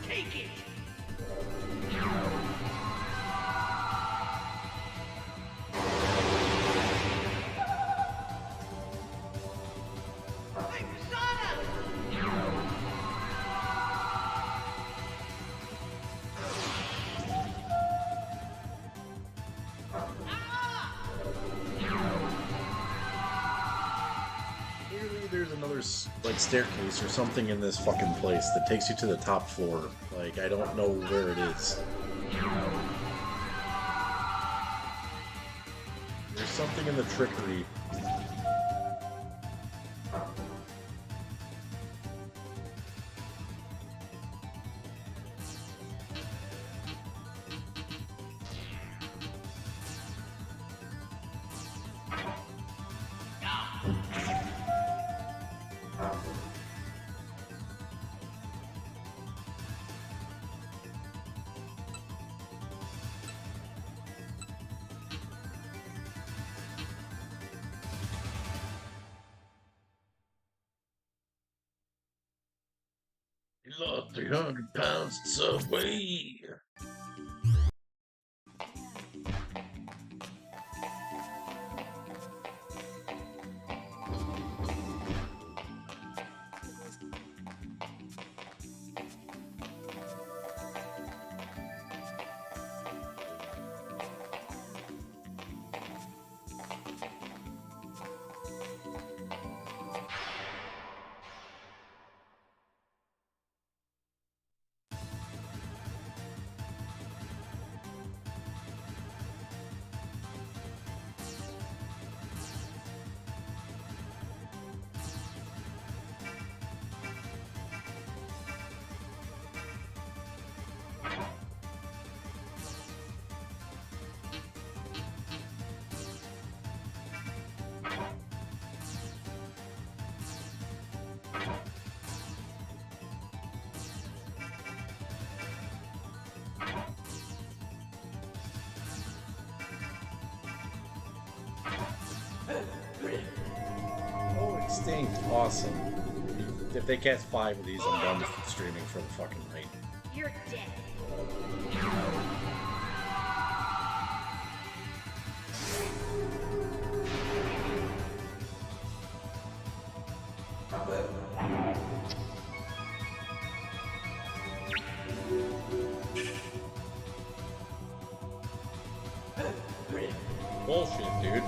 Take it! Clearly there's another, like, staircase or something in this fucking place that takes you to the top floor. Like, I don't know where it is. There's something in the trickery. You lost 300 pounds at Subway. Oh, extinct. Awesome. If they catch 5 of these, I'm done with streaming for the fucking night. You're dead. Bullshit, dude.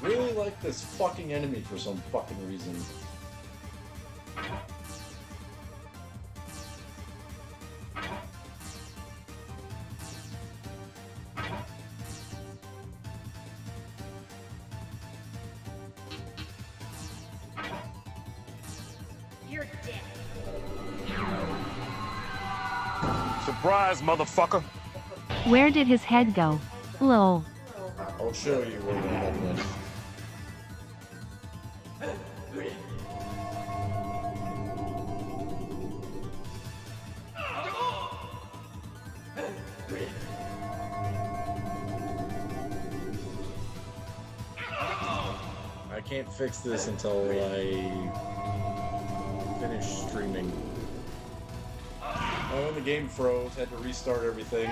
Really like this fucking enemy for some fucking reason. You're dead. Surprise, motherfucker. Where did his head go? Lol. I'll show you where the head went. I can't fix this until I finish streaming. Oh, when the game froze, had to restart everything.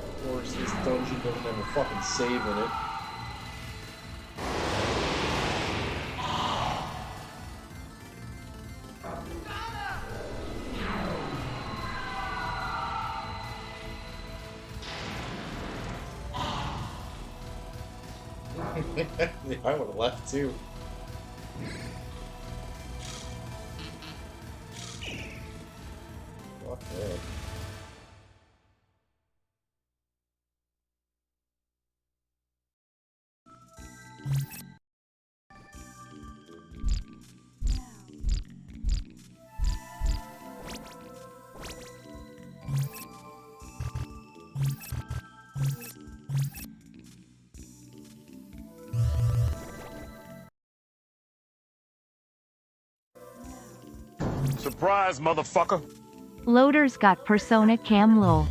Of course, this dungeon doesn't have a fucking save in it. I would have left too. Fuck that. Surprise, motherfucker. Loader's got Persona Cam low.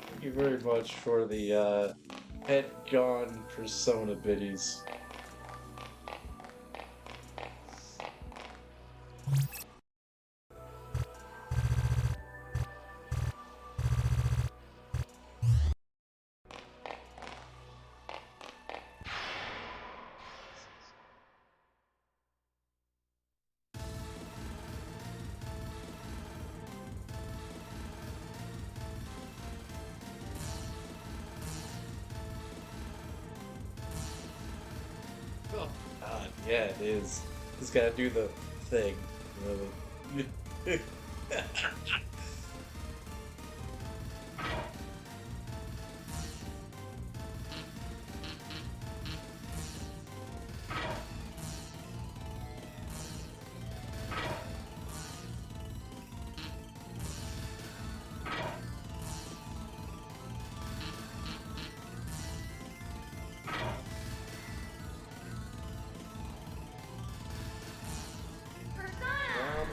Thank you very much for the head gone Persona biddies. Oh, God, yeah, it is. Just gotta do the thing. You know,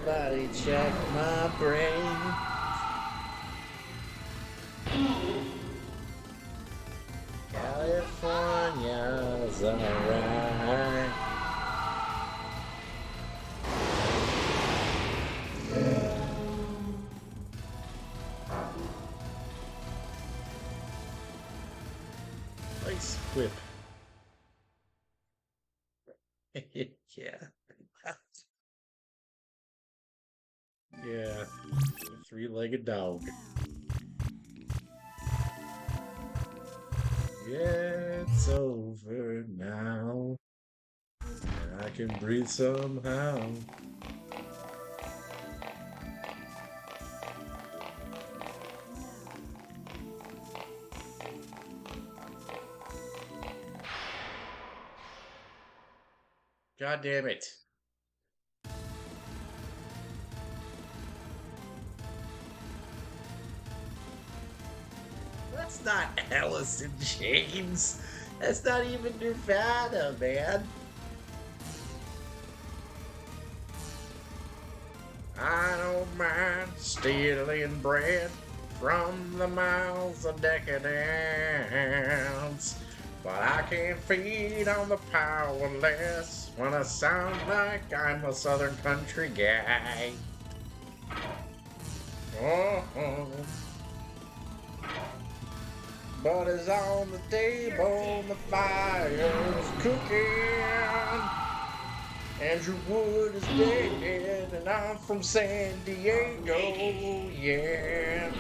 Somebody check my brain. California's alright. Nice whip. Yeah. Yeah. Three-legged dog. Yeah, it's over now. And I can breathe somehow. God damn it. That's not Alice in Chains. That's not even Nirvana, man. I don't mind stealing bread from the mouths of decadence, but I can't feed on the powerless when I sound like I'm a southern country guy. Oh. But it's on the table, the fire's cooking. Andrew Wood is dead, and I'm from San Diego, yeah.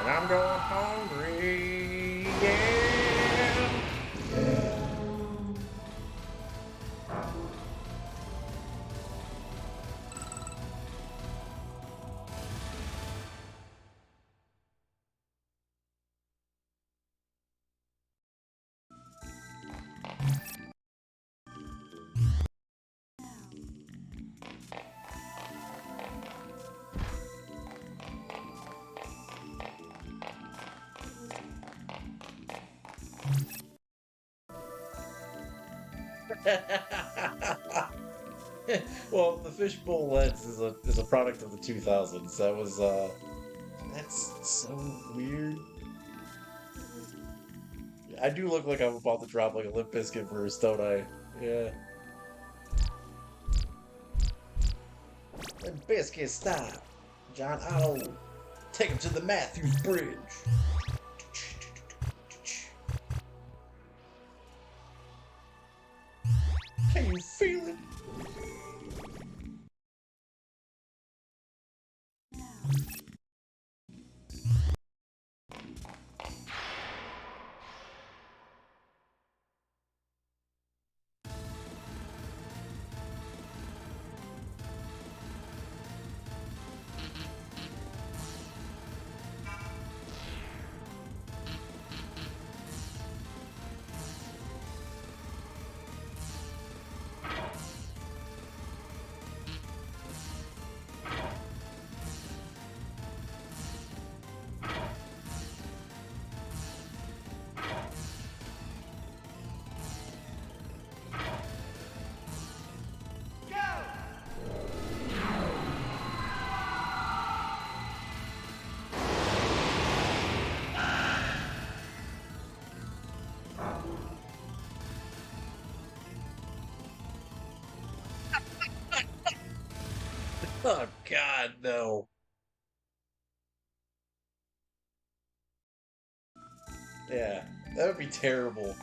And I'm going hungry, yeah. Well, the fishbowl lens is a product of the 2000s. That was that's so weird. I do look like I'm about to drop like a Limp Bizkit verse, don't I? Yeah. Limp Bizkit, stop. John Otto, take him to the Matthews Bridge. Can you feel it? Oh God, no. Yeah, that would be terrible.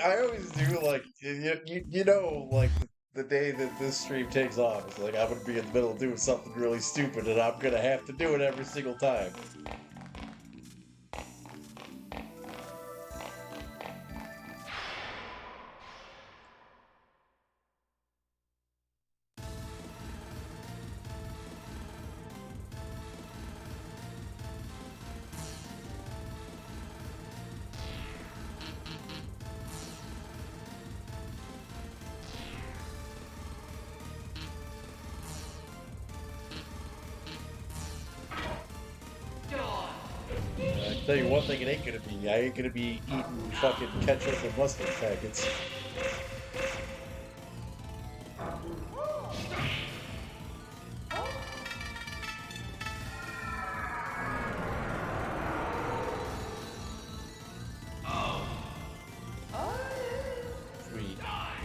I always do like like the day that this stream takes off, it's like I'm gonna be in the middle of doing something really stupid, and I'm gonna have to do it every single time. I tell you one thing, it ain't gonna be. I ain't gonna be eating fucking ketchup and mustard packets. Sweet. I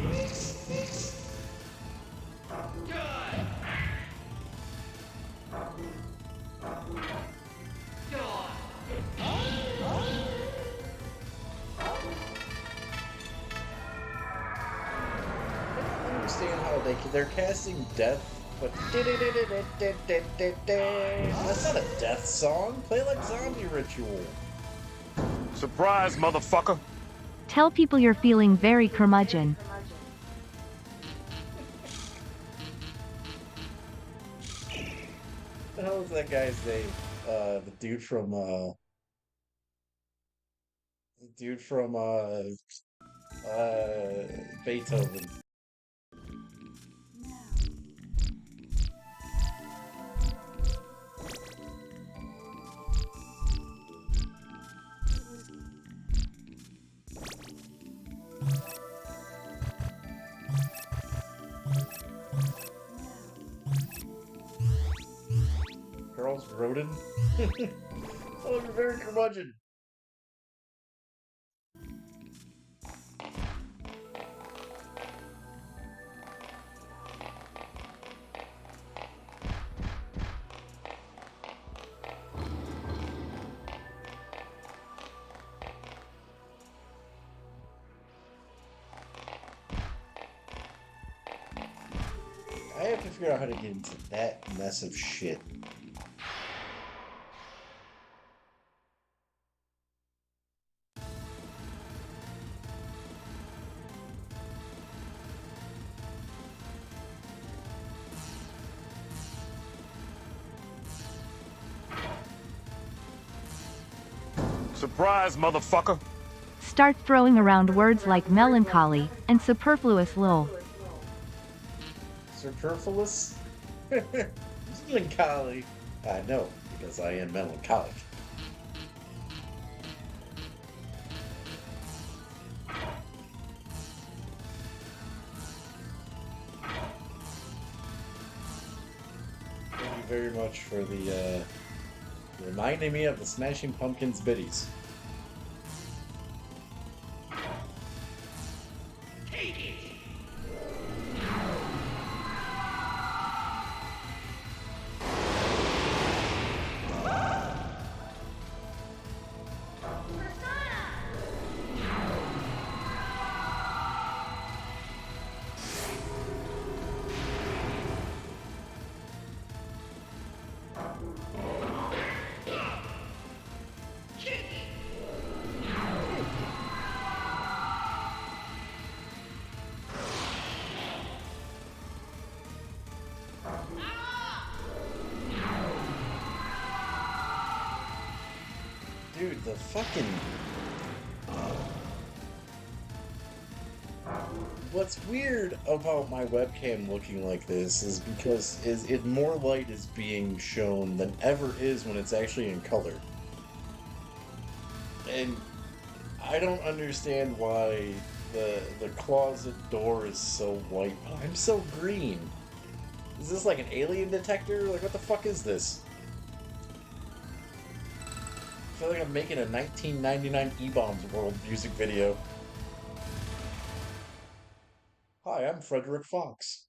don't understand how they're casting death, but that's not a death song. Play like Zombie Ritual. Surprise, motherfucker. Tell people you're feeling very curmudgeon. What the hell was that guy's name? The dude from Beethoven. Charles Grodin? Oh, you're very curmudgeon. I have to figure out how to get into that mess of shit. Surprise, motherfucker. Start throwing around words like melancholy and superfluous lol. Superfluous? Melancholy. I know, because I am melancholic. Thank you very much for the, reminding me of the Smashing Pumpkins biddies. Dude, the fucking... What's weird about my webcam looking like this is because more light is being shown than ever is when it's actually in color. And I don't understand why the closet door is so white, but I'm so green. Is this like an alien detector? Like, what the fuck is this? I feel like I'm making a 1999 E-Bombs World music video. Hi, I'm Frederick Fox.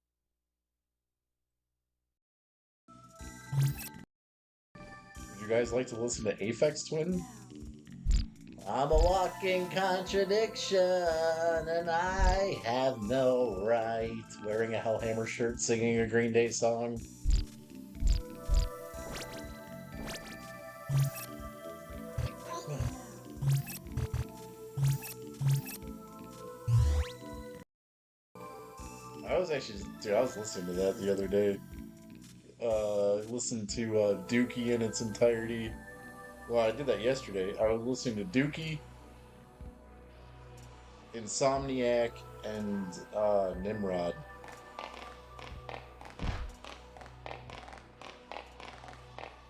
you guys like to listen to Aphex Twin? I'm a walking contradiction, and I have no right. Wearing a Hellhammer shirt, singing a Green Day song. I was listening to that the other day. Listened to Dookie in its entirety. Well, I did that yesterday. I was listening to Dookie, Insomniac, and Nimrod.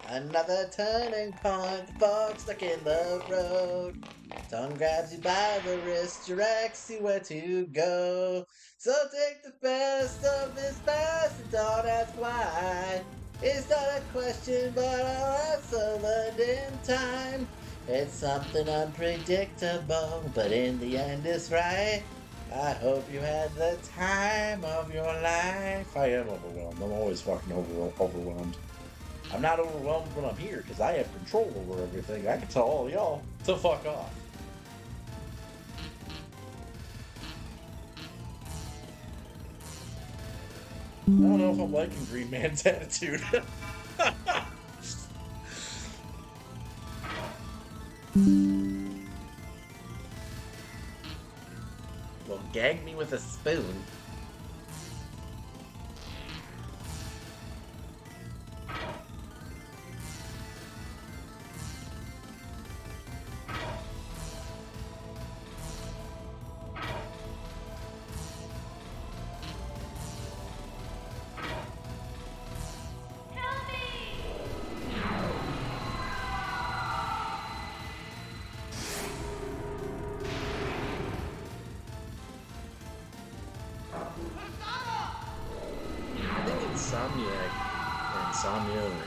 Another turning point, the fog stuck in the road. Tongue grabs you by the wrist, directs you where to go. So take the best of this past and don't ask why. It's not a question, but I'll answer learned in time. It's something unpredictable, but in the end it's right. I hope you had the time of your life. I am overwhelmed. I'm always fucking overwhelmed. I'm not overwhelmed when I'm here, because I have control over everything. I can tell all y'all to fuck off. I don't know if I'm liking Green Man's attitude. Well, gag me with a spoon.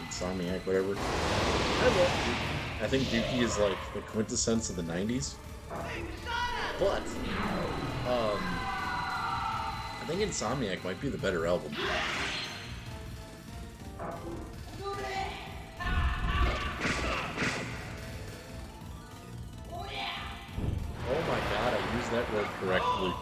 Insomniac, whatever. I think Dookie is like the quintessence of the 90s. But, I think Insomniac might be the better album. Oh my god, I used that word correctly.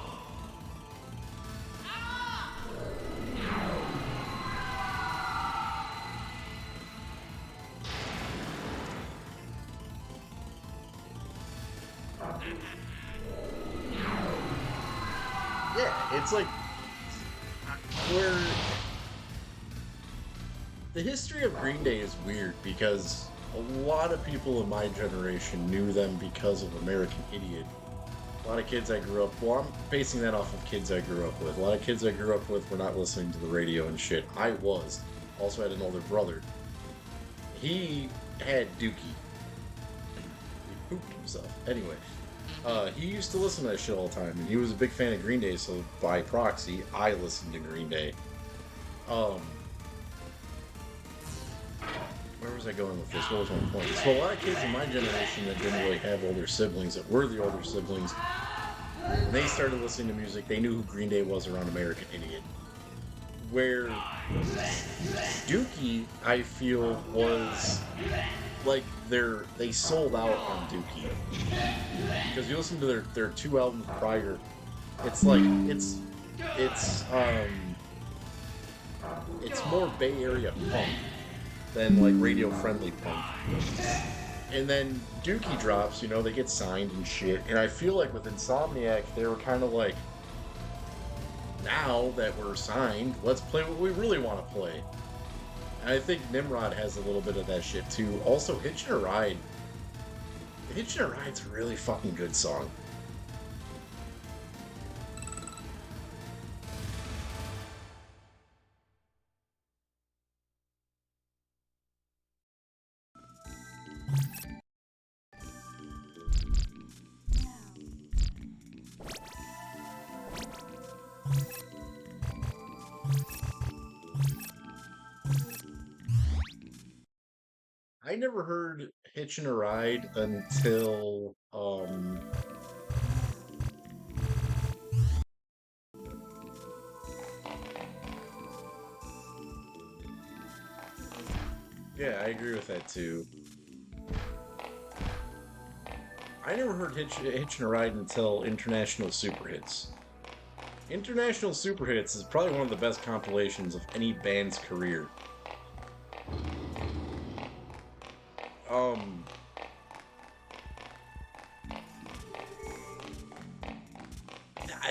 Yeah, it's like where the history of Green Day is weird because a lot of people in my generation knew them because of American Idiot. A lot of kids I grew up, well, I'm basing that off of kids I grew up with. A lot of kids I grew up with were not listening to the radio and shit. I was. Also had an older brother. He had Dookie. He pooped himself. Anyway. He used to listen to that shit all the time, and he was a big fan of Green Day, so by proxy, I listened to Green Day. Where was I going with this? What was my point? So a lot of kids in my generation that didn't really have older siblings, that were the older siblings, when they started listening to music, they knew who Green Day was around American Idiot. Where Dookie, I feel, was like they sold out on Dookie. Because you listen to their two albums prior, it's like it's more Bay Area punk than like radio friendly punk. And then Dookie drops, you know, they get signed and shit. And I feel like with Insomniac, they were kind of like, now that we're signed, let's play what we really want to play. And I think Nimrod has a little bit of that shit too. Also, Hitchin' a Ride. Hitchin' a Ride's a really fucking good song. I never heard Hitchin' a Ride until yeah, I agree with that too. I never heard Hitchin' a Ride until International Super Hits. International Super Hits is probably one of the best compilations of any band's career.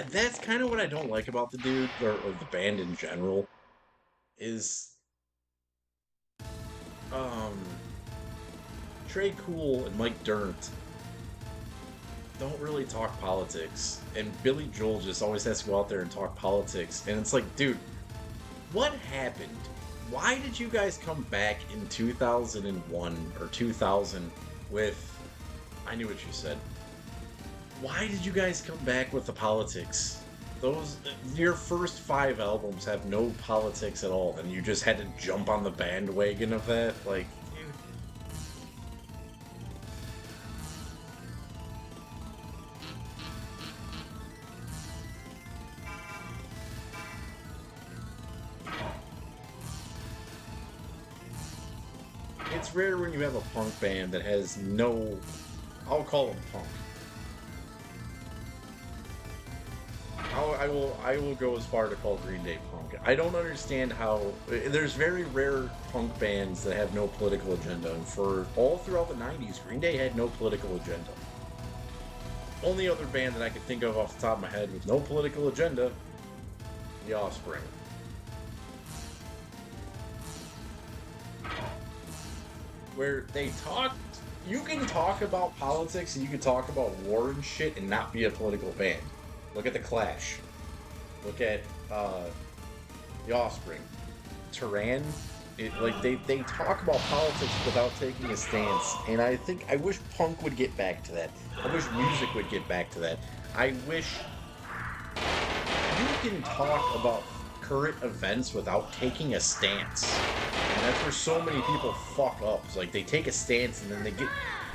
That's kind of what I don't like about the dude, or the band in general, is, Trey Cool and Mike Dirnt don't really talk politics, and Billy Joel just always has to go out there and talk politics, and it's like, dude, what happened? Why did you guys come back in 2001 or 2000 with, I knew what you said. Why did you guys come back with the politics? Your first 5 albums have no politics at all, and you just had to jump on the bandwagon of that? Like, dude. It's rare when you have a punk band that has no, I'll call them punk. I will go as far to call Green Day punk. I don't understand how there's very rare punk bands that have no political agenda, and for all throughout the 90s, Green Day had no political agenda. Only other band that I could think of off the top of my head with no political agenda, The Offspring. Where they talk, you can talk about politics and you can talk about war and shit and not be a political band. Look at The Clash. Look at The Offspring. Turan. They talk about politics without taking a stance, and I wish punk would get back to that. I wish music would get back to that. I wish you can talk about current events without taking a stance. And that's where so many people fuck up. It's like they take a stance and then they get,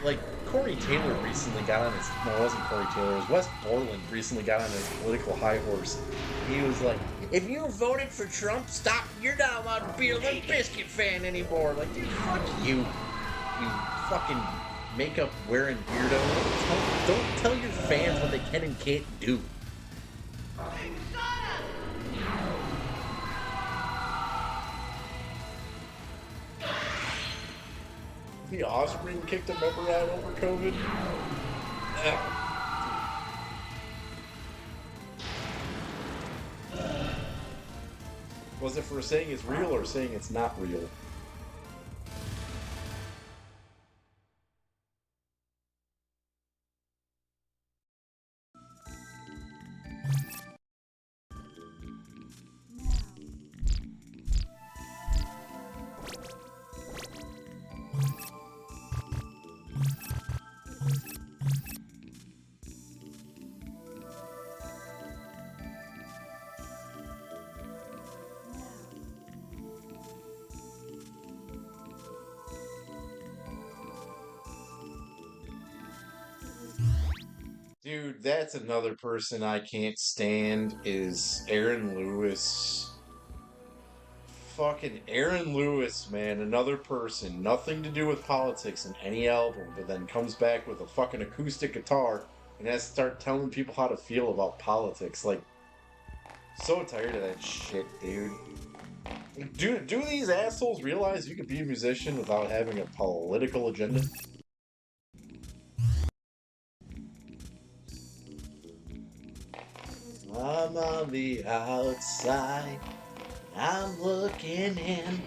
like, Corey Taylor recently got on his, no, it wasn't Corey Taylor, it was Wes Borland recently got on his political high horse. He was like, if you voted for Trump, stop, you're not allowed to be a Limp Bizkit fan anymore. Like, dude, fuck you. You fucking makeup wearing weirdo. Don't tell your fans what they can and can't do. The Offspring kicked a member out over COVID? Was it for saying it's real or saying it's not real? Dude, that's another person I can't stand is Aaron Lewis. Fucking Aaron Lewis, man, another person, nothing to do with politics in any album, but then comes back with a fucking acoustic guitar and has to start telling people how to feel about politics. Like, so tired of that shit, dude. Do these assholes realize you can be a musician without having a political agenda? I'm on the outside, I'm looking in.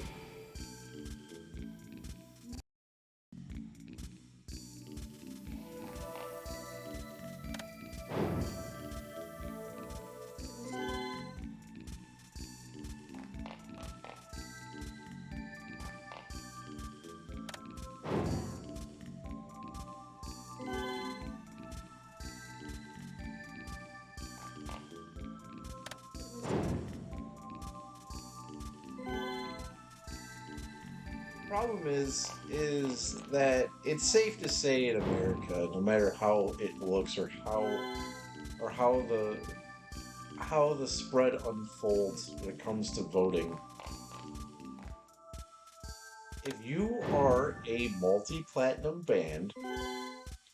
Problem is that it's safe to say in America, no matter how it looks or how the spread unfolds when it comes to voting, if you are a multi-platinum band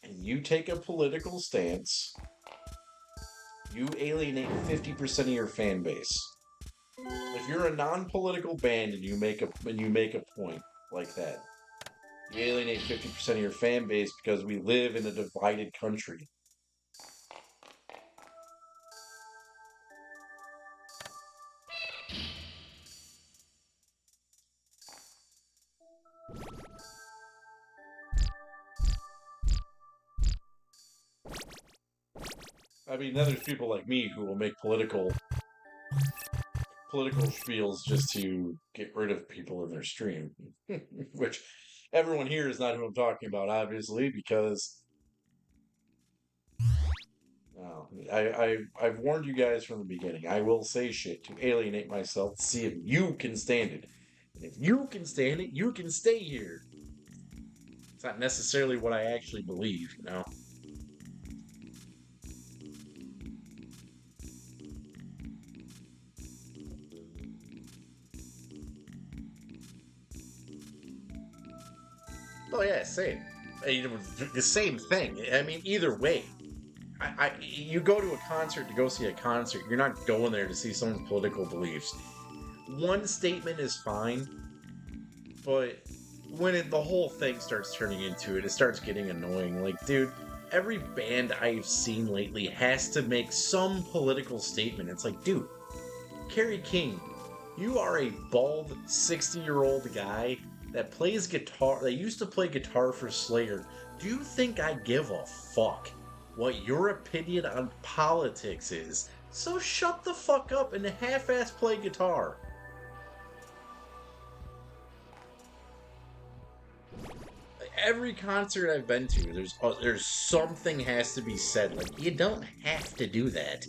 and you take a political stance, you alienate 50% of your fan base. If you're a non-political band and you make a point like that, you alienate 50% of your fan base because we live in a divided country. I mean, then there's people like me who will make political spiels just to get rid of people in their stream, which everyone here is not who I'm talking about, obviously, because I've warned you guys from the beginning. I will say shit to alienate myself to see if you can stand it. And if you can stand it, you can stay here. It's not necessarily what I actually believe, you know? Oh yeah, same. The same thing. I mean, either way. You go to a concert to go see a concert. You're not going there to see someone's political beliefs. One statement is fine, but when the whole thing starts turning into it, it starts getting annoying. Like, dude, every band I've seen lately has to make some political statement. It's like, dude, Kerry King, you are a bald 60-year-old guy that plays guitar, that used to play guitar for Slayer. Do you think I give a fuck what your opinion on politics is? So shut the fuck up and half-ass play guitar. Every concert I've been to, there's something has to be said. Like, you don't have to do that.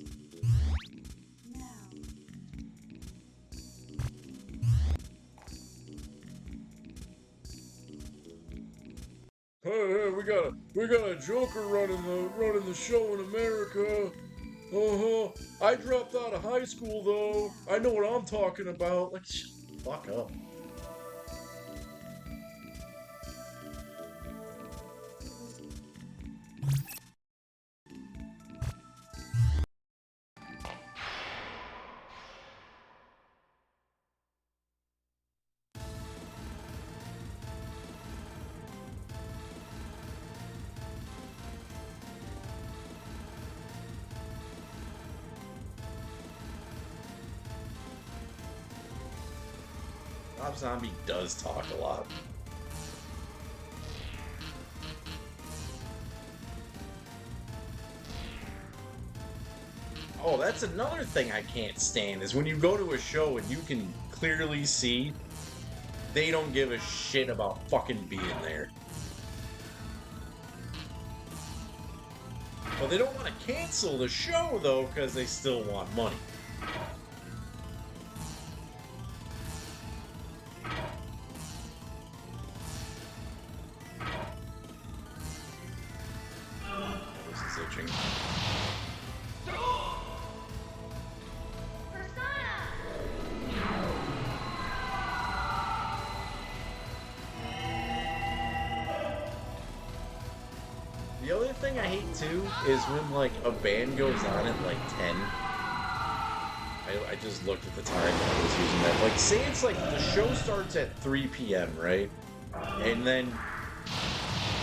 Hey, we got a Joker running the show in America. I dropped out of high school though. I know what I'm talking about. Like, shut the fuck up. Rob Zombie does talk a lot. Oh, that's another thing I can't stand, is when you go to a show and you can clearly see they don't give a shit about fucking being there. But they don't want to cancel the show, though, because they still want money. The other thing I hate too is when like a band goes on at like 10. I just looked at the time and I was using that. Like, say it's like the show starts at 3 p.m., right? And then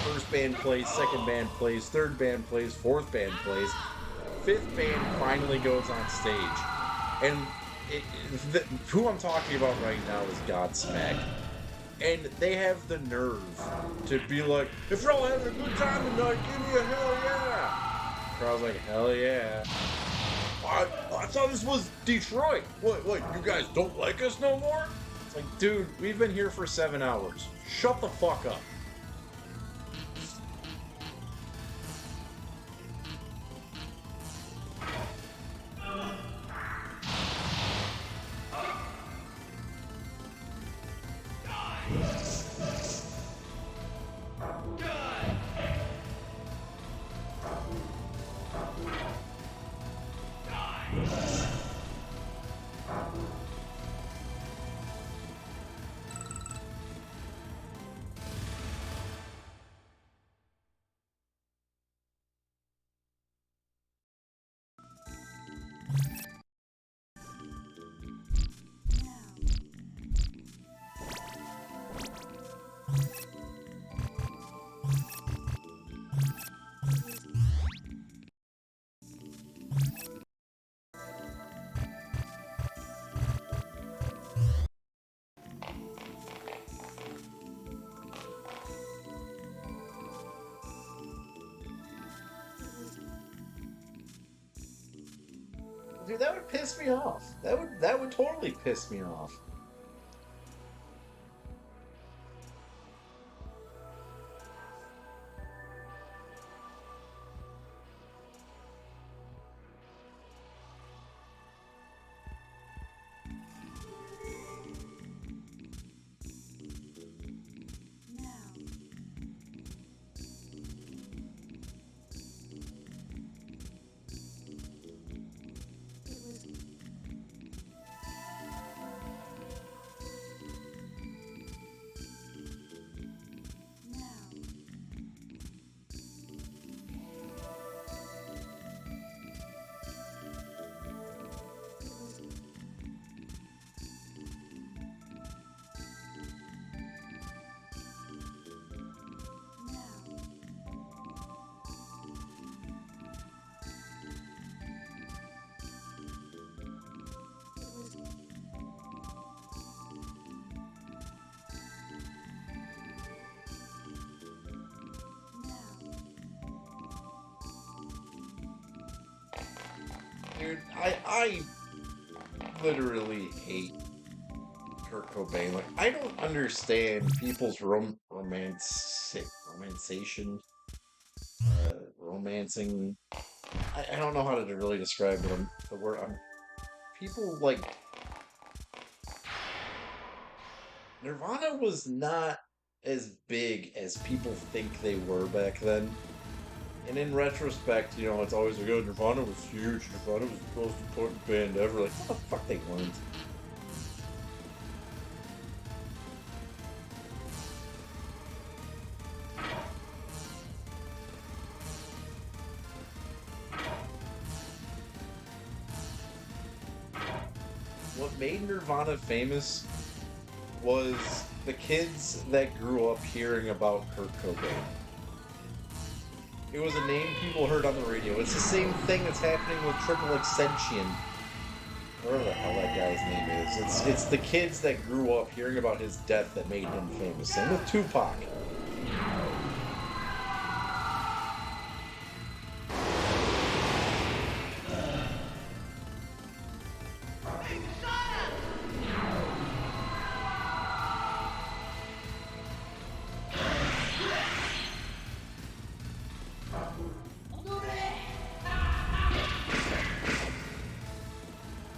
first band plays, second band plays, third band plays, fourth band plays, fifth band finally goes on stage. And who I'm talking about right now is Godsmack. And they have the nerve to be like, if you're all having a good time tonight, give me a hell yeah. Crowd's like, hell yeah. I thought this was Detroit. What, you guys don't like us no more? It's like, dude, we've been here for 7 hours. Shut the fuck up. Dude, that would piss me off. That would totally piss me off. Dude, I literally hate Kurt Cobain. Like, I don't understand people's romancing. Romancing. I don't know how to really describe the word. People like Nirvana was not as big as people think they were back then. And in retrospect, you know, it's always like, oh, Nirvana was huge. Nirvana was the most important band ever. Like, what the fuck they weren't. What made Nirvana famous was the kids that grew up hearing about Kurt Cobain. It was a name people heard on the radio. It's the same thing that's happening with Triple Extension. Whatever the hell that guy's name is. It's the kids that grew up hearing about his death that made him famous. Same with Tupac.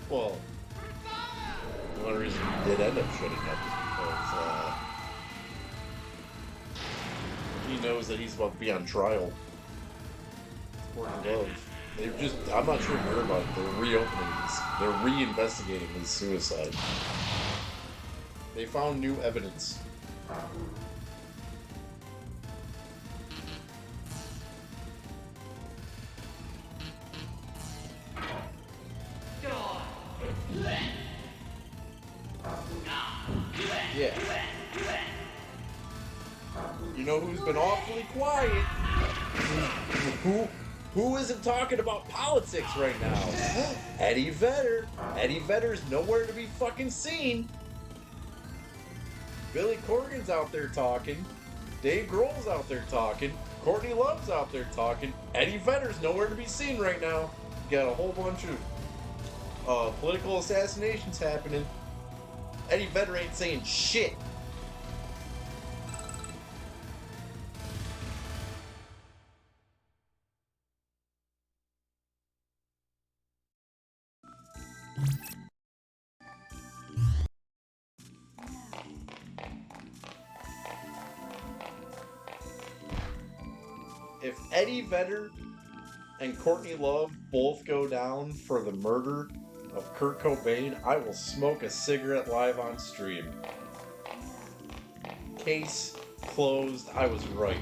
Well, one reason he did end up shutting up is because he knows that he's about to be on trial. Courtney Love. They've just, I'm not sure if you heard about it, they're reopening this. They're re-investigating his suicide. They found new evidence. Yeah. You know who's been awfully quiet? Who isn't talking about politics right now? Eddie Vedder. Eddie Vedder's nowhere to be fucking seen. Billy Corgan's out there talking. Dave Grohl's out there talking. Courtney Love's out there talking. Eddie Vedder's nowhere to be seen right now. Got a whole bunch of political assassinations happening. Eddie Vedder ain't saying shit. If Eddie Vedder and Courtney Love both go down for the murder of Kurt Cobain, I will smoke a cigarette live on stream. Case closed. I was right.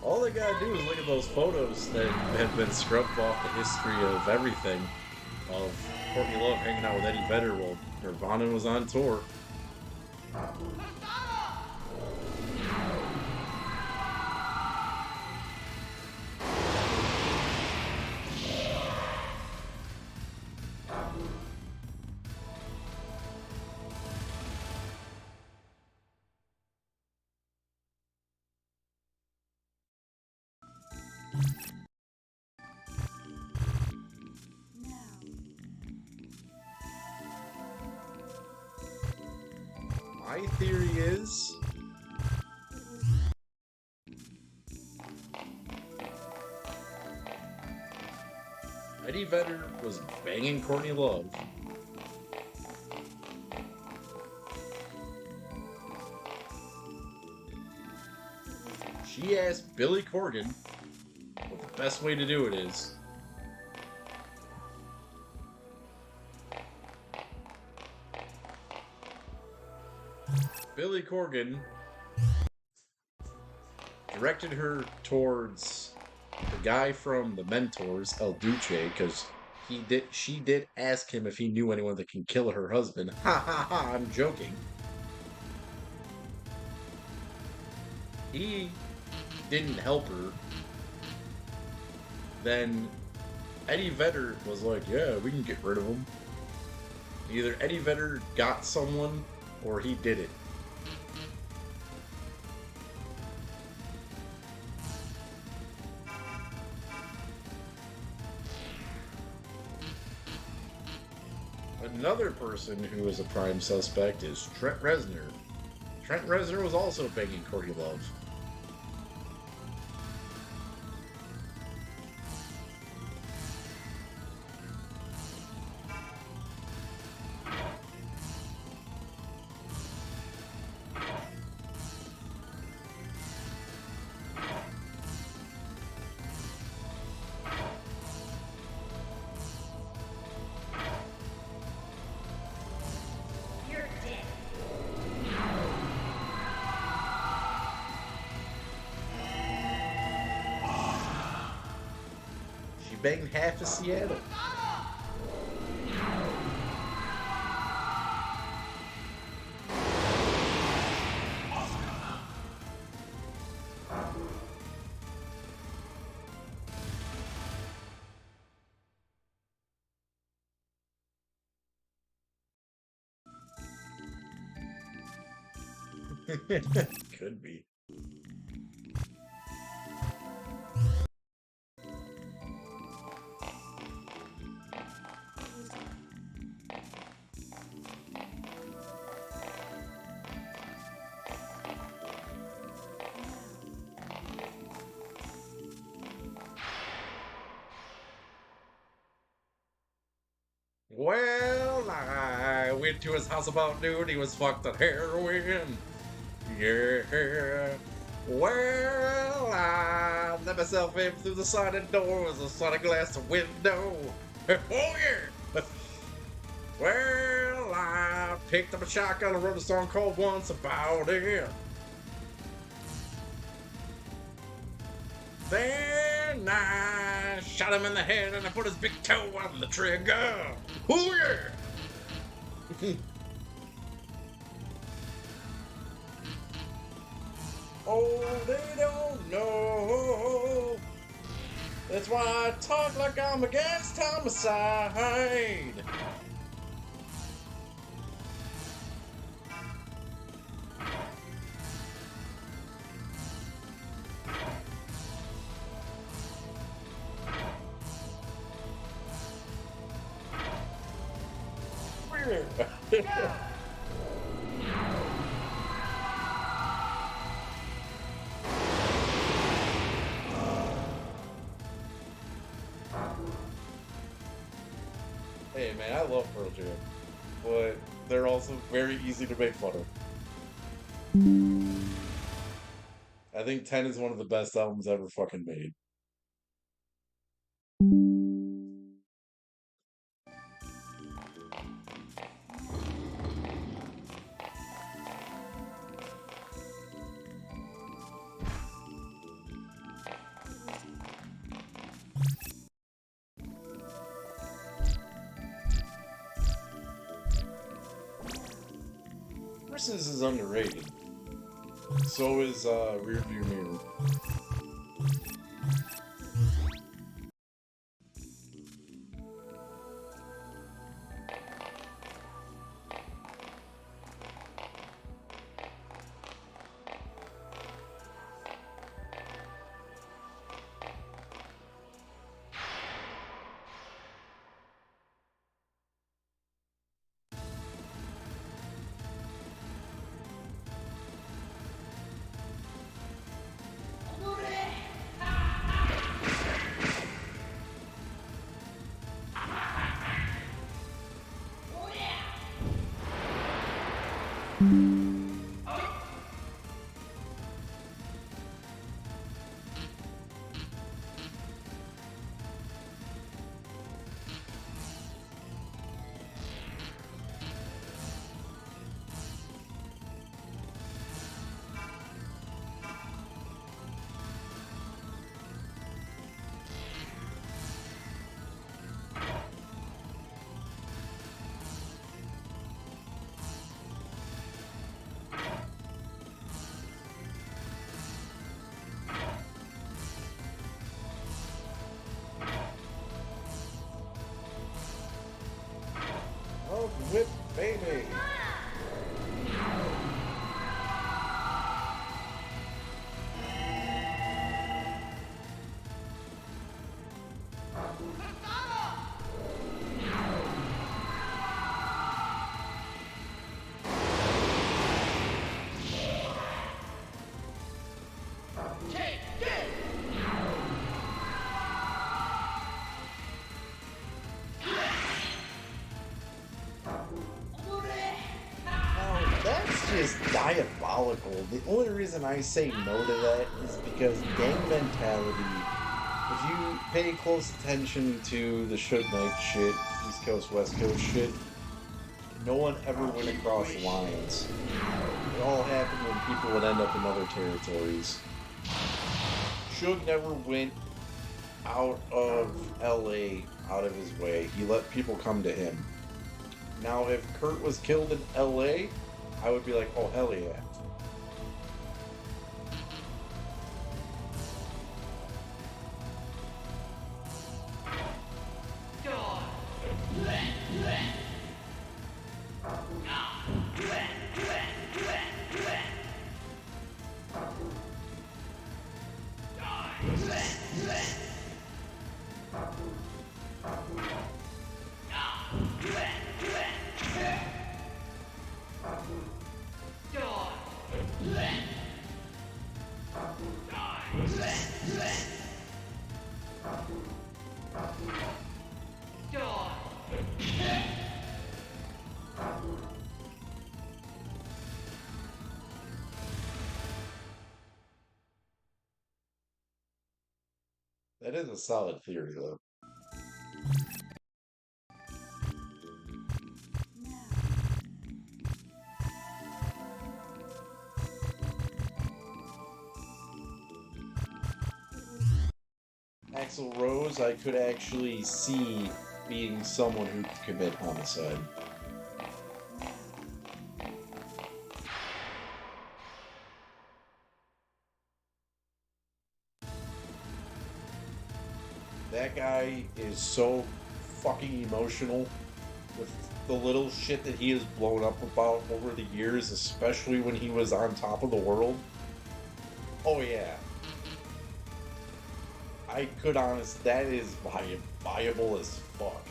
all they gotta do is look at those photos that have been scrubbed off the history of everything of Courtney Love hanging out with Eddie Vedder while Nirvana was on tour. My theory is Eddie Vedder was banging Courtney Love. She asked Billy Corgan what the best way to do it is. Billy Corgan directed her towards the guy from The Mentors, El Duce, because she did ask him if he knew anyone that can kill her husband. Ha ha ha, I'm joking. He didn't help her. Then Eddie Vedder was like, yeah, we can get rid of him. Either Eddie Vedder got someone or he did it. Another person who is a prime suspect is Trent Reznor. Trent Reznor was also banging Courtney Love. You're dead. She banged half of Seattle. Could be. Well, I went to his house about noon. He was fucked on heroin. Yeah. Well, I let myself in through the sliding door as a sliding glass window. Oh, yeah. Well, I picked up a shotgun and wrote a song called Once About It. Then I shot him in the head and I put his big toe on the trigger. Oh, yeah. Oh, they don't know. That's why I talk like I'm against homicide. Hey man, I love Pearl Jam, but they're also very easy to make fun of. I think 10 is one of the best albums ever fucking made. Horses is underrated. So is Rearview Mirror. Whip baby. Is diabolical. The only reason I say no to that is because gang mentality. If you pay close attention to the Shook Knight shit, East Coast, West Coast shit, no one ever went across lines. It all happened when people would end up in other territories. Suge never went out of LA out of his way. He let people come to him. Now, if Kurt was killed in LA, I would be like, oh, hell yeah. That is a solid theory, though. Axl Rose, I could actually see being someone who could commit homicide. That guy is so fucking emotional with the little shit that he has blown up about over the years, especially when he was on top of the world. Oh yeah. I could honest, that is viable as fuck.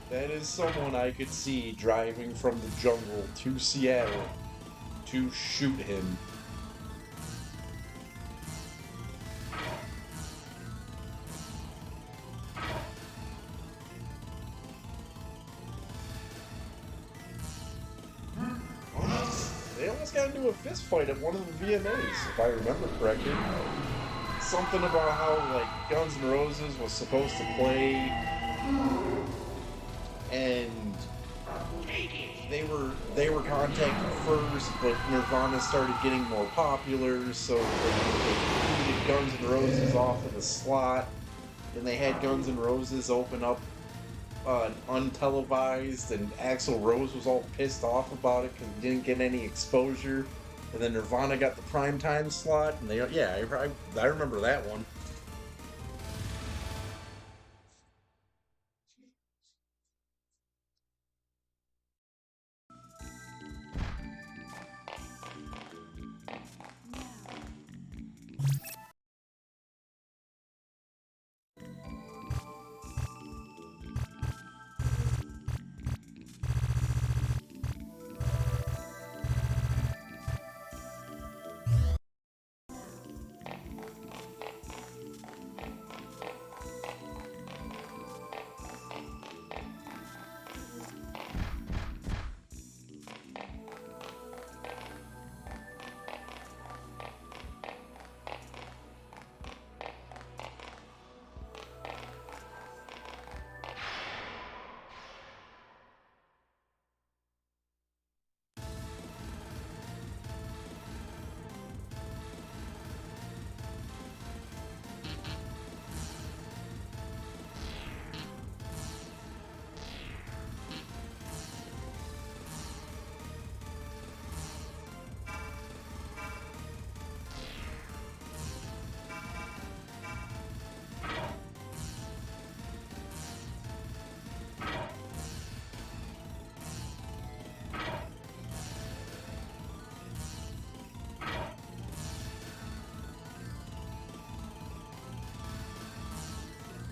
That is someone I could see driving from the jungle to Seattle to shoot him. They almost got into a fist fight at one of the VMAs, if I remember correctly. Something about how, like, Guns N' Roses was supposed to play, and they were contacted first, but Nirvana started getting more popular, so they included Guns N' Roses off of the slot, and they had Guns N' Roses open up untelevised, and Axl Rose was all pissed off about it because he didn't get any exposure. And then Nirvana got the primetime slot, and I remember that one.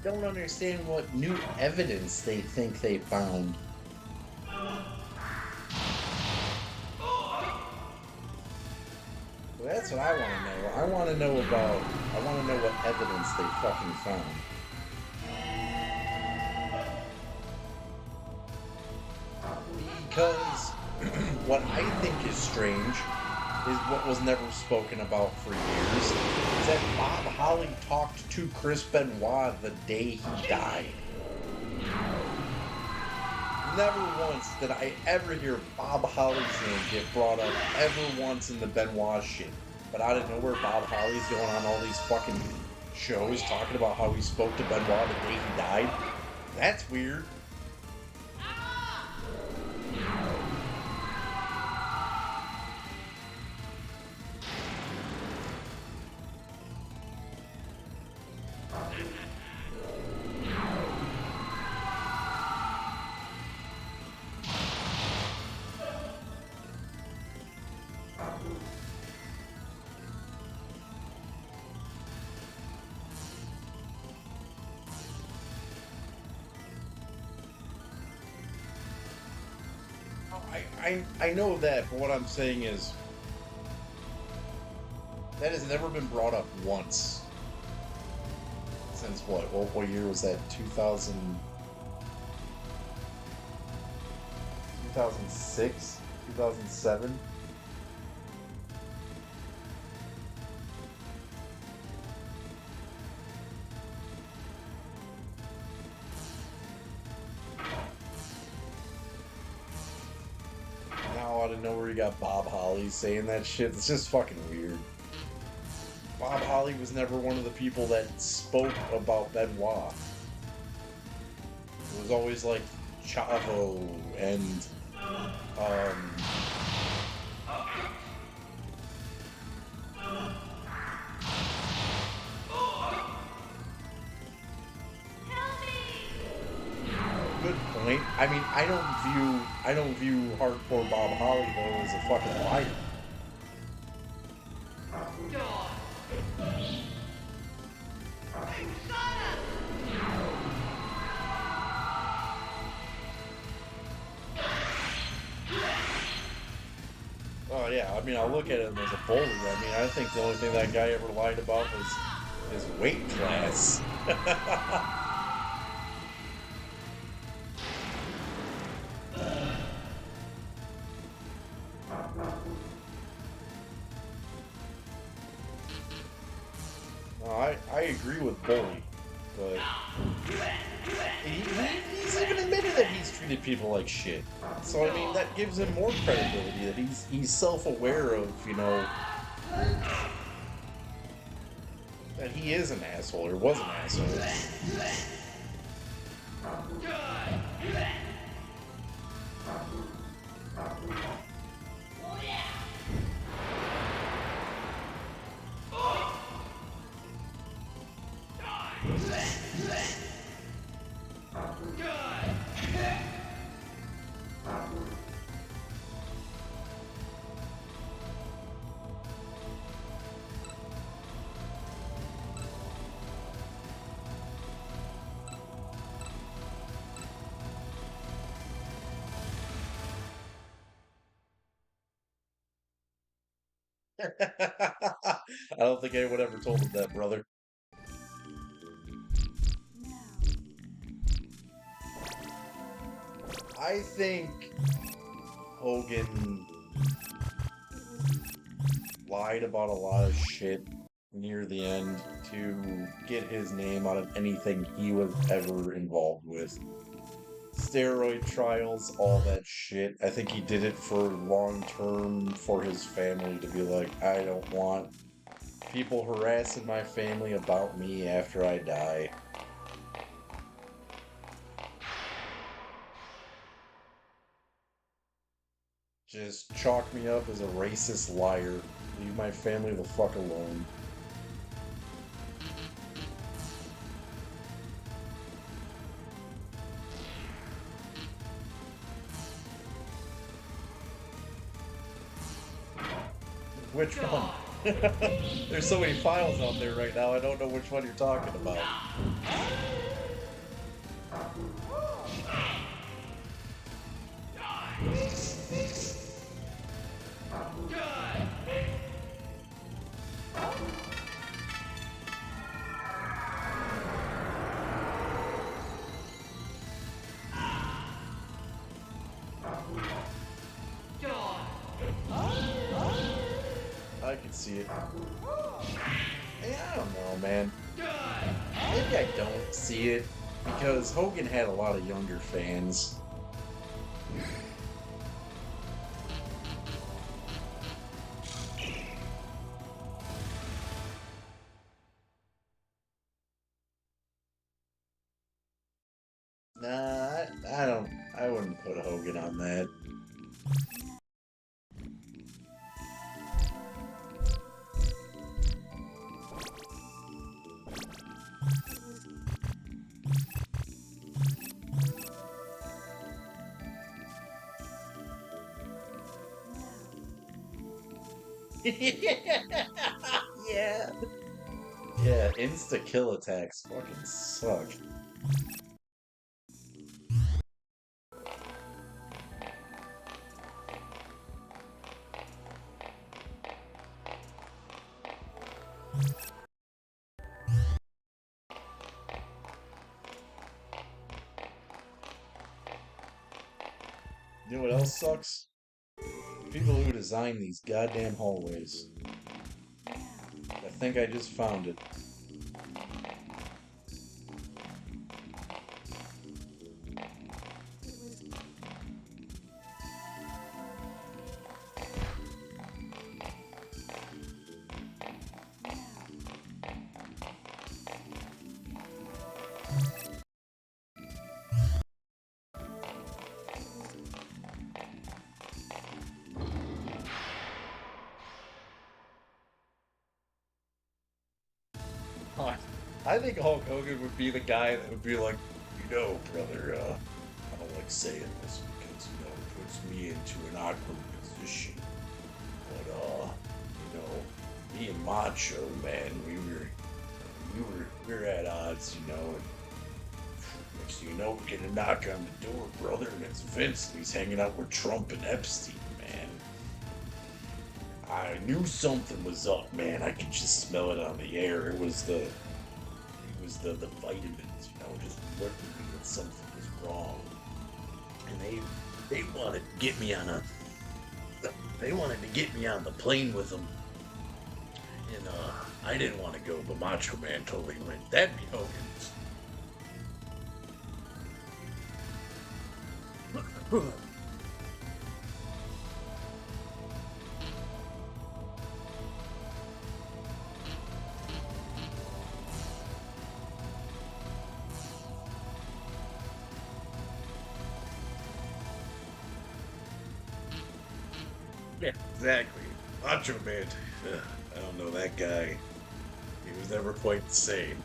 Don't understand what new evidence they think they found. Well, that's what I want to know. I want to know what evidence they fucking found. Because what I think is strange is what was never spoken about for years, is that Bob Holly talked to Chris Benoit the day he died. Never once did I ever hear Bob Holly's name get brought up ever once in the Benoit shit. But out of nowhere, Bob Holly's going on all these fucking shows talking about how he spoke to Benoit the day he died. That's weird. I know that, but what I'm saying is that has never been brought up once. Since what year was that? 2006? 2007? Out of nowhere, you got Bob Holly saying that shit. It's just fucking weird. Bob Holly was never one of the people that spoke about Benoit. It was always like Chavo and good point. I mean, I don't view hardcore Bob Holly though as a fucking liar. Oh yeah, I mean, I look at him as a bully. I mean, I think the only thing that guy ever lied about was his weight class. I agree with Bully, but he's even admitted that he's treated people like shit. So I mean, that gives him more credibility that he's self-aware of, you know. And he is an asshole, or was an asshole. I don't think anyone ever told him that, brother. I think Hogan lied about a lot of shit near the end to get his name out of anything he was ever involved with. Steroid trials, all that shit. I think he did it for long term for his family to be like, I don't want people harassing my family about me after I die. Just chalk me up as a racist liar. Leave my family the fuck alone. Which one? There's so many files out there right now, I don't know which one you're talking about. I can see it. Hey, I don't know, man. Maybe I don't see it, because Hogan had a lot of younger fans. Nah, I wouldn't put Hogan on that. Yeah. Yeah, insta-kill attacks fucking suck. You know what else sucks? People who design these goddamn hallways. I think I just found it. I think Hulk Hogan would be the guy that would be like, you know, brother, I don't like saying this because, you know, it puts me into an awkward position. But, you know, me and Macho, man, we were at odds, you know, and next thing you know, we get a knock on the door, brother, and it's Vince, and he's hanging out with Trump and Epstein, man. I knew something was up, man. I could just smell it on the air. It was the vitamins, you know, just looking that something was wrong. And they wanted to get me on the plane with them. And I didn't want to go, but Macho Man totally went. That'd be Hogan. Yeah, exactly. Macho Man. Ugh, I don't know that guy. He was never quite the same.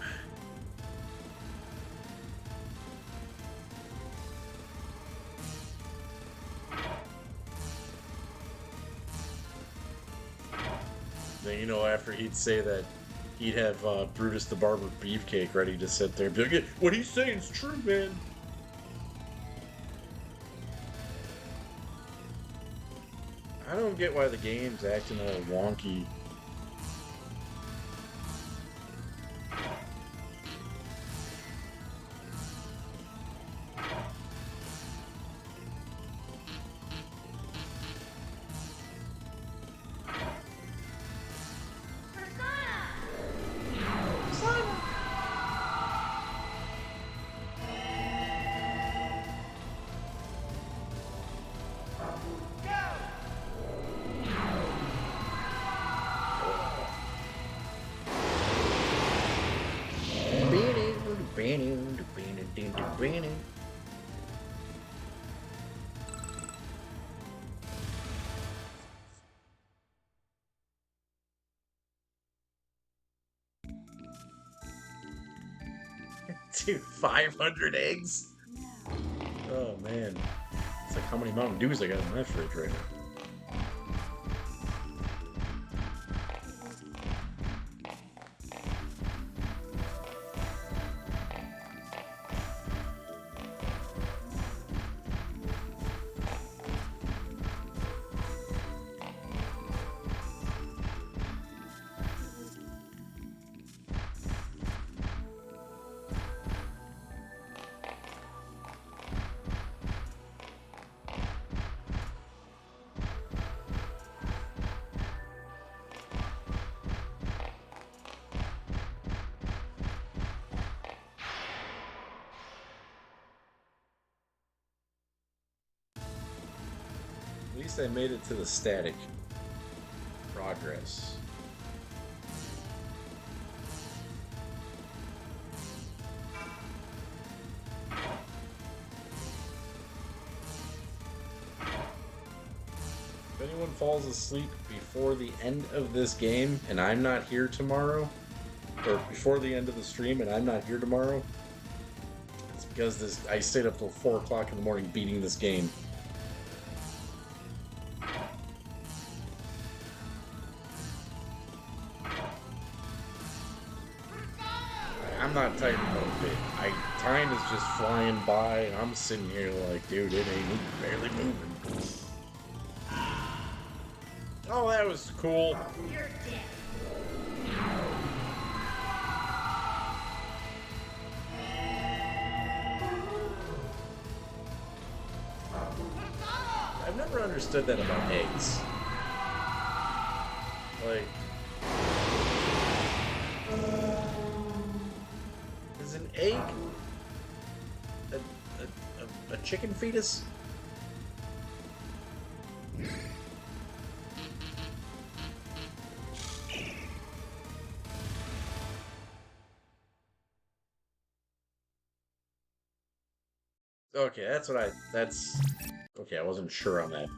Then, you know, after he'd say that, he'd have Brutus the Barber Beefcake ready to sit there and be like, "Yeah, what he's saying is true, man." I don't get why the game's acting all wonky. Dude, 500 eggs? Oh man. It's like how many Mountain Dews I got in my fridge right now. At least I made it to the static progress. If anyone falls asleep before the end of this game and I'm not here tomorrow, or before the end of the stream and I'm not here tomorrow, it's because I stayed up till 4 o'clock in the morning beating this game. I'm not tired about it. Time is just flying by, and I'm sitting here like, dude, it ain't barely moving. Oh, that was cool. You're dead. I've never understood that about eggs. Like, is an egg a chicken fetus? Okay, okay, I wasn't sure on that.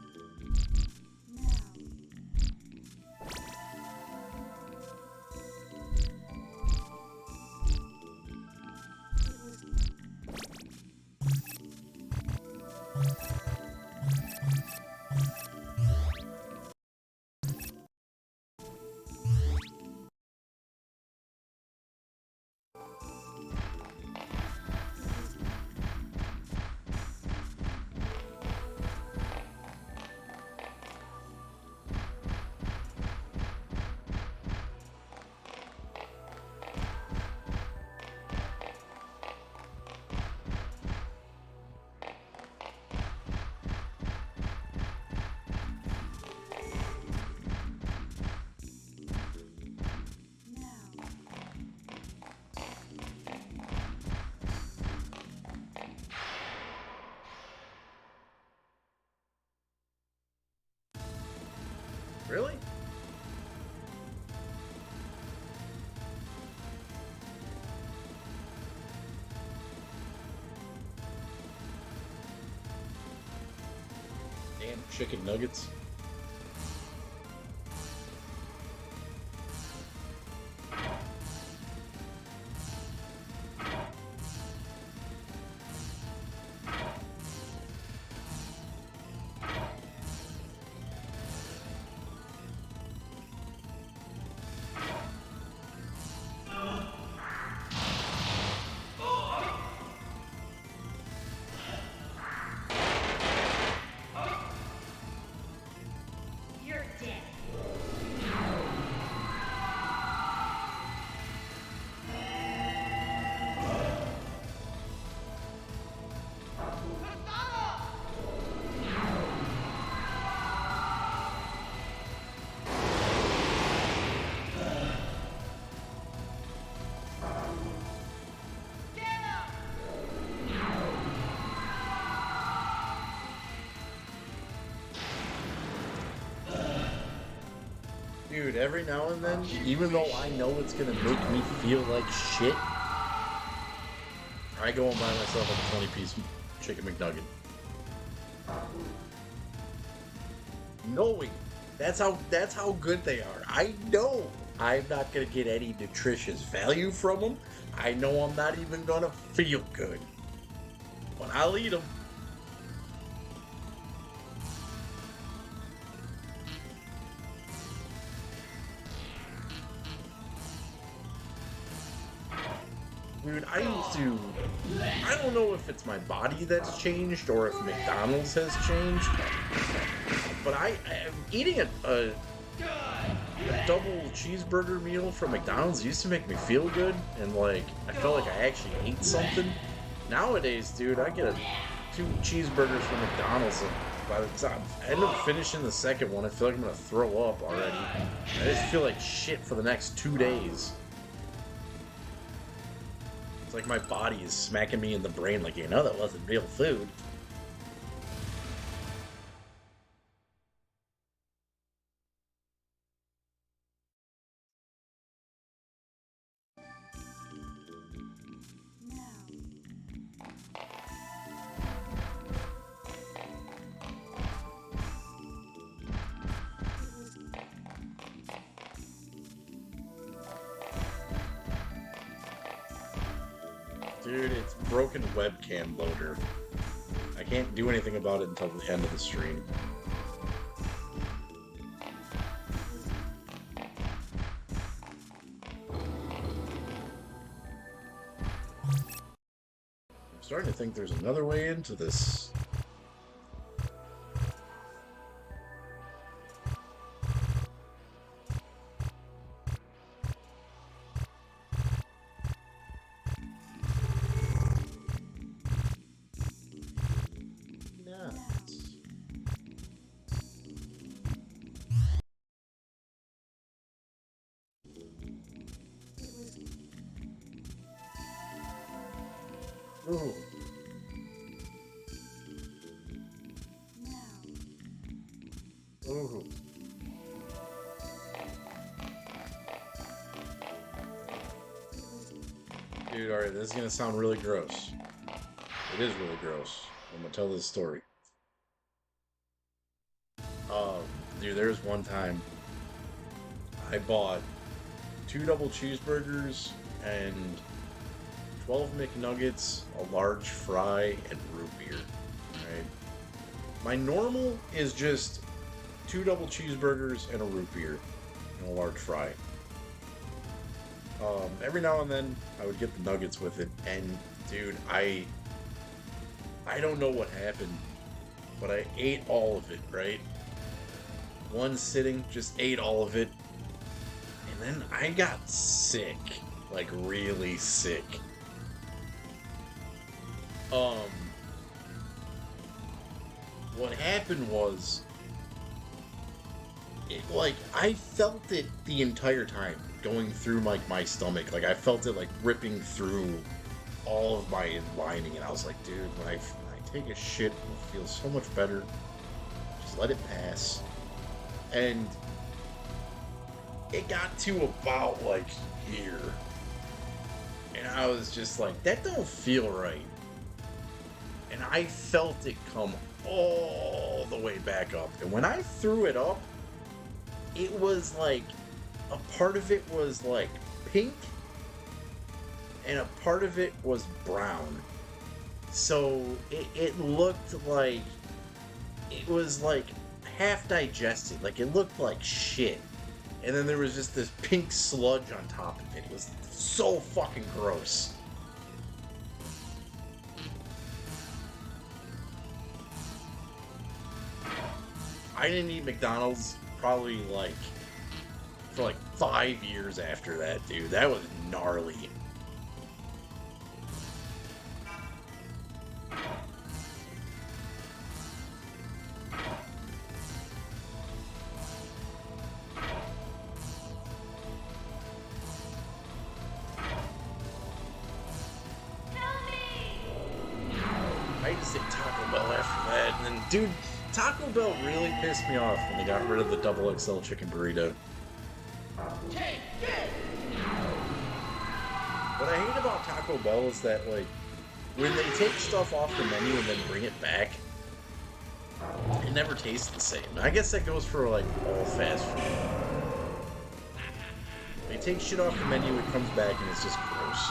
Really? Damn chicken nuggets. Dude, every now and then, even though I know it's gonna make me feel like shit, I go and buy myself a 20-piece chicken McNugget. Knowing that's how good they are. I know I'm not gonna get any nutritious value from them. I know I'm not even gonna feel good, but I'll eat them. Dude, I don't know if it's my body that's changed or if McDonald's has changed, but I'm eating a double cheeseburger meal from McDonald's used to make me feel good, and like, I felt like I actually ate something. Nowadays, dude, I get 2 cheeseburgers from McDonald's, and by the time I end up finishing the second one, I feel like I'm gonna throw up already. I just feel like shit for the next 2 days. It's like my body is smacking me in the brain like, you know, that wasn't real food. Dude, it's broken webcam loader. I can't do anything about it until the end of the stream. I'm starting to think there's another way into this. Ooh. Ooh. Dude, alright, this is gonna sound really gross. It is really gross. I'm gonna tell this story. Dude, there was one time I bought 2 double cheeseburgers and 12 McNuggets, a large fry, and root beer. Right? My normal is just 2 double cheeseburgers and a root beer and a large fry. Every now and then I would get the nuggets with it, and dude, I don't know what happened, but I ate all of it, right? One sitting, just ate all of it, and then I got sick, like really sick. What happened was, I felt it the entire time going through my stomach. Like, I felt it like ripping through all of my lining, and I was like, dude, when I take a shit, it feels so much better. Just let it pass. And it got to about like here, and I was just like, that don't feel right. And I felt it come all the way back up. And when I threw it up, it was like, a part of it was like pink, and a part of it was brown. So it looked like, it was like half digested. Like, it looked like shit. And then there was just this pink sludge on top of it. It was so fucking gross. I didn't eat McDonald's probably like for like 5 years after that, dude. That was gnarly. I used to say Taco Bell after that, and then, dude, Taco Bell really pissed me off when they got rid of the double XL chicken burrito. What I hate about Taco Bell is that, like, when they take stuff off the menu and then bring it back, it never tastes the same. I guess that goes for, like, all fast food. They take shit off the menu, it comes back, and it's just gross.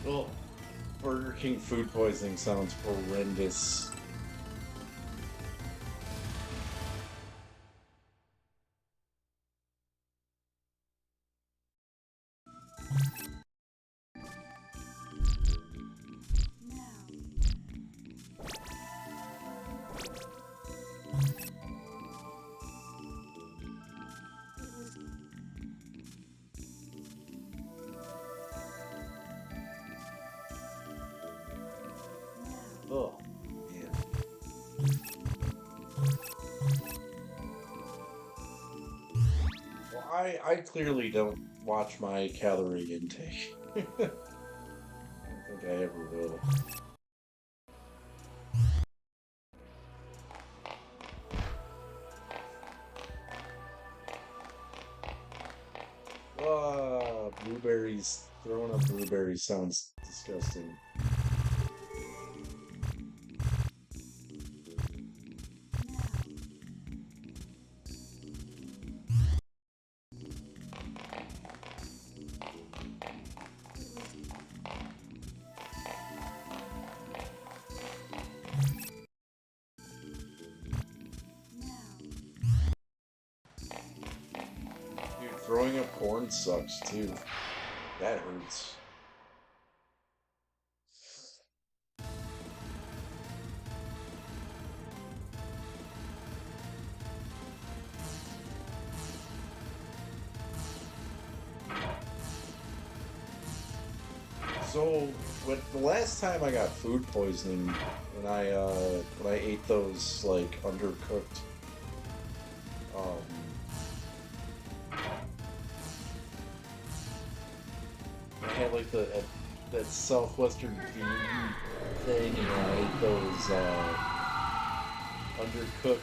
Well, Burger King food poisoning sounds horrendous. Oh, man. Well, I clearly don't watch my calorie intake. I don't think I ever will. Blueberries. Throwing up blueberries sounds disgusting. Dude, throwing up corn sucks too. That hurts. So, the last time I got food poisoning, when I ate those like undercooked, I had like that southwestern bean thing, and I ate those undercooked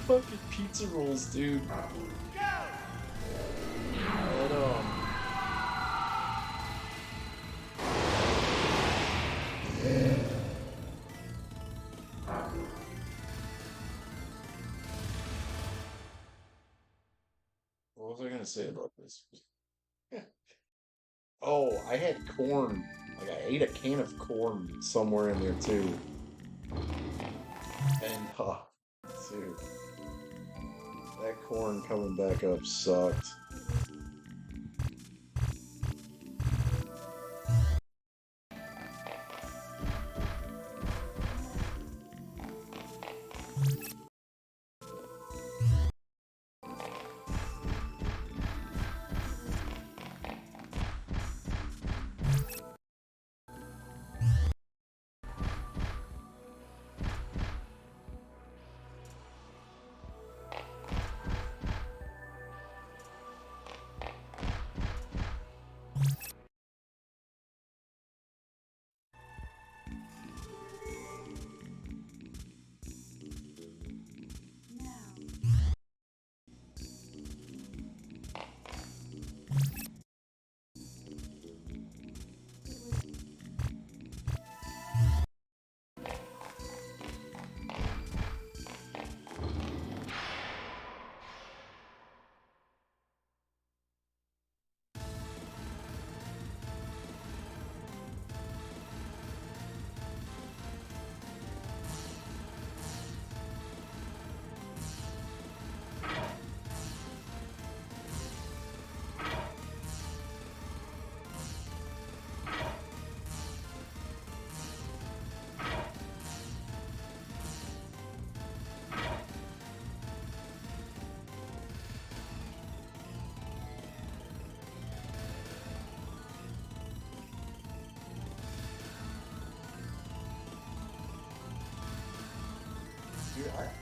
fucking pizza rolls, dude. And, what was I gonna say about this? Oh, I had corn. Like, I ate a can of corn somewhere in there too. And, dude, that corn coming back up sucked.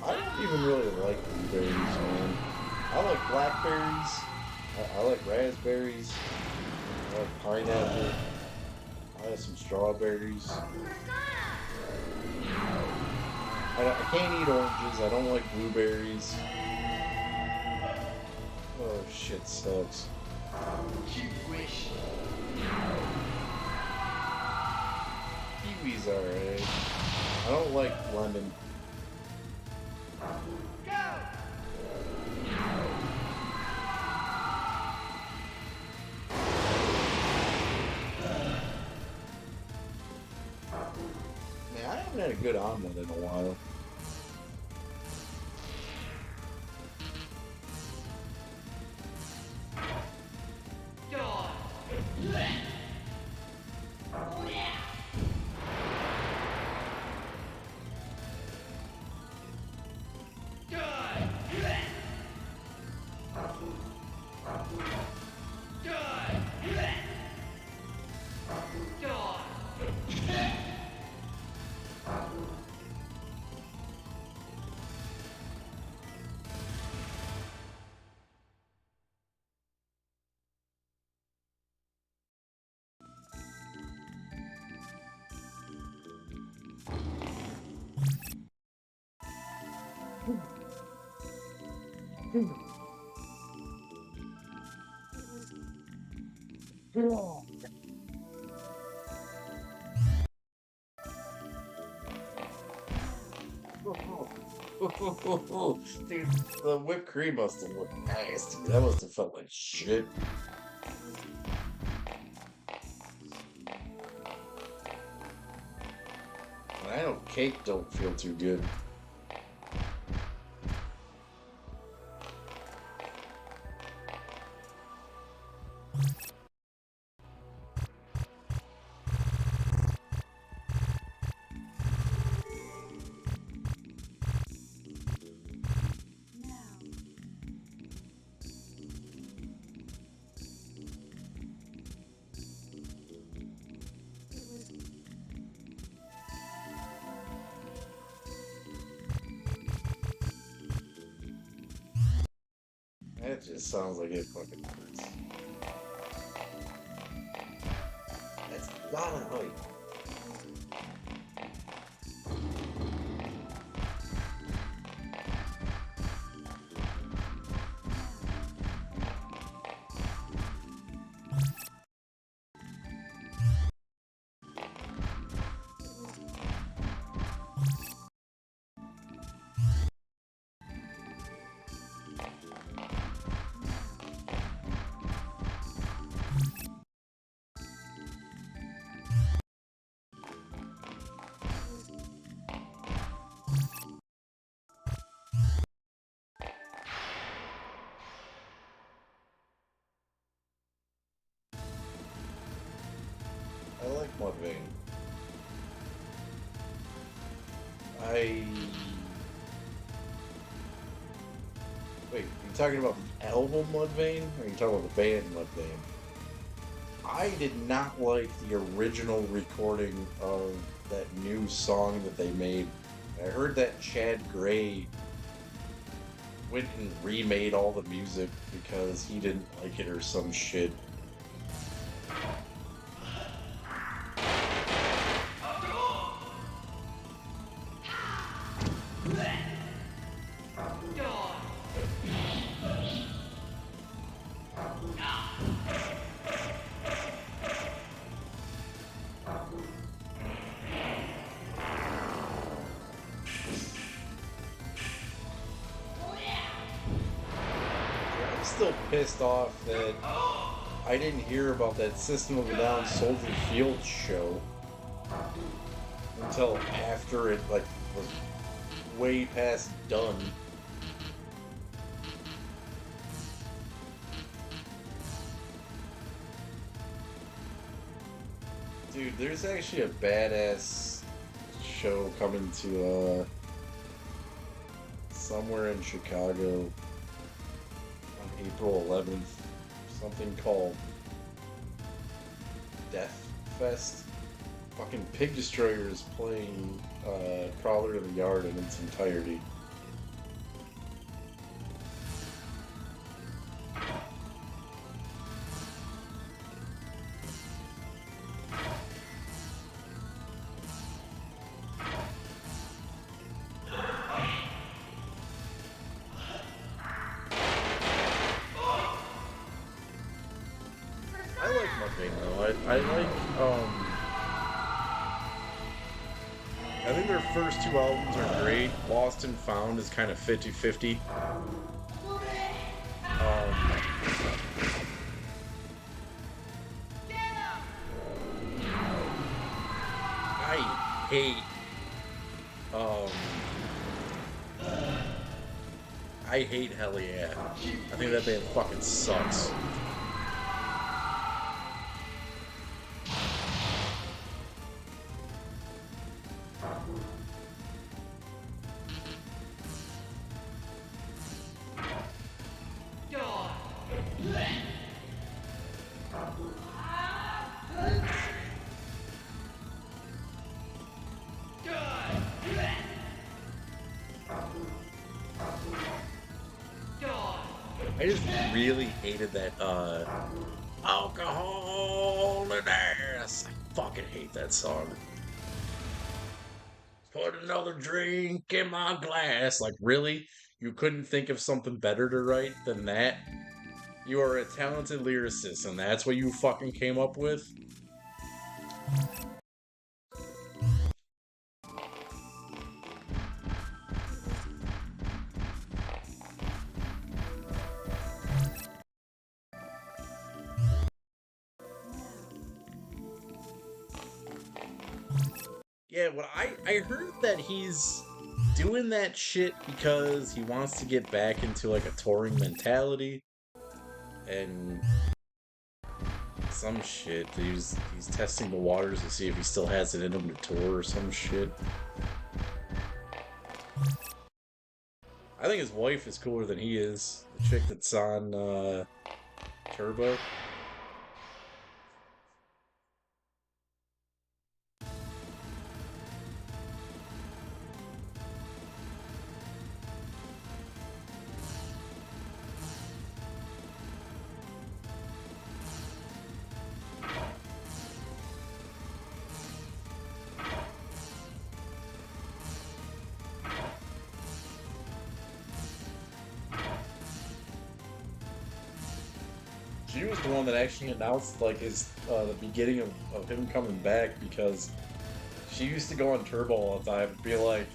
I don't even really like blueberries, man. I like blackberries. I like raspberries. I like pineapple. I like some strawberries. I can't eat oranges. I don't like blueberries. Oh, shit sucks. Keep wishing. Kiwi's alright. I don't like lemon. Man, I haven't had a good omelet in a while. Dude, the whipped cream must have looked nasty. That must have felt like shit. And I know cake don't feel too good. That just sounds like it fucking hurts. That's a lot of height. I like Mudvayne. Wait, are you talking about the album Mudvayne? Or are you talking about the band Mudvayne? I did not like the original recording of that new song that they made. I heard that Chad Gray went and remade all the music because he didn't like it or some shit. I'm still pissed off that I didn't hear about that System of a Down Soldier Field show until after it was way past done. Dude, there's actually a badass show coming to somewhere in Chicago on April 11th. Something called Death Fest. Fucking Pig Destroyer is playing Crawler to the Yard in its entirety. Mudvayne though. I like I think their first two albums are great. Lost and Found is kind of 50-50. I hate I hate Hell Yeah. I think that band fucking sucks. I just really hated that alcohol and ass. I fucking hate that song. Put another drink in my glass. Like, really? You couldn't think of something better to write than that? You are a talented lyricist, and that's what you fucking came up with? Yeah, what I heard that he's doing that shit because he wants to get back into like a touring mentality and some shit. He's testing the waters to see if he still has it in him to tour or some shit. I think his wife is cooler than he is. The chick that's on Turbo. She was the one that actually announced like his the beginning of him coming back, because she used to go on Turbo all the time and be like,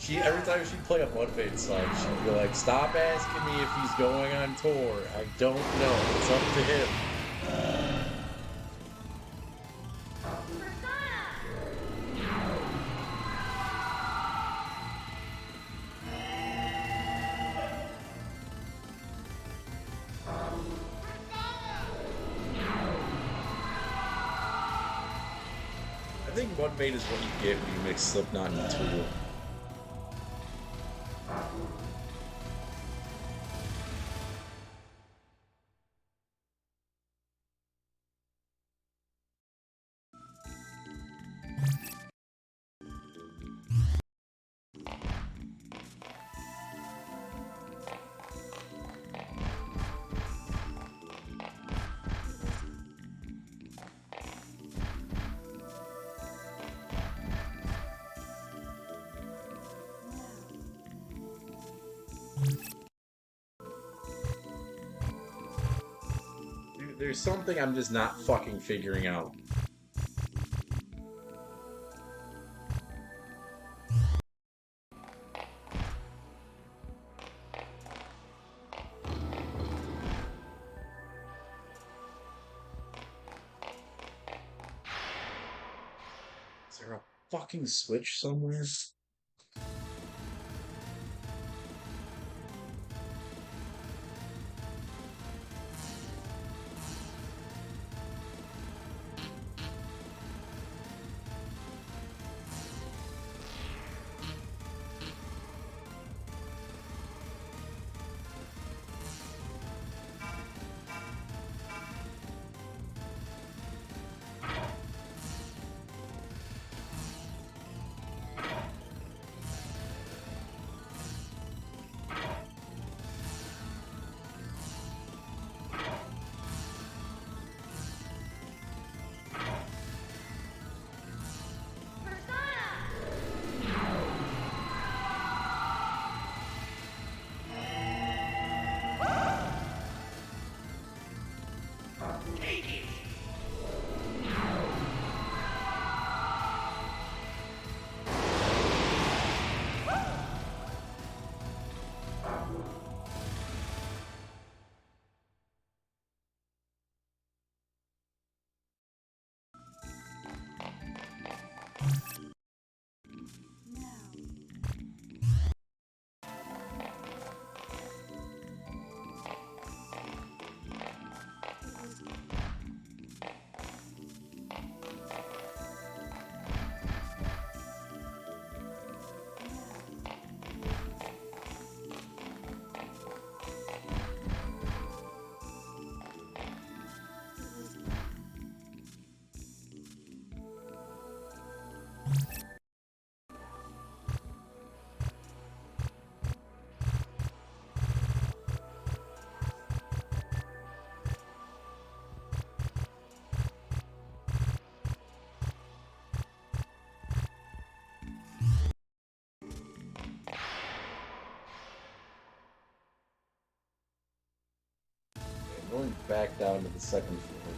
every time she'd play a Mudvayne song, she'd be like, "Stop asking me if he's going on tour. I don't know. It's up to him." I think Mudvayne is what you get when you mix Slipknot and Tool. There's something I'm just not fucking figuring out. Is there a fucking switch somewhere? Going back down to the second floor.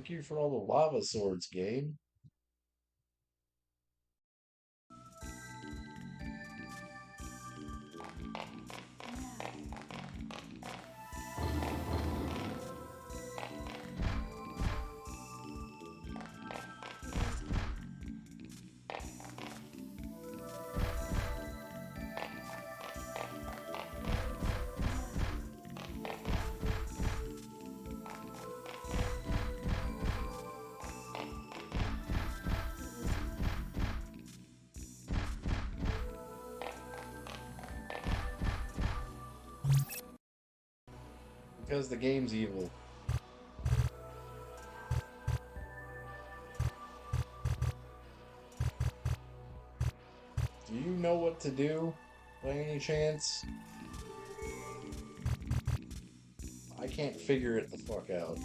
Thank you for all the lava swords, game. Because the game's evil. Do you know what to do, by any chance? I can't figure it the fuck out.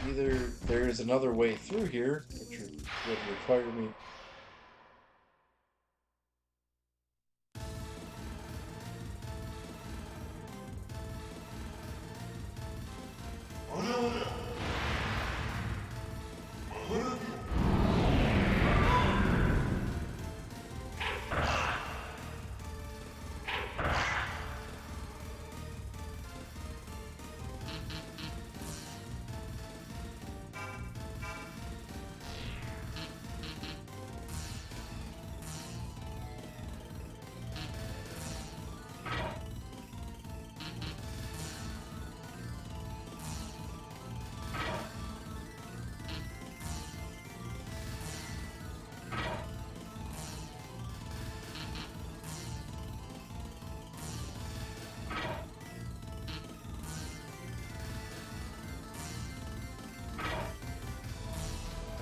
Either there's another way through here, which would require me...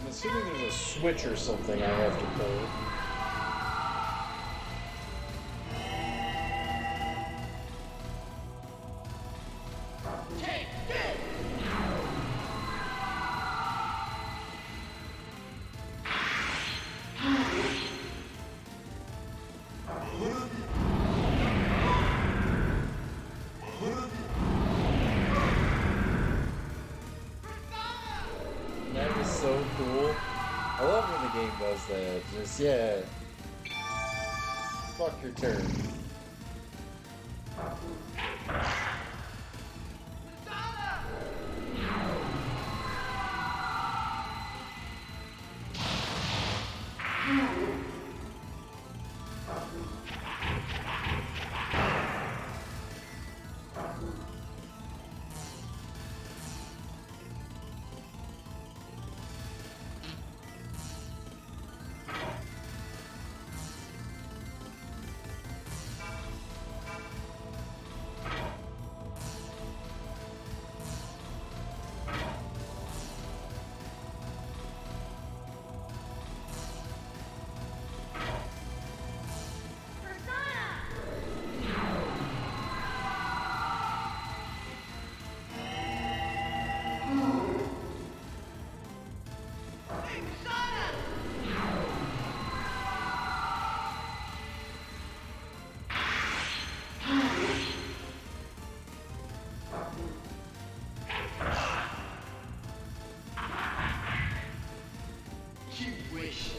I'm assuming there's a switch or something I have to pull. That is so cool. I love when the game does that. Just, yeah. Fuck your turn. You wish.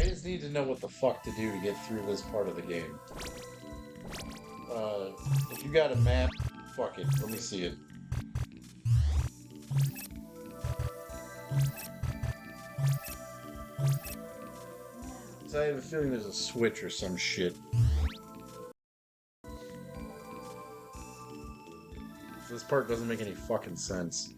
just need to know what the fuck to do to get through this part of the game. If you got a map, fuck it. Let me see it. So I have a feeling there's a switch or some shit. This part doesn't make any fucking sense.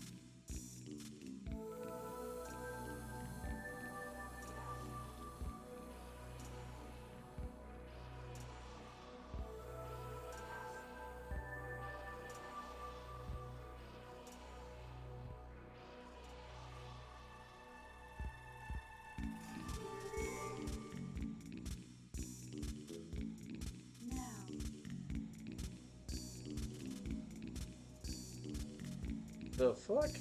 The fuck?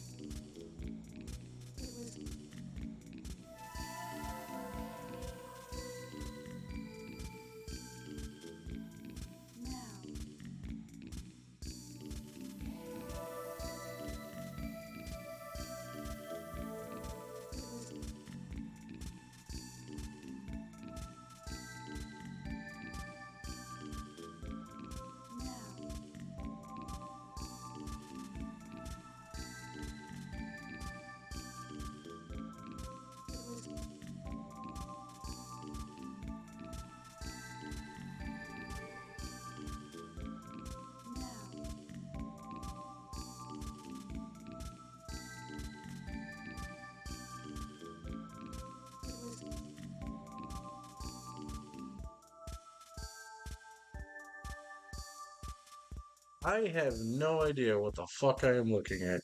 I have no idea what the fuck I am looking at.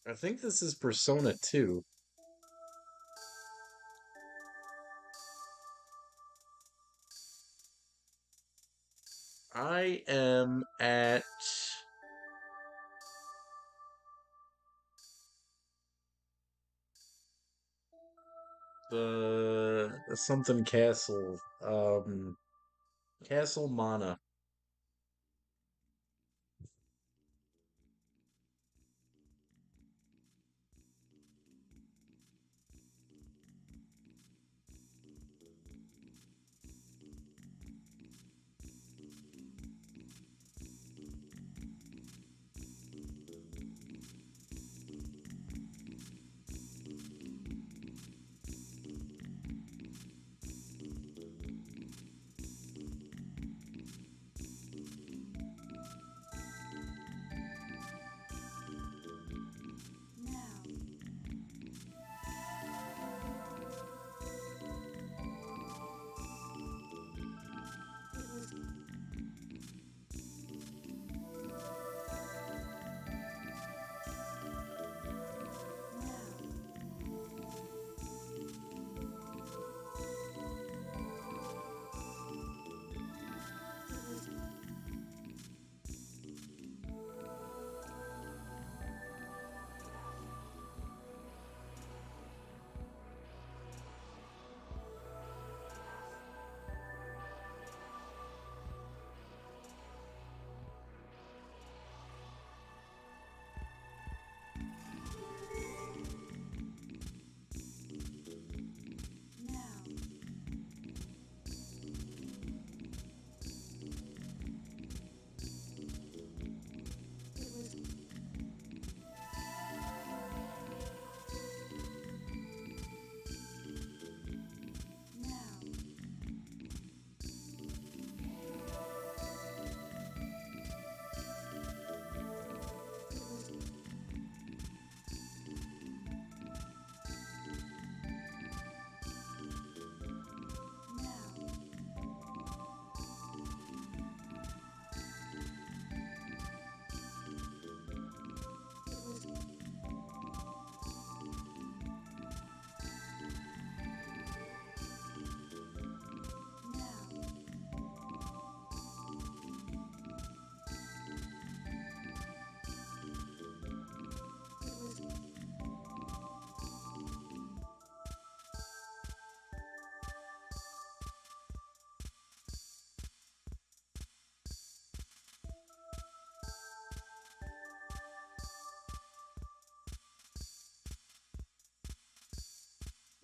I think this is Persona 2. I am at the something castle. Castle Mana.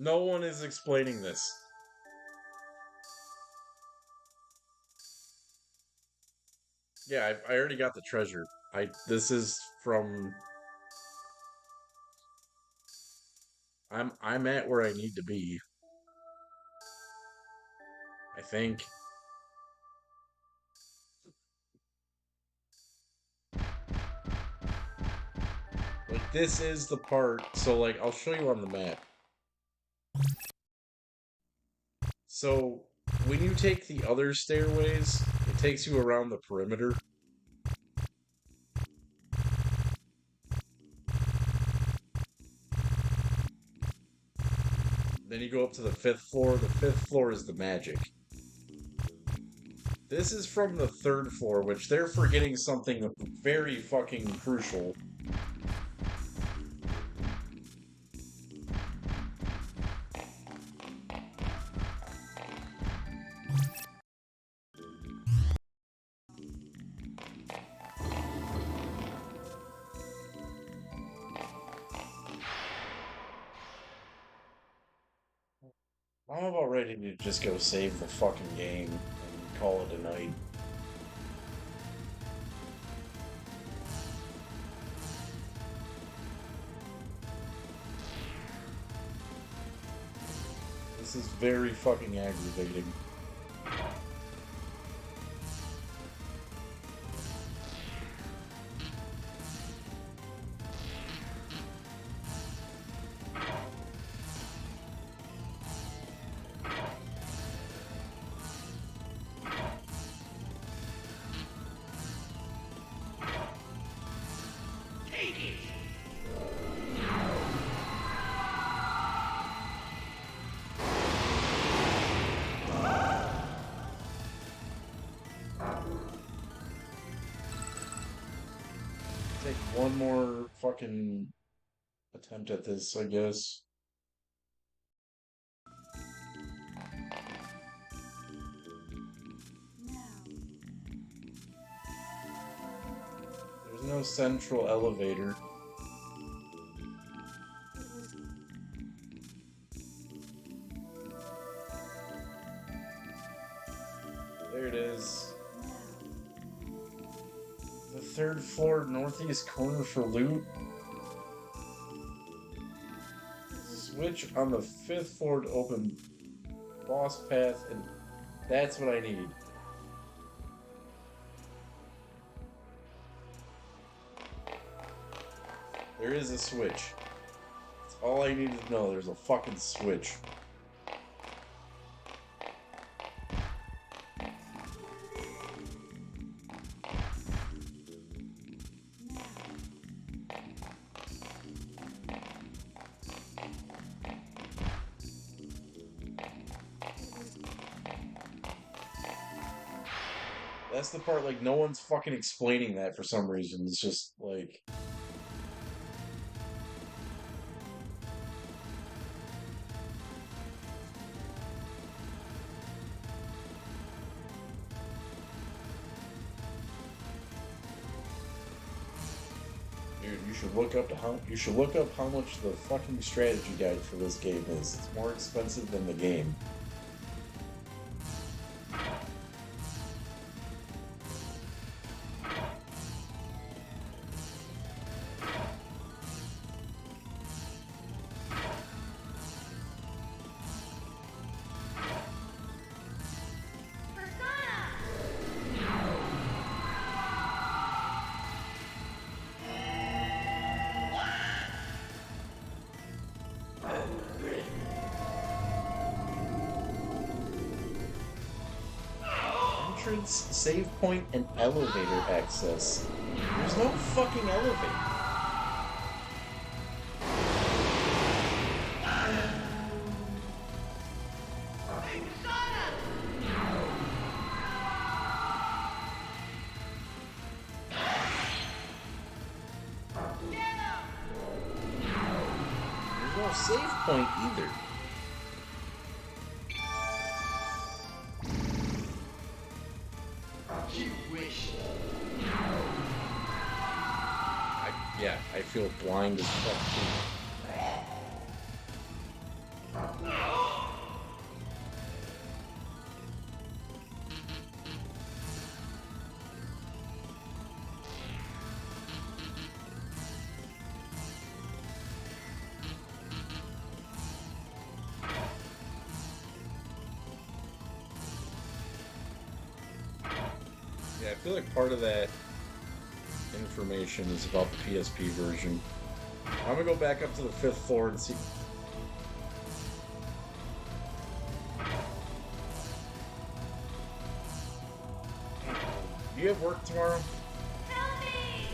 No one is explaining this. Yeah, I already got the treasure. This is from... I'm at where I need to be. I think. Like, this is the part, so, like, I'll show you on the map. So, when you take the other stairways, it takes you around the perimeter. Then you go up to the 5th floor. The 5th floor is the magic. This is from the 3rd floor, which they're forgetting something very fucking crucial. I'm about ready to just go save the fucking game and call it a night. This is very fucking aggravating. Take one more fucking attempt at this, I guess. There's no central elevator. There it is. The 3rd floor northeast corner for loot. Switch on the 5th floor to open boss path, and that's what I need. There is a switch. That's all I need to know. There's a fucking switch. That's the part, like, no one's fucking explaining that for some reason. It's just, like... Dude, you should look up how much the fucking strategy guide for this game is. It's more expensive than the game. Entrance, save point, and elevator access. There's no fucking elevator. There's no save point either. Yeah, I feel blind as fuck too. Yeah, I feel like part of that information is about the PSP version. I'm gonna go back up to the 5th floor and see. Do you have work tomorrow? Help me!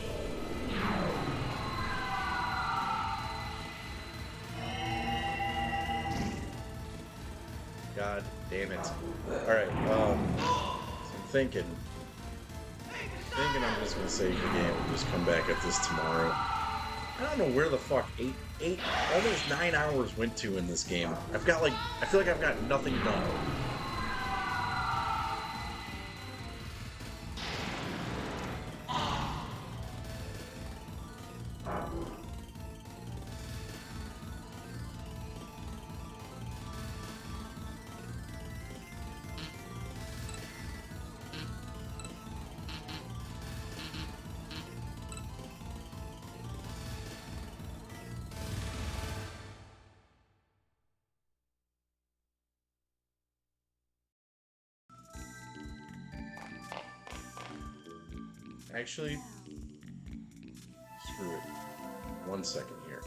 God damn it. Alright, so I'm thinking I'm just gonna save the game and just come back at this tomorrow. I don't know where the fuck almost 9 hours went to in this game. I feel like I've got nothing done. Actually, screw it. 1 second here.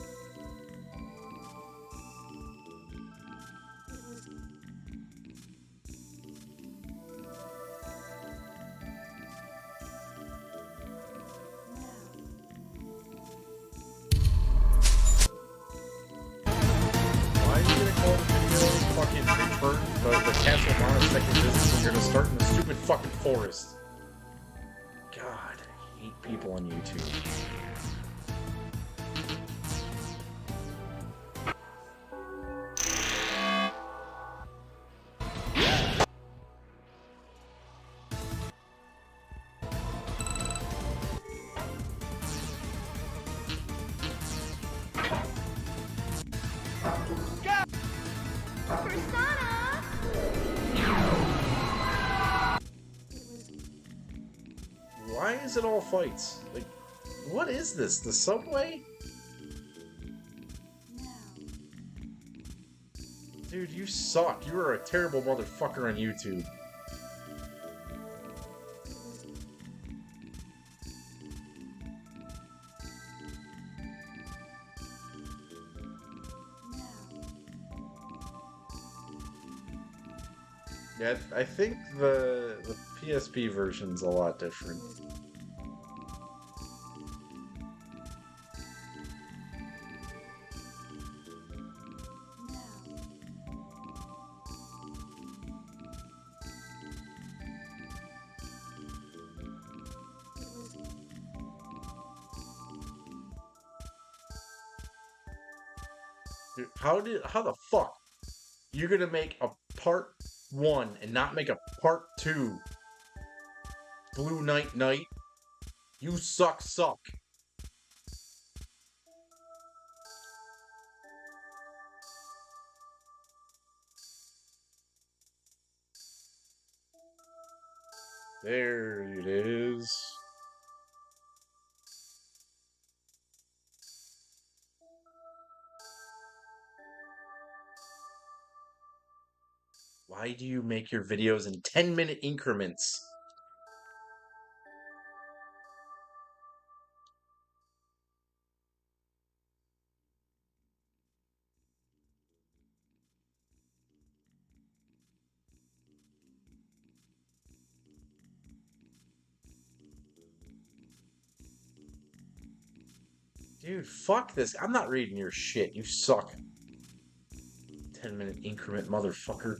Why are you gonna call the video fucking return the Castle Mara second visit when you're gonna start in the stupid fucking forest? God, I hate people on YouTube. Persona! Why is it all fights? Like, what is this? The subway? Dude, you suck. You are a terrible motherfucker on YouTube. Yeah, I think the PSP version's a lot different. Dude, how the fuck you're gonna make a part 1 and not make a part 2? Blue Knight Knight, you suck. There it is. Why do you make your videos in 10-minute increments? Dude, fuck this. I'm not reading your shit. You suck. 10-minute increment, motherfucker.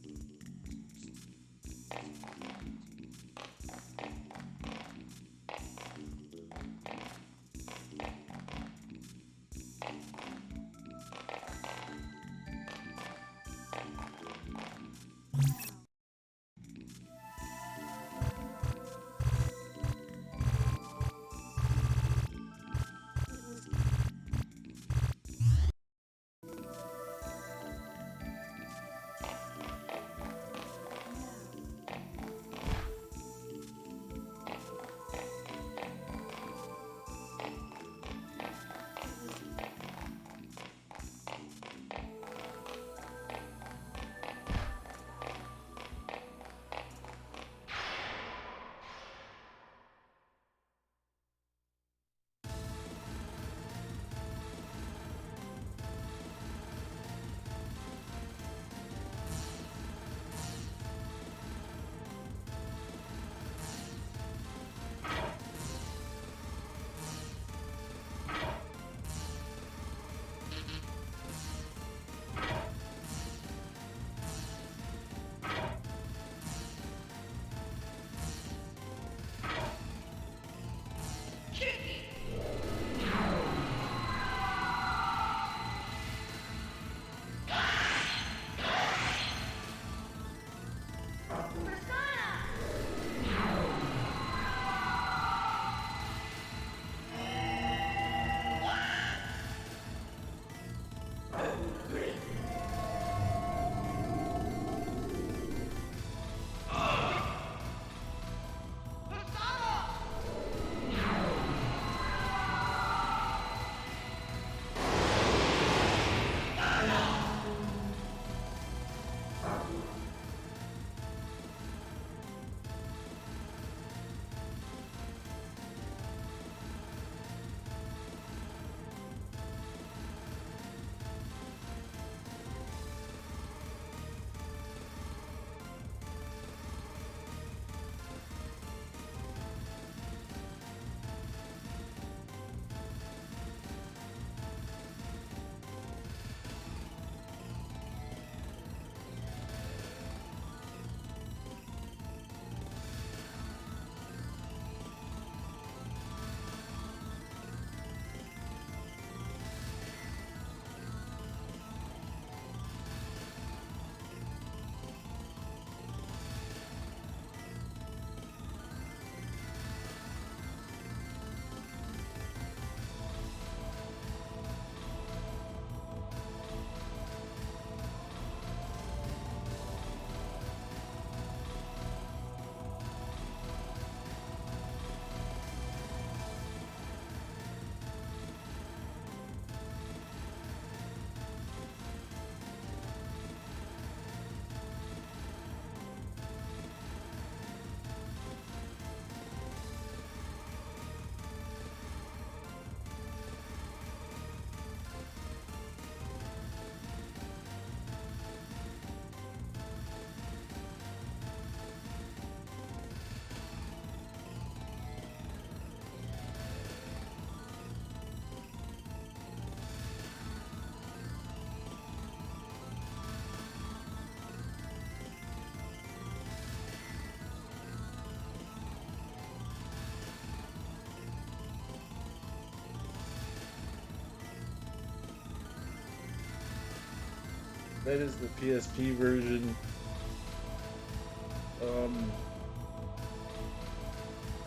that is the PSP version.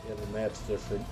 Yeah, the map's different.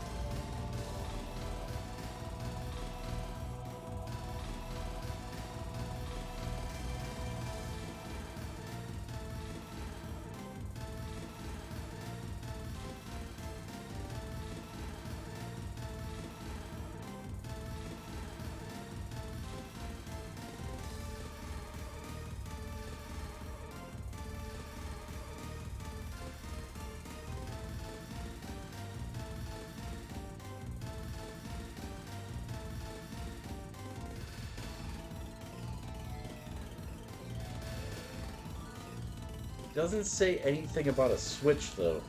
Doesn't say anything about a Switch, though.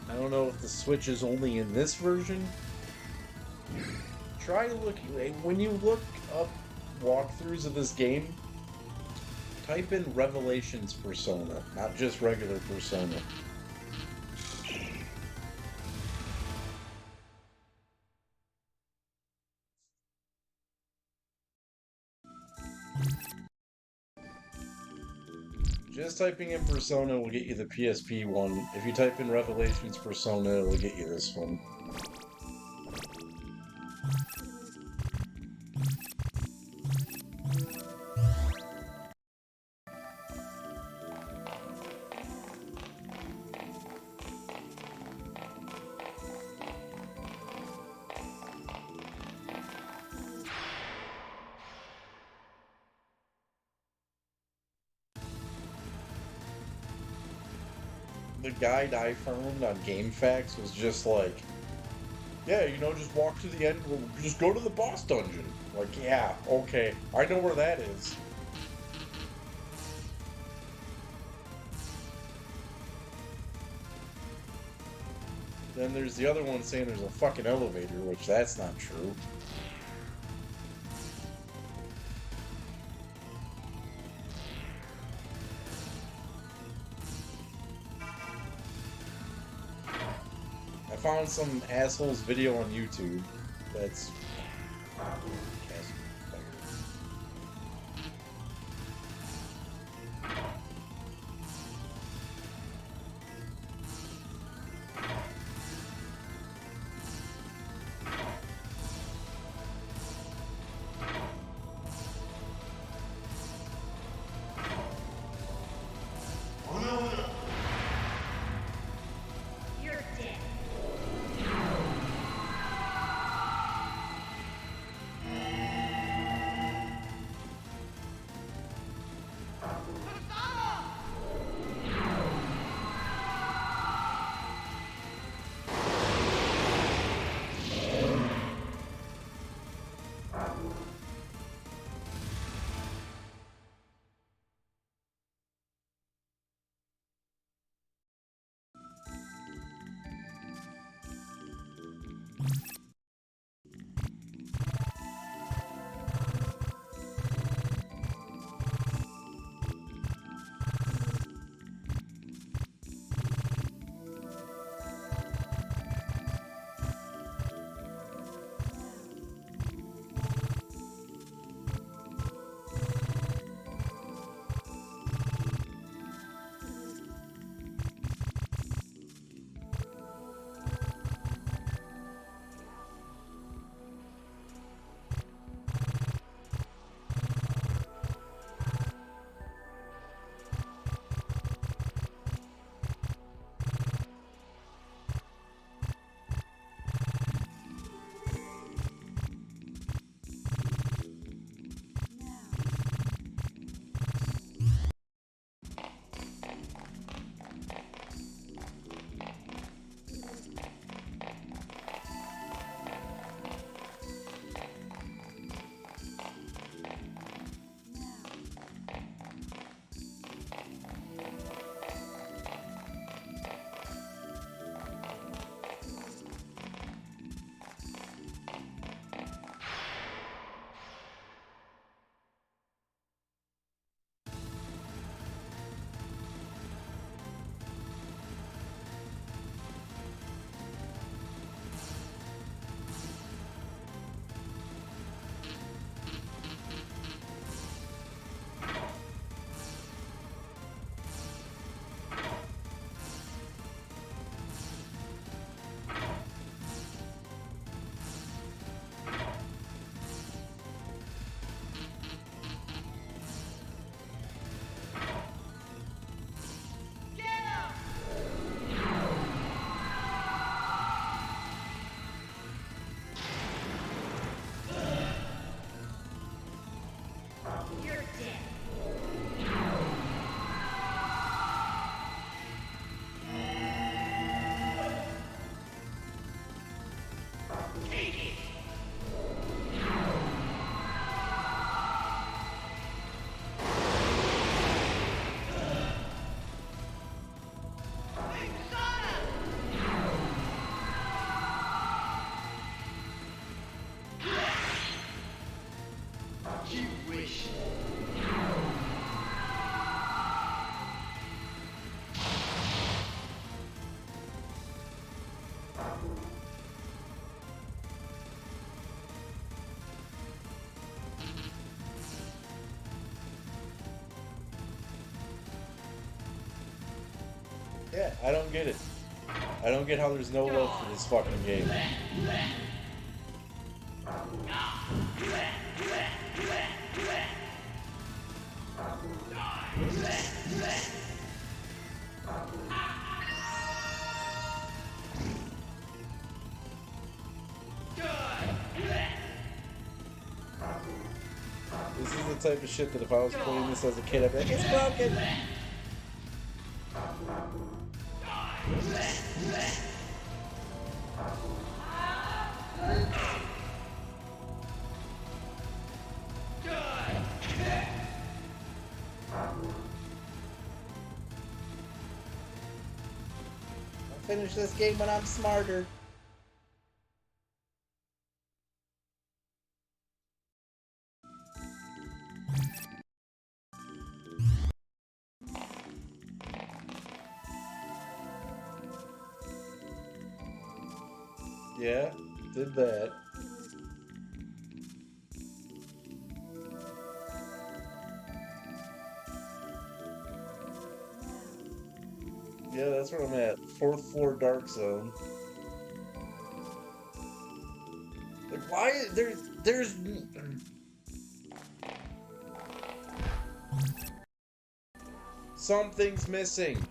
I don't know if the Switch is only in this version. Try to look... When you look up walkthroughs of this game, type in Revelations Persona, not just regular Persona. Just typing in Persona will get you the PSP one. If you type in Revelations Persona, it'll get you this one. The guide I found on GameFAQs was just like, yeah, you know, just walk to the end, just go to the boss dungeon. Like, yeah, okay, I know where that is. Then there's the other one saying there's a fucking elevator, which that's not true. I found some asshole's video on YouTube that's... You're dead. Yeah, I don't get it. I don't get how there's no love for this fucking game. This is the type of shit that if I was playing this as a kid, I'd be like, it's broken! I'll finish this game when I'm smarter. Yeah, did that. Yeah, that's where I'm at. 4th floor dark zone. Like, why? There's. Something's missing.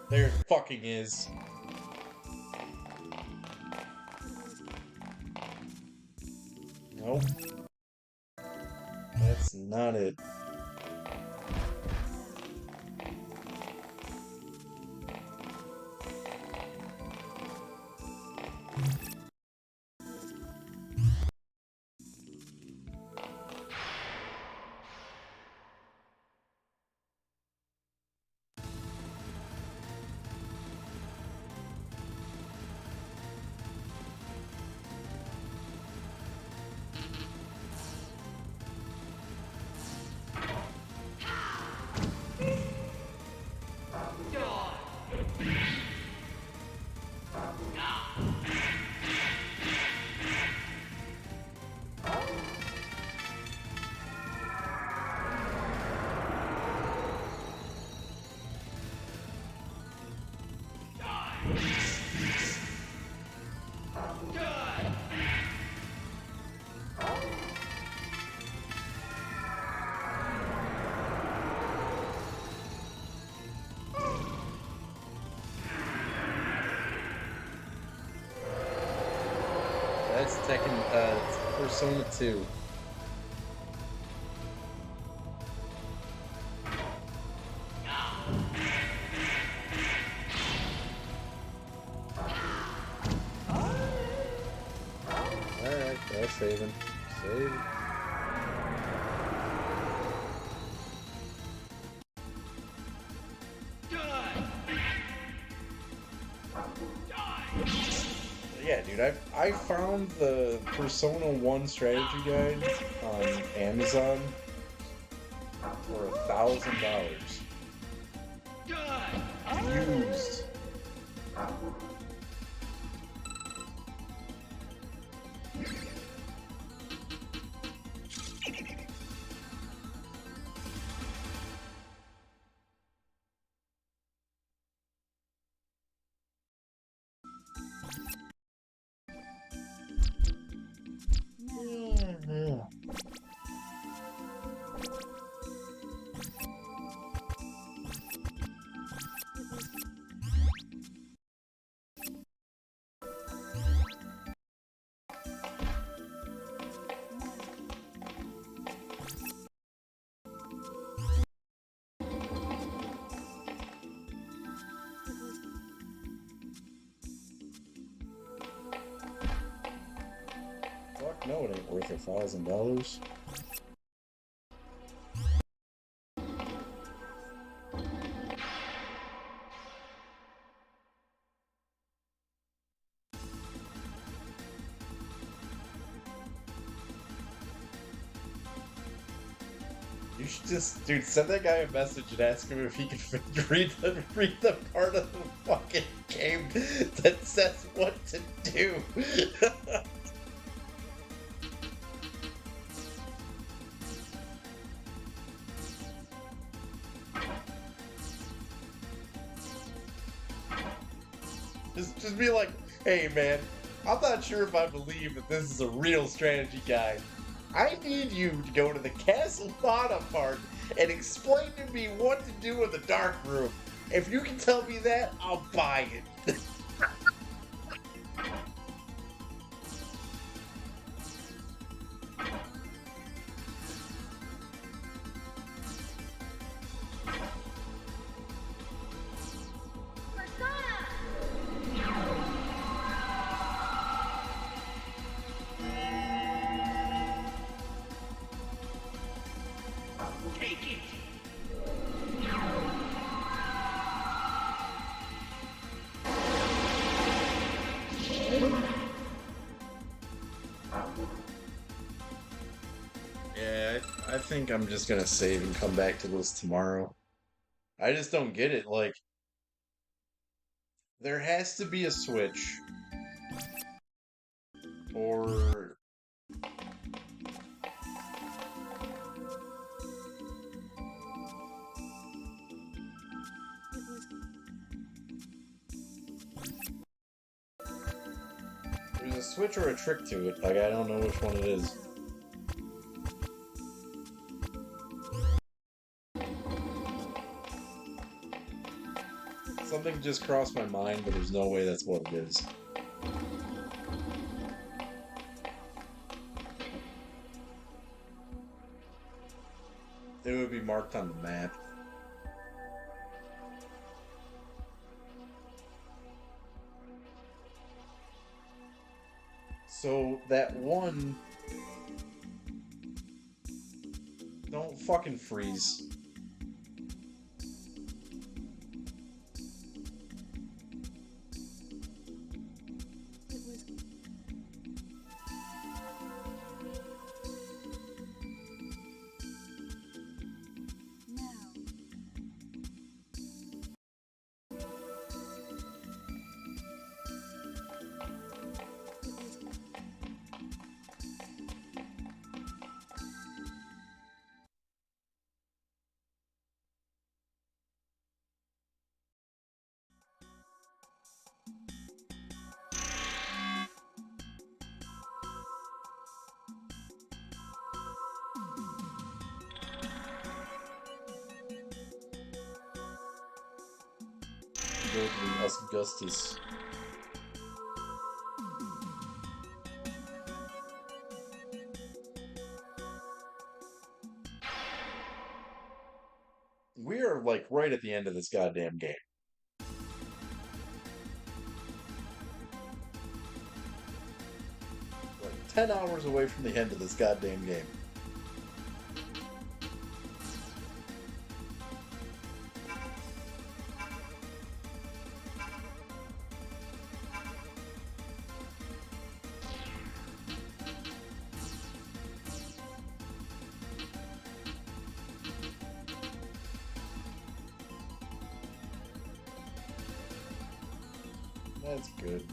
There it fucking is. Nope. That's not it. That's Persona 2. Alright, that's saving. Save. Yeah, dude, I found the Persona 1 strategy guide on Amazon for $1,000. Used. Fuck no, it ain't worth $1,000. You should just, dude, send that guy a message and ask him if he can read the part of the fucking game that says what to do. Just be like, hey man, I'm not sure if I believe that this is a real strategy guide. I need you to go to the Castle Fauna part and explain to me what to do in the dark room. If you can tell me that, I'll buy it. Yeah, I think I'm just gonna save and come back to this tomorrow. I just don't get it. Like, there has to be a switch. Or... there's a switch or a trick to it. Like, I don't know which one it is. Something just crossed my mind, but there's no way that's what it is. It would be marked on the map. So that one... Don't fucking freeze. Go to the Augustus. We are like right at the end of this goddamn game. Like 10 hours away from the end of this goddamn game. That's good.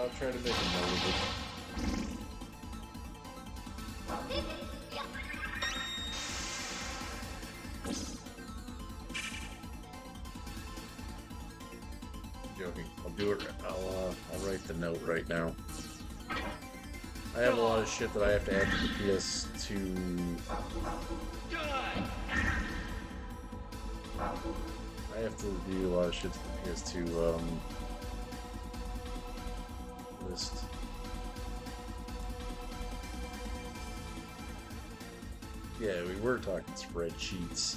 I'll try to make a note of it. Joking. I'll do it. I'll write the note right now. I have a lot of shit that I have to add to the PS2. I have to review a lot of shit to the PS2 list. Yeah, we were talking spreadsheets.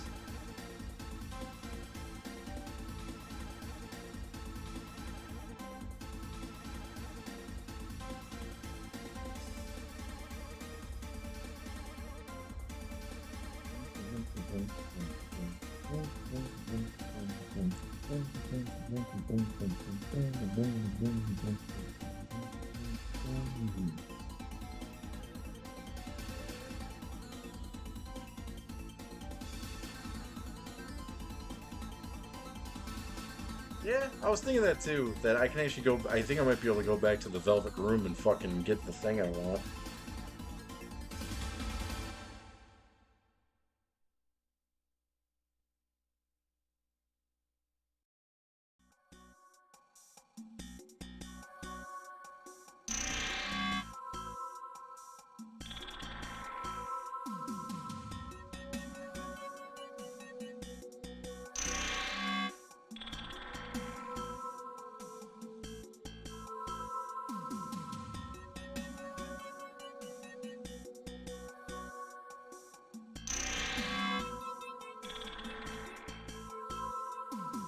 Yeah, I was thinking that too, that I can actually go, I think I might be able to go back to the Velvet Room and fucking get the thing I want.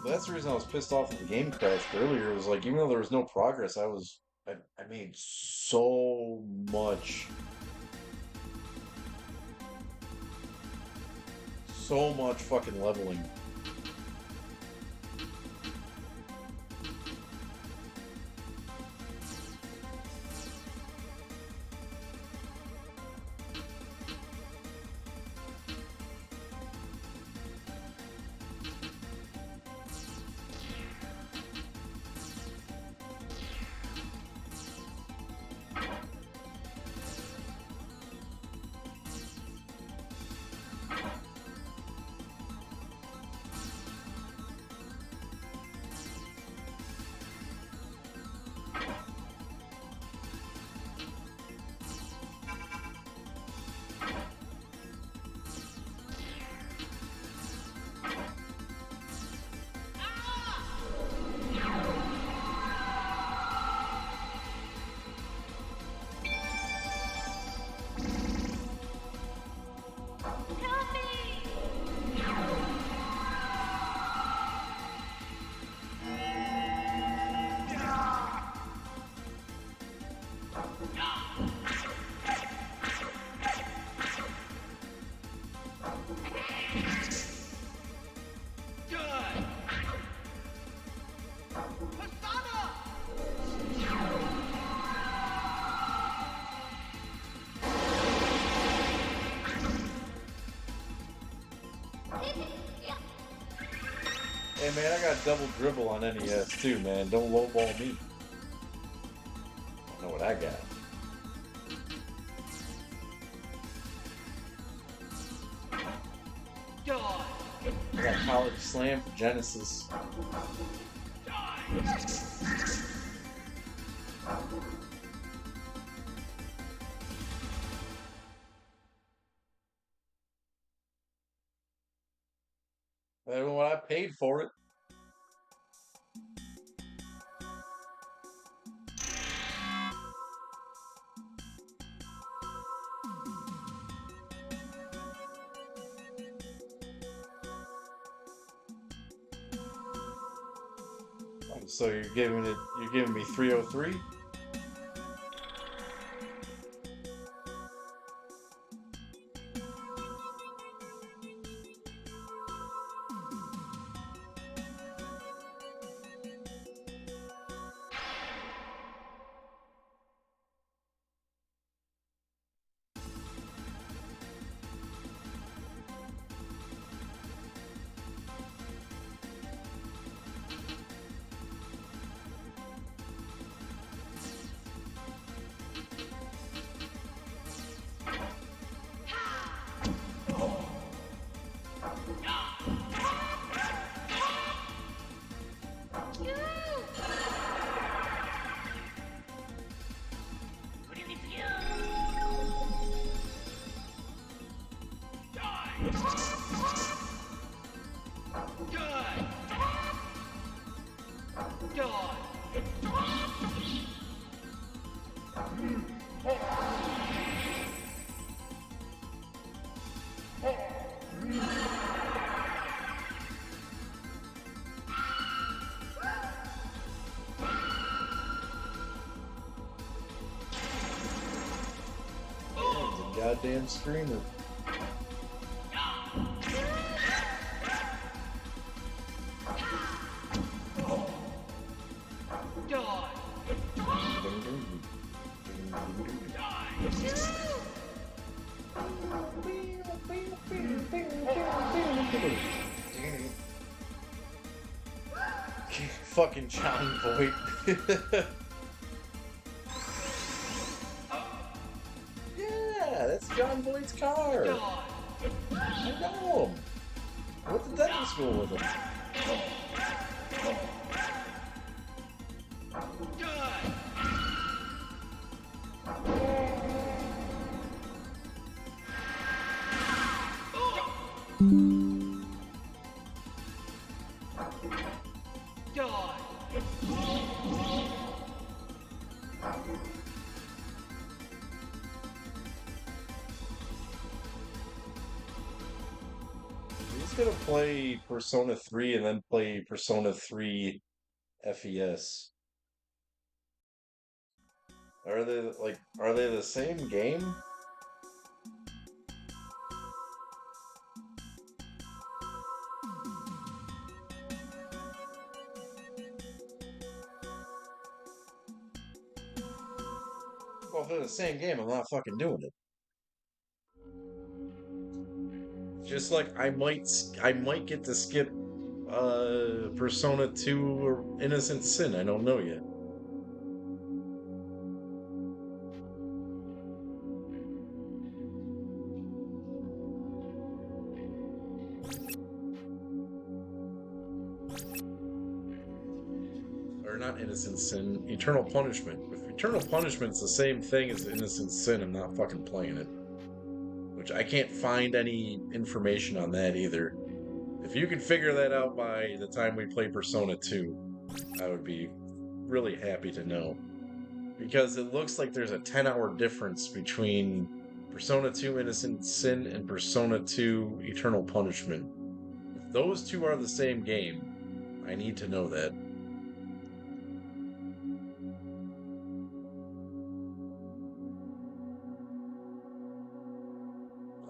That's the reason I was pissed off that the game crashed earlier. It was like, even though there was no progress, I made so much fucking leveling. Hey man, I got double dribble on NES too, man. Don't lowball me. I know what I got. I got College Slam for Genesis. I don't know what I paid for it. So you're giving me 303? Goddamn screamer. Fucking John Voight. Yeah, that's John Voight's car. I know him. I went to dental school with him. He's gonna play Persona 3 and then play Persona 3 FES. Are they the same game? Well, if they're the same game, I'm not fucking doing it. Just like I might get to skip Persona 2 or Innocent Sin. I don't know yet. Or not Innocent Sin, Eternal Punishment. If Eternal Punishment's the same thing as Innocent Sin, I'm not fucking playing it. Which I can't find any information on that either. If you can figure that out by the time we play Persona 2, I would be really happy to know. Because it looks like there's a 10-hour difference between Persona 2 Innocent Sin and Persona 2 Eternal Punishment. If those two are the same game, I need to know that.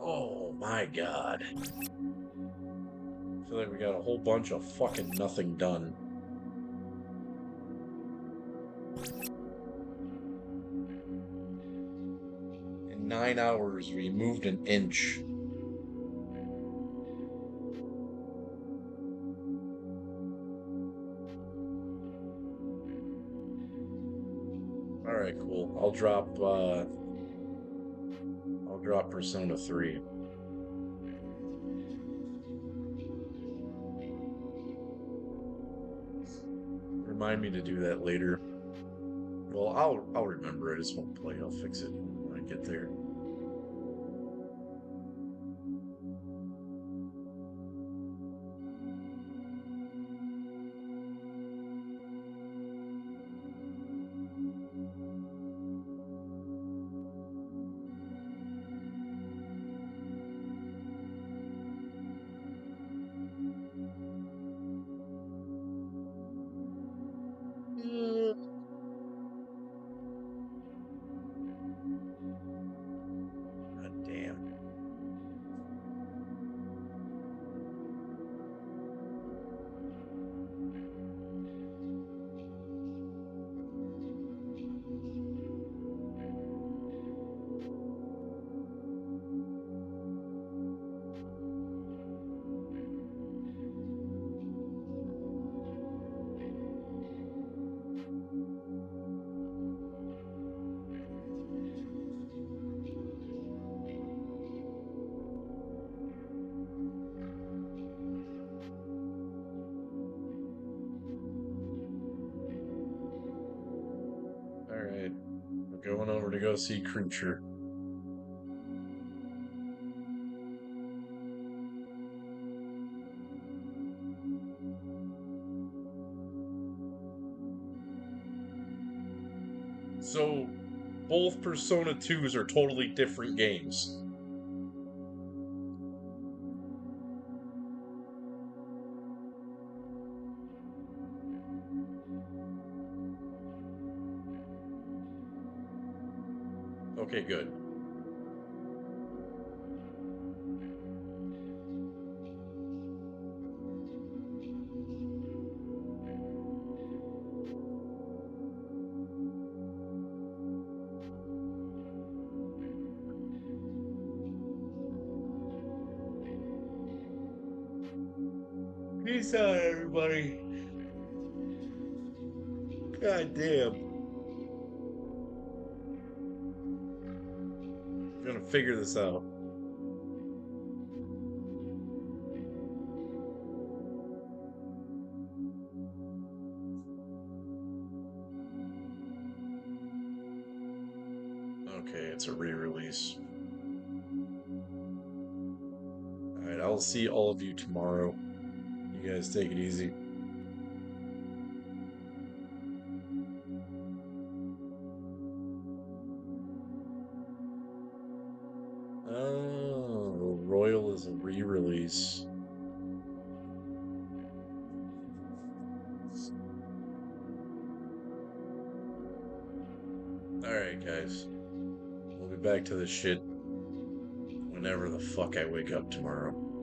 Oh my god. I feel like we got a whole bunch of fucking nothing done. In 9 hours, we moved an inch. Alright, cool. I'll drop Persona 3. Remind me to do that later. Well, I'll remember. I just won't play. I'll fix it when I get there. God damn. Alright. We're going over to go see Creature. So, both Persona 2s are totally different games. Okay, good. Peace out, everybody. God damn. I'm gonna figure this out. Okay, it's a re-release. Alright, I'll see all of you tomorrow. You guys take it easy. Oh, Royal is a re-release. Alright, guys. We'll be back to this shit whenever the fuck I wake up tomorrow.